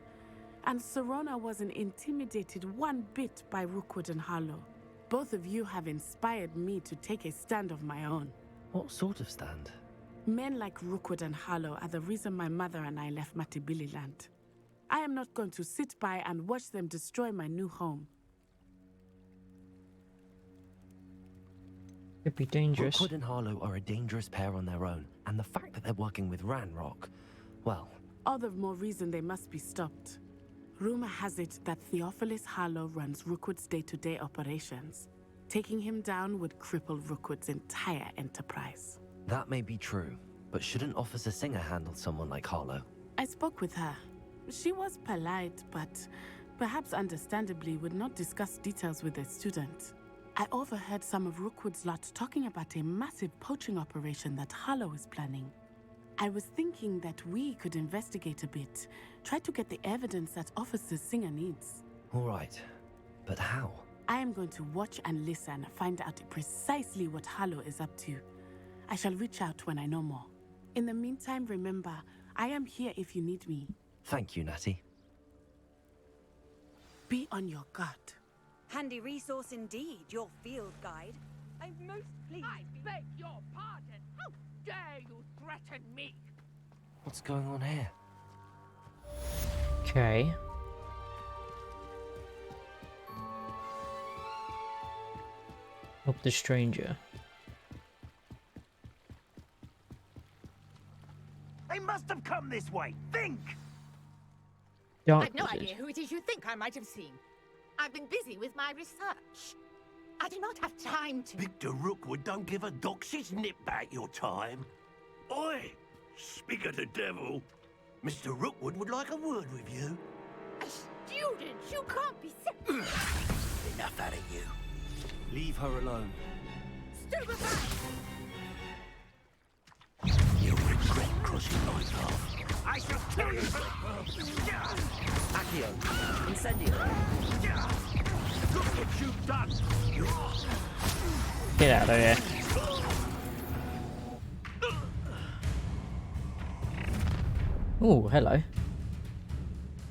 and Serona wasn't intimidated one bit by Rookwood and Harlow. Both of you have inspired me to take a stand of my own.
What sort of stand?
Men like Rookwood and Harlow are the reason my mother and I left Matabeleland. I am not going to sit by and watch them destroy my new home.
Could be dangerous.
Rookwood and Harlow are a dangerous pair on their own, and the fact that they're working with Ranrock, well...
All the more reason they must be stopped. Rumor has it that Theophilus Harlow runs Rookwood's day-to-day operations. Taking him down would cripple Rookwood's entire enterprise.
That may be true, but shouldn't Officer Singer handle someone like Harlow?
I spoke with her. She was polite, but perhaps understandably would not discuss details with a student. I overheard some of Rookwood's lot talking about a massive poaching operation that Harlow is planning. I was thinking that we could investigate a bit, try to get the evidence that Officer Singer needs.
All right, but how?
I am going to watch and listen, find out precisely what Harlow is up to. I shall reach out when I know more. In the meantime, remember, I am here if you need me.
Thank you, Natty.
Be on your guard.
Handy resource indeed, your field guide. I'm most pleased.
I beg your pardon. How dare you threaten me?
What's going on here?
Okay. Help the stranger.
They must have come this way. Think!
Dark
I've no
wizard.
idea who it is you think I might have seen. I've been busy with my research. I do not have time to...
Victor Rookwood don't give a doxy's nip back your time. Oi! Speak of the devil. Mr. Rookwood would like a word with you.
A student? You can't be...
Enough out of you. Leave her alone.
Stupefy!
You'll regret crossing my path. I shall kill you for...
Accio! Incendio!
Look what you've done!
Get out of here. Oh, hello.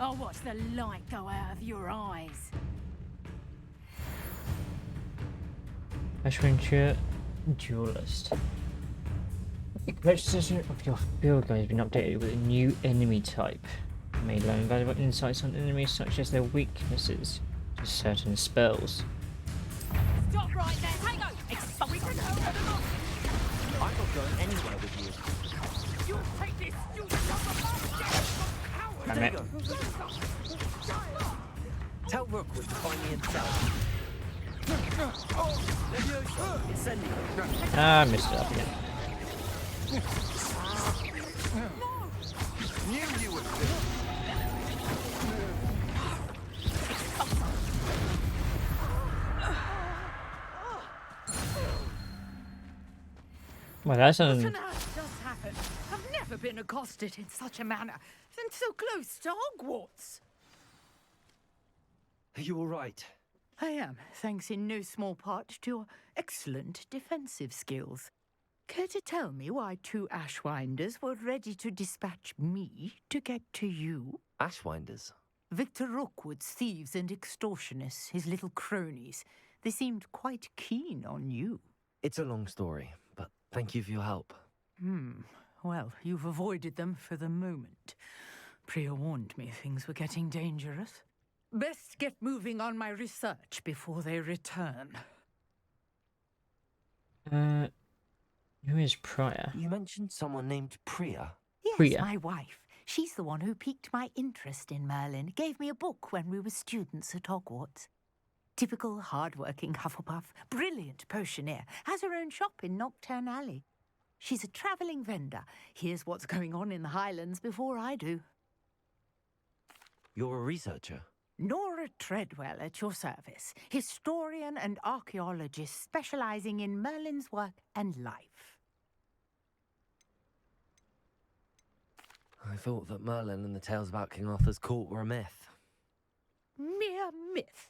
I'll watch the light go out of your eyes.
Ashwinshire Duelist. The composition of your field guide has been updated with a new enemy type. You may learn valuable insights on enemies such as their weaknesses to certain spells.
Stop right there! Tango! Expulsion!
I'm not going anywhere with you.
You'll take this student off
Damn it.
Tell Rookwood to find me himself. Incendio!
Ah, I missed it up again.
Knew you would.
Well, that's
What
an...
on earth just happened? I've never been accosted in such a manner, and so close to Hogwarts.
Are you all right?
I am, thanks in no small part to your excellent defensive skills. Care to tell me why two Ashwinders were ready to dispatch me to get to you?
Ashwinders?
Victor Rookwood's thieves and extortionists, his little cronies. They seemed quite keen on you.
It's a long story, but thank you for your help.
Well, you've avoided them for the moment. Priya warned me things were getting dangerous. Best get moving on my research before they return.
Who is Priya?
You mentioned someone named Priya.
Yes,
Priya.
my wife. She's the one who piqued my interest in Merlin. Gave me a book when we were students at Hogwarts. Typical hard-working Hufflepuff, brilliant potioneer, has her own shop in Nocturne Alley. She's a travelling vendor. Hears what's going on in the Highlands before I do.
You're a researcher?
Nora Treadwell at your service, historian and archaeologist specialising in Merlin's work and life.
I thought that Merlin and the tales about King Arthur's court were a myth.
Mere myth.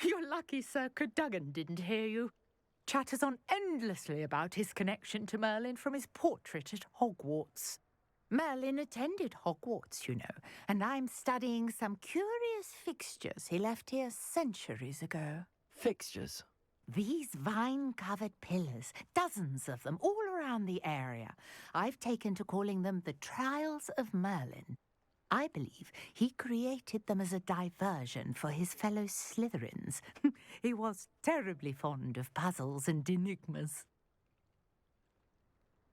You're lucky Sir Cadogan didn't hear you. Chatters on endlessly about his connection to Merlin from his portrait at Hogwarts. Merlin attended Hogwarts, you know, and I'm studying some curious fixtures he left here centuries ago.
Fixtures?
These vine-covered pillars, dozens of them, all around the area. I've taken to calling them the Trials of Merlin. I believe he created them as a diversion for his fellow Slytherins. He was terribly fond of puzzles and enigmas.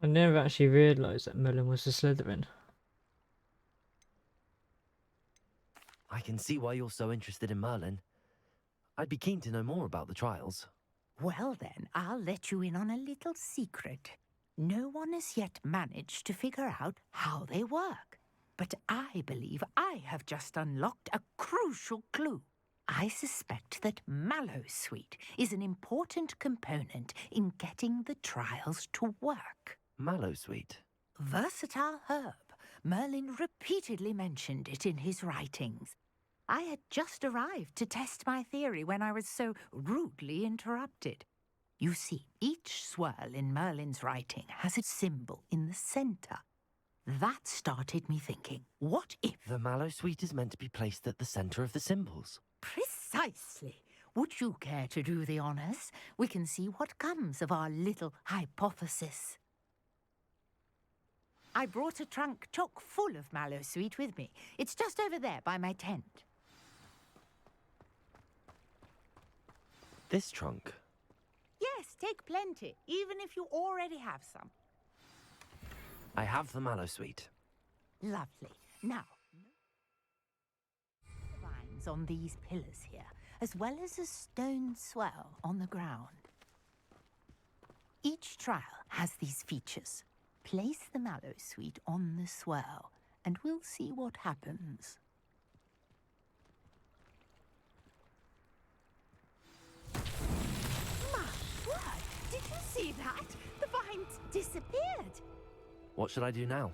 I never actually realised that Merlin was a Slytherin.
I can see why you're so interested in Merlin. I'd be keen to know more about the trials.
Well then, I'll let you in on a little secret. No one has yet managed to figure out how they work. But I believe I have just unlocked a crucial clue. I suspect that Mallowsweet is an important component in getting the trials to work.
Mallowsweet?
Versatile herb. Merlin repeatedly mentioned it in his writings. I had just arrived to test my theory when I was so rudely interrupted. You see, each swirl in Merlin's writing has a symbol in the centre. That started me thinking, what if...
The Mallowsweet is meant to be placed at the centre of the symbols.
Precisely. Would you care to do the honours? We can see what comes of our little hypothesis. I brought a trunk chock full of Mallowsweet with me. It's just over there by my tent.
This trunk?
Yes, take plenty, even if you already have some.
I have the Mallowsweet.
Lovely. Now, vines on these pillars here, as well as a stone swell on the ground. Each trial has these features. Place the Mallowsweet on the swell, and we'll see what happens. My word! Did you see that? The vines disappeared.
What should I do now?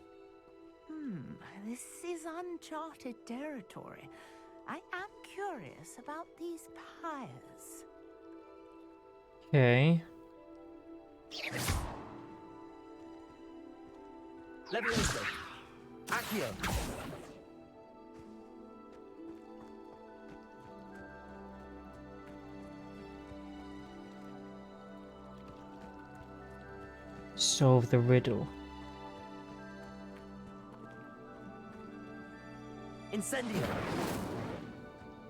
This is uncharted territory. I am curious about these pyres.
Okay.
Levioso! Accio!
Solve the riddle.
Incendio!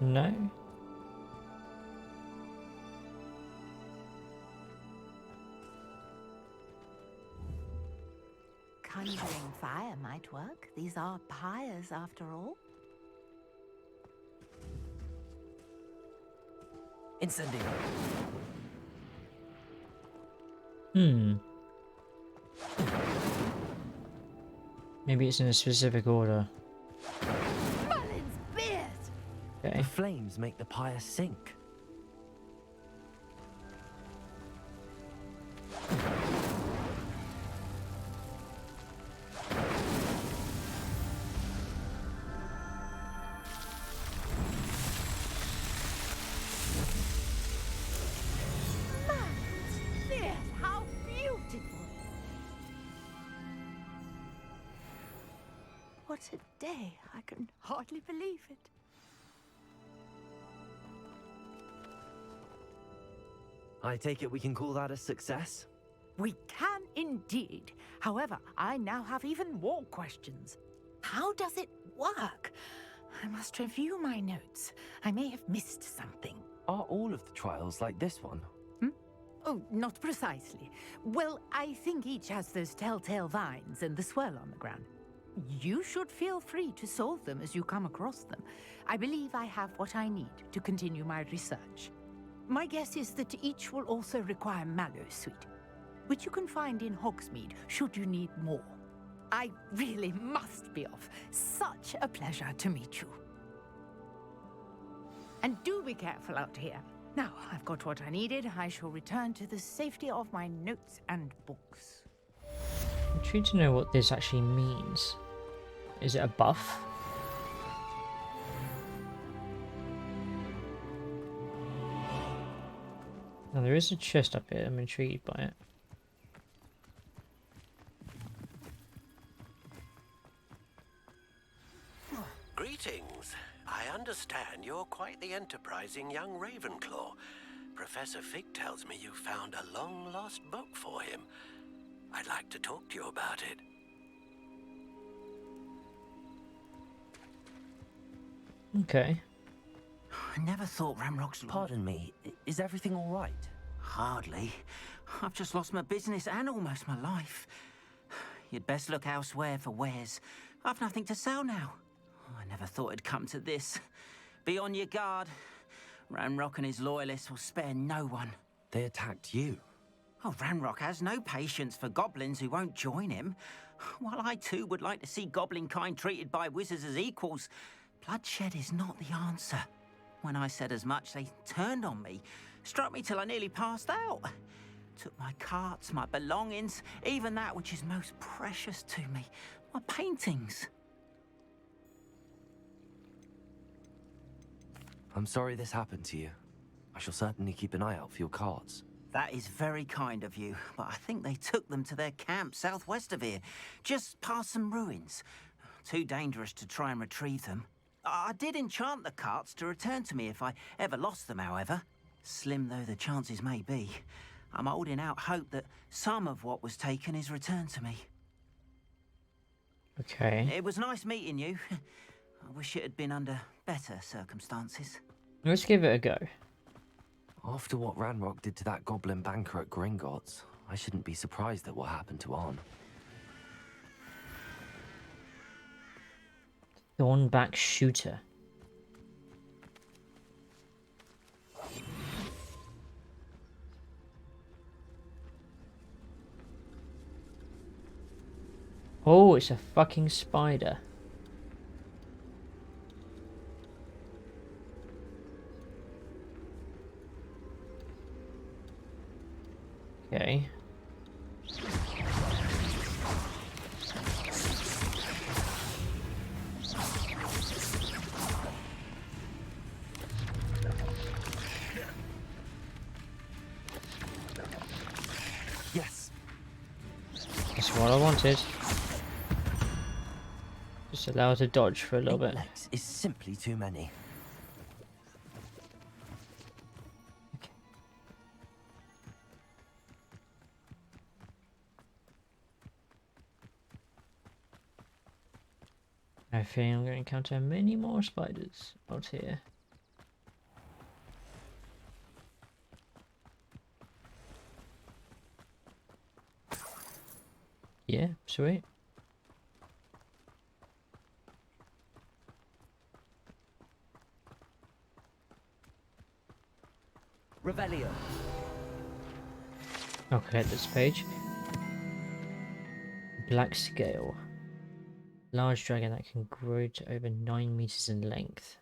No.
Conjuring fire might work. These are pyres after all.
Incendio!
Maybe it's in a specific order.
Merlin's beard!
Okay.
The flames make the pyre sink.
How beautiful! What a day! I can hardly believe it.
I take it we can call that a success?
We can indeed. However, I now have even more questions. How does it work? I must review my notes. I may have missed something.
Are all of the trials like this one?
Oh, not precisely. Well, I think each has those telltale vines and the swirl on the ground. You should feel free to solve them as you come across them. I believe I have what I need to continue my research. My guess is that each will also require Mallowsweet, which you can find in Hogsmeade should you need more. I really must be off. Such a pleasure to meet you. And do be careful out here. Now, I've got what I needed. I shall return to the safety of my notes and books.
I'm intrigued to know what this actually means. Is it a buff? Now there is a chest up here. I'm intrigued by it.
Greetings. I understand you're quite the enterprising young Ravenclaw. Professor Fig tells me you found a long-lost book for him. I'd like to talk to you about it.
Okay.
I never thought Ramrock's...
Pardon me, is everything all right?
Hardly. I've just lost my business and almost my life. You'd best look elsewhere for wares. I've nothing to sell now. I never thought it'd come to this. Be on your guard. Ranrock and his loyalists will spare no one.
They attacked you?
Oh, Ranrock has no patience for goblins who won't join him. While I too would like to see goblin kind treated by wizards as equals, bloodshed is not the answer. When I said as much, they turned on me, struck me till I nearly passed out. Took my carts, my belongings, even that which is most precious to me, my paintings.
I'm sorry this happened to you. I shall certainly keep an eye out for your carts.
That is very kind of you, but I think they took them to their camp southwest of here, just past some ruins. Too dangerous to try and retrieve them. I did enchant the carts to return to me if I ever lost them, however. Slim though the chances may be, I'm holding out hope that some of what was taken is returned to me.
Okay.
It was nice meeting you. I wish it had been under better circumstances.
Let's give it a go.
After what Ranrock did to that goblin banker at Gringotts, I shouldn't be surprised at what happened to Arn.
Thornback shooter. Oh, it's a fucking spider. Okay.
Yes.
That's what I wanted. Just allow it to dodge for a little bit.
Legs is simply too many.
I think I'm going to encounter many more spiders out here. Yeah, sweet.
Revelio.
Okay, this page. Black scale. Large dragon that can grow to over 9 meters in length.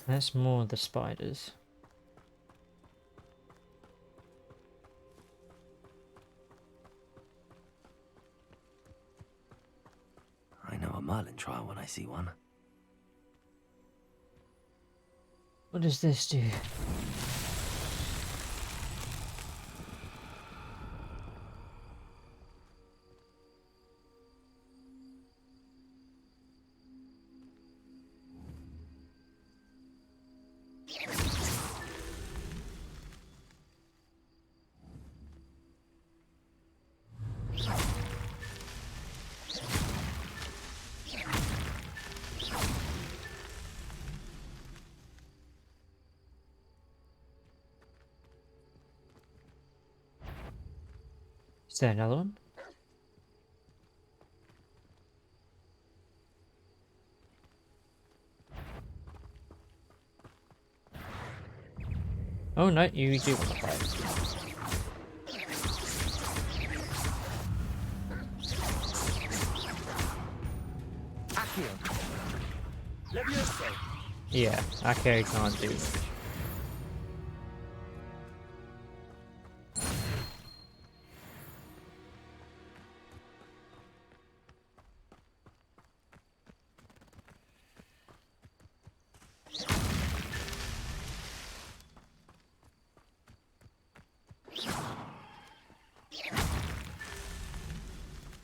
That's more of the spiders.
I know a Merlin trial when I see one.
What does this do? Is there another one? Oh no, you do want to fight. Yeah, Akio can't do much.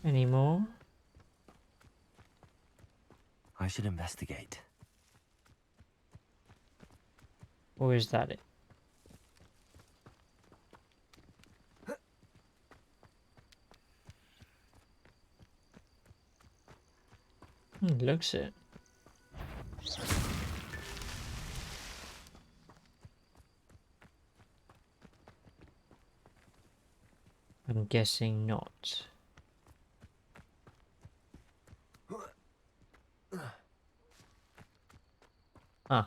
Any more?
I should investigate.
Or is that it? Looks it. I'm guessing not. Ah.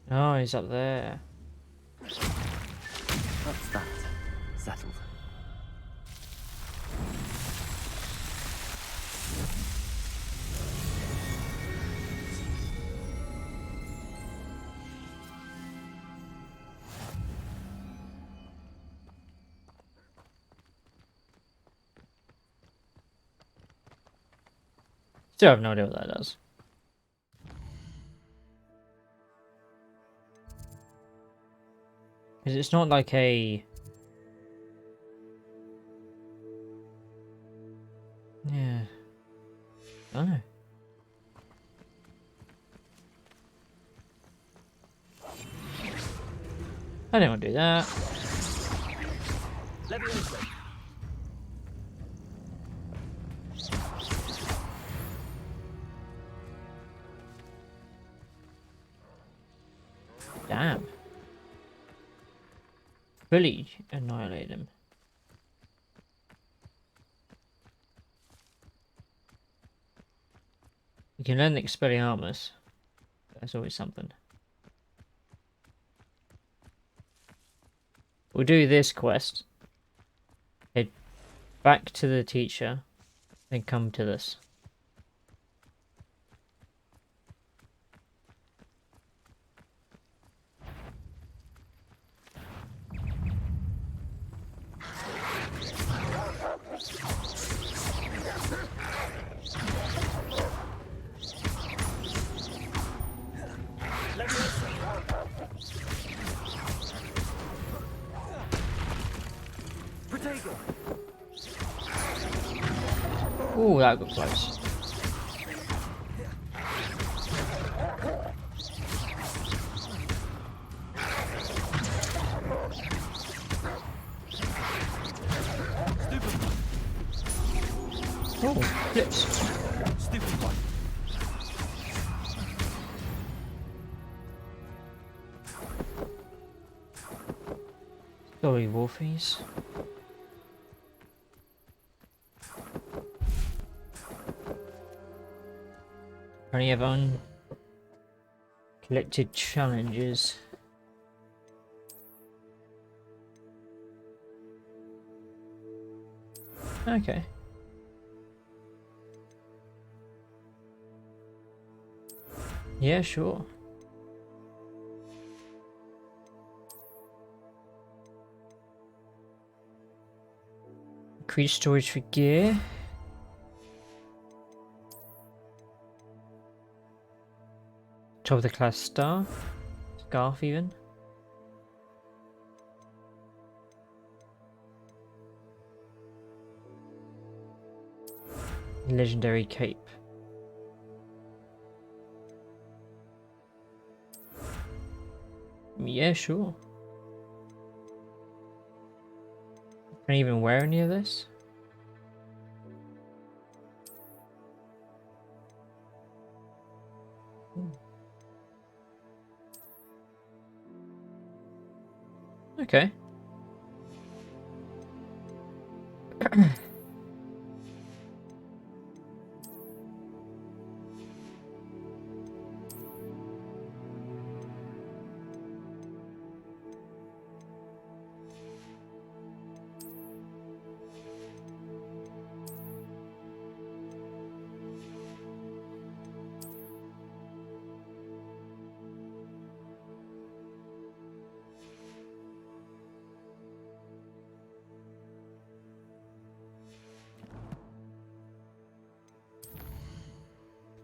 Oh, he's up there.
That's that. Settled.
Still have no idea what that does. Because it's not like a... Yeah. I don't know. I don't want to do that. Damn. Fully annihilate him. You can learn the Expelliarmus. That's always something. We'll do this quest. Head back to the teacher. Then come to this. Ooh, that got close. Oh, flips.
Stupid one.
Sorry, Wolfies. Only have collected challenges. Okay. Yeah, sure. Increase storage for gear. Top of the class star. Scarf even. Legendary cape. Yeah, sure. Can I even wear any of this? Okay.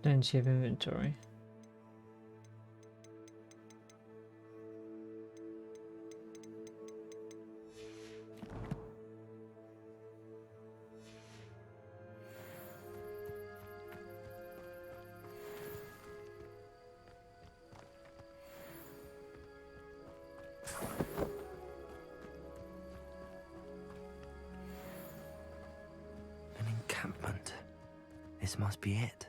Plenty of inventory.
An encampment. This must be it.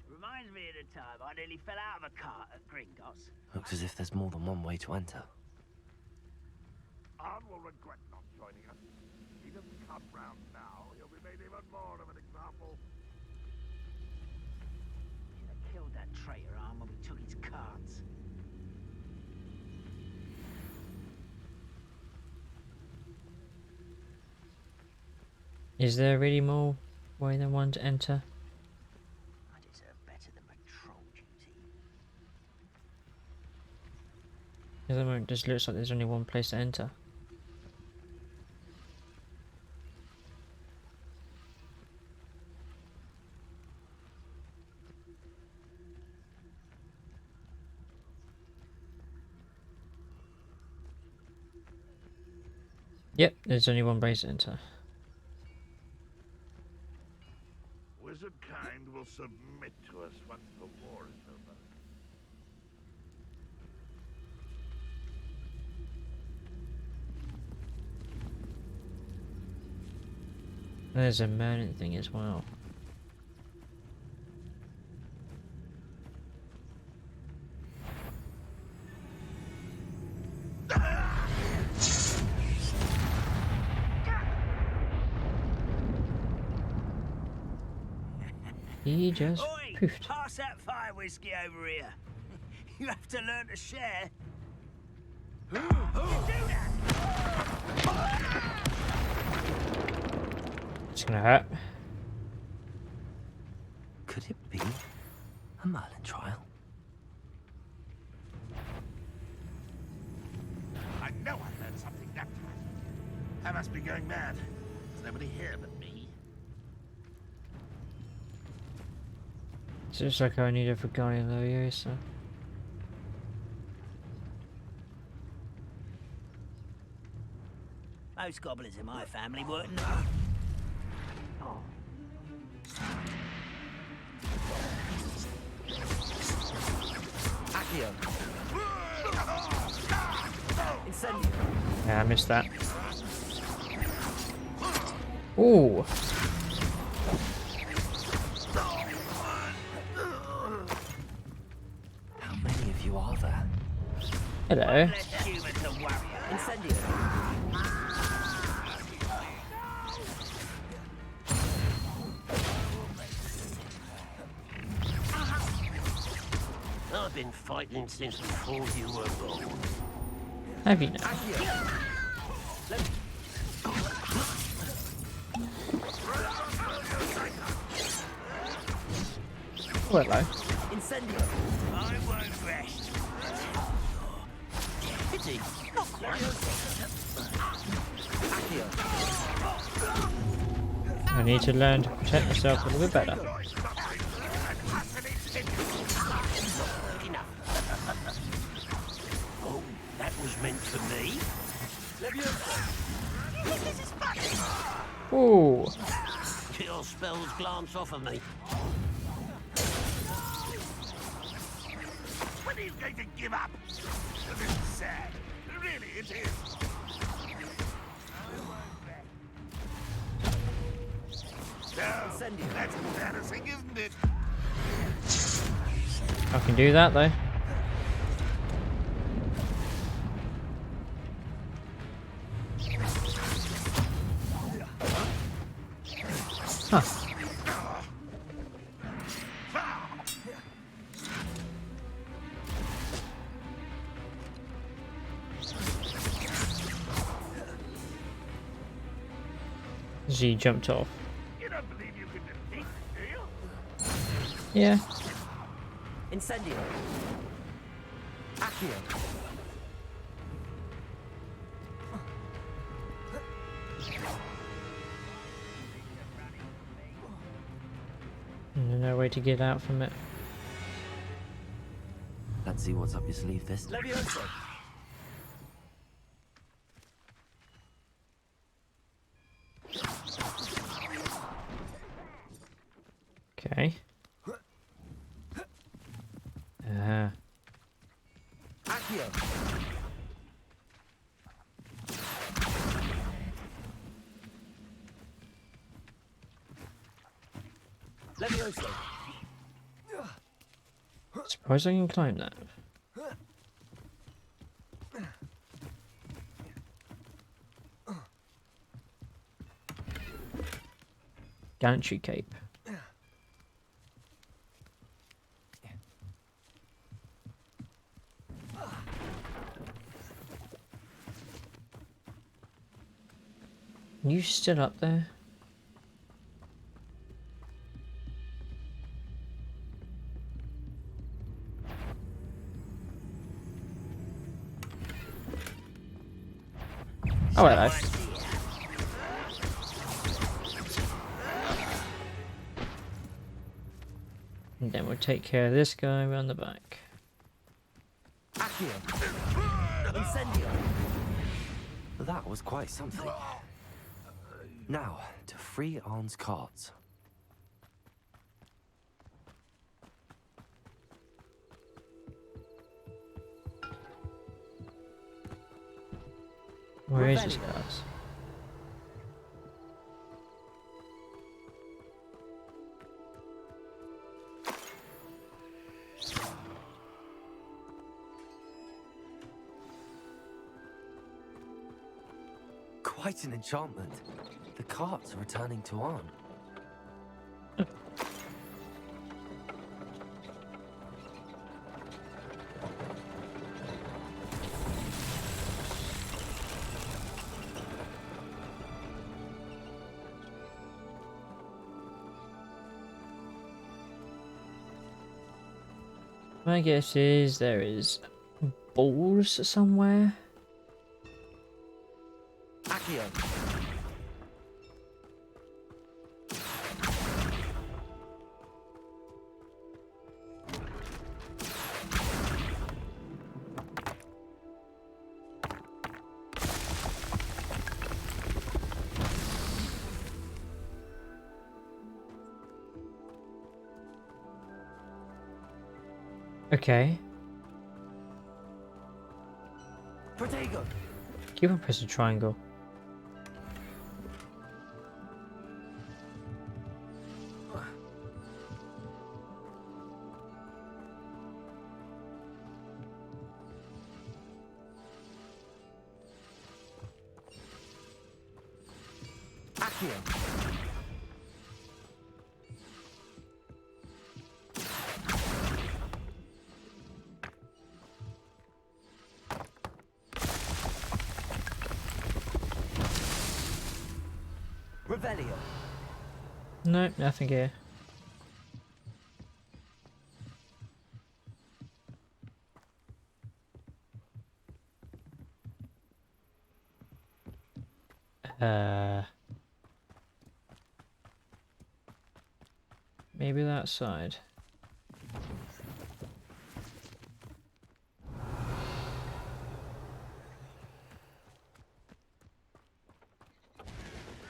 Reminds me of the time I nearly fell out of a cart at Gringotts.
Looks as if there's more than one way to enter.
Arn will regret not joining us. If he doesn't come round now, he'll be made even more of an example.
Should have killed that traitor Arn when we took his carts.
Is there really more way than one to enter?
I deserve better than patrol duty.
At the moment, it just looks like there's only one place to enter. Yep, there's only one place to enter.
Wizard kind will submit to us once the war is over.
There's a Merlin thing as well. He just poofed.
Pass that fire whiskey over here. You have to learn to share.
It's gonna hurt.
Could it be a Merlin trial?
I know I learned something that time. I must be going mad. There's nobody here but me.
It's just like I need a for Galileo, so.
Most goblins in my family weren't.
Accio.
Incendio.
Yeah, I missed that. Ooh.
How many of you are there?
Hello.
Incendio.
I've been fighting since before you were born.
Have you now? Oh, hello.
Incendio. I won't rest. Pity. Not quite.
I need to learn to protect myself a little bit better.
Oh, that was meant for me.
Ooh.
Your spells glance off of me.
When are you going to give up? This is sad. Really, it is. No, that's embarrassing, isn't it?
I can do that though. Huh. He jumped off.
You don't believe you can defeat me, do you?
Yeah.
Incendio. Accio.
And no way to get out from it.
Let's see what's up your sleeve this.
Levioso!
Okay.
Accio! Levioso!
Suppose I can climb that. Gantry cape. You still up there? Oh, hello. And then we'll take care of this guy around the back.
Accio! Incendio!
That was quite something. Now, to free Arn's cards.
Where is his cards?
Quite an enchantment. The cards are returning to Arn.
My guess is there is balls somewhere.
Accio!
Okay.
Protego!
Keep on pressing triangle.
Accio! Revelio!
No, nothing here. Maybe that side.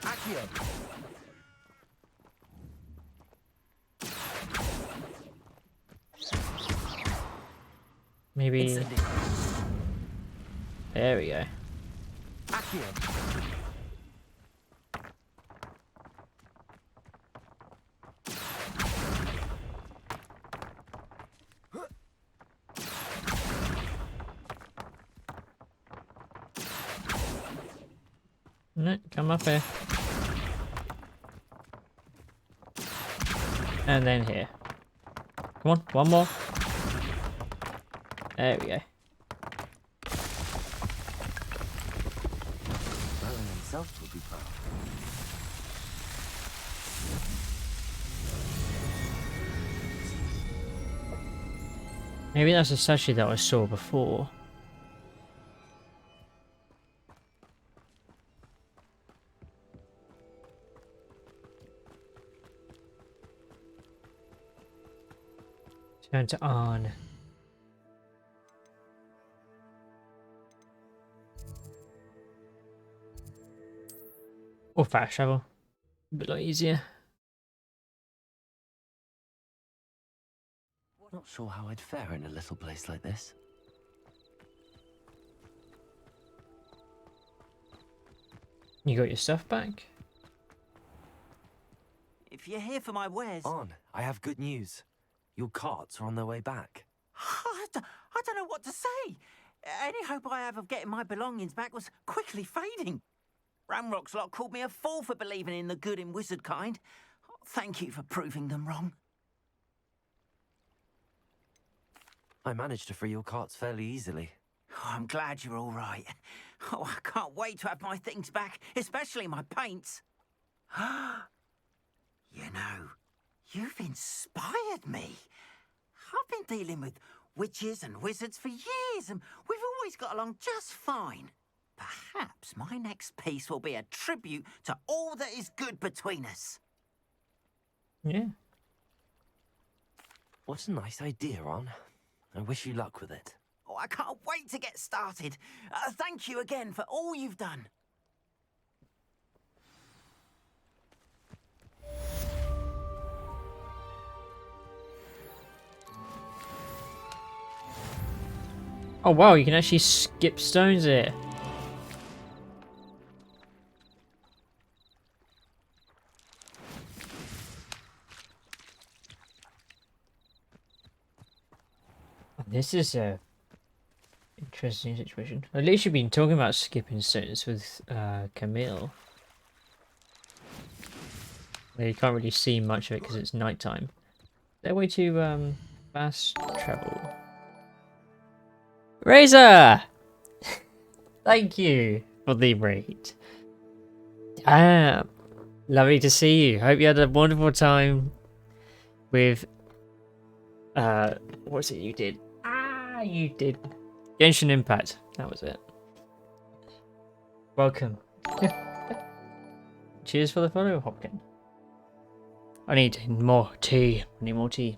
Accio!
Maybe.
Incendio!
There we go.
Accio!
No, come up here. And then here. Come on, one more. There we go.
Merlin himself would be proud.
Maybe that's a statue that I saw before. Turn to on. Or fast travel. A bit easier.
Not sure how I'd fare in a little place like this.
You got your stuff back?
If you're here for my wares...
On, I have good news. Your carts are on their way back.
I don't know what to say. Any hope I have of getting my belongings back was quickly fading. Ramrock's lot called me a fool for believing in the good in wizard kind. Thank you for proving them wrong.
I managed to free your carts fairly easily.
Oh, I'm glad you're all right. Oh, I can't wait to have my things back, especially my paints. You know, you've inspired me. I've been dealing with witches and wizards for years, and we've always got along just fine. Perhaps my next piece will be a tribute to all that is good between us.
Yeah.
What a nice idea, Ron. I wish you luck with it.
Oh, I can't wait to get started. Thank you again for all you've done.
Oh wow, you can actually skip stones here. This is a interesting situation. At least you've been talking about skipping stones with Camille. Well, you can't really see much of it because it's nighttime. Their way to fast travel. Razor! Thank you for the raid. Damn. Lovely to see you. Hope you had a wonderful time with what's it you did? You did Genshin Impact. That was it. Welcome. Cheers for the follow, Hopkin. I need more tea. I need more tea.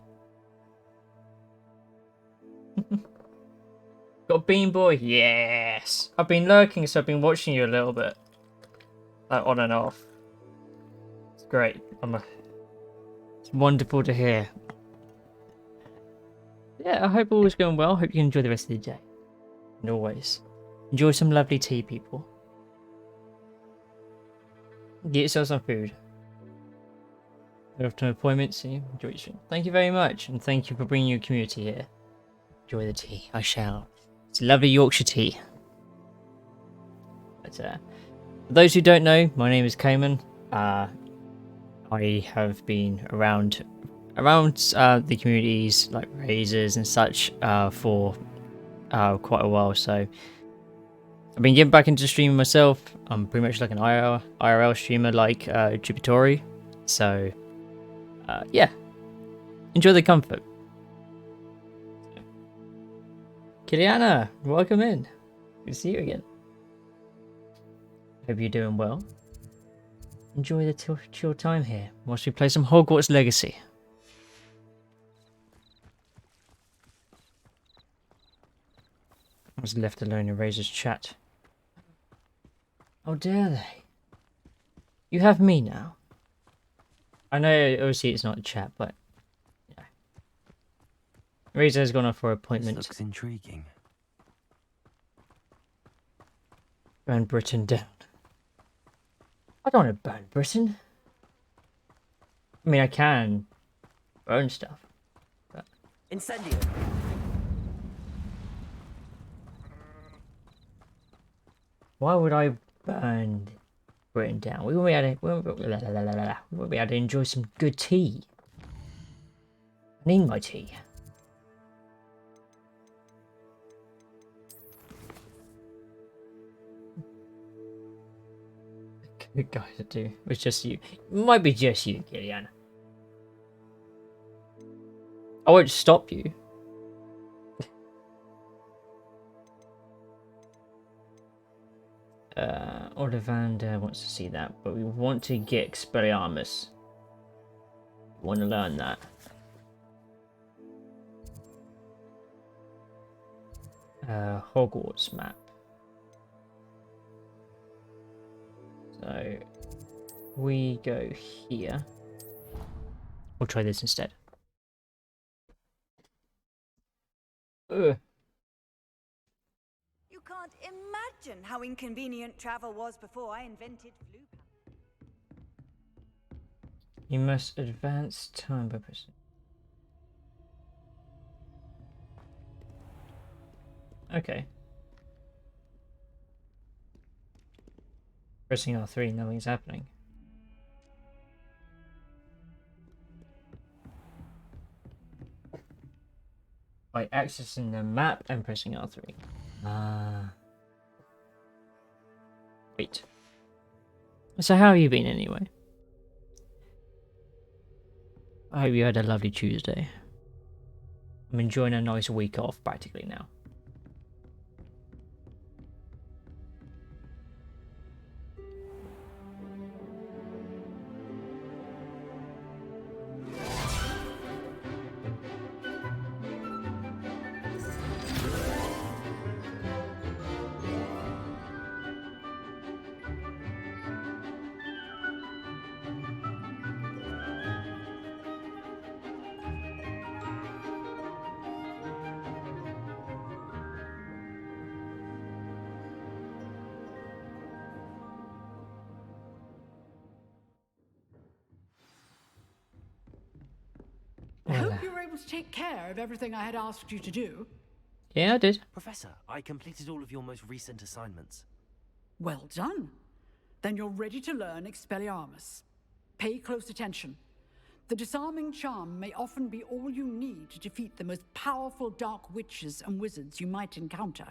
Got Bean Boy? Yes! I've been lurking, so I've been watching you a little bit. Like on and off. It's great. It's wonderful to hear. Yeah, I hope all is going well. Hope you enjoy the rest of the day. And always, enjoy some lovely tea, people. Get yourself some food. Go off to an appointment, see you. Enjoy your stream. Thank you very much, and thank you for bringing your community here. Enjoy the tea. I shall. It's lovely Yorkshire tea. But, for those who don't know, my name is Cayman. I have been around the communities like Razors and such for quite a while, so I've been getting back into streaming myself. I'm pretty much like an IRL streamer like Jupitori, so yeah, enjoy the comfort. Kiliana, welcome in. Good to see you again. Hope you're doing well. Enjoy the chill time here whilst we play some Hogwarts Legacy. I was left alone in Razor's chat. How dare they? You have me now. I know obviously it's not a chat, but yeah. Razor's gone off for an appointment.
This looks intriguing.
Burn Britain down. I don't want to burn Britain. I mean, I can burn stuff, but...
Incendio.
Why would I burn Britain down? We won't be able to enjoy some good tea. I need my tea. Good guys to do. It's just you. It might be just you, Gillian. I won't stop you. Ollivander wants to see that, but we want to get Expelliarmus. We want to learn that. Hogwarts map. So we go here. We'll try this instead. Ugh.
You can't imagine how inconvenient travel was before I invented flu.
You must advance time by pressing. Okay. Pressing R3, nothing's happening. By accessing the map and pressing R3. Wait. So how have you been anyway? I hope you had a lovely Tuesday. I'm enjoying a nice week off practically now.
I hope you were able to take care of everything I had asked you to do.
Yeah, I did.
Professor, I completed all of your most recent assignments.
Well done. Then you're ready to learn Expelliarmus. Pay close attention. The disarming charm may often be all you need to defeat the most powerful dark witches and wizards you might encounter.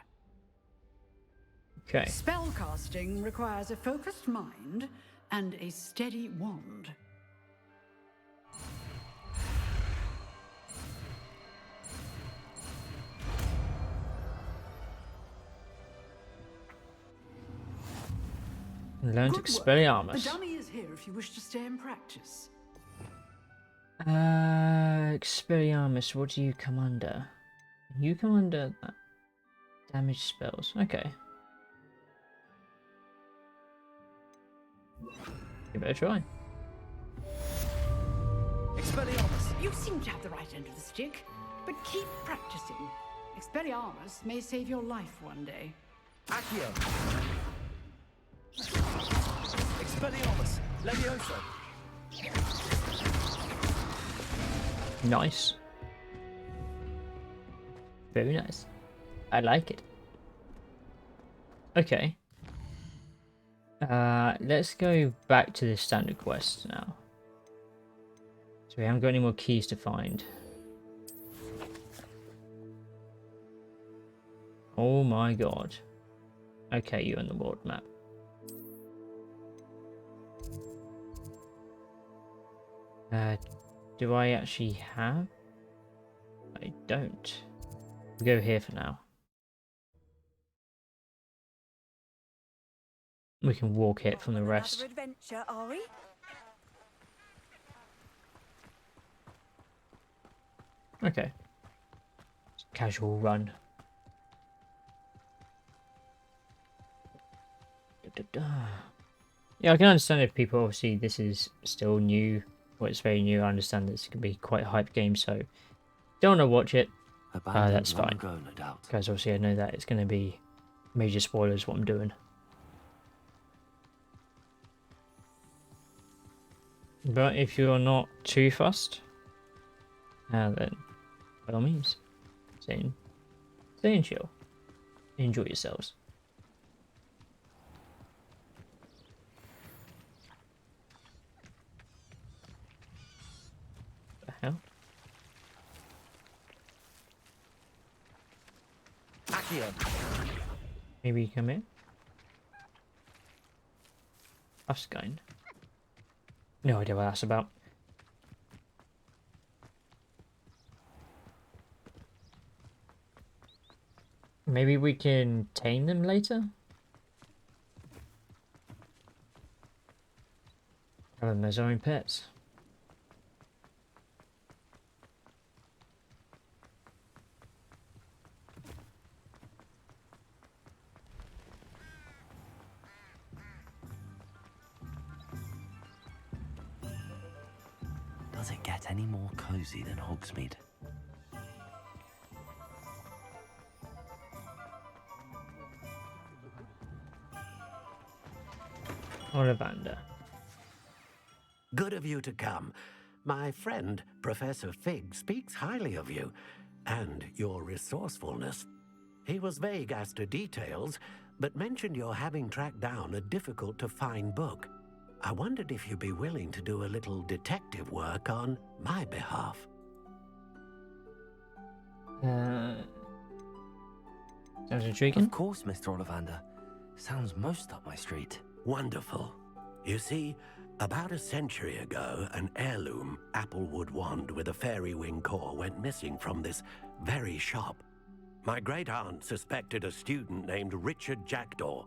Okay.
Spellcasting requires a focused mind and a steady wand.
Learn to Expelliarmus.
The dummy is here if you wish to stay and practice.
Expelliarmus, what do you come under? You come under damage spells. Okay. You better try.
Expelliarmus! You seem to have the right end of the stick, but keep practicing. Expelliarmus may save your life one day.
Accio! Expelliarmus! Levioso!
Nice. Very nice. I like it. Okay. Let's go back to the standard quest now. So we haven't got any more keys to find. Oh my god. Okay, you're on the world map. Do I actually have? I don't. We'll go here for now. We can walk it from the rest.
Another adventure, are we?
Okay. Just casual run. Yeah, I can understand if people, obviously this is still new. Well, it's very new. I understand this can be quite a hype game, so don't want to watch it. That's fine.
Ago, no doubt.
Because obviously I know that it's going to be major spoilers what I'm doing. But if you're not too fussed, then by all means, stay and chill. Enjoy yourselves. What the hell?
Accio!
Maybe you come in? Afskein. No idea what that's about. Maybe we can tame them later? Have them as our own pets.
Does it get any more cozy than Hogsmeade?
Ollivander.
Good of you to come. My friend, Professor Fig, speaks highly of you and your resourcefulness. He was vague as to details, but mentioned your having tracked down a difficult-to-find book. I wondered if you'd be willing to do a little detective work on my behalf.
Sounds intriguing.
Of course, Mr. Ollivander. Sounds most up my street.
Wonderful. You see, about a century ago, an heirloom applewood wand with a fairy wing core went missing from this very shop. My great-aunt suspected a student named Richard Jackdaw.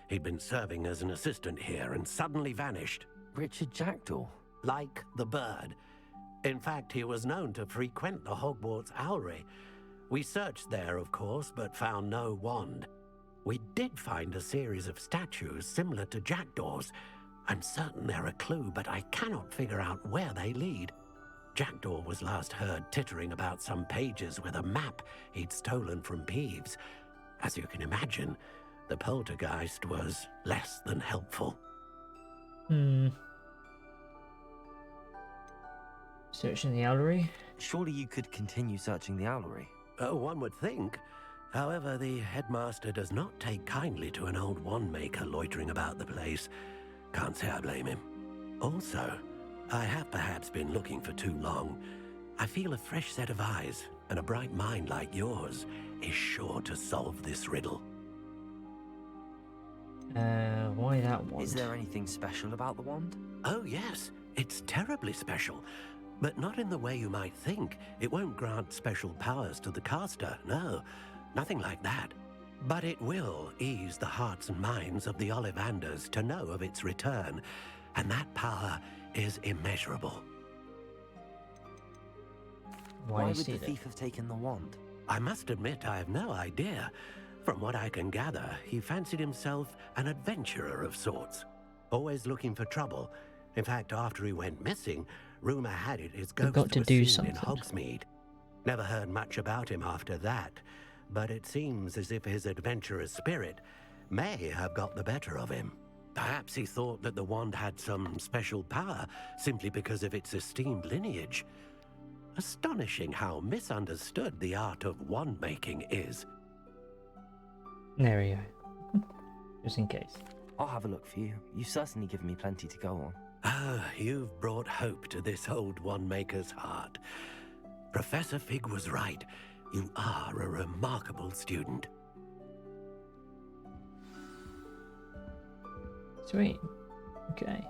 He'd been serving as an assistant here and suddenly vanished.
Richard Jackdaw?
Like the bird. In fact, he was known to frequent the Hogwarts Owlery. We searched there, of course, but found no wand. We did find a series of statues similar to Jackdaw's. I'm certain they're a clue, but I cannot figure out where they lead. Jackdaw was last heard tittering about some pages with a map he'd stolen from Peeves. As you can imagine, the poltergeist was less than helpful.
Searching the Owlery?
Surely you could continue searching the Owlery.
Oh, one would think. However, the headmaster does not take kindly to an old wand maker loitering about the place. Can't say I blame him. Also, I have perhaps been looking for too long. I feel a fresh set of eyes and a bright mind like yours is sure to solve this riddle.
Why that wand?
Is there anything special about the wand?
Oh yes, it's terribly special. But not in the way you might think. It won't grant special powers to the caster, no. Nothing like that. But it will ease the hearts and minds of the Ollivanders to know of its return, and that power is immeasurable.
Why would the thief have taken the wand?
I must admit I have no idea. From what I can gather, he fancied himself an adventurer of sorts, always looking for trouble. In fact, after he went missing, rumor had it his ghost was seen in Hogsmeade. Never heard much about him after that, but it seems as if his adventurous spirit may have got the better of him. Perhaps he thought that the wand had some special power simply because of its esteemed lineage. Astonishing how misunderstood the art of wand making is.
There we go. Just in case.
I'll have a look for you. You've certainly given me plenty to go on.
Ah, you've brought hope to this old wand maker's heart. Professor Fig was right. You are a remarkable student.
Sweet. Okay.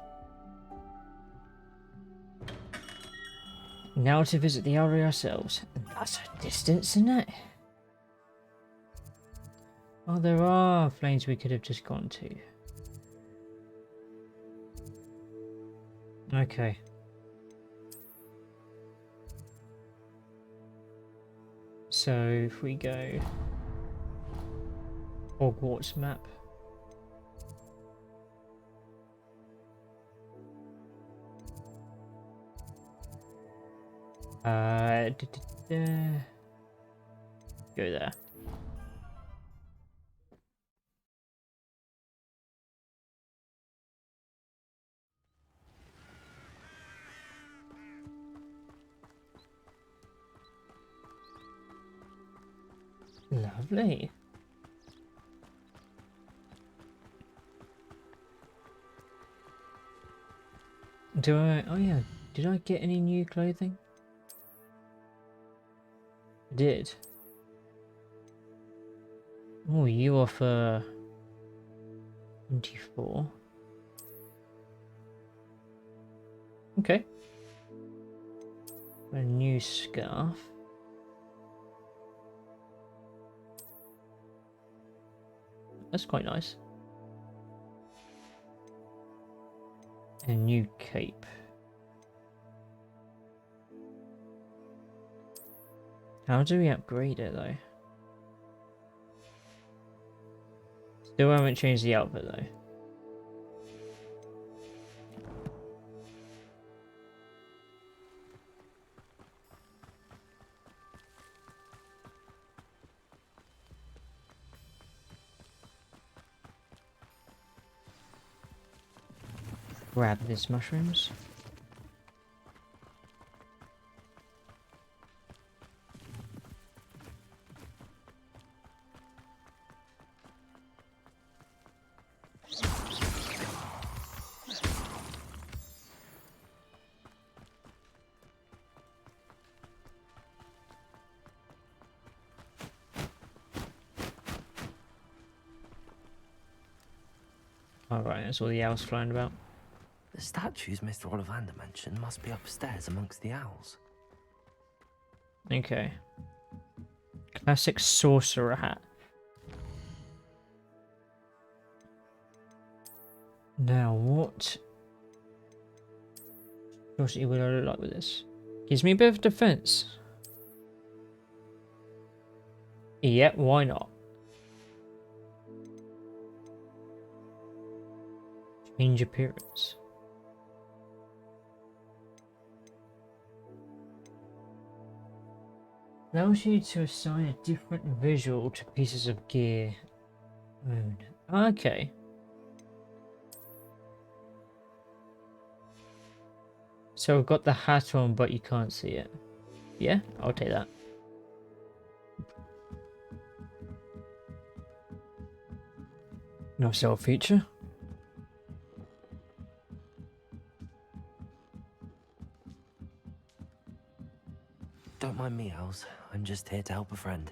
Now to visit the Owlery ourselves. That's a distance, isn't it? Oh, there are flames we could have just gone to. Okay. So if we go Hogwarts map. Go there. Lovely. Do I? Oh yeah. Did I get any new clothing? I did. Oh, you offer 24. Okay. A new scarf. That's quite nice. A new cape. How do we upgrade it though? Still haven't changed the outfit though. grab these mushrooms. Alright, that's all the owls flying about.
The statues Mr. Ollivander mentioned must be upstairs amongst the owls.
Okay. Classic sorcerer hat. Now, what sorcery will I look like with this? Gives me a bit of defense. Yeah, why not? Change appearance. Allows you to assign a different visual to pieces of gear. Okay. So I've got the hat on, but you can't see it. Yeah, I'll take that. Nice little feature.
Don't mind me, owls. I'm just here to help a friend.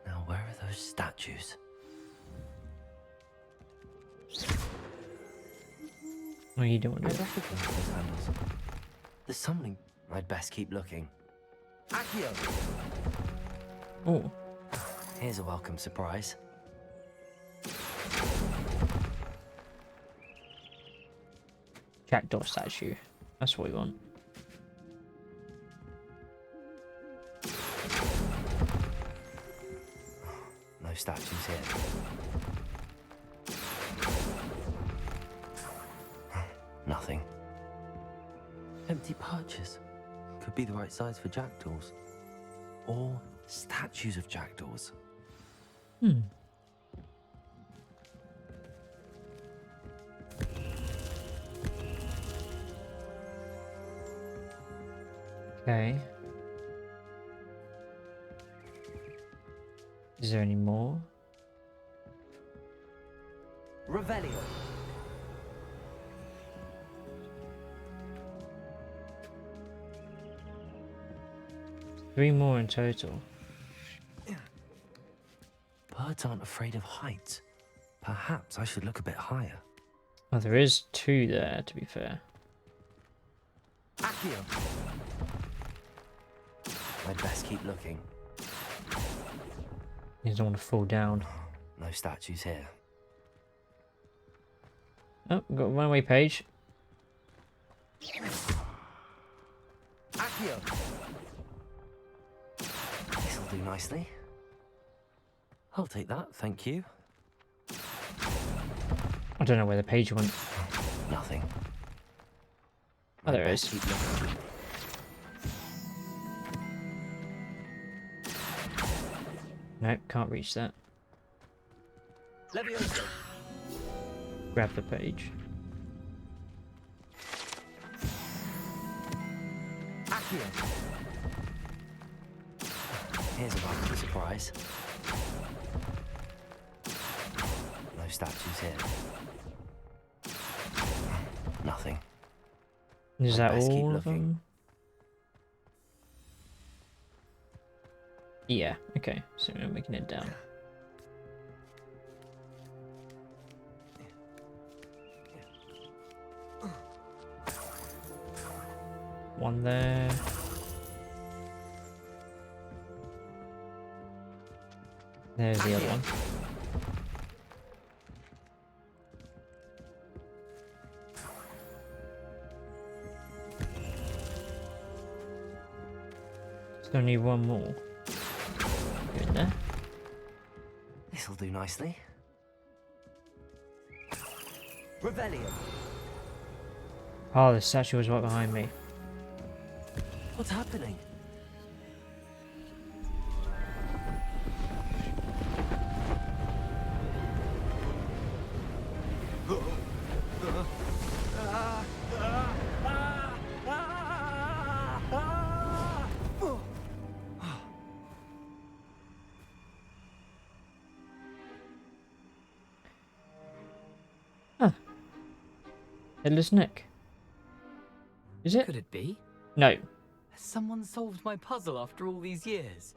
Now, where are those statues?
What are you doing?
I recognize those handles. There's something. I'd best keep looking. Accio!
Oh.
Here's a welcome surprise.
Jackdaw statue. That's what we want.
No statues here. Nothing. Empty perches. Could be the right size for jackdaws. Or statues of jackdaws.
Hmm. Okay. Is there any more?
Revelio.
3 more in total.
Birds aren't afraid of heights. Perhaps I should look a bit higher.
Oh, there is 2 there, to be fair.
Accio. I'd best keep looking.
You don't want to fall down.
No statues here.
Oh, we've got a runaway page.
Accio. This'll do nicely. I'll take that, thank you.
I don't know where the page went.
Nothing.
Oh, there it is. Nope, can't reach that.
Levioso.
Grab the page.
Accio. Here's a welcome surprise. No statues here. Nothing.
Is that
best keep
all of
looking.
them? Yeah, okay. So we're making it down. One there. There's the other one. Still need one more. You're in there.
This'll do nicely. Revelio.
Oh, the statue was right behind me.
What's happening?
Headless neck. Is it?
Could it be?
No.
Has someone solved my puzzle after all these years?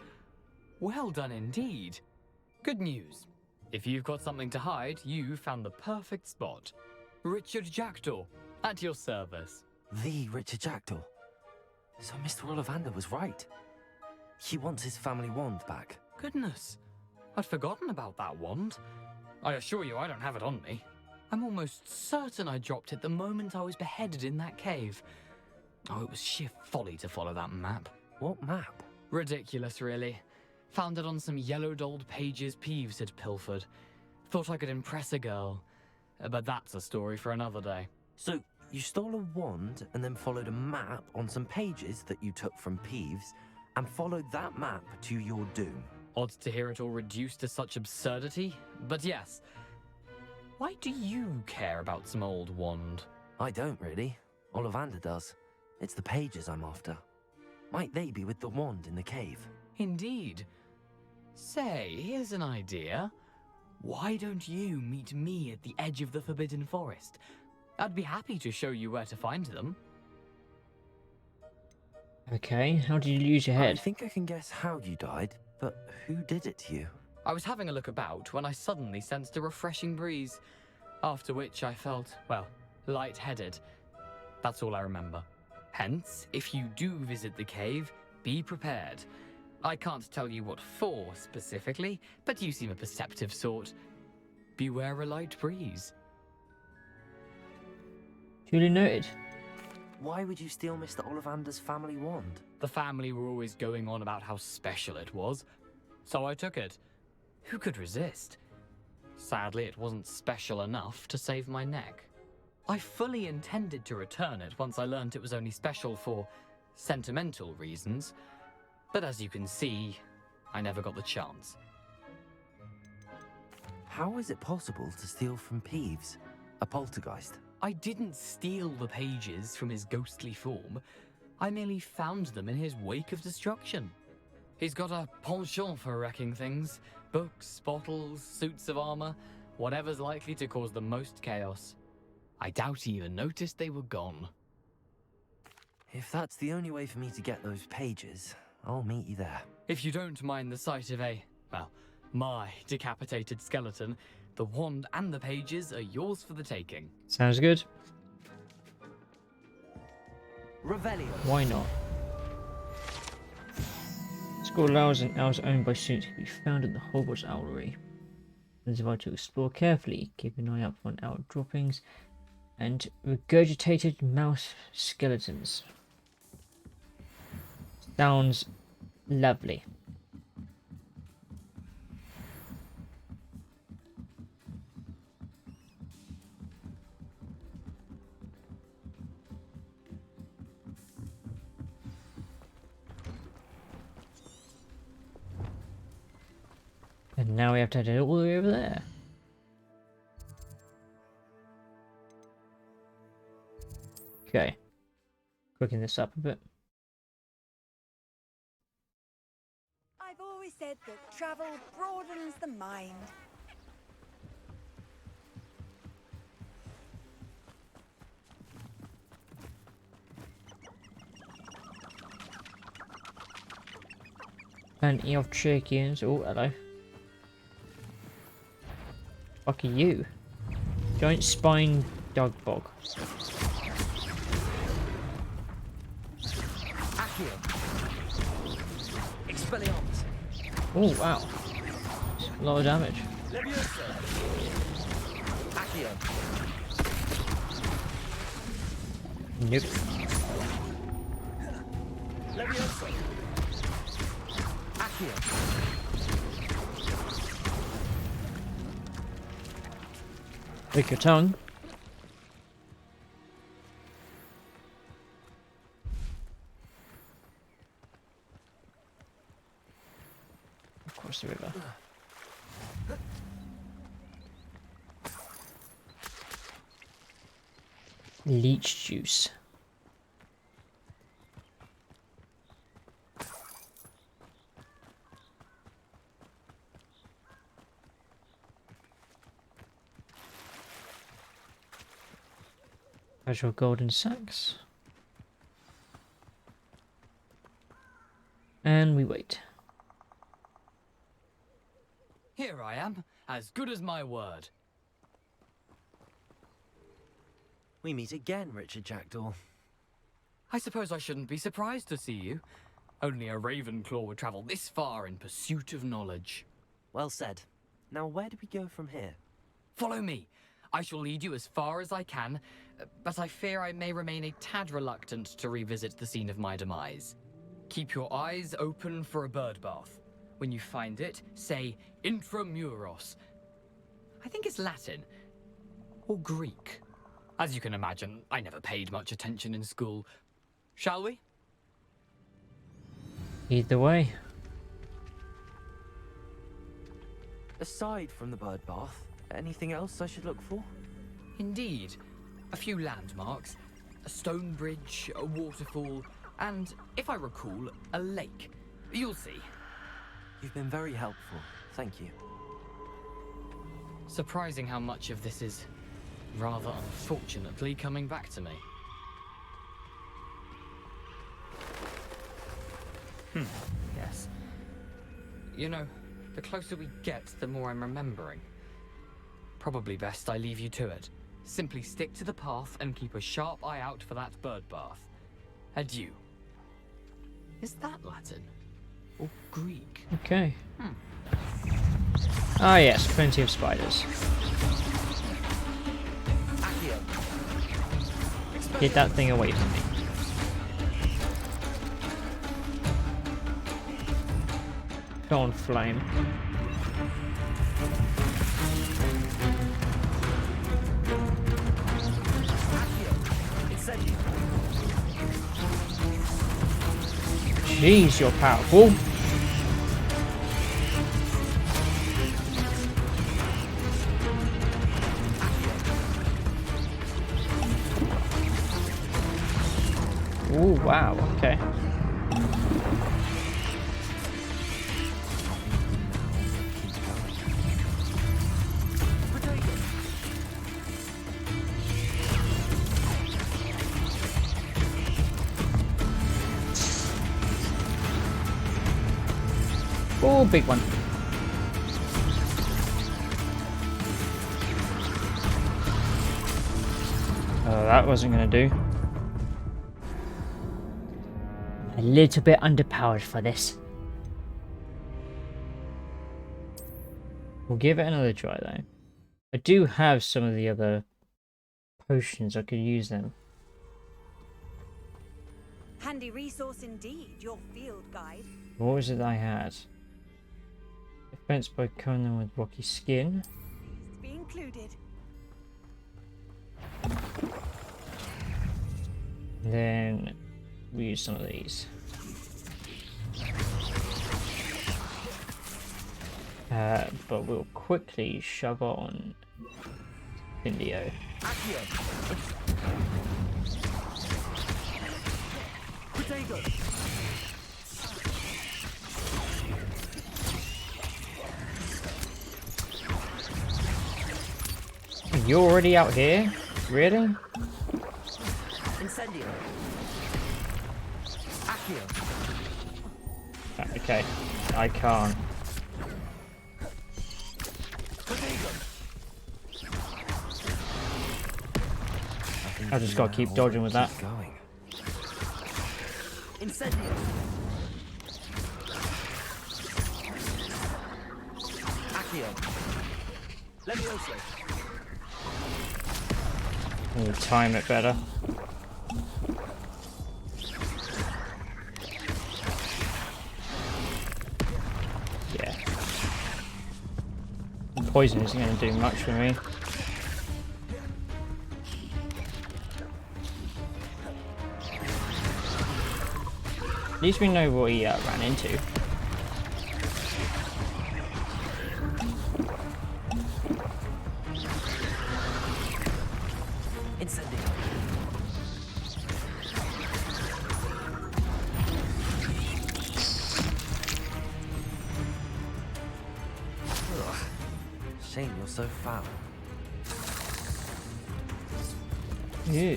Well done indeed. Good news. If you've got something to hide, you found the perfect spot. Richard Jackdaw, at your service.
The Richard Jackdaw. So Mr. Ollivander was right. He wants his family wand back.
Goodness, I'd forgotten about that wand. I assure you I don't have it on me. I'm almost certain I dropped it the moment I was beheaded in that cave. Oh, it was sheer folly to follow that map.
What map?
Ridiculous, really. Found it on some yellowed old pages Peeves had pilfered. Thought I could impress a girl. But that's a story for another day.
So, you stole a wand and then followed a map on some pages that you took from Peeves and followed that map to your doom.
Odd to hear it all reduced to such absurdity, but yes. Why do you care about some old wand?
I don't really. Ollivander does. It's the pages I'm after. Might they be with the wand in the cave?
Indeed. Say, here's an idea. Why don't you meet me at the edge of the Forbidden Forest? I'd be happy to show you where to find them.
Okay, how did you lose your head?
I think I can guess how you died, but who did it to you?
I was having a look about when I suddenly sensed a refreshing breeze, after which I felt, well, lightheaded. That's all I remember. Hence, if you do visit the cave, be prepared. I can't tell you what for specifically, but you seem a perceptive sort. Beware a light breeze.
Duly noted.
Why would you steal Mr. Ollivander's family wand?
The family were always going on about how special it was, so I took it. Who could resist? Sadly, it wasn't special enough to save my neck. I fully intended to return it once I learned it was only special for sentimental reasons, but as you can see, I never got the chance.
How is it possible to steal from Peeves, a poltergeist?
I didn't steal the pages from his ghostly form. I merely found them in his wake of destruction. He's got a penchant for wrecking things. Books, bottles, suits of armor, whatever's likely to cause the most chaos. I doubt he even noticed they were gone.
If that's the only way for me to get those pages, I'll meet you there.
If you don't mind the sight of my decapitated skeleton, the wand and the pages are yours for the taking.
Sounds good.
Revelio.
Why not? School owls and owls owned by students can be found at the Hogwarts Owlery. It's vital to explore carefully, keep an eye out for owl droppings and regurgitated mouse skeletons. Sounds lovely. And now we have to head all the way over there. Okay. Cooking this up a bit.
I've always said that travel broadens the mind.
Plenty of chickens. Oh, hello. Fuck are you? Giant spine dog bog.
Accio. Expelliarmus.
Oh wow. A lot of damage.
Leviosa. Accio.
Nope.
Leviosa. Accio.
Lick your tongue. Across the river. Leech juice. Casual golden sacks. And we wait.
Here I am, as good as my word.
We meet again, Richard Jackdaw.
I suppose I shouldn't be surprised to see you. Only a Ravenclaw would travel this far in pursuit of knowledge.
Well said. Now where do we go from here?
Follow me. I shall lead you as far as I can, but I fear I may remain a tad reluctant to revisit the scene of my demise. Keep your eyes open for a bird bath. When you find it, say intramuros. I think it's Latin. Or Greek. As you can imagine, I never paid much attention in school. Shall we?
Either way.
Aside from the bird bath, anything else I should look for?
Indeed. A few landmarks. A stone bridge, a waterfall, and, if I recall, a lake. You'll see.
You've been very helpful. Thank you.
Surprising how much of this is, rather unfortunately, coming back to me. Yes. You know, the closer we get, the more I'm remembering. Probably best I leave you to it. Simply stick to the path and keep a sharp eye out for that bird bath. Adieu. Is that Latin? Or Greek?
Okay. Ah yes, plenty of spiders. Get that thing away from me. Go on, flame. Jeez, you're powerful. Oh wow, okay. Oh, big one. Oh, that wasn't going to do. A little bit underpowered for this. We'll give it another try though. I do have some of the other potions. I could use them.
Handy resource indeed, your field guide.
What was it I had? Defense by covering them with rocky skin.
To be included.
Then we use some of these. But we'll quickly shove on Indio. You're already out here? Really?
Incendio.
Okay, I can't. I just gotta keep dodging with that.
Incendio. Accio. Levioso.
We'll time it better. Yeah. Poison isn't going to do much for me. At least we know what he ran into.
Shame you're so foul.
Yeah.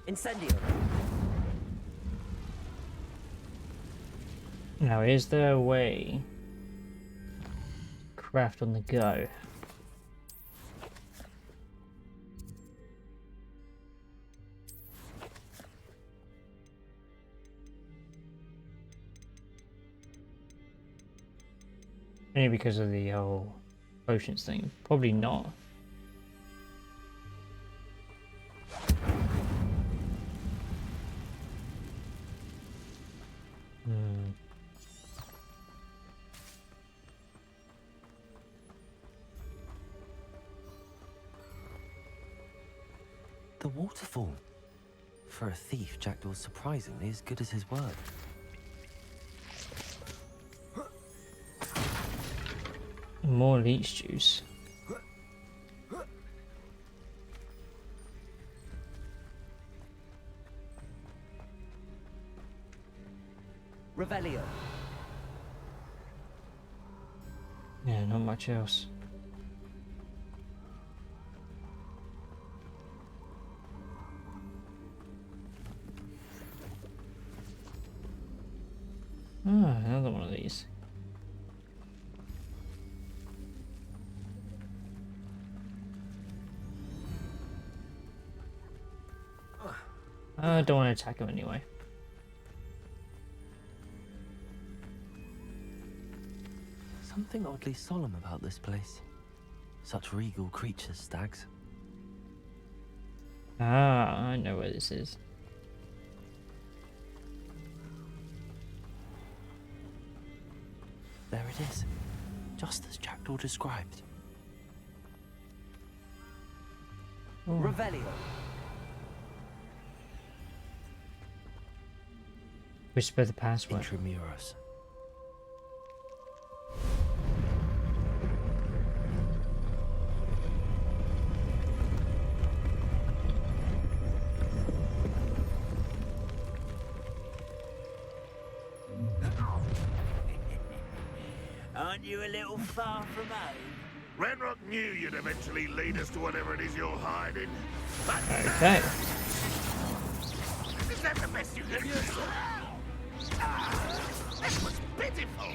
Incendio.
Now, is there a way craft on the go? Only because of the whole potions thing. Probably not. Hmm.
The waterfall. For a thief, Jackdaw's surprisingly as good as his word.
More leech juice.
Revelio.
Yeah, not much else. Ah, another one of these. I don't want to attack him anyway.
Something oddly solemn about this place. Such regal creatures, stags.
Ah, I know where this is.
There it is. Just as Jackdaw described.
Oh.
Revelio.
Whisper the password.
Intramuros.
Aren't you a little far from home?
Ranrock knew you'd eventually lead us to whatever it is you're hiding.
Okay.
Is that the best you can do? That was pitiful.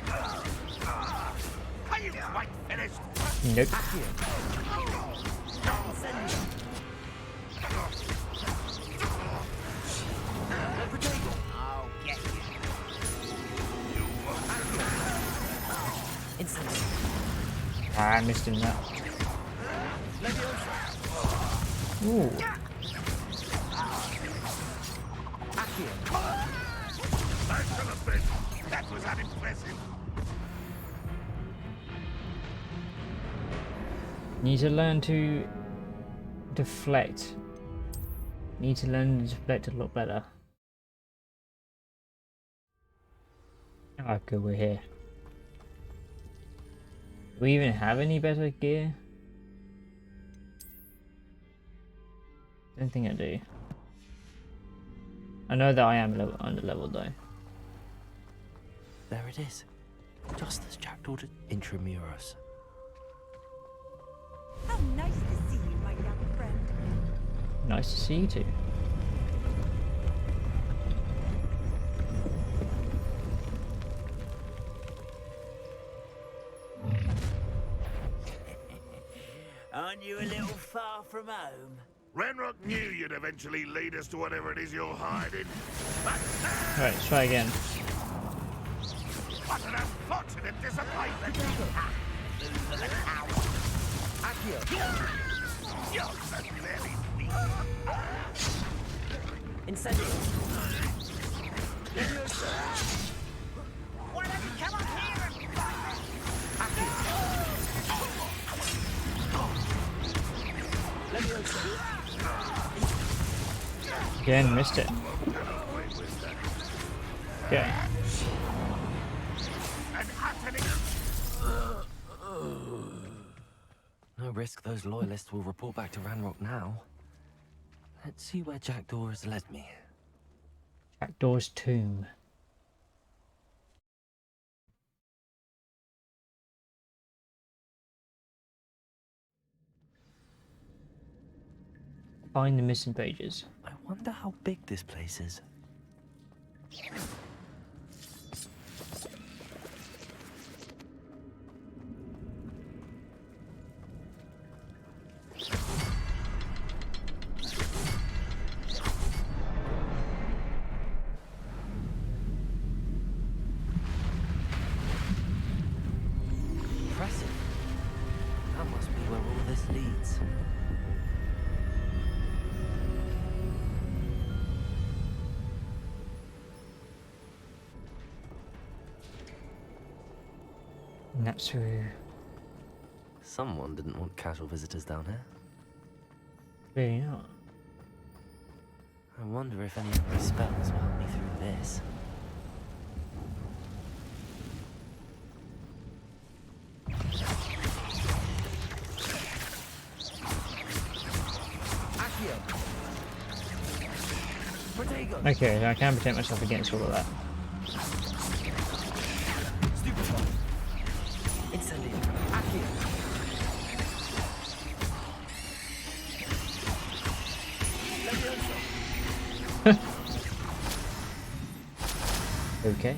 Are you quite finished?
Nope.
I'll get you.
Ah, I missed him that. Ooh.
That was unimpressive.
Need to learn to deflect. Need to learn to deflect a lot better. Oh, good, we're here. Do we even have any better gear? Don't think I do. I know that I am under level though.
There it is. Just as Jackdaw did. Intramuros.
How nice to see you, my young friend.
Nice to see you too.
Aren't you a little far from home?
Ranrock knew you'd eventually lead us to whatever it is you're hiding.
Alright, let's try again.
What an unfortunate disappointment! You're so very weak.
Incendio.
Why don't you come up here and
Again, missed it. Okay.
No risk those loyalists will report back to Ranrock now. Let's see where Jackdaw has led me.
Jackdaw's tomb. Find the missing pages.
I wonder how big this place is. Impressive. That must be where all this leads.
And that's who.
Someone didn't want casual visitors down here.
Really not.
I wonder if any of my spells will help me through this.
Okay, I can protect myself against all of that. Okay.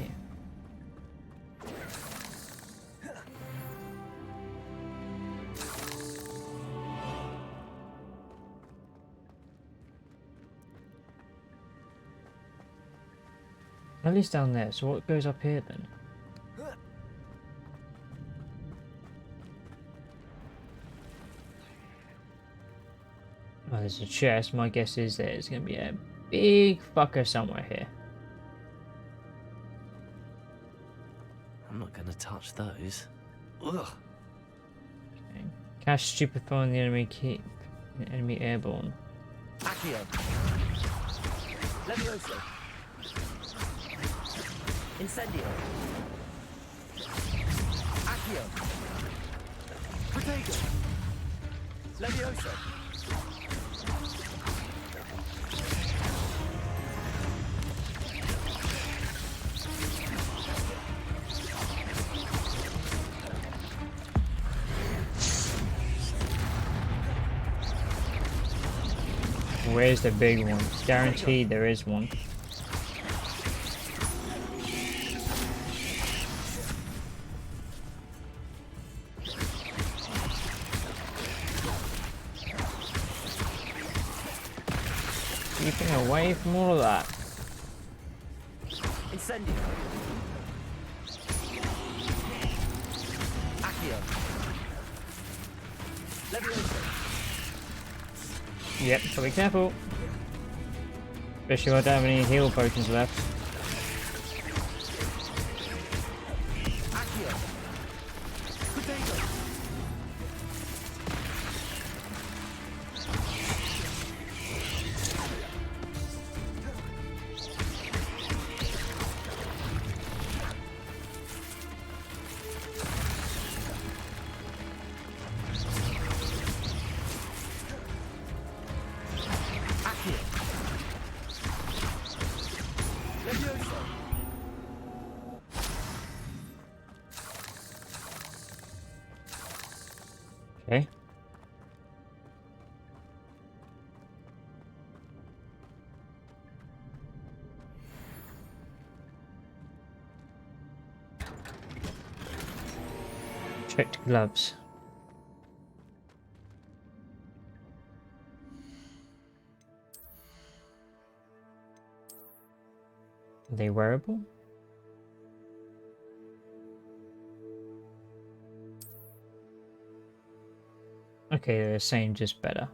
At least down there. So what goes up here then? Oh, there's a chest. My guess is there's going to be a big fucker somewhere here.
I'm not gonna touch those. Ugh.
Okay. Cash stupefying the enemy, keep the enemy airborne.
Accio. Levioso. Incendio. Accio. Protego. Levioso.
Where's the big one? Guaranteed there is one. Keeping away from all of that.
Incendio. Accio. Levioso.
Yep, so be careful. Especially if I don't have any heal potions left.
Accio. Protego.
Okay. Checked gloves. Are they wearable? Okay, they're the same, just better.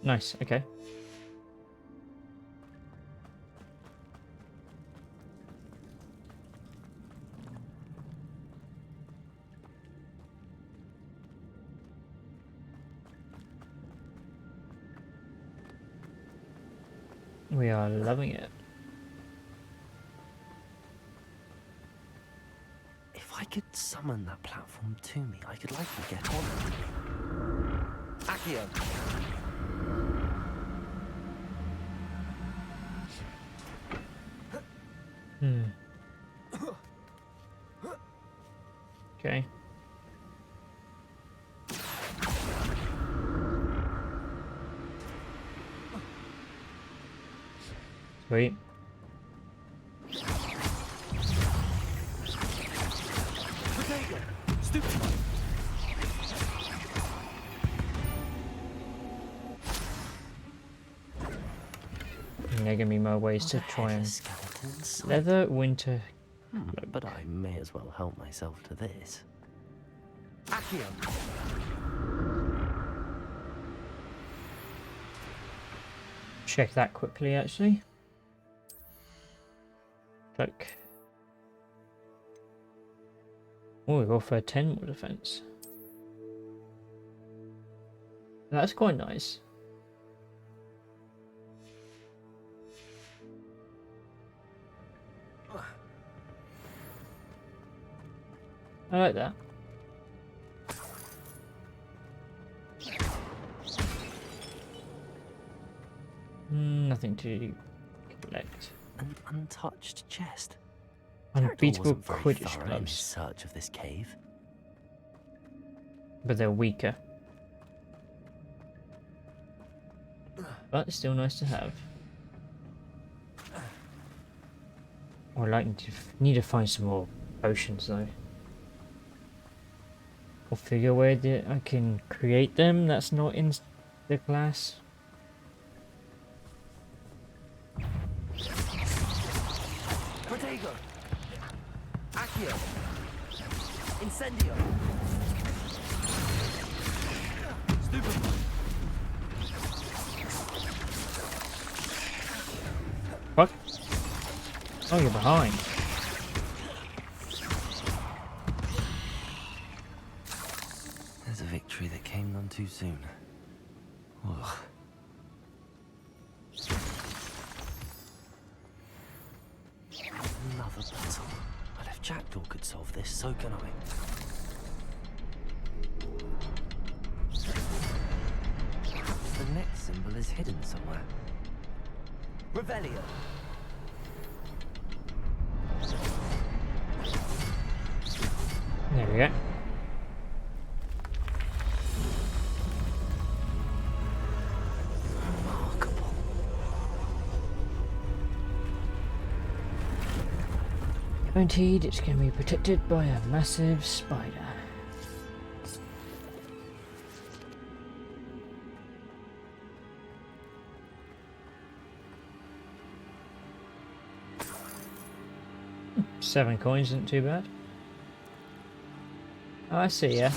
Nice, okay. We are loving it.
If I could summon that platform to me, I could likely get on it. Accio.
Okay. Sweet.
Potato! Stupid!
And there are gonna be more ways to try and leather winter.
But I may as well help myself to this. Accio!
Check that quickly, actually. Look. Oh, we go for a 10 more defense. That's quite nice. I like that. Nothing to collect.
An untouched chest.
Unbeatable
Wasn't very
Quidditch
thorough in his
gloves.
search of this cave.
But they're weaker. But it's still nice to have. Or like to need to find some more potions though. Or figure a way that I can create them that's not in the glass.
Protego! Accio! Incendio! Stupid!
What? Oh, you're behind.
There's a victory that came none too soon. Ugh. Another puzzle. But if Jackdaw could solve this, so can I. The next symbol is hidden somewhere. Revelio.
There we go. Guaranteed it's going to be protected by a massive spider. Seven coins isn't too bad. Oh, I see ya.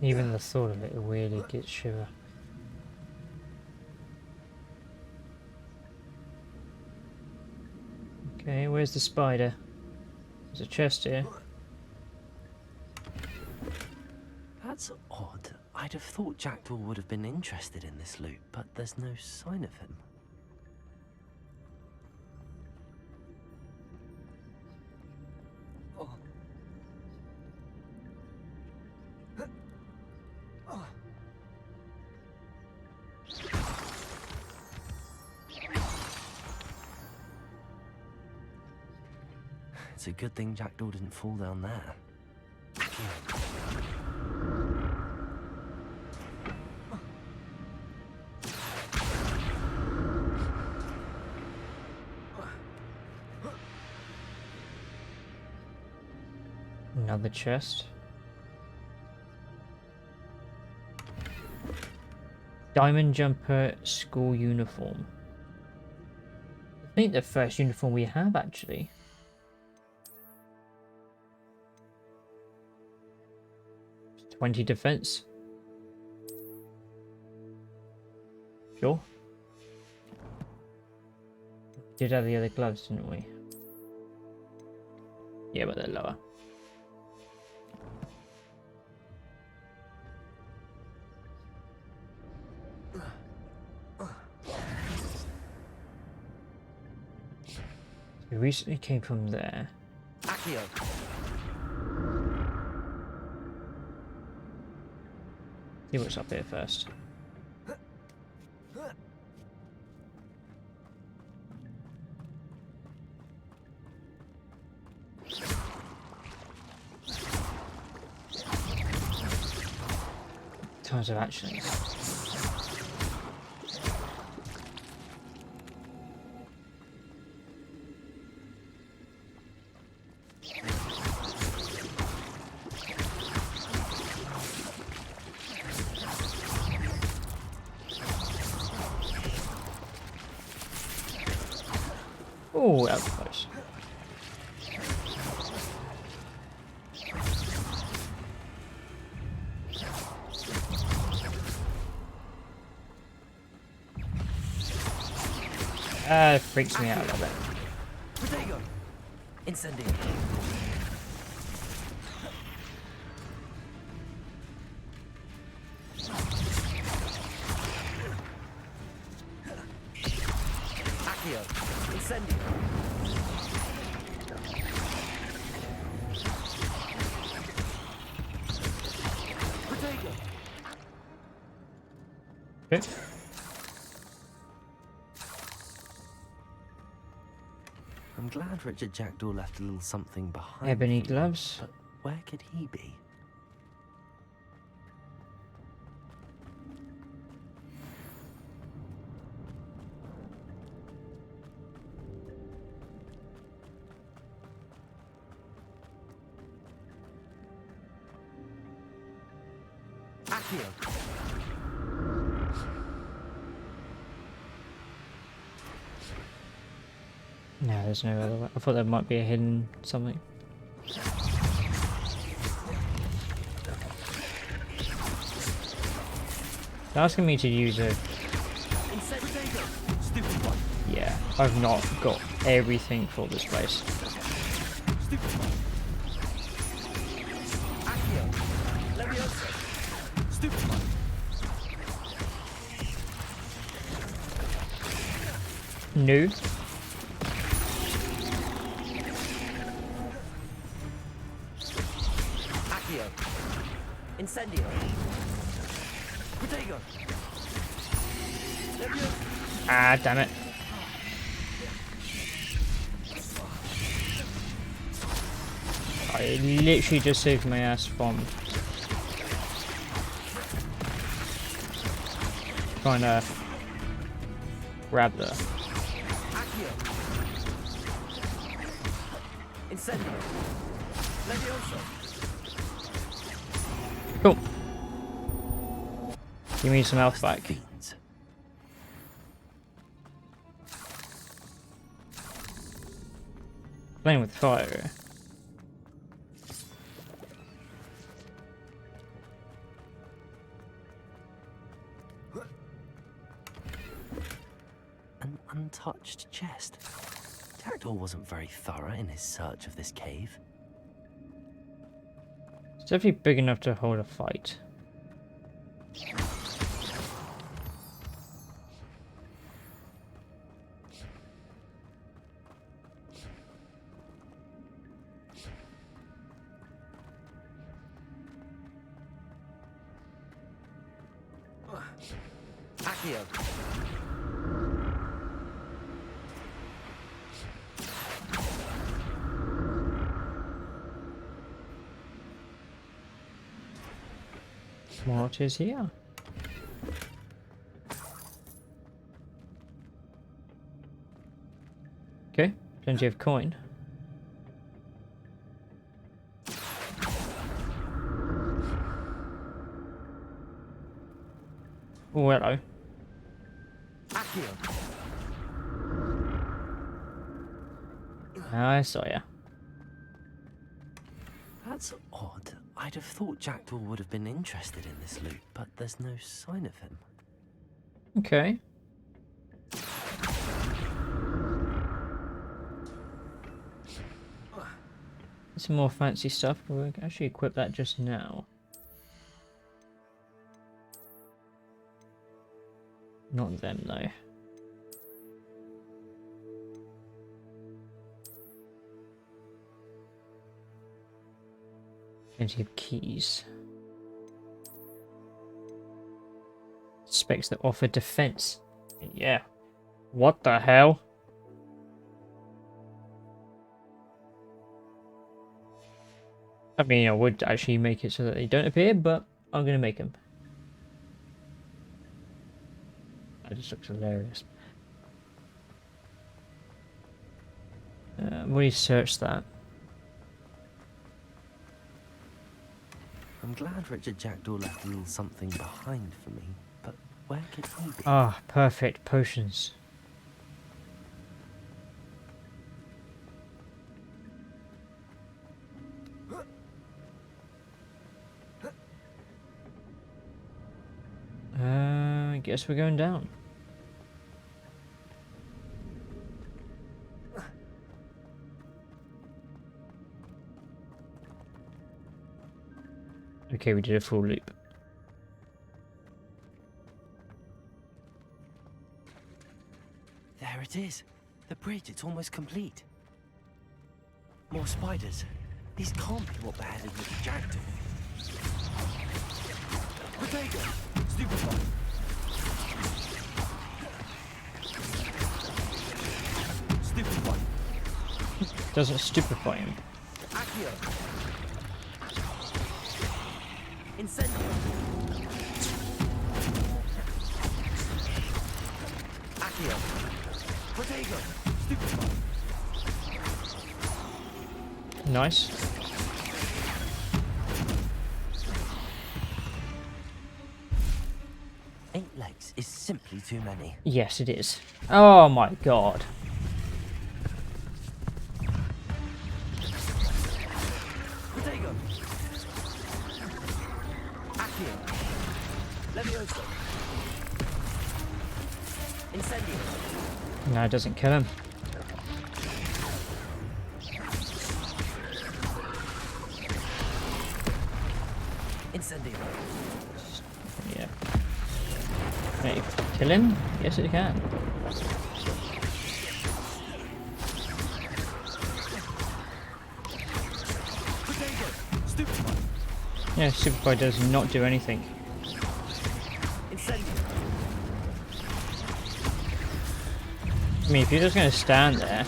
Even the thought of it really gets shiver. Okay, where's the spider? There's a chest here.
That's odd. I'd have thought Jackdaw would have been interested in this loot, but there's no sign of him. It's a good thing Jackdaw didn't fall down there.
Another chest. Diamond jumper school uniform. I think the first uniform we have actually. It's 20 defense. Sure. Did have the other gloves, didn't we? Yeah, but they're lower. We recently came from there.
Accio.
See what's up here first. Tons of actions. Oh, that was close. It freaks me out a little bit.
Protego. Incendio. Accio. Incendio. Protego.
Okay.
I'm glad Richard Jackdaw left a little something behind.
Ebony
for you,
gloves.
But where could he be? Accio.
No, there's no other way. I thought there might be a hidden something. They're asking me to use a... Yeah, I've not got everything for this place. No.
Accio. Incendio. Protego.
Ah, damn it. I literally just saved my ass from trying to grab the...
Accio. Incendio. Levioso.
Cool. Give me some health back. Playing with fire.
An untouched chest. Jackdaw wasn't very thorough in his search of this cave.
It's definitely big enough to hold a fight.
Accio.
What is here? Okay, plenty of coin. Oh, hello.
Accio.
I saw ya.
That's odd. I'd have thought Jackdaw would have been interested in this loot, but there's no sign of him.
Okay. Some more fancy stuff, but we can actually equip that just now. Not them though. Plenty of keys. Specs that offer defense. Yeah. What the hell? I mean, I would actually make it so that they don't appear, but I'm going to make them. That just looks hilarious. Research that.
I'm glad Richard Jackdaw left a little something behind for me, but where could he be?
Ah, perfect. Potions. I guess we're going down. Okay, we did a full loop.
There it is. The bridge, it's almost complete. More spiders. These can't be what beheaded Richard Jackdaw. Potato! Stupefy! Stupefy!
Doesn't stupefy him.
Accio! Incendio! Accio! Potato! Stupefy!
Nice.
Eight legs is simply too many.
Yes, it is. Oh my god.
Potato! Accio! Levioso! Incendio!
No, it doesn't kill him.
Incendio!
Yeah. Can it kill him? Yes, it can.
Potato! Stupefy!
Yeah, Superfly does not do anything.
Incendio!
I mean, if you're just going to stand there...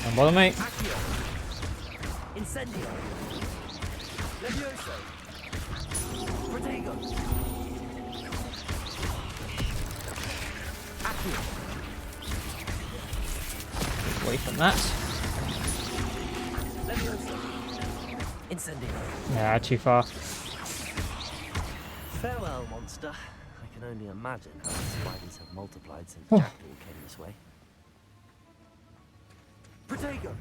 Don't bother me.
Accio! Incendio! Levioso! Protego! Accio!
Away from that.
Levioso! Incendio!
Nah, too far.
Farewell, monster. I can only imagine how the spiders have multiplied since Jackdaw came this way. Protego!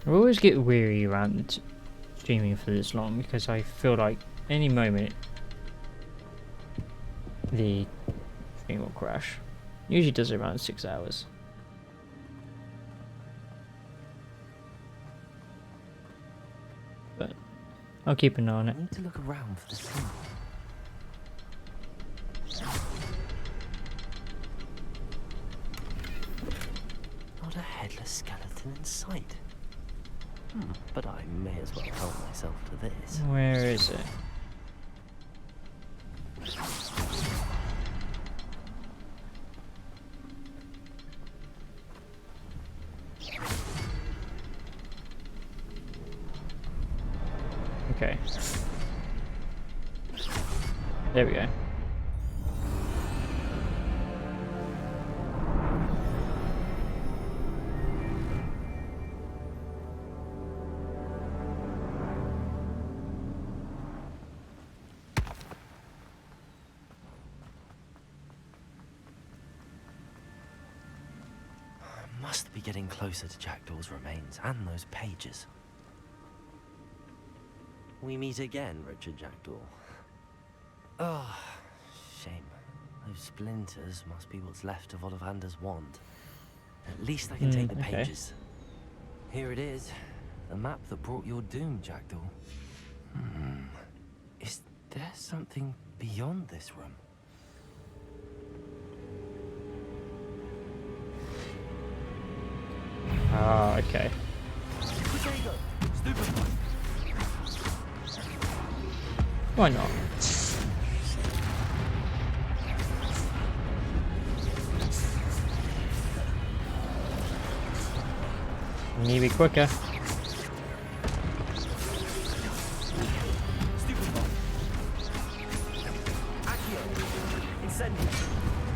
I always get weary around streaming for this long because I feel like any moment the stream will crash. Usually does it around 6 hours. But I'll keep an eye on it.
I need to look around for the sun. Not a headless skeleton in sight. But I may as well help myself to this.
Where is it? Okay. There we go.
Must be getting closer to Jackdaw's remains and those pages. We meet again, Richard Jackdaw. Oh, shame. Those splinters must be what's left of Ollivander's wand. At least I can take the
okay.
pages. Here it is. The map that brought your doom, Jackdaw. Is there something beyond this room?
Ah, okay. Why not? Need to be quicker.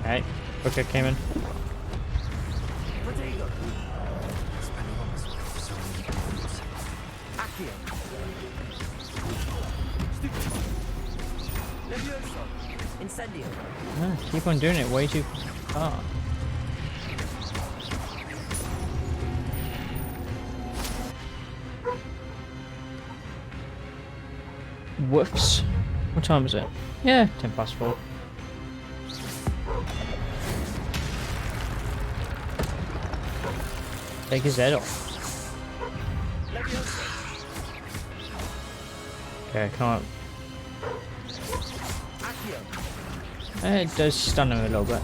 Alright, quicker came in. No, keep on doing it way too far. Whoops. What time is it? Yeah, 4:10. Take his head off. Okay, I can't. It does stun him a little bit.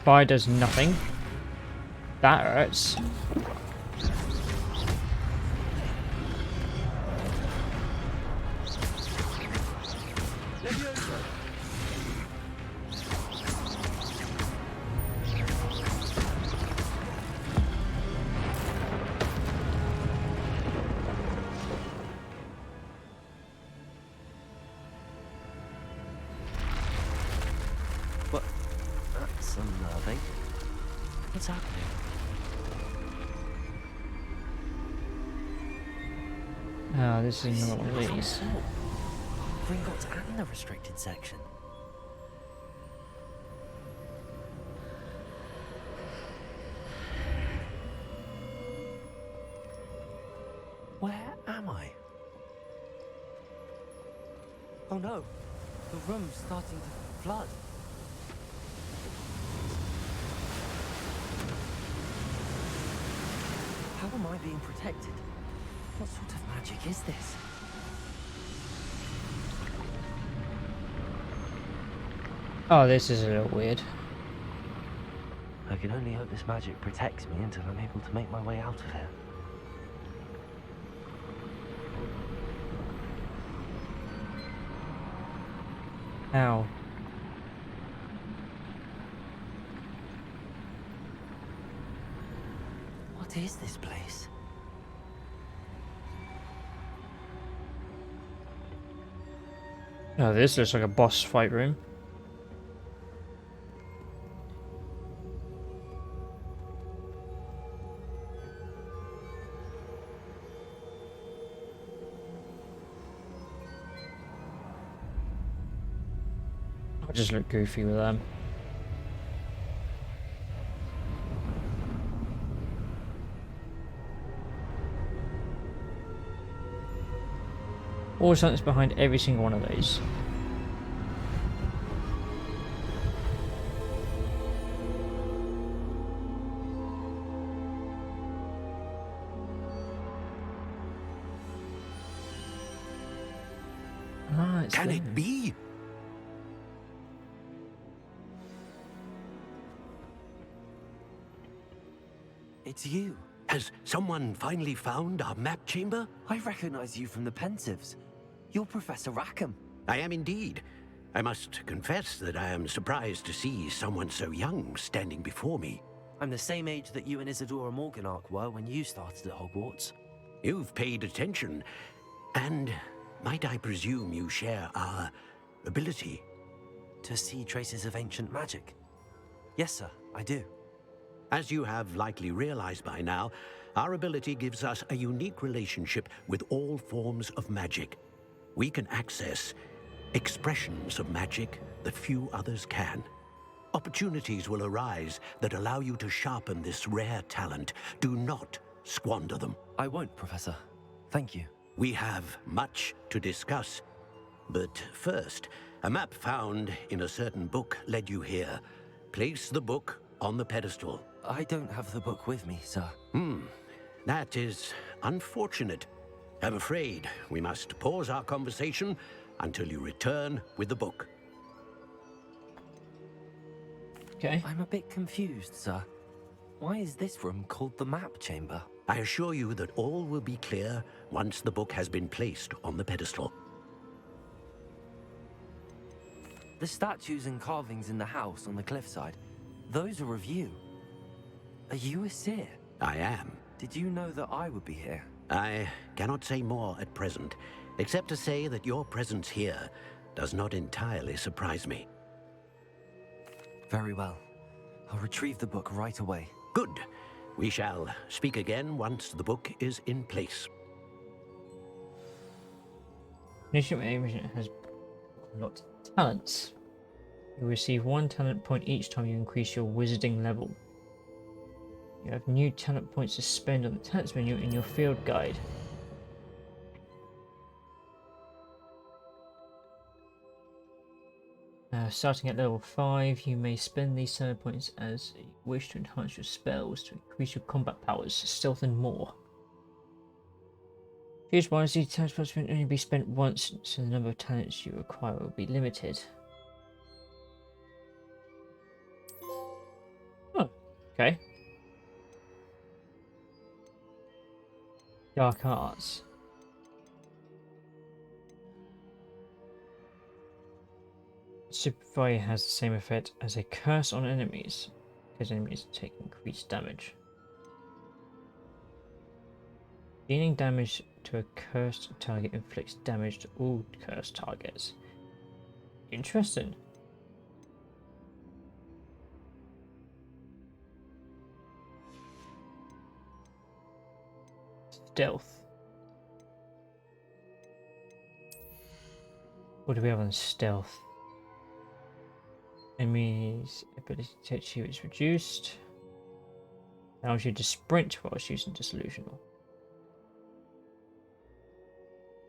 Fire does nothing. That hurts.
What? That's unnerving. What's happening?
Oh, this is not one of these.
Gringotts and the restricted section. Where am I? Oh no, the room's starting to flood. How am I being protected? What sort of magic is this?
Oh, this is a little weird.
I can only hope this magic protects me until I'm able to make my way out of here.
Ow.
What is this place?
Oh, this looks like a boss fight room. I just look goofy with them. Or something's behind every single one of those. Ah, it's
Can it be?
It's you.
Has someone finally found our map chamber?
I recognize you from the Pensives. You're Professor Rackham.
I am indeed. I must confess that I am surprised to see someone so young standing before me.
I'm the same age that you and Isadora Morganark were when you started at Hogwarts.
You've paid attention, and might I presume you share our ability?
To see traces of ancient magic? Yes, sir, I do.
As you have likely realized by now, our ability gives us a unique relationship with all forms of magic. We can access expressions of magic that few others can. Opportunities will arise that allow you to sharpen this rare talent. Do not squander them.
I won't, Professor. Thank you.
We have much to discuss. But first, A map found in a certain book led you here. Place the book on the pedestal.
I don't have the book with me, sir.
That is unfortunate. I'm afraid we must pause our conversation until you return with the book.
Okay.
I'm a bit confused, sir. Why is this room called the map chamber?
I assure you that all will be clear once the book has been placed on the pedestal.
The statues and carvings in the house on the cliffside, those are of you. Are you a seer?
I am.
Did you know that I would be here?
I cannot say more at present, except to say that your presence here does not entirely surprise me.
Very well. I'll retrieve the book right away.
Good. We shall speak again once the book is in place.
Initiative Agent has a lot of talents. You receive 1 talent point each time you increase your wizarding level. You have new talent points to spend on the talents menu in your field guide. Starting at level 5, you may spend these talent points as you wish to enhance your spells, to increase your combat powers, stealth and more. Choose one, these talent points can only be spent once, so the number of talents you require will be limited. Oh, okay. Dark Arts. Superfire has the same effect as a curse on enemies, because enemies take increased damage. Dealing damage to a cursed target inflicts damage to all cursed targets. Interesting. Stealth. What do we have on stealth? Enemy's ability to touch you is reduced. Allows you to sprint whilst using disillusional.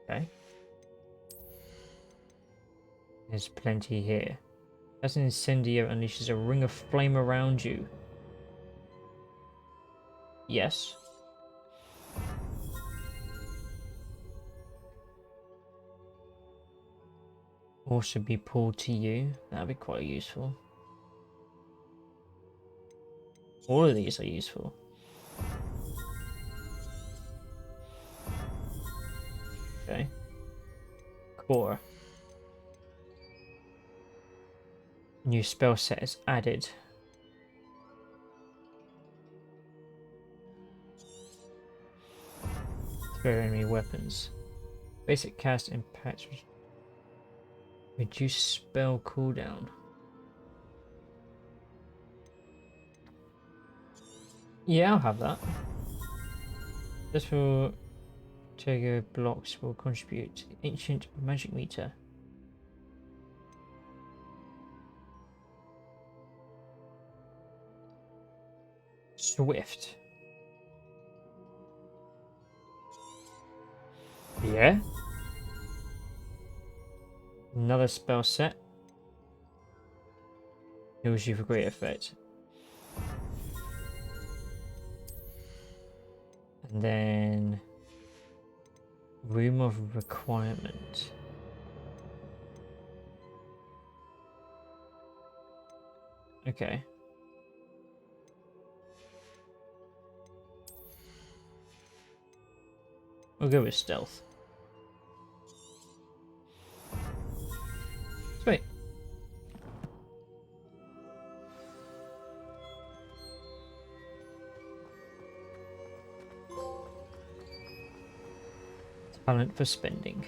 Okay. There's plenty here. As an incendio unleashes a ring of flame around you. Yes. Or should be pulled to you. That'd be quite useful. All of these are useful. Okay. Core. New spell set is added. Throw enemy weapons. Basic cast impact. Reduce spell cooldown. Yeah, I'll have that. This will trigger blocks will contribute to the ancient magic meter. Swift. Yeah. Another spell set. Heals you for great effect. And then Room of Requirement. Okay. We'll go with stealth. Sweet. Talent for spending.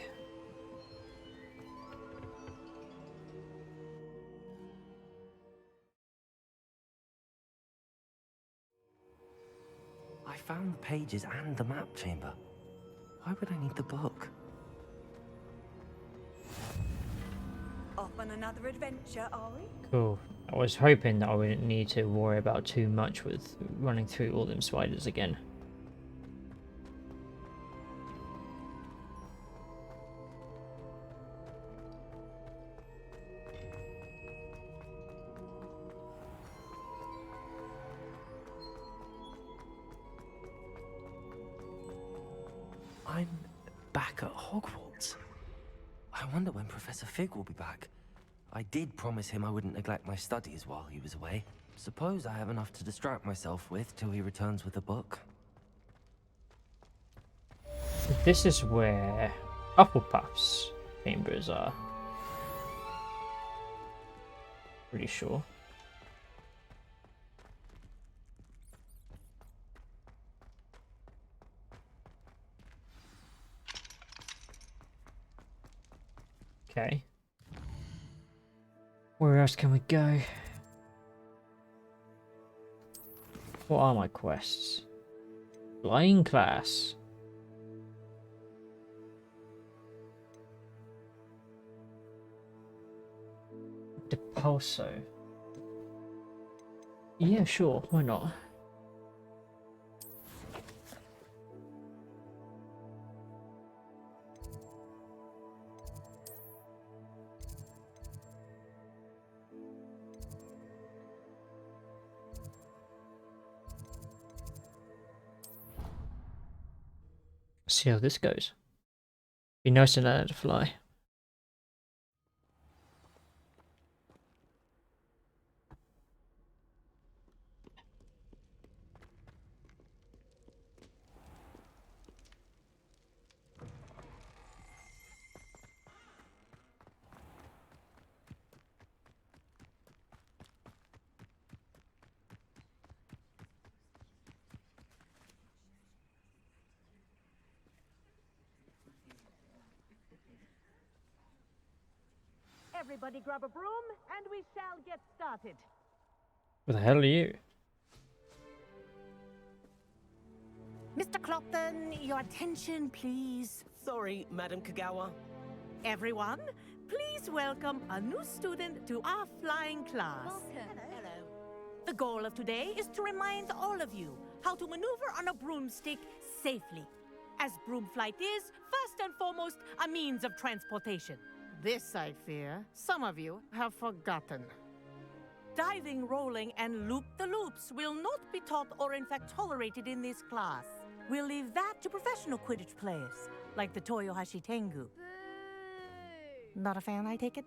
I found the pages and the map chamber. Why would I need the book?
Off on another adventure, are we?
Cool. I was hoping that I wouldn't need to worry about too much with running through all them spiders again.
I'm back at Hogwarts. I wonder when Professor Fig will be back. I did promise him I wouldn't neglect my studies while he was away. Suppose I have enough to distract myself with till he returns with a book.
This is where Hufflepuff's chambers are. Pretty sure. Okay. Where else can we go? What are my quests? Flying class. Depulso. Yeah, sure. Why not? See how this goes. Be nice to learn how to fly.
Everybody grab a broom, and we shall get started.
What the hell are you?
Mr. Clopton, your attention, please.
Sorry, Madam Kagawa.
Everyone, please welcome a new student to our flying class.
Hello.
The goal of today is to remind all of you how to maneuver on a broomstick safely, as broom flight is, first and foremost, a means of transportation. This, I fear, some of you have forgotten. Diving, rolling, and loop-the-loops will not be taught or in fact tolerated in this class. We'll leave that to professional Quidditch players, like the Toyohashi Tengu. Not a fan, I take it?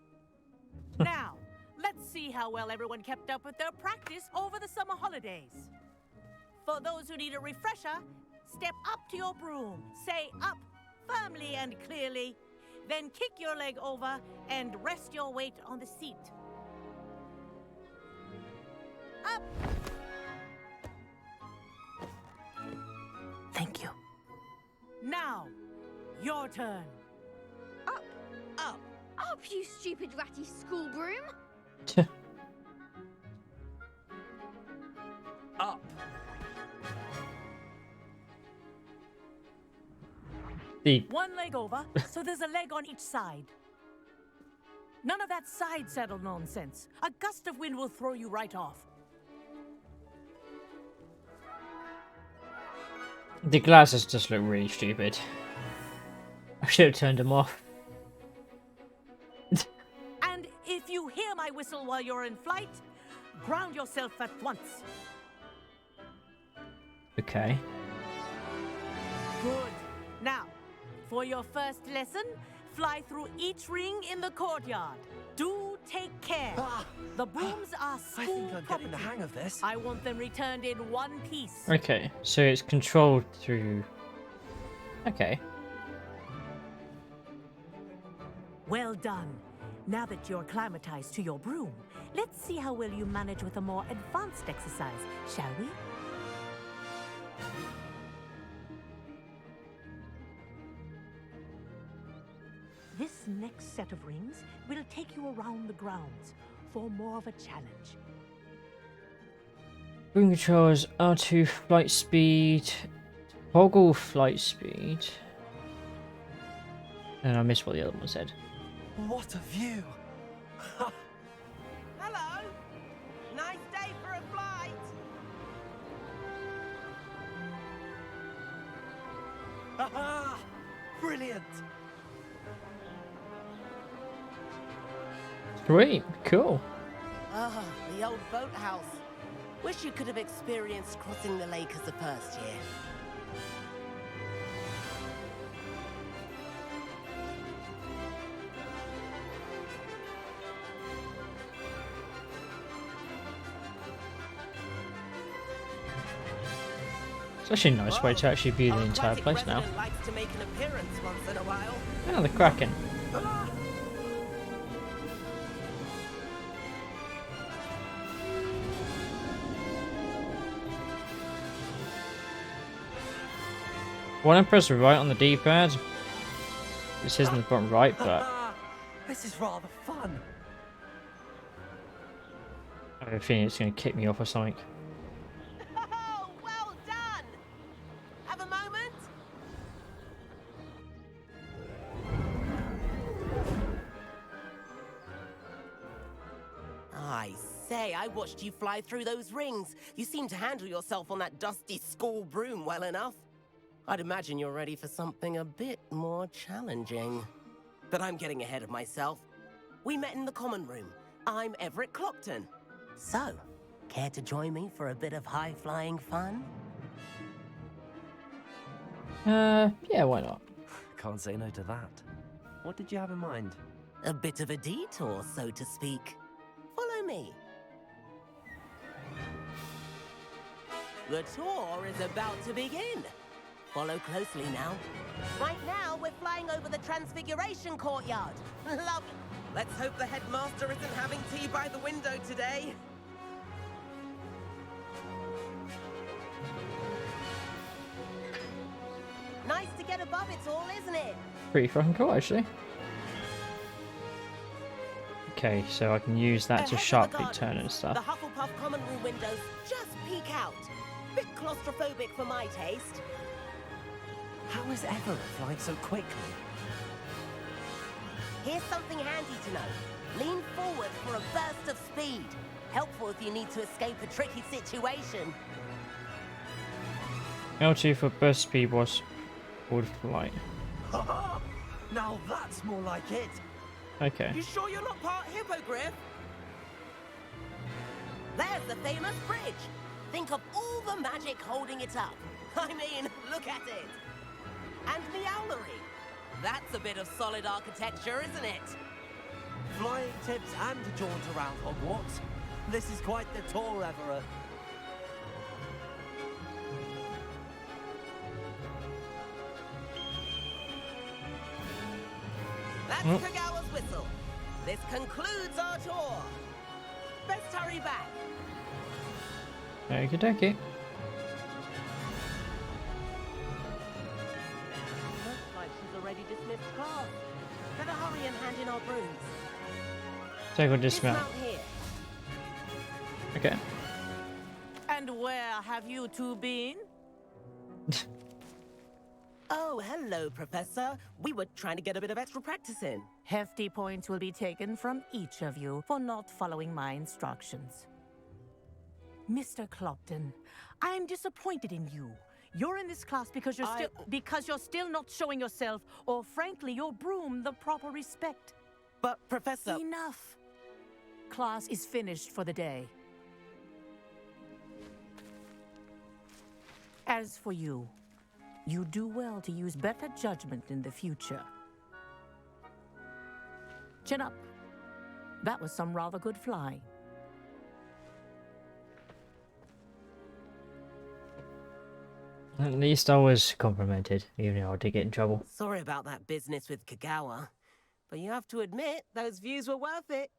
Now, let's see how well everyone kept up with their practice over the summer holidays. For those who need a refresher, step up to your broom, say up firmly and clearly, then kick your leg over and rest your weight on the seat. Up! Thank you. Now, your turn.
Up!
Up!
Up, you stupid ratty school broom!
Up!
One leg over, so there's a leg on each side. None of that side saddle nonsense. A gust of wind will throw you right off.
The glasses just look really stupid. I should have turned them off.
And if you hear my whistle while you're in flight, ground yourself at once.
Okay.
Good. Now, for your first lesson, fly through each ring in the courtyard. Do take care. The brooms are school
I think I'm
property.
getting the hang of this.
I want them returned in one piece.
Okay, so it's controlled through... Okay.
Well done. Now that you're acclimatized to your broom, let's see how well you manage with a more advanced exercise, shall we? This next set of rings will take you around the grounds for more of a challenge.
Broom controls R2 flight speed, toggle flight speed. And I missed what the other one said.
What a view!
Hello! Nice day for a flight!
Aha! Brilliant!
Sweet, cool.
Ah, the old boathouse. Wish you could have experienced crossing the lake as a first year.
It's actually a nice way to actually view the entire place now.
Likes to make an appearance once in a while.
Oh, the Kraken. When I press right on the D-pad, it says in the bottom right, but
This is rather fun.
I have a feeling it's going to kick me off or something.
Oh, well done. Have a moment. I say, I watched you fly through those rings. You seem to handle yourself on that dusty school broom well enough. I'd imagine you're ready for something a bit more challenging. But I'm getting ahead of myself. We met in the common room. I'm Everett Clopton. So, care to join me for a bit of high-flying fun?
Yeah, why not?
Can't say no to that. What did you have in mind?
A bit of a detour, so to speak. Follow me. The tour is about to begin. Follow closely now. Right now, we're flying over the Transfiguration Courtyard. Lovely. Let's hope the headmaster isn't having tea by the window today. Nice to get above it all, isn't it?
Pretty fucking cool, actually. Okay, so I can use that to sharply turn and
The
stuff.
Hufflepuff common room windows just peek out. Bit claustrophobic for my taste.
How is Everett flying so quickly?
Here's something handy to know. Lean forward for a burst of speed. Helpful if you need to escape a tricky situation.
L2 for burst speed was forward flight.
Now that's more like it.
Okay.
You sure you're not part hippogriff? There's the famous bridge. Think of all the magic holding it up. I mean, look at it. And the owlery. That's a bit of solid architecture, isn't it?
Flying tips and a jaunt around Hogwarts. This is quite the tour, Everett.
That's Kagawa's whistle. This concludes our tour. Best hurry back.
Okie dokie.
Looks like she's already dismissed class. Better hurry and hand in our brooms.
Take a dismount.
Dismount here.
Okay.
And where have you two been?
Oh, hello, Professor. We were trying to get a bit of extra practice in.
Hefty points will be taken from each of you for not following my instructions. Mr. Clopton, I am disappointed in you. You're in this class because you're still not showing yourself, or frankly, your broom the proper respect.
But, Professor...
Enough. Class is finished for the day. As for you, you do well to use better judgment in the future. Chin up. That was some rather good flying.
At least I was complimented, even though I did get in trouble.
Sorry about that business with Kagawa, but you have to admit, those views were worth it.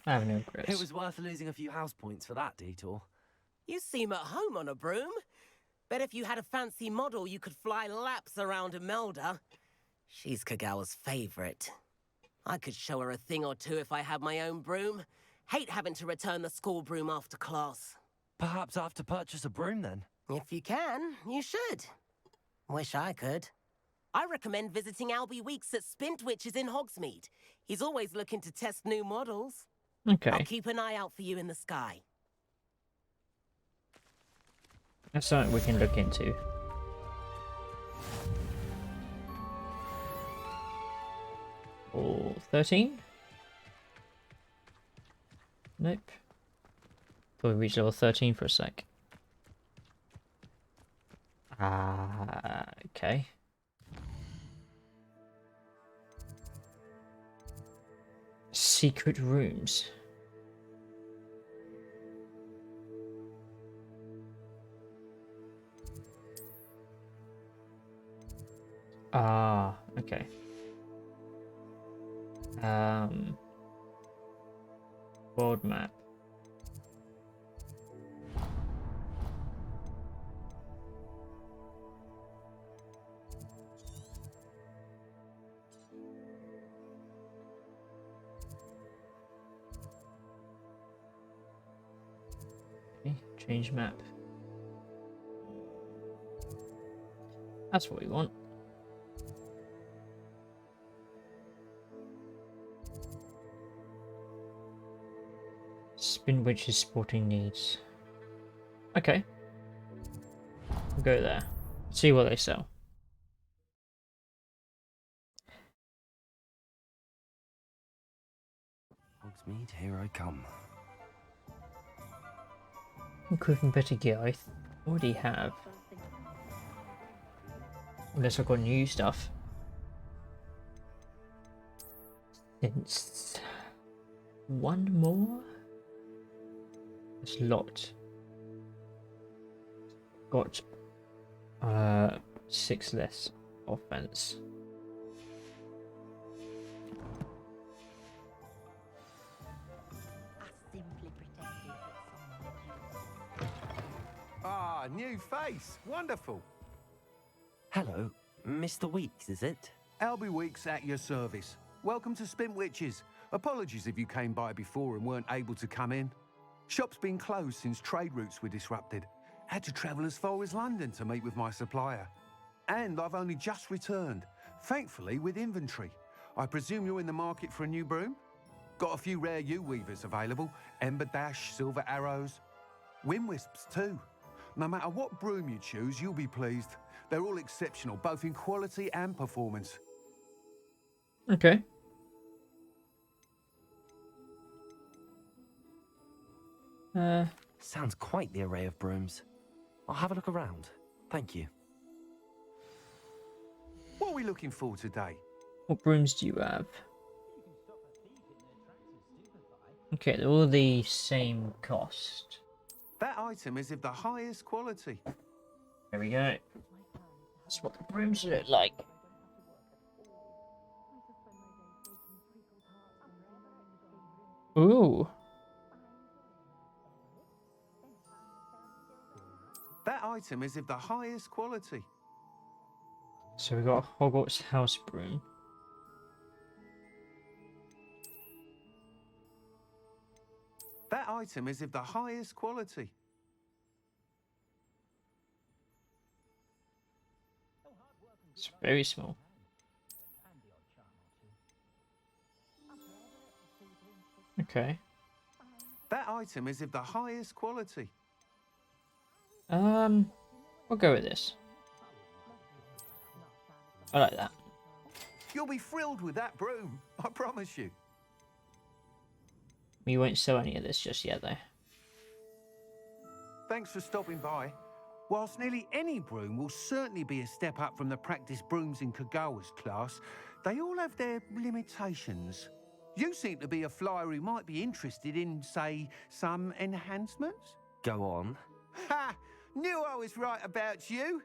I have no regrets.
It was worth losing a few house points for that detour.
You seem at home on a broom. Bet if you had a fancy model, you could fly laps around Imelda. She's Kagawa's favorite. I could show her a thing or two if I had my own broom. Hate having to return the school broom after class.
Perhaps I have to purchase a broom then?
If you can, you should. Wish I could. I recommend visiting Albie Weeks at Spintwitches in Hogsmeade. He's always looking to test new models.
Okay.
I'll keep an eye out for you in the sky.
That's something we can look into. Or 13? Nope. Thought we reached level 13 for a sec. Okay. Secret rooms. Ah, okay. World map. Okay, change map. That's what we want. Spin Witch's sporting needs. Okay. We'll go there. See what they sell.
Hogsmeade, here I come.
Improving better gear I already have. Unless I've got new stuff. Since one more? It's locked. Got 6 less offense.
Ah, new face. Wonderful.
Hello, Mr. Weeks, is it?
Albie Weeks at your service. Welcome to Spin Witches. Apologies if you came by before and weren't able to come in. Shop's been closed since trade routes were disrupted. Had to travel as far as London to meet with my supplier. And I've only just returned, thankfully with inventory. I presume you're in the market for a new broom? Got a few rare U-weavers available. Ember Dash, Silver Arrows. Wind Wisps too. No matter what broom you choose, you'll be pleased. They're all exceptional, both in quality and performance.
Okay.
Sounds quite the array of brooms. I'll have a look around. Thank you.
What are we looking for today?
What brooms do you have? Okay, they're all the same cost.
That item is of the highest quality.
There we go. That's what the brooms look like. Ooh.
That item is of the highest quality.
So we got a Hogwarts house broom.
That item is of the highest quality.
It's very small. Okay.
That item is of the highest quality.
We'll go with this. I like that.
You'll be thrilled with that broom, I promise you.
We won't sell any of this just yet, though.
Thanks for stopping by. Whilst nearly any broom will certainly be a step up from the practice brooms in Kagawa's class, they all have their limitations. You seem to be a flyer who might be interested in, say, some enhancements?
Go on.
Ha! Knew I was right about you.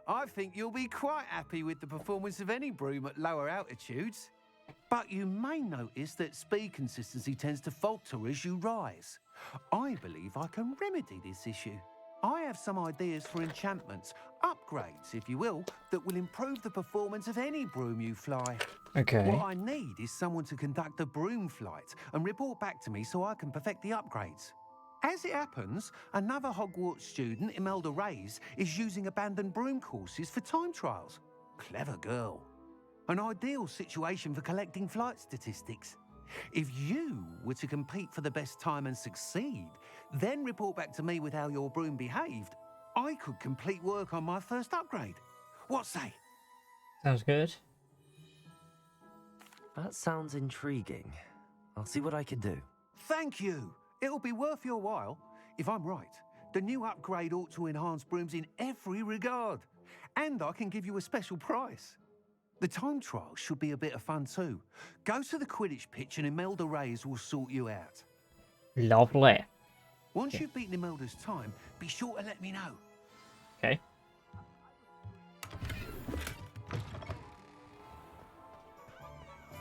I think you'll be quite happy with the performance of any broom at lower altitudes. But you may notice that speed consistency tends to falter as you rise. I believe I can remedy this issue. I have some ideas for enchantments, upgrades, if you will, that will improve the performance of any broom you fly.
Okay.
What I need is someone to conduct a broom flight and report back to me so I can perfect the upgrades. As it happens, another Hogwarts student, Imelda Reyes, is using abandoned broom courses for time trials. Clever girl. An ideal situation for collecting flight statistics. If you were to compete for the best time and succeed, then report back to me with how your broom behaved, I could complete work on my first upgrade. What say?
Sounds good.
That sounds intriguing. I'll see what I can do.
Thank you. It'll be worth your while. If I'm right, the new upgrade ought to enhance brooms in every regard. And I can give you a special price. The time trial should be a bit of fun too. Go to the Quidditch pitch and Imelda Reyes will sort you out.
Lovely.
Once you've beaten Imelda's time, be sure to let me know.
Okay.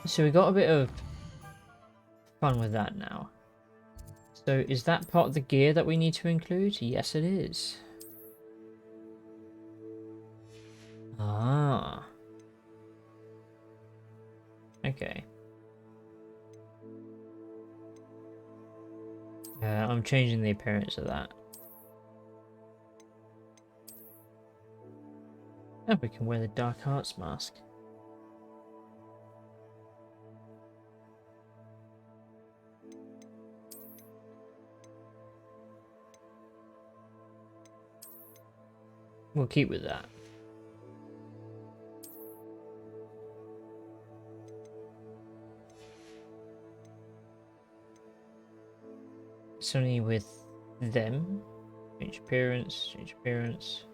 So we got a bit of fun with that now. So is that part of the gear that we need to include? Yes, it is. Ah. Okay. I'm changing the appearance of that. And we can wear the dark arts mask. We'll keep with that. It's only with them. Change appearance, change appearance.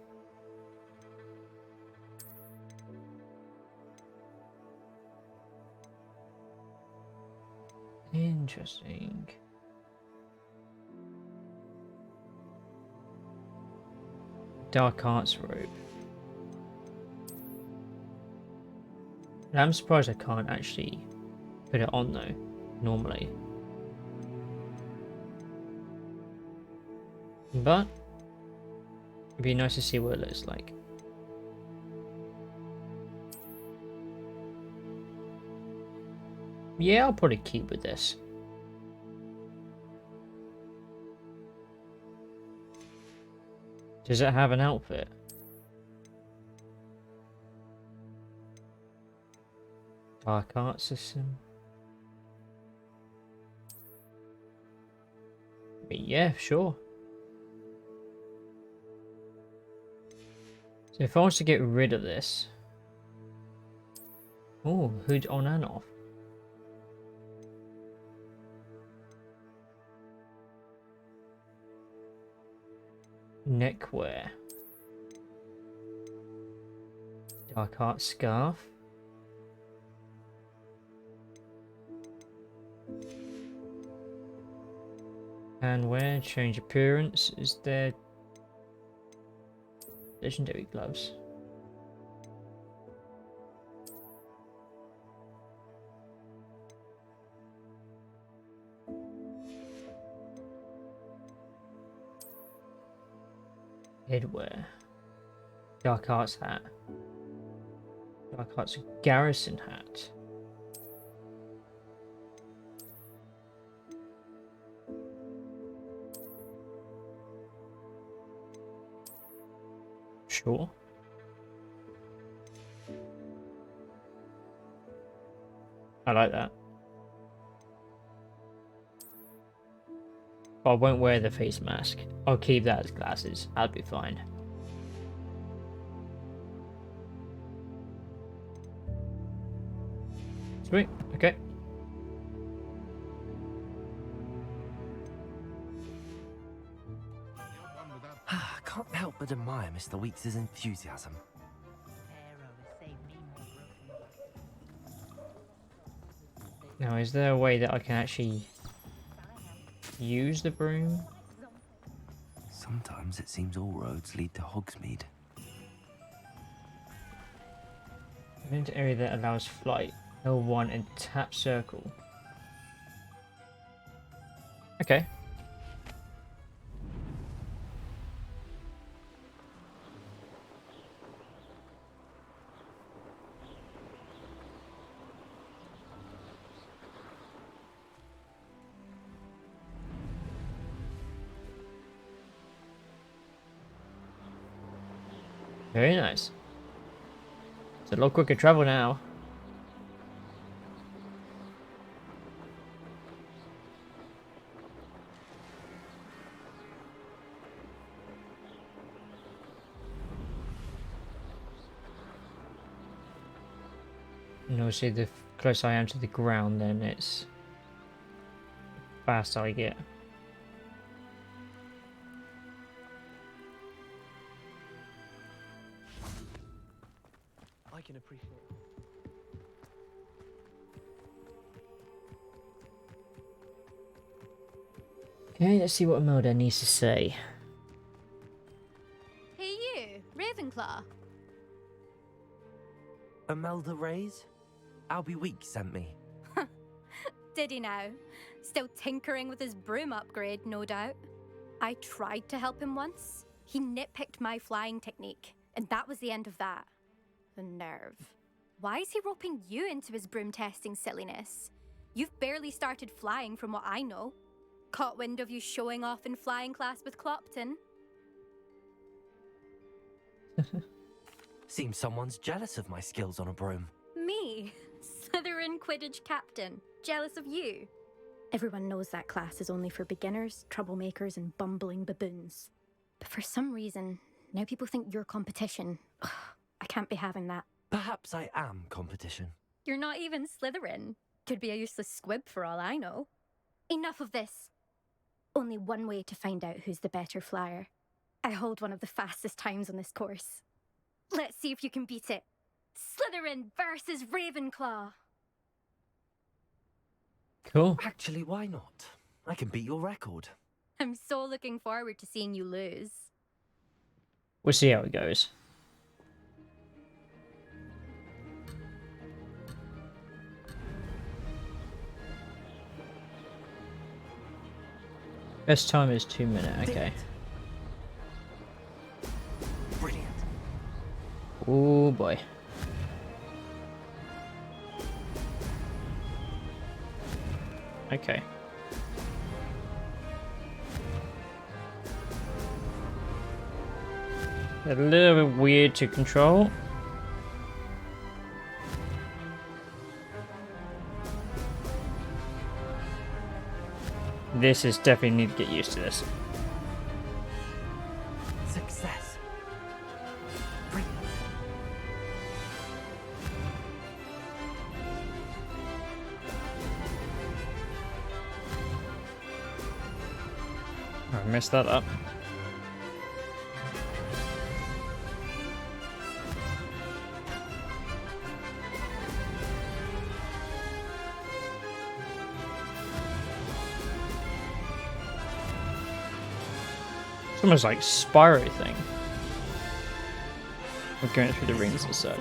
Interesting. Dark arts robe. I'm surprised I can't actually put it on though, normally. But it'd be nice to see what it looks like. Yeah, I'll probably keep with this. Does it have an outfit? Dark art system. Yeah, sure. So if I was to get rid of this. Oh, hood on and off. Neckwear. Dark art scarf. And wear, change appearance. Is there legendary gloves? Headwear. Dark arts hat. Dark arts garrison hat. Sure. I like that. But I won't wear the face mask. I'll keep that as glasses. I'll be fine. Sweet. Okay.
I can't help but admire Mr. Weeks' enthusiasm.
Now, is there a way that I can actually use the broom?
Sometimes it seems all roads lead to Hogsmeade.
Move to area that allows flight. L1 and tap circle. Okay. Very nice. It's a lot quicker travel now. And obviously the closer I am to the ground, then it's faster I get.
I can appreciate it.
Okay, let's see what Imelda needs to say.
Hey you, Ravenclaw.
Imelda Rays? Albie Week sent me.
Did he now? Still tinkering with his broom upgrade, no doubt. I tried to help him once. He nitpicked my flying technique, and that was the end of that. The nerve. Why is he roping you into his broom testing silliness? You've barely started flying from what I know. Caught wind of you showing off in flying class with Clopton.
Seems someone's jealous of my skills on a broom.
Me? Slytherin Quidditch captain. Jealous of you? Everyone knows that class is only for beginners, troublemakers, and bumbling baboons. But for some reason, now people think you're competition. Ugh, I can't be having that.
Perhaps I am competition.
You're not even Slytherin. Could be a useless squib for all I know. Enough of this. Only one way to find out who's the better flyer. I hold one of the fastest times on this course. Let's see if you can beat it. Slytherin versus Ravenclaw.
Cool.
Actually, why not? I can beat your record.
I'm so looking forward to seeing you lose.
We'll see how it goes. Best time is 2 minutes, okay.
Brilliant.
Oh boy. Okay. A little bit weird to control. This is definitely need to get used to this.
Success. Brilliant.
I messed that up. It's almost like Spyro thing. We're going through the rings and such.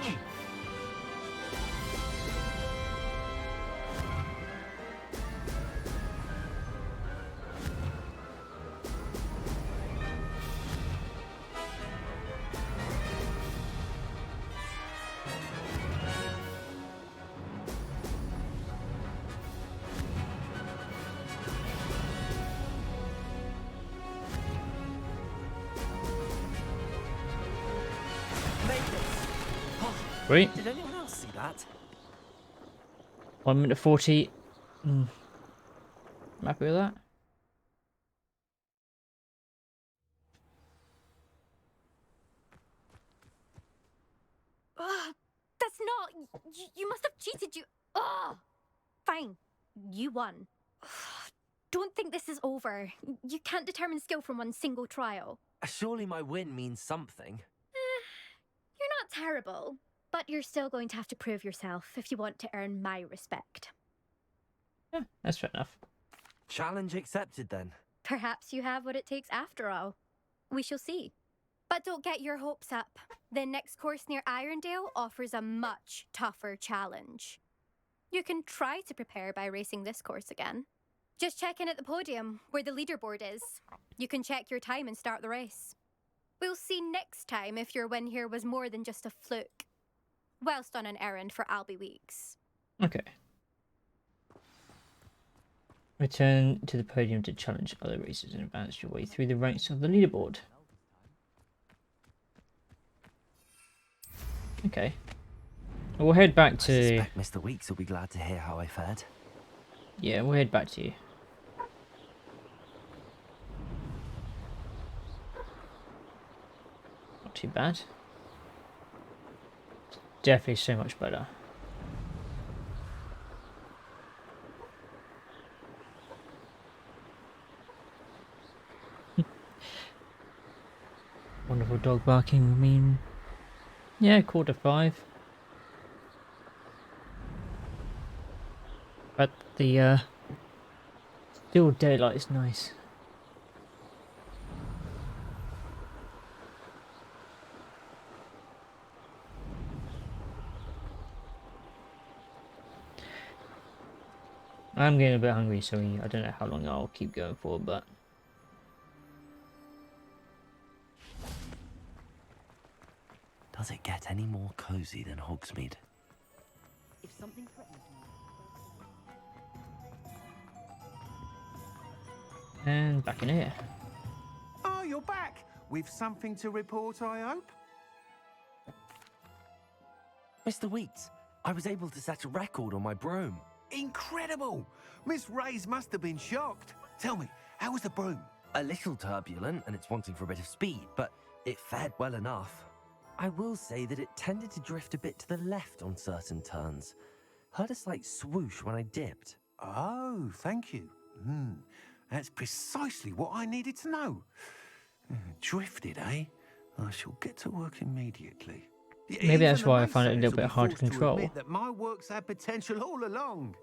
Sweet.
Did anyone else see that?
1 minute 40. I'm happy with that.
That's not... You must have cheated, you... Ugh. Fine. You won. Don't think this is over. You can't determine skill from one single trial.
Surely my win means something.
You're not terrible, but you're still going to have to prove yourself if you want to earn my respect.
Yeah, that's fair enough.
Challenge accepted then.
Perhaps you have what it takes after all. We shall see. But don't get your hopes up. The next course near Irondale offers a much tougher challenge. You can try to prepare by racing this course again. Just check in at the podium, where the leaderboard is. You can check your time and start the race. We'll see next time if your win here was more than just a fluke. Whilst on an errand for Albie Weeks.
Okay. Return to the podium to challenge other racers and advance your way through the ranks of the leaderboard. Okay. We'll head back to...
I suspect Mr. Weeks will be glad to hear how I fared.
Yeah, we'll head back to you. Not too bad. Definitely so much better. Wonderful dog barking. I mean, yeah, 4:45. But the still daylight is nice. I'm getting a bit hungry, so I don't know how long I'll keep going for, but...
Does it get any more cozy than Hogsmeade?
If something threatens me...
And back in here.
Oh, you're back! With something to report, I hope?
Mr. Weeks, I was able to set a record on my broom.
Incredible! Miss Reyes must have been shocked. Tell me, how was the broom?
A little turbulent, and it's wanting for a bit of speed, but it fared well enough. I will say that it tended to drift a bit to the left on certain turns. Heard a slight swoosh when I dipped.
Oh, thank you. That's precisely what I needed to know. Drifted, eh? I shall get to work immediately.
Maybe that's
Even
why
the
I find it a
naysayers
little
will
bit
be
hard to
forced
control.
admit that my work's had potential all along.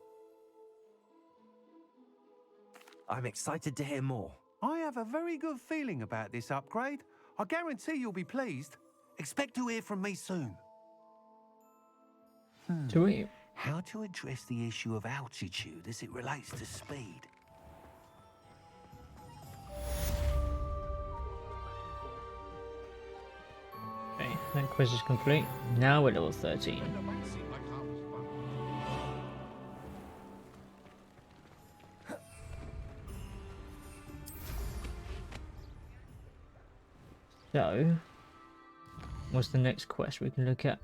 I'm excited to hear more.
I have a very good feeling about this upgrade. I guarantee you'll be pleased. Expect to hear from me soon.
Sweet.
How to address the issue of altitude as it relates to speed?
Okay, that quiz is complete. Now we're level 13. So, what's the next quest we can look at?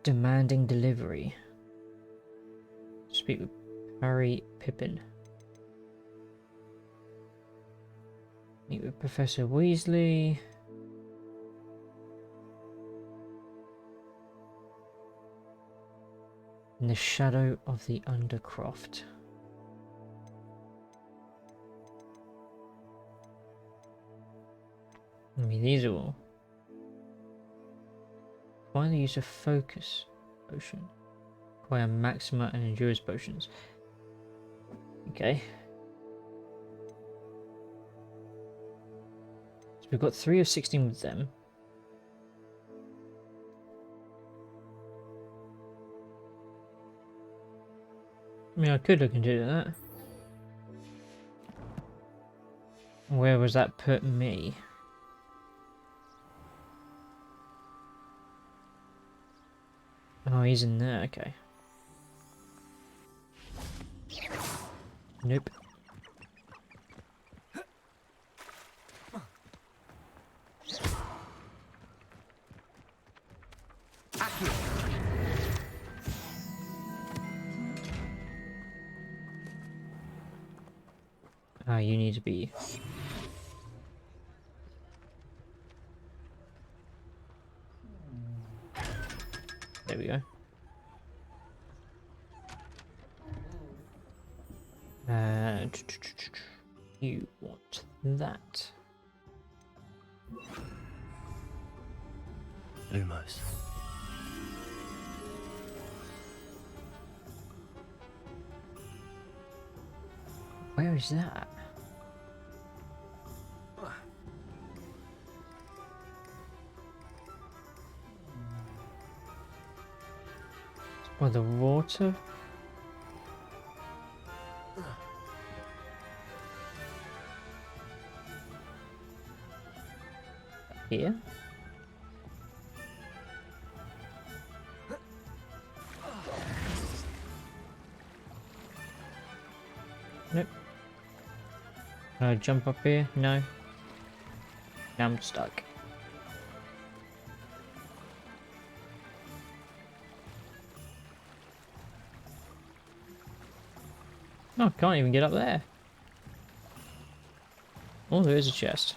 Demanding delivery. Speak with Harry Pippin. Meet with Professor Weasley. In the shadow of the Undercroft. I mean, these are all. Why the use of focus potion? Acquire maxima and endurance potions. Okay. So we've got 3 of 16 with them. I mean, I could look into that. Where was that put me? Oh, he's in there, okay. Nope. Ah, you need to be... There we go. You want that.
Lumos.
Where is that? It's by the water? Here? Nope. Can I jump up here? No. Now I'm stuck. Oh, I can't even get up there. Oh, there is a chest.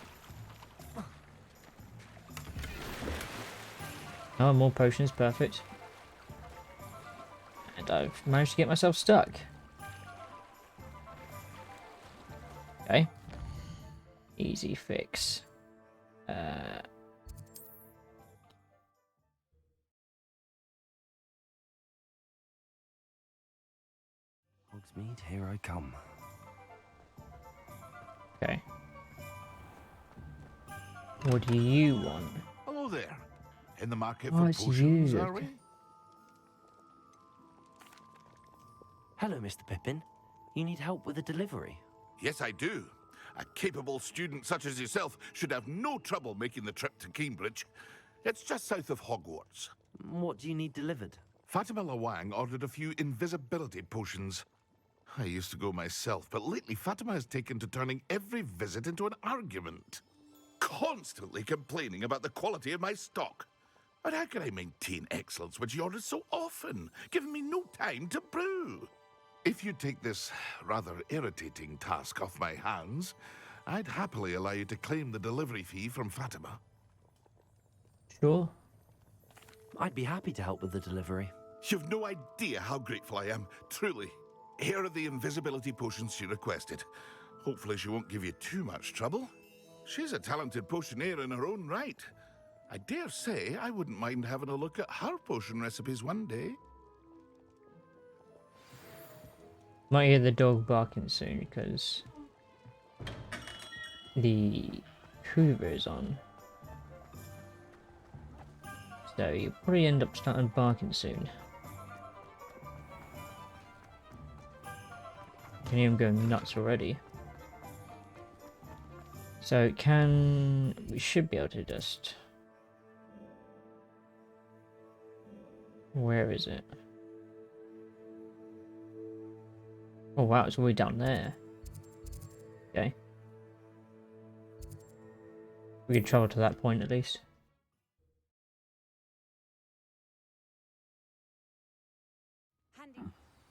Oh, more potions, perfect. And I've managed to get myself stuck. Okay. Easy fix.
Hogsmeade, here I come.
Okay. What do you want?
Hello there. In the market
Oh,
for
it's
potions,
you,
are
okay.
we?
Hello, Mr. Pippin. You need help with a delivery?
Yes, I do. A capable student such as yourself should have no trouble making the trip to Cambridge. It's just south of Hogwarts.
What do you need delivered?
Fatima Lawang ordered a few invisibility potions. I used to go myself, but lately Fatima has taken to turning every visit into an argument. Constantly complaining about the quality of my stock. But how can I maintain excellence when she orders so often, giving me no time to brew? If you take this rather irritating task off my hands, I'd happily allow you to claim the delivery fee from Fatima.
Sure.
I'd be happy to help with the delivery.
You've no idea how grateful I am, truly. Here are the invisibility potions she requested. Hopefully she won't give you too much trouble. She's a talented potioneer in her own right. I dare say I wouldn't mind having a look at her potion recipes one day.
Might hear the dog barking soon because the Hoover is on. So you'll probably end up starting barking soon. I can hear him going nuts already. So we should be able to just... Where is it? Oh wow, it's all the way down there. Okay. We can travel to that point at least.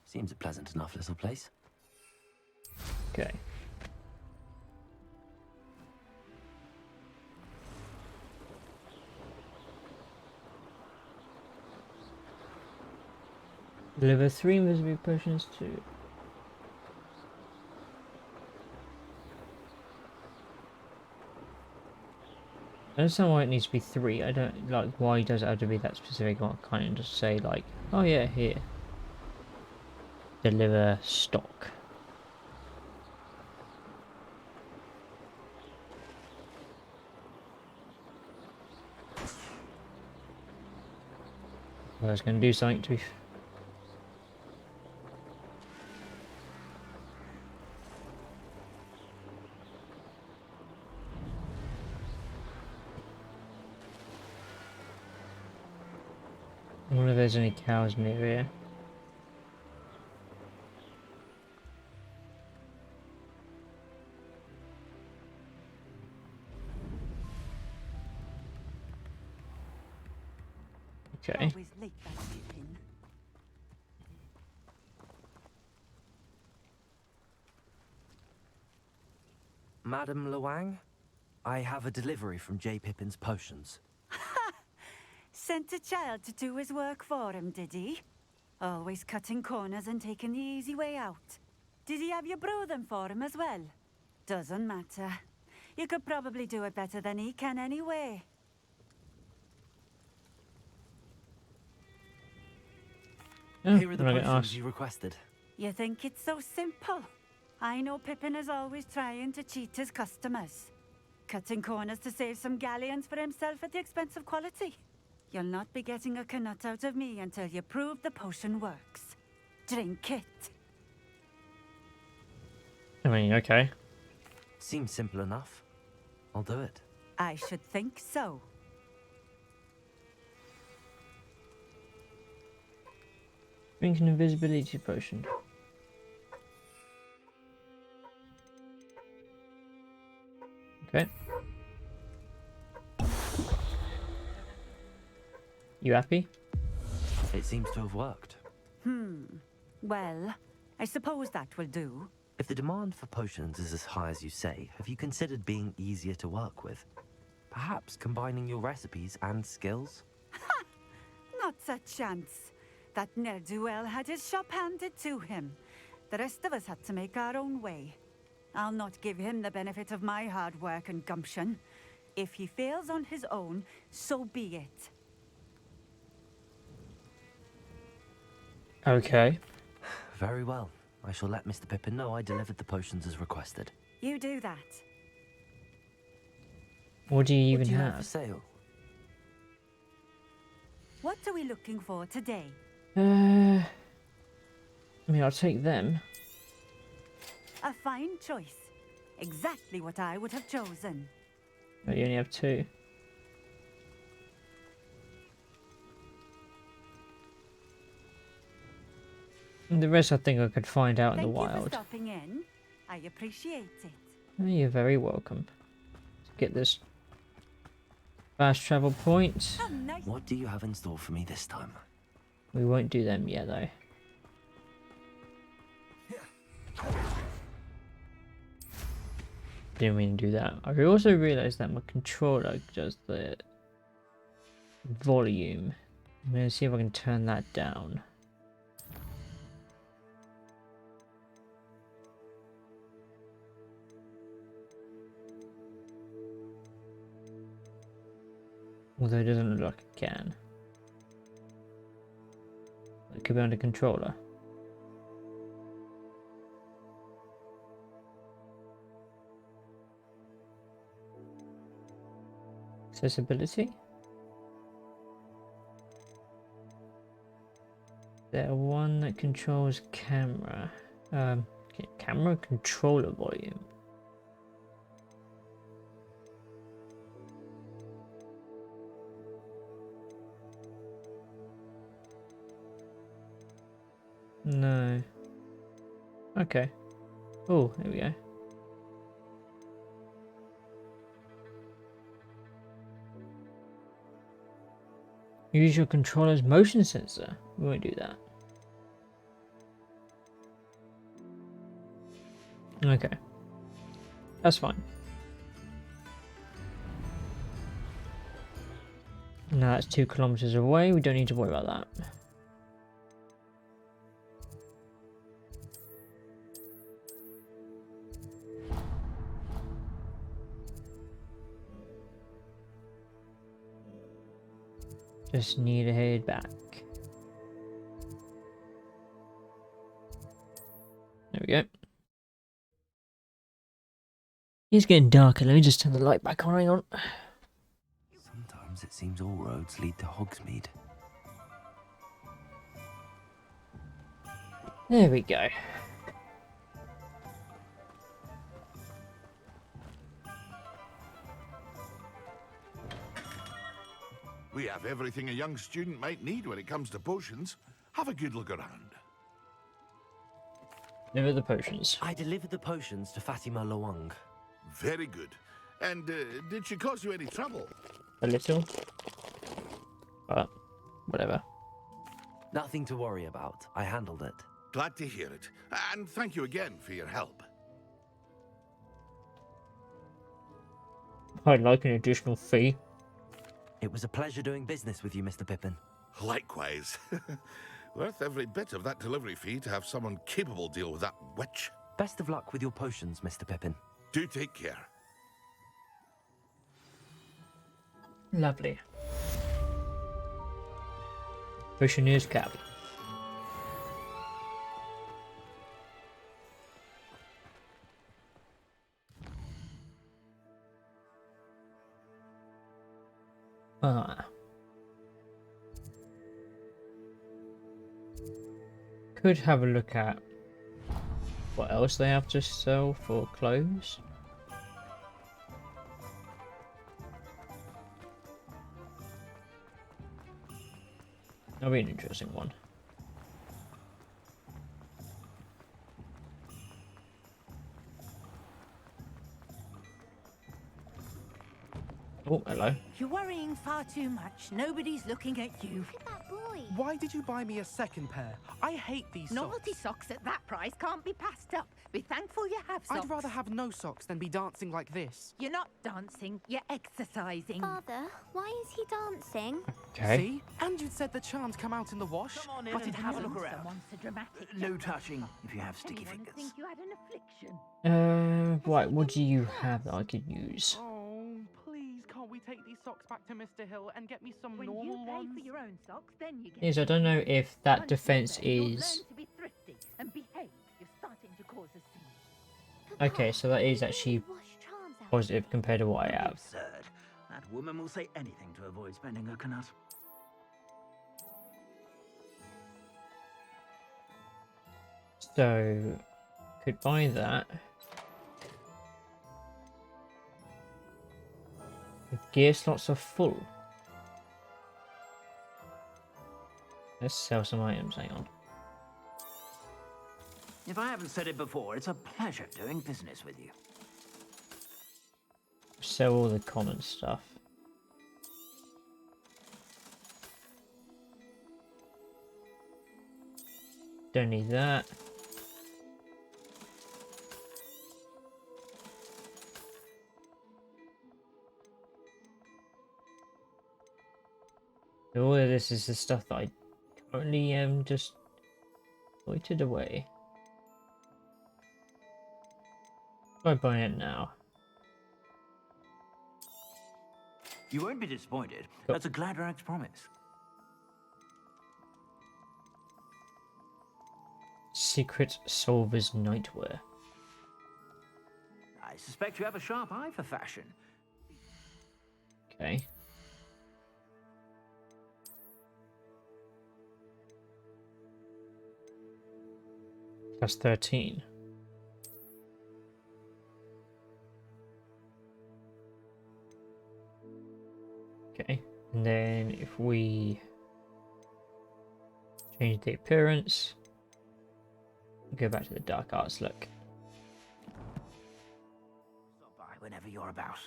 Seems a pleasant enough little place.
Okay. Deliver 3 invisibility potions to... I understand why it needs to be 3. I don't like why does it have to be that specific. I can't just say like, oh yeah, here. Deliver stock. I was going to do something to... I wonder if there's any cows near here. Okay.
Madam Lawang, I have a delivery from J. Pippin's Potions.
Sent a child to do his work for him, did he? Always cutting corners and taking the easy way out. Did he have you brew them for him as well? Doesn't matter. You could probably do it better than he can anyway.
Here are the potions you requested.
You think it's so simple? I know Pippin is always trying to cheat his customers. Cutting corners to save some galleons for himself at the expense of quality. You'll not be getting a canut out of me until you prove the potion works. Drink it.
I mean, okay.
Seems simple enough. I'll do it.
I should think so.
Drink an invisibility potion. Okay. You happy?
It seems to have worked.
Well, I suppose that will do.
If the demand for potions is as high as you say, have you considered being easier to work with? Perhaps combining your recipes and skills?
Not a chance. That ne'er-do-well had his shop handed to him. The rest of us had to make our own way. I'll not give him the benefit of my hard work and gumption. If he fails on his own, so be it.
Okay.
Very well. I shall let Mr. Pippin know I delivered the potions as requested.
You do that.
What do you even
What do you
have?
for sale?
What are we looking for today?
I mean, I'll take them.
A fine choice. Exactly what I would have chosen.
But you only have 2. And the rest I think I could find out in the
Thank you for
wild.
stopping in. I appreciate it.
Oh, you're very welcome. Let's get this fast travel point.
Oh, nice.
What do you have in store for me this time?
We won't do them yet, though. Didn't mean to do that. I also realised that my controller does the volume. I'm going to see if I can turn that down. Although it doesn't look like it can. It could be under controller. Accessibility? There one that controls camera. Camera controller volume. No. Okay. Oh, there we go. Use your controller's motion sensor. We won't do that. Okay. That's fine. Now that's 2 kilometers away. We don't need to worry about that. Just need to head back. There we go. It's getting darker. Let me just turn the light back on. Hang on.
Sometimes it seems all roads lead to Hogsmeade.
There we go.
We have everything a young student might need when it comes to potions. Have a good look around.
Deliver the potions.
I delivered the potions to Fatima Lawang.
Very good. And did she cause you any trouble?
A little. But, whatever.
Nothing to worry about. I handled it.
Glad to hear it. And thank you again for your help.
I'd like an additional fee.
It was a pleasure doing business with you, Mr. Pippin.
Likewise. Worth every bit of that delivery fee to have someone capable deal with that witch.
Best of luck with your potions, Mr. Pippin.
Do take care.
Lovely. Potioneer's cap. Could have a look at what else they have to sell for clothes. That'll be an interesting one. Oh, hello.
You're worrying far too much. Nobody's looking at you.
Look at that boy.
Why did you buy me a second pair? I hate these
Novelty
socks.
socks at that price can't be passed up. Be thankful you have socks.
I'd rather have no socks than be dancing like this.
You're not dancing, you're exercising.
Father, why is he dancing?
Okay.
See? And you'd said the charms come out in the wash.
Come on in
but
and
it
have a
hasn't.
look around.
Someone's a dramatic.
No touching if you have sticky
Anyone
fingers.
think you had an affliction.
Right, what do you have that I could use?
Oh, please, can't we take these socks back to Mr. Hill and get me some
When
normal
you pay
ones?
for your own socks, then you get.
Yes, I don't know if that
Once
defense
you're there, you'll
is...
learn to be thrifty and behave. You're starting to cause a scene.
Okay, so that is actually positive compared to what I have.
Absurd. That woman will say anything to avoid spending her canut.
So, could buy that. The gear slots are full. Let's sell some items, hang on.
If I haven't said it before, it's a pleasure doing business with you.
Sell all the common stuff. Don't need that. All of this is the stuff that I currently just loitered away. Try buying it now.
You won't be disappointed. That's a Gladrax promise.
Secret Solver's Nightwear.
I suspect you have a sharp eye for fashion.
Okay. That's 13. Okay, and then if we change the appearance, go back to the dark arts look.
Stop by whenever you're about.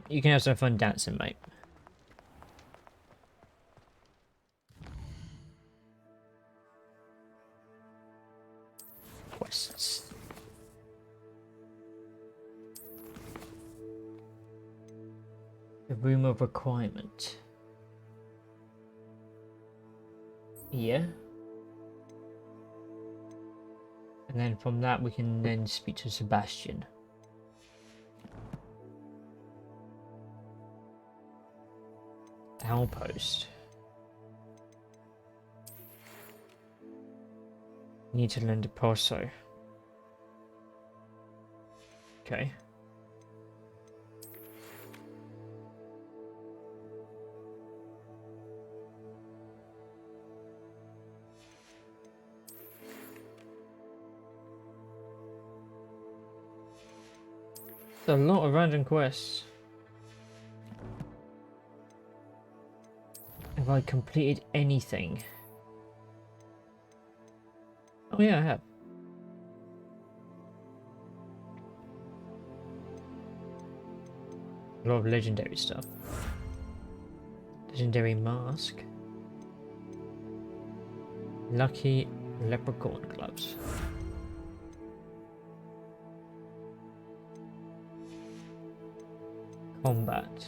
You can have some fun dancing, mate. Quests. The room of requirement. Yeah. And then from that we can then speak to Sebastian. Outpost. Need to learn to Poso. Okay. A lot of random quests. Have I completed anything? Oh yeah, I have. A lot of legendary stuff. Legendary mask. Lucky leprechaun gloves. Combat.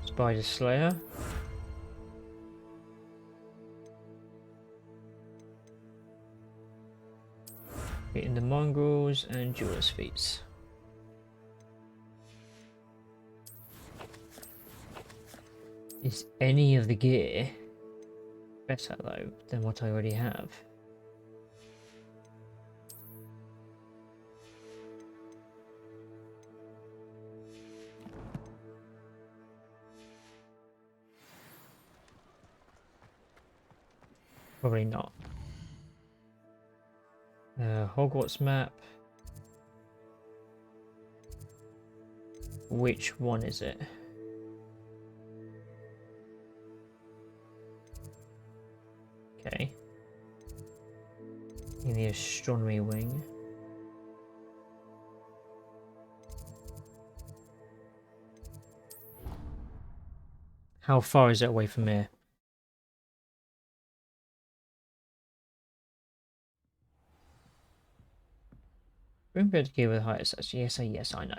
Spider Slayer. Hitting the mongrels and jeweler's feats. Is any of the gear better though than what I already have? Probably not. Hogwarts map. Which one is it? Okay. In the astronomy wing. How far is it away from here? Room bed gear with higher stats. Yes, yes, I know.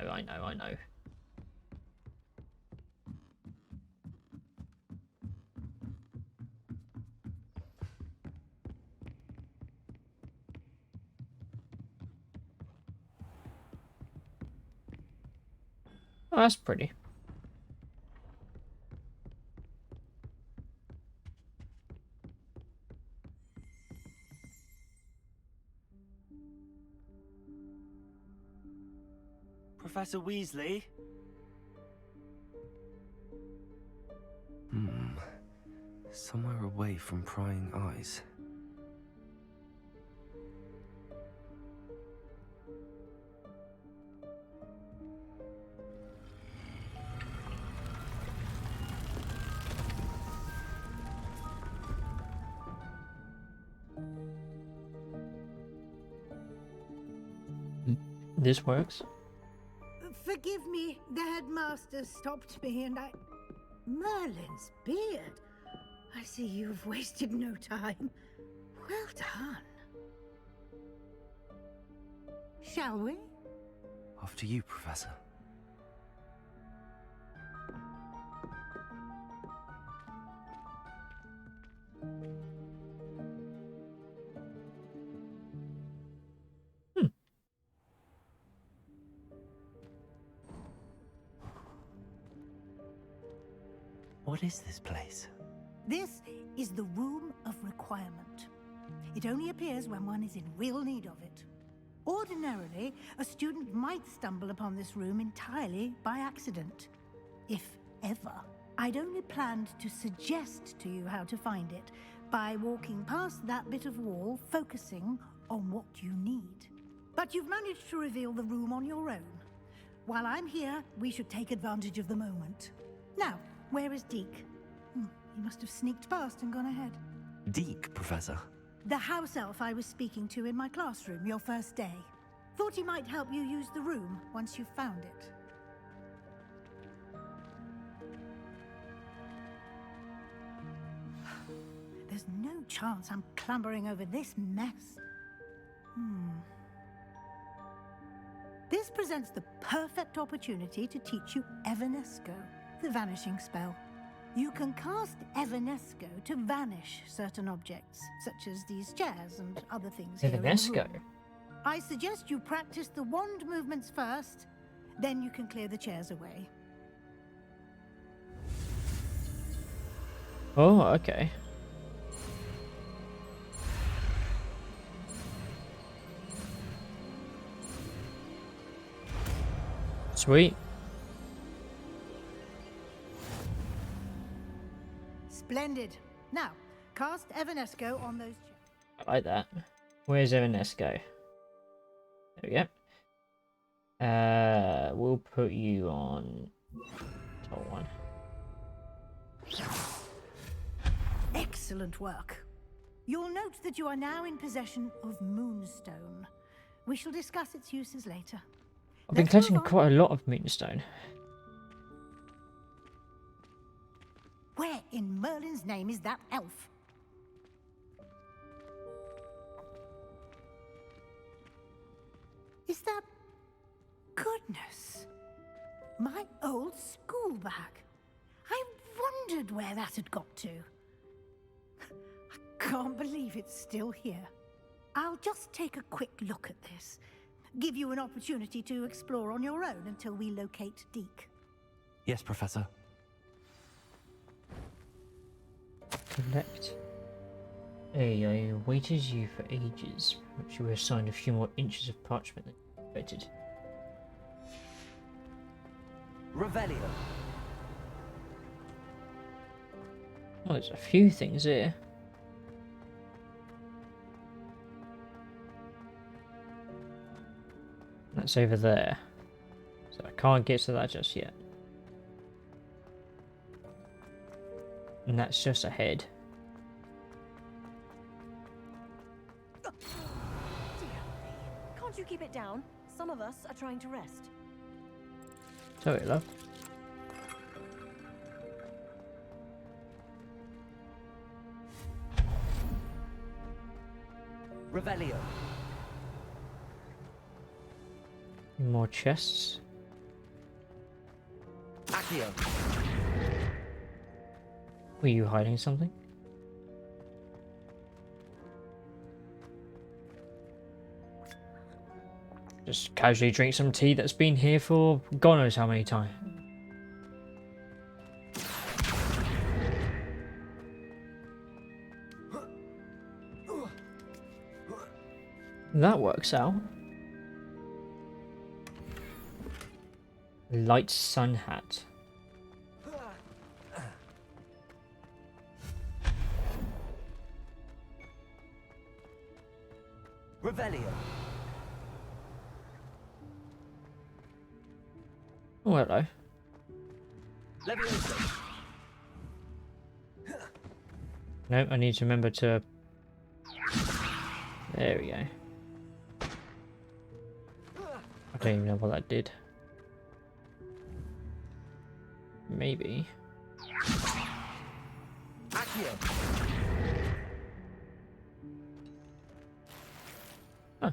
Oh, that's pretty.
Professor Weasley?
Somewhere away from prying eyes.
This works.
Forgive me, the headmaster stopped me and I... Merlin's beard. I see you've wasted no time. Well done. Shall we?
After you, Professor. What is this place?
This is the Room of Requirement. It only appears when one is in real need of it. Ordinarily, a student might stumble upon this room entirely by accident. If ever. I'd only planned to suggest to you how to find it by walking past that bit of wall, focusing on what you need. But you've managed to reveal the room on your own. While I'm here, we should take advantage of the moment. Now, where is Deke? He must have sneaked past and gone ahead.
Deke, Professor.
The house elf I was speaking to in my classroom your first day. Thought he might help you use the room once you found it. There's no chance I'm clambering over this mess. This presents the perfect opportunity to teach you Evanesco, the vanishing spell. You can cast Evanesco to vanish certain objects, such as these chairs and other things here in the
Evanesco?
room. I suggest you practice the wand movements first, then you can clear the chairs away.
Oh, okay. Sweet.
Splendid. Now, cast Evanesco on those chairs.
I like that. Where's Evanesco? There we go. We'll put you on top one.
Excellent work. You'll note that you are now in possession of Moonstone. We shall discuss its uses later.
I've been collecting quite a lot of Moonstone.
Where in Merlin's name is that elf? Is that... Goodness. My old school bag. I wondered where that had got to. I can't believe it's still here. I'll just take a quick look at this. Give you an opportunity to explore on your own until we locate Deke.
Yes, Professor.
Collect. Hey, I waited you for ages. Perhaps you were assigned a few more inches of parchment than expected.
Revelio.
Oh, there's a few things here. That's over there. So I can't get to that just yet. And that's just ahead.
Can't you keep it down? Some of us are trying to rest.
Sorry, love.
Revelio.
More chests.
Accio.
Were you hiding something? Just casually drink some tea that's been here for God knows how many times. That works out. Light sun hat.
Revelio.
Oh, hello.
Leviosa.
No, I need to remember to... There we go. I don't even know what that did. Maybe. Huh.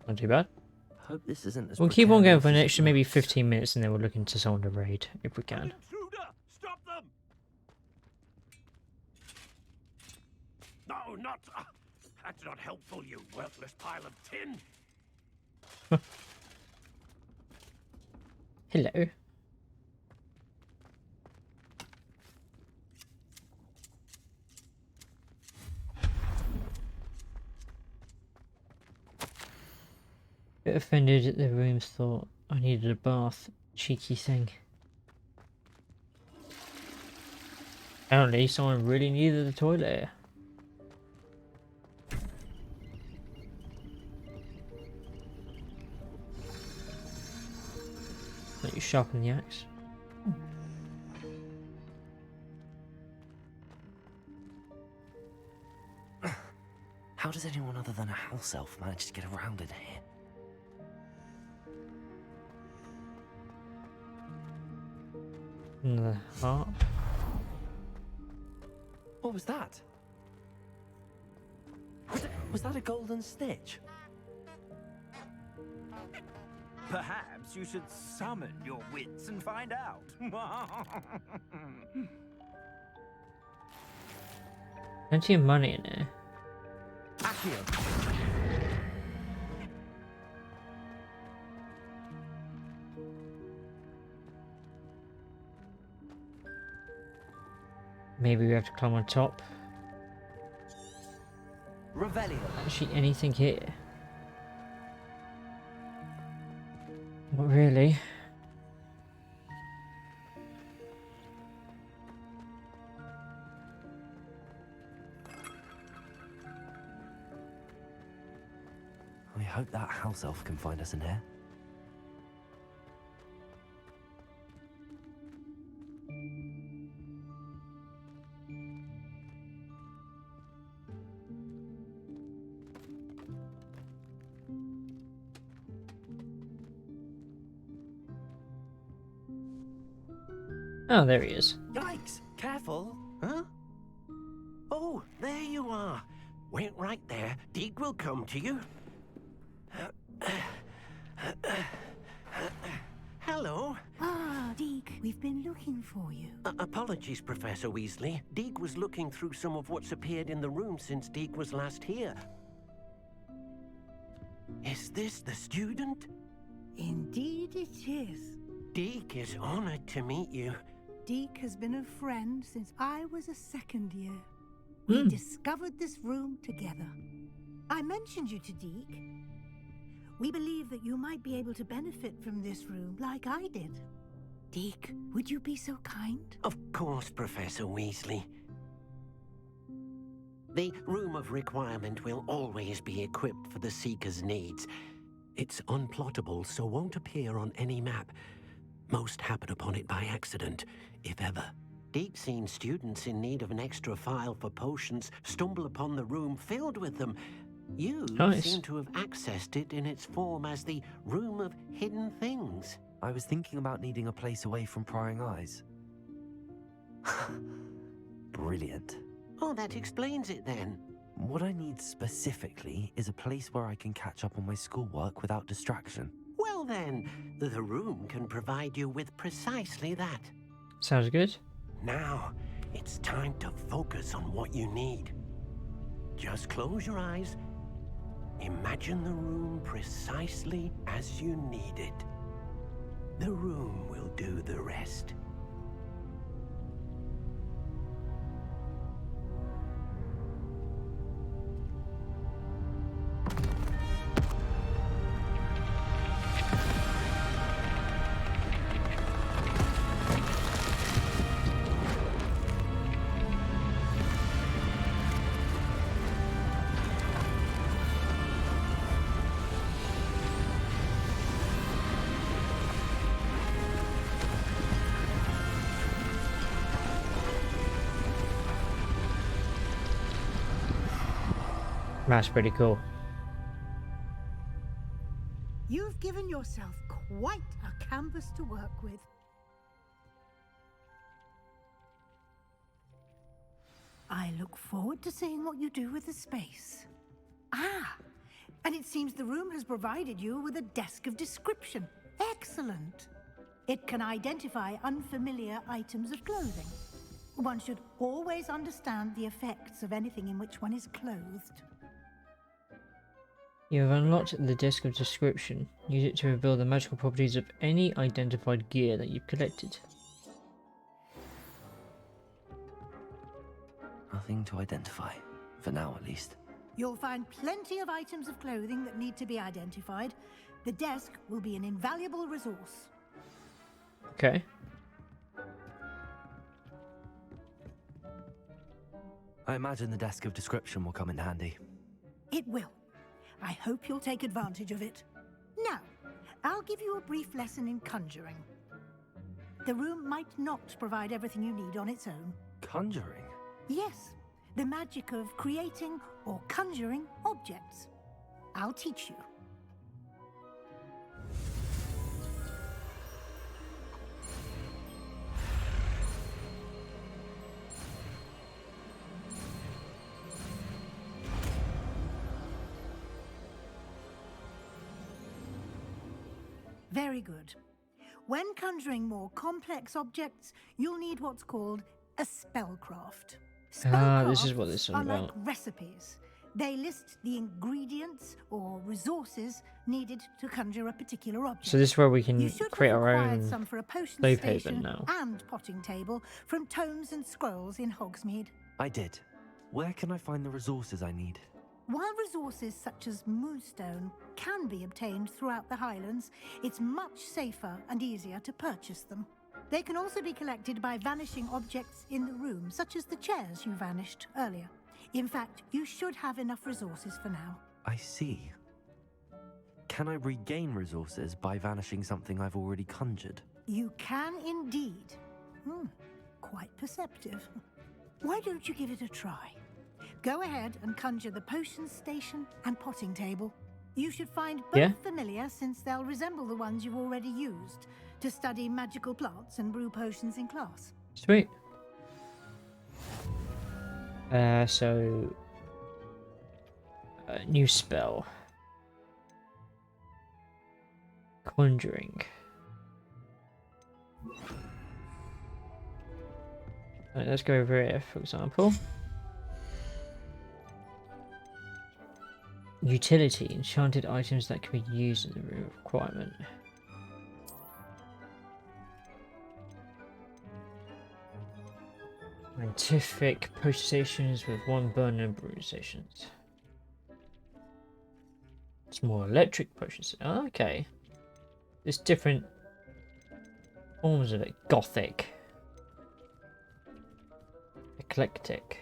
Not too bad.
Hope this isn't as
We'll keep on going for an
precarious as
extra
it
maybe
looks.
15 minutes and then we'll look into someone to raid if we can.
Stop them! No, not... that's not helpful, you worthless pile of tin.
Hello. Bit offended at the rooms, thought I needed a bath. Cheeky thing. Apparently someone really needed the toilet here. Let you sharpen the axe.
How does anyone other than a house elf manage to get around in here?
The harp.
What was that? Was that a golden stitch?
Perhaps you should summon your wits and find out.
Plenty of money in there. Maybe we have to climb on top.
Revelio.
Actually, anything here? Not really.
I hope that house elf can find us in here.
Oh, there he is.
Yikes! Careful! Huh? Oh, there you are. Wait right there. Deek will come to you. Hello.
Ah, Deek, we've been looking for you.
Apologies, Professor Weasley. Deek was looking through some of what's appeared in the room since Deek was last here. Is this the student?
Indeed it is.
Deek is honored to meet you.
Deek has been a friend since I was a second year. We discovered this room together. I mentioned you to Deek. We believe that you might be able to benefit from this room like I did. Deek, would you be so kind?
Of course, Professor Weasley. The Room of Requirement will always be equipped for the Seeker's needs. It's unplottable, so won't appear on any map. Most happen upon it by accident, if ever. Deek's seen students in need of an extra file for potions stumble upon the room filled with them. You seem to have accessed it in its form as the Room of Hidden Things.
I was thinking about needing a place away from prying eyes. Brilliant.
Oh, that explains it then.
What I need specifically is a place where I can catch up on my schoolwork without distraction.
Well then, the room can provide you with precisely that.
Sounds good.
Now, it's time to focus on what you need. Just close your eyes. Imagine the room precisely as you need it. The room will do the rest.
That's pretty cool.
You've given yourself quite a canvas to work with. I look forward to seeing what you do with the space. Ah, and it seems the room has provided you with a desk of description. Excellent. It can identify unfamiliar items of clothing. One should always understand the effects of anything in which one is clothed.
You have unlocked the desk of description. Use it to reveal the magical properties of any identified gear that you've collected.
Nothing to identify, for now at least.
You'll find plenty of items of clothing that need to be identified. The desk will be an invaluable resource.
Okay.
I imagine the desk of description will come in handy.
It will. I hope you'll take advantage of it. Now, I'll give you a brief lesson in conjuring. The room might not provide everything you need on its own.
Conjuring?
Yes, the magic of creating or conjuring objects. I'll teach you. Very good. When conjuring more complex objects, you'll need what's called a spellcraft.
This is what this is
Are
about.
like recipes. They list the ingredients or resources needed to conjure a particular object.
So this is where we can
You should
create
have
our
acquired
own
some for a potion
slave
station
haven now.
and potting table from tomes and scrolls in Hogsmeade.
I did. Where can I find the resources I need?
While resources such as moonstone can be obtained throughout the Highlands, it's much safer and easier to purchase them. They can also be collected by vanishing objects in the room, such as the chairs you vanished earlier. In fact, you should have enough resources for now.
I see. Can I regain resources by vanishing something I've already conjured?
You can indeed. Quite perceptive. Why don't you give it a try? Go ahead and conjure the potion station and potting table. You should find both familiar, since they'll resemble the ones you've already used to study magical plants and brew potions in class.
Sweet. New spell. Conjuring. Right, let's go over here, for example. Utility. Enchanted items that can be used in the room of requirement. Scientific potion stations with one burn and brew stations. It's more electric potions. Oh, okay. There's different forms of it. Gothic. Eclectic.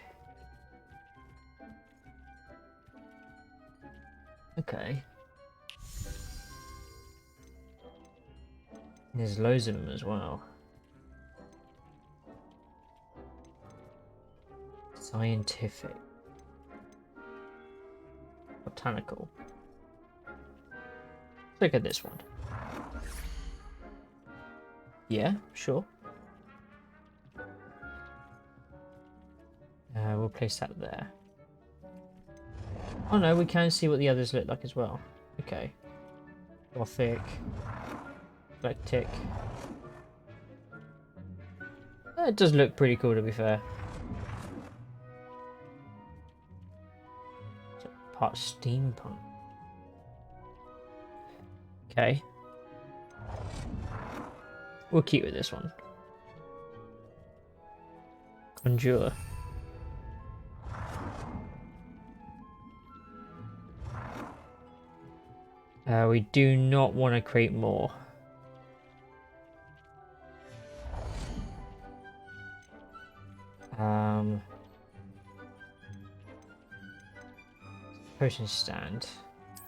Okay. There's loads of them as well. Scientific. Botanical. Look at this one. Yeah, sure. We'll place that there. Oh no, we can see what the others look like as well. Okay. Gothic. Eclectic. It does look pretty cool, to be fair. Part steampunk. Okay. We'll keep with this one. Conjure. We do not want to create more. Potion stand.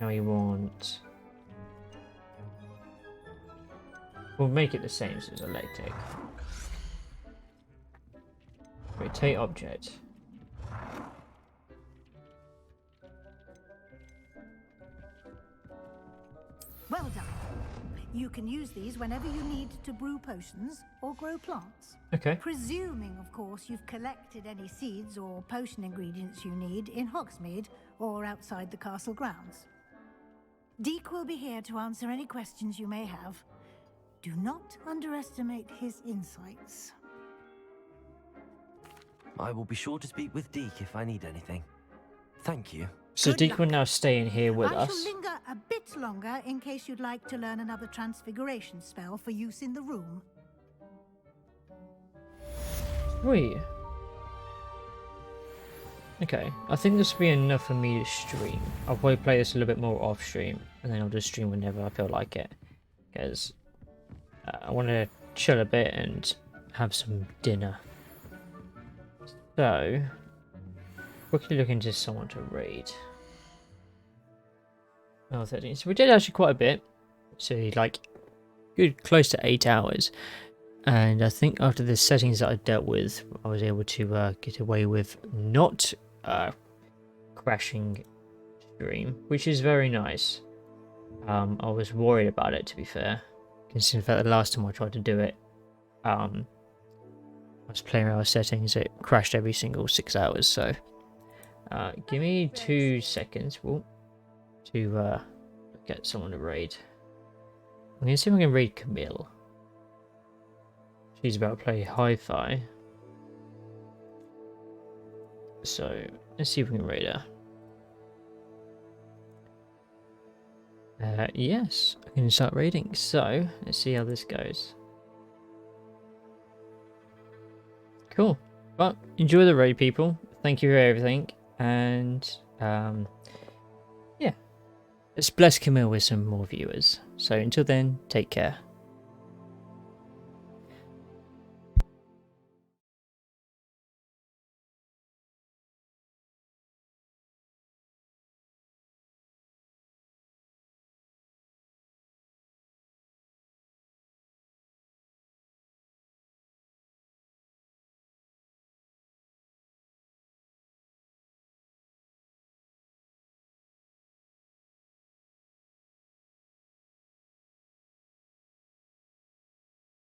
Now we want... We'll make it the same, so it's electric. Rotate object.
You can use these whenever you need to brew potions or grow plants.
Okay.
Presuming, of course, you've collected any seeds or potion ingredients you need in Hogsmeade or outside the castle grounds. Deek will be here to answer any questions you may have. Do not underestimate his insights.
I will be sure to speak with Deke if I need anything. Thank you.
So Deek will now stay in here with
I
us.
shall linger a bit longer in case you'd like to learn another transfiguration spell for use in the room.
Sweet. Okay, I think this will be enough for me to stream. I'll probably play this a little bit more off stream, and then I'll just stream whenever I feel like it. Because I want to chill a bit and have some dinner. So, quickly look into someone to raid. Oh, 13. So we did actually quite a bit. So like, good close to 8 hours. And I think after the settings that I dealt with, I was able to get away with not crashing stream, which is very nice. I was worried about it, to be fair, considering that the last time I tried to do it, I was playing around with settings, it crashed every single 6 hours. So give me 2 seconds to get someone to raid. I'm gonna see if I can raid Camille. She's about to play hi-fi. So let's see if we can raid her. Yes, I can start raiding. So let's see how this goes. Cool. Well, enjoy the raid, people. Thank you for everything. And yeah, let's bless Camille with some more viewers. So until then, take care.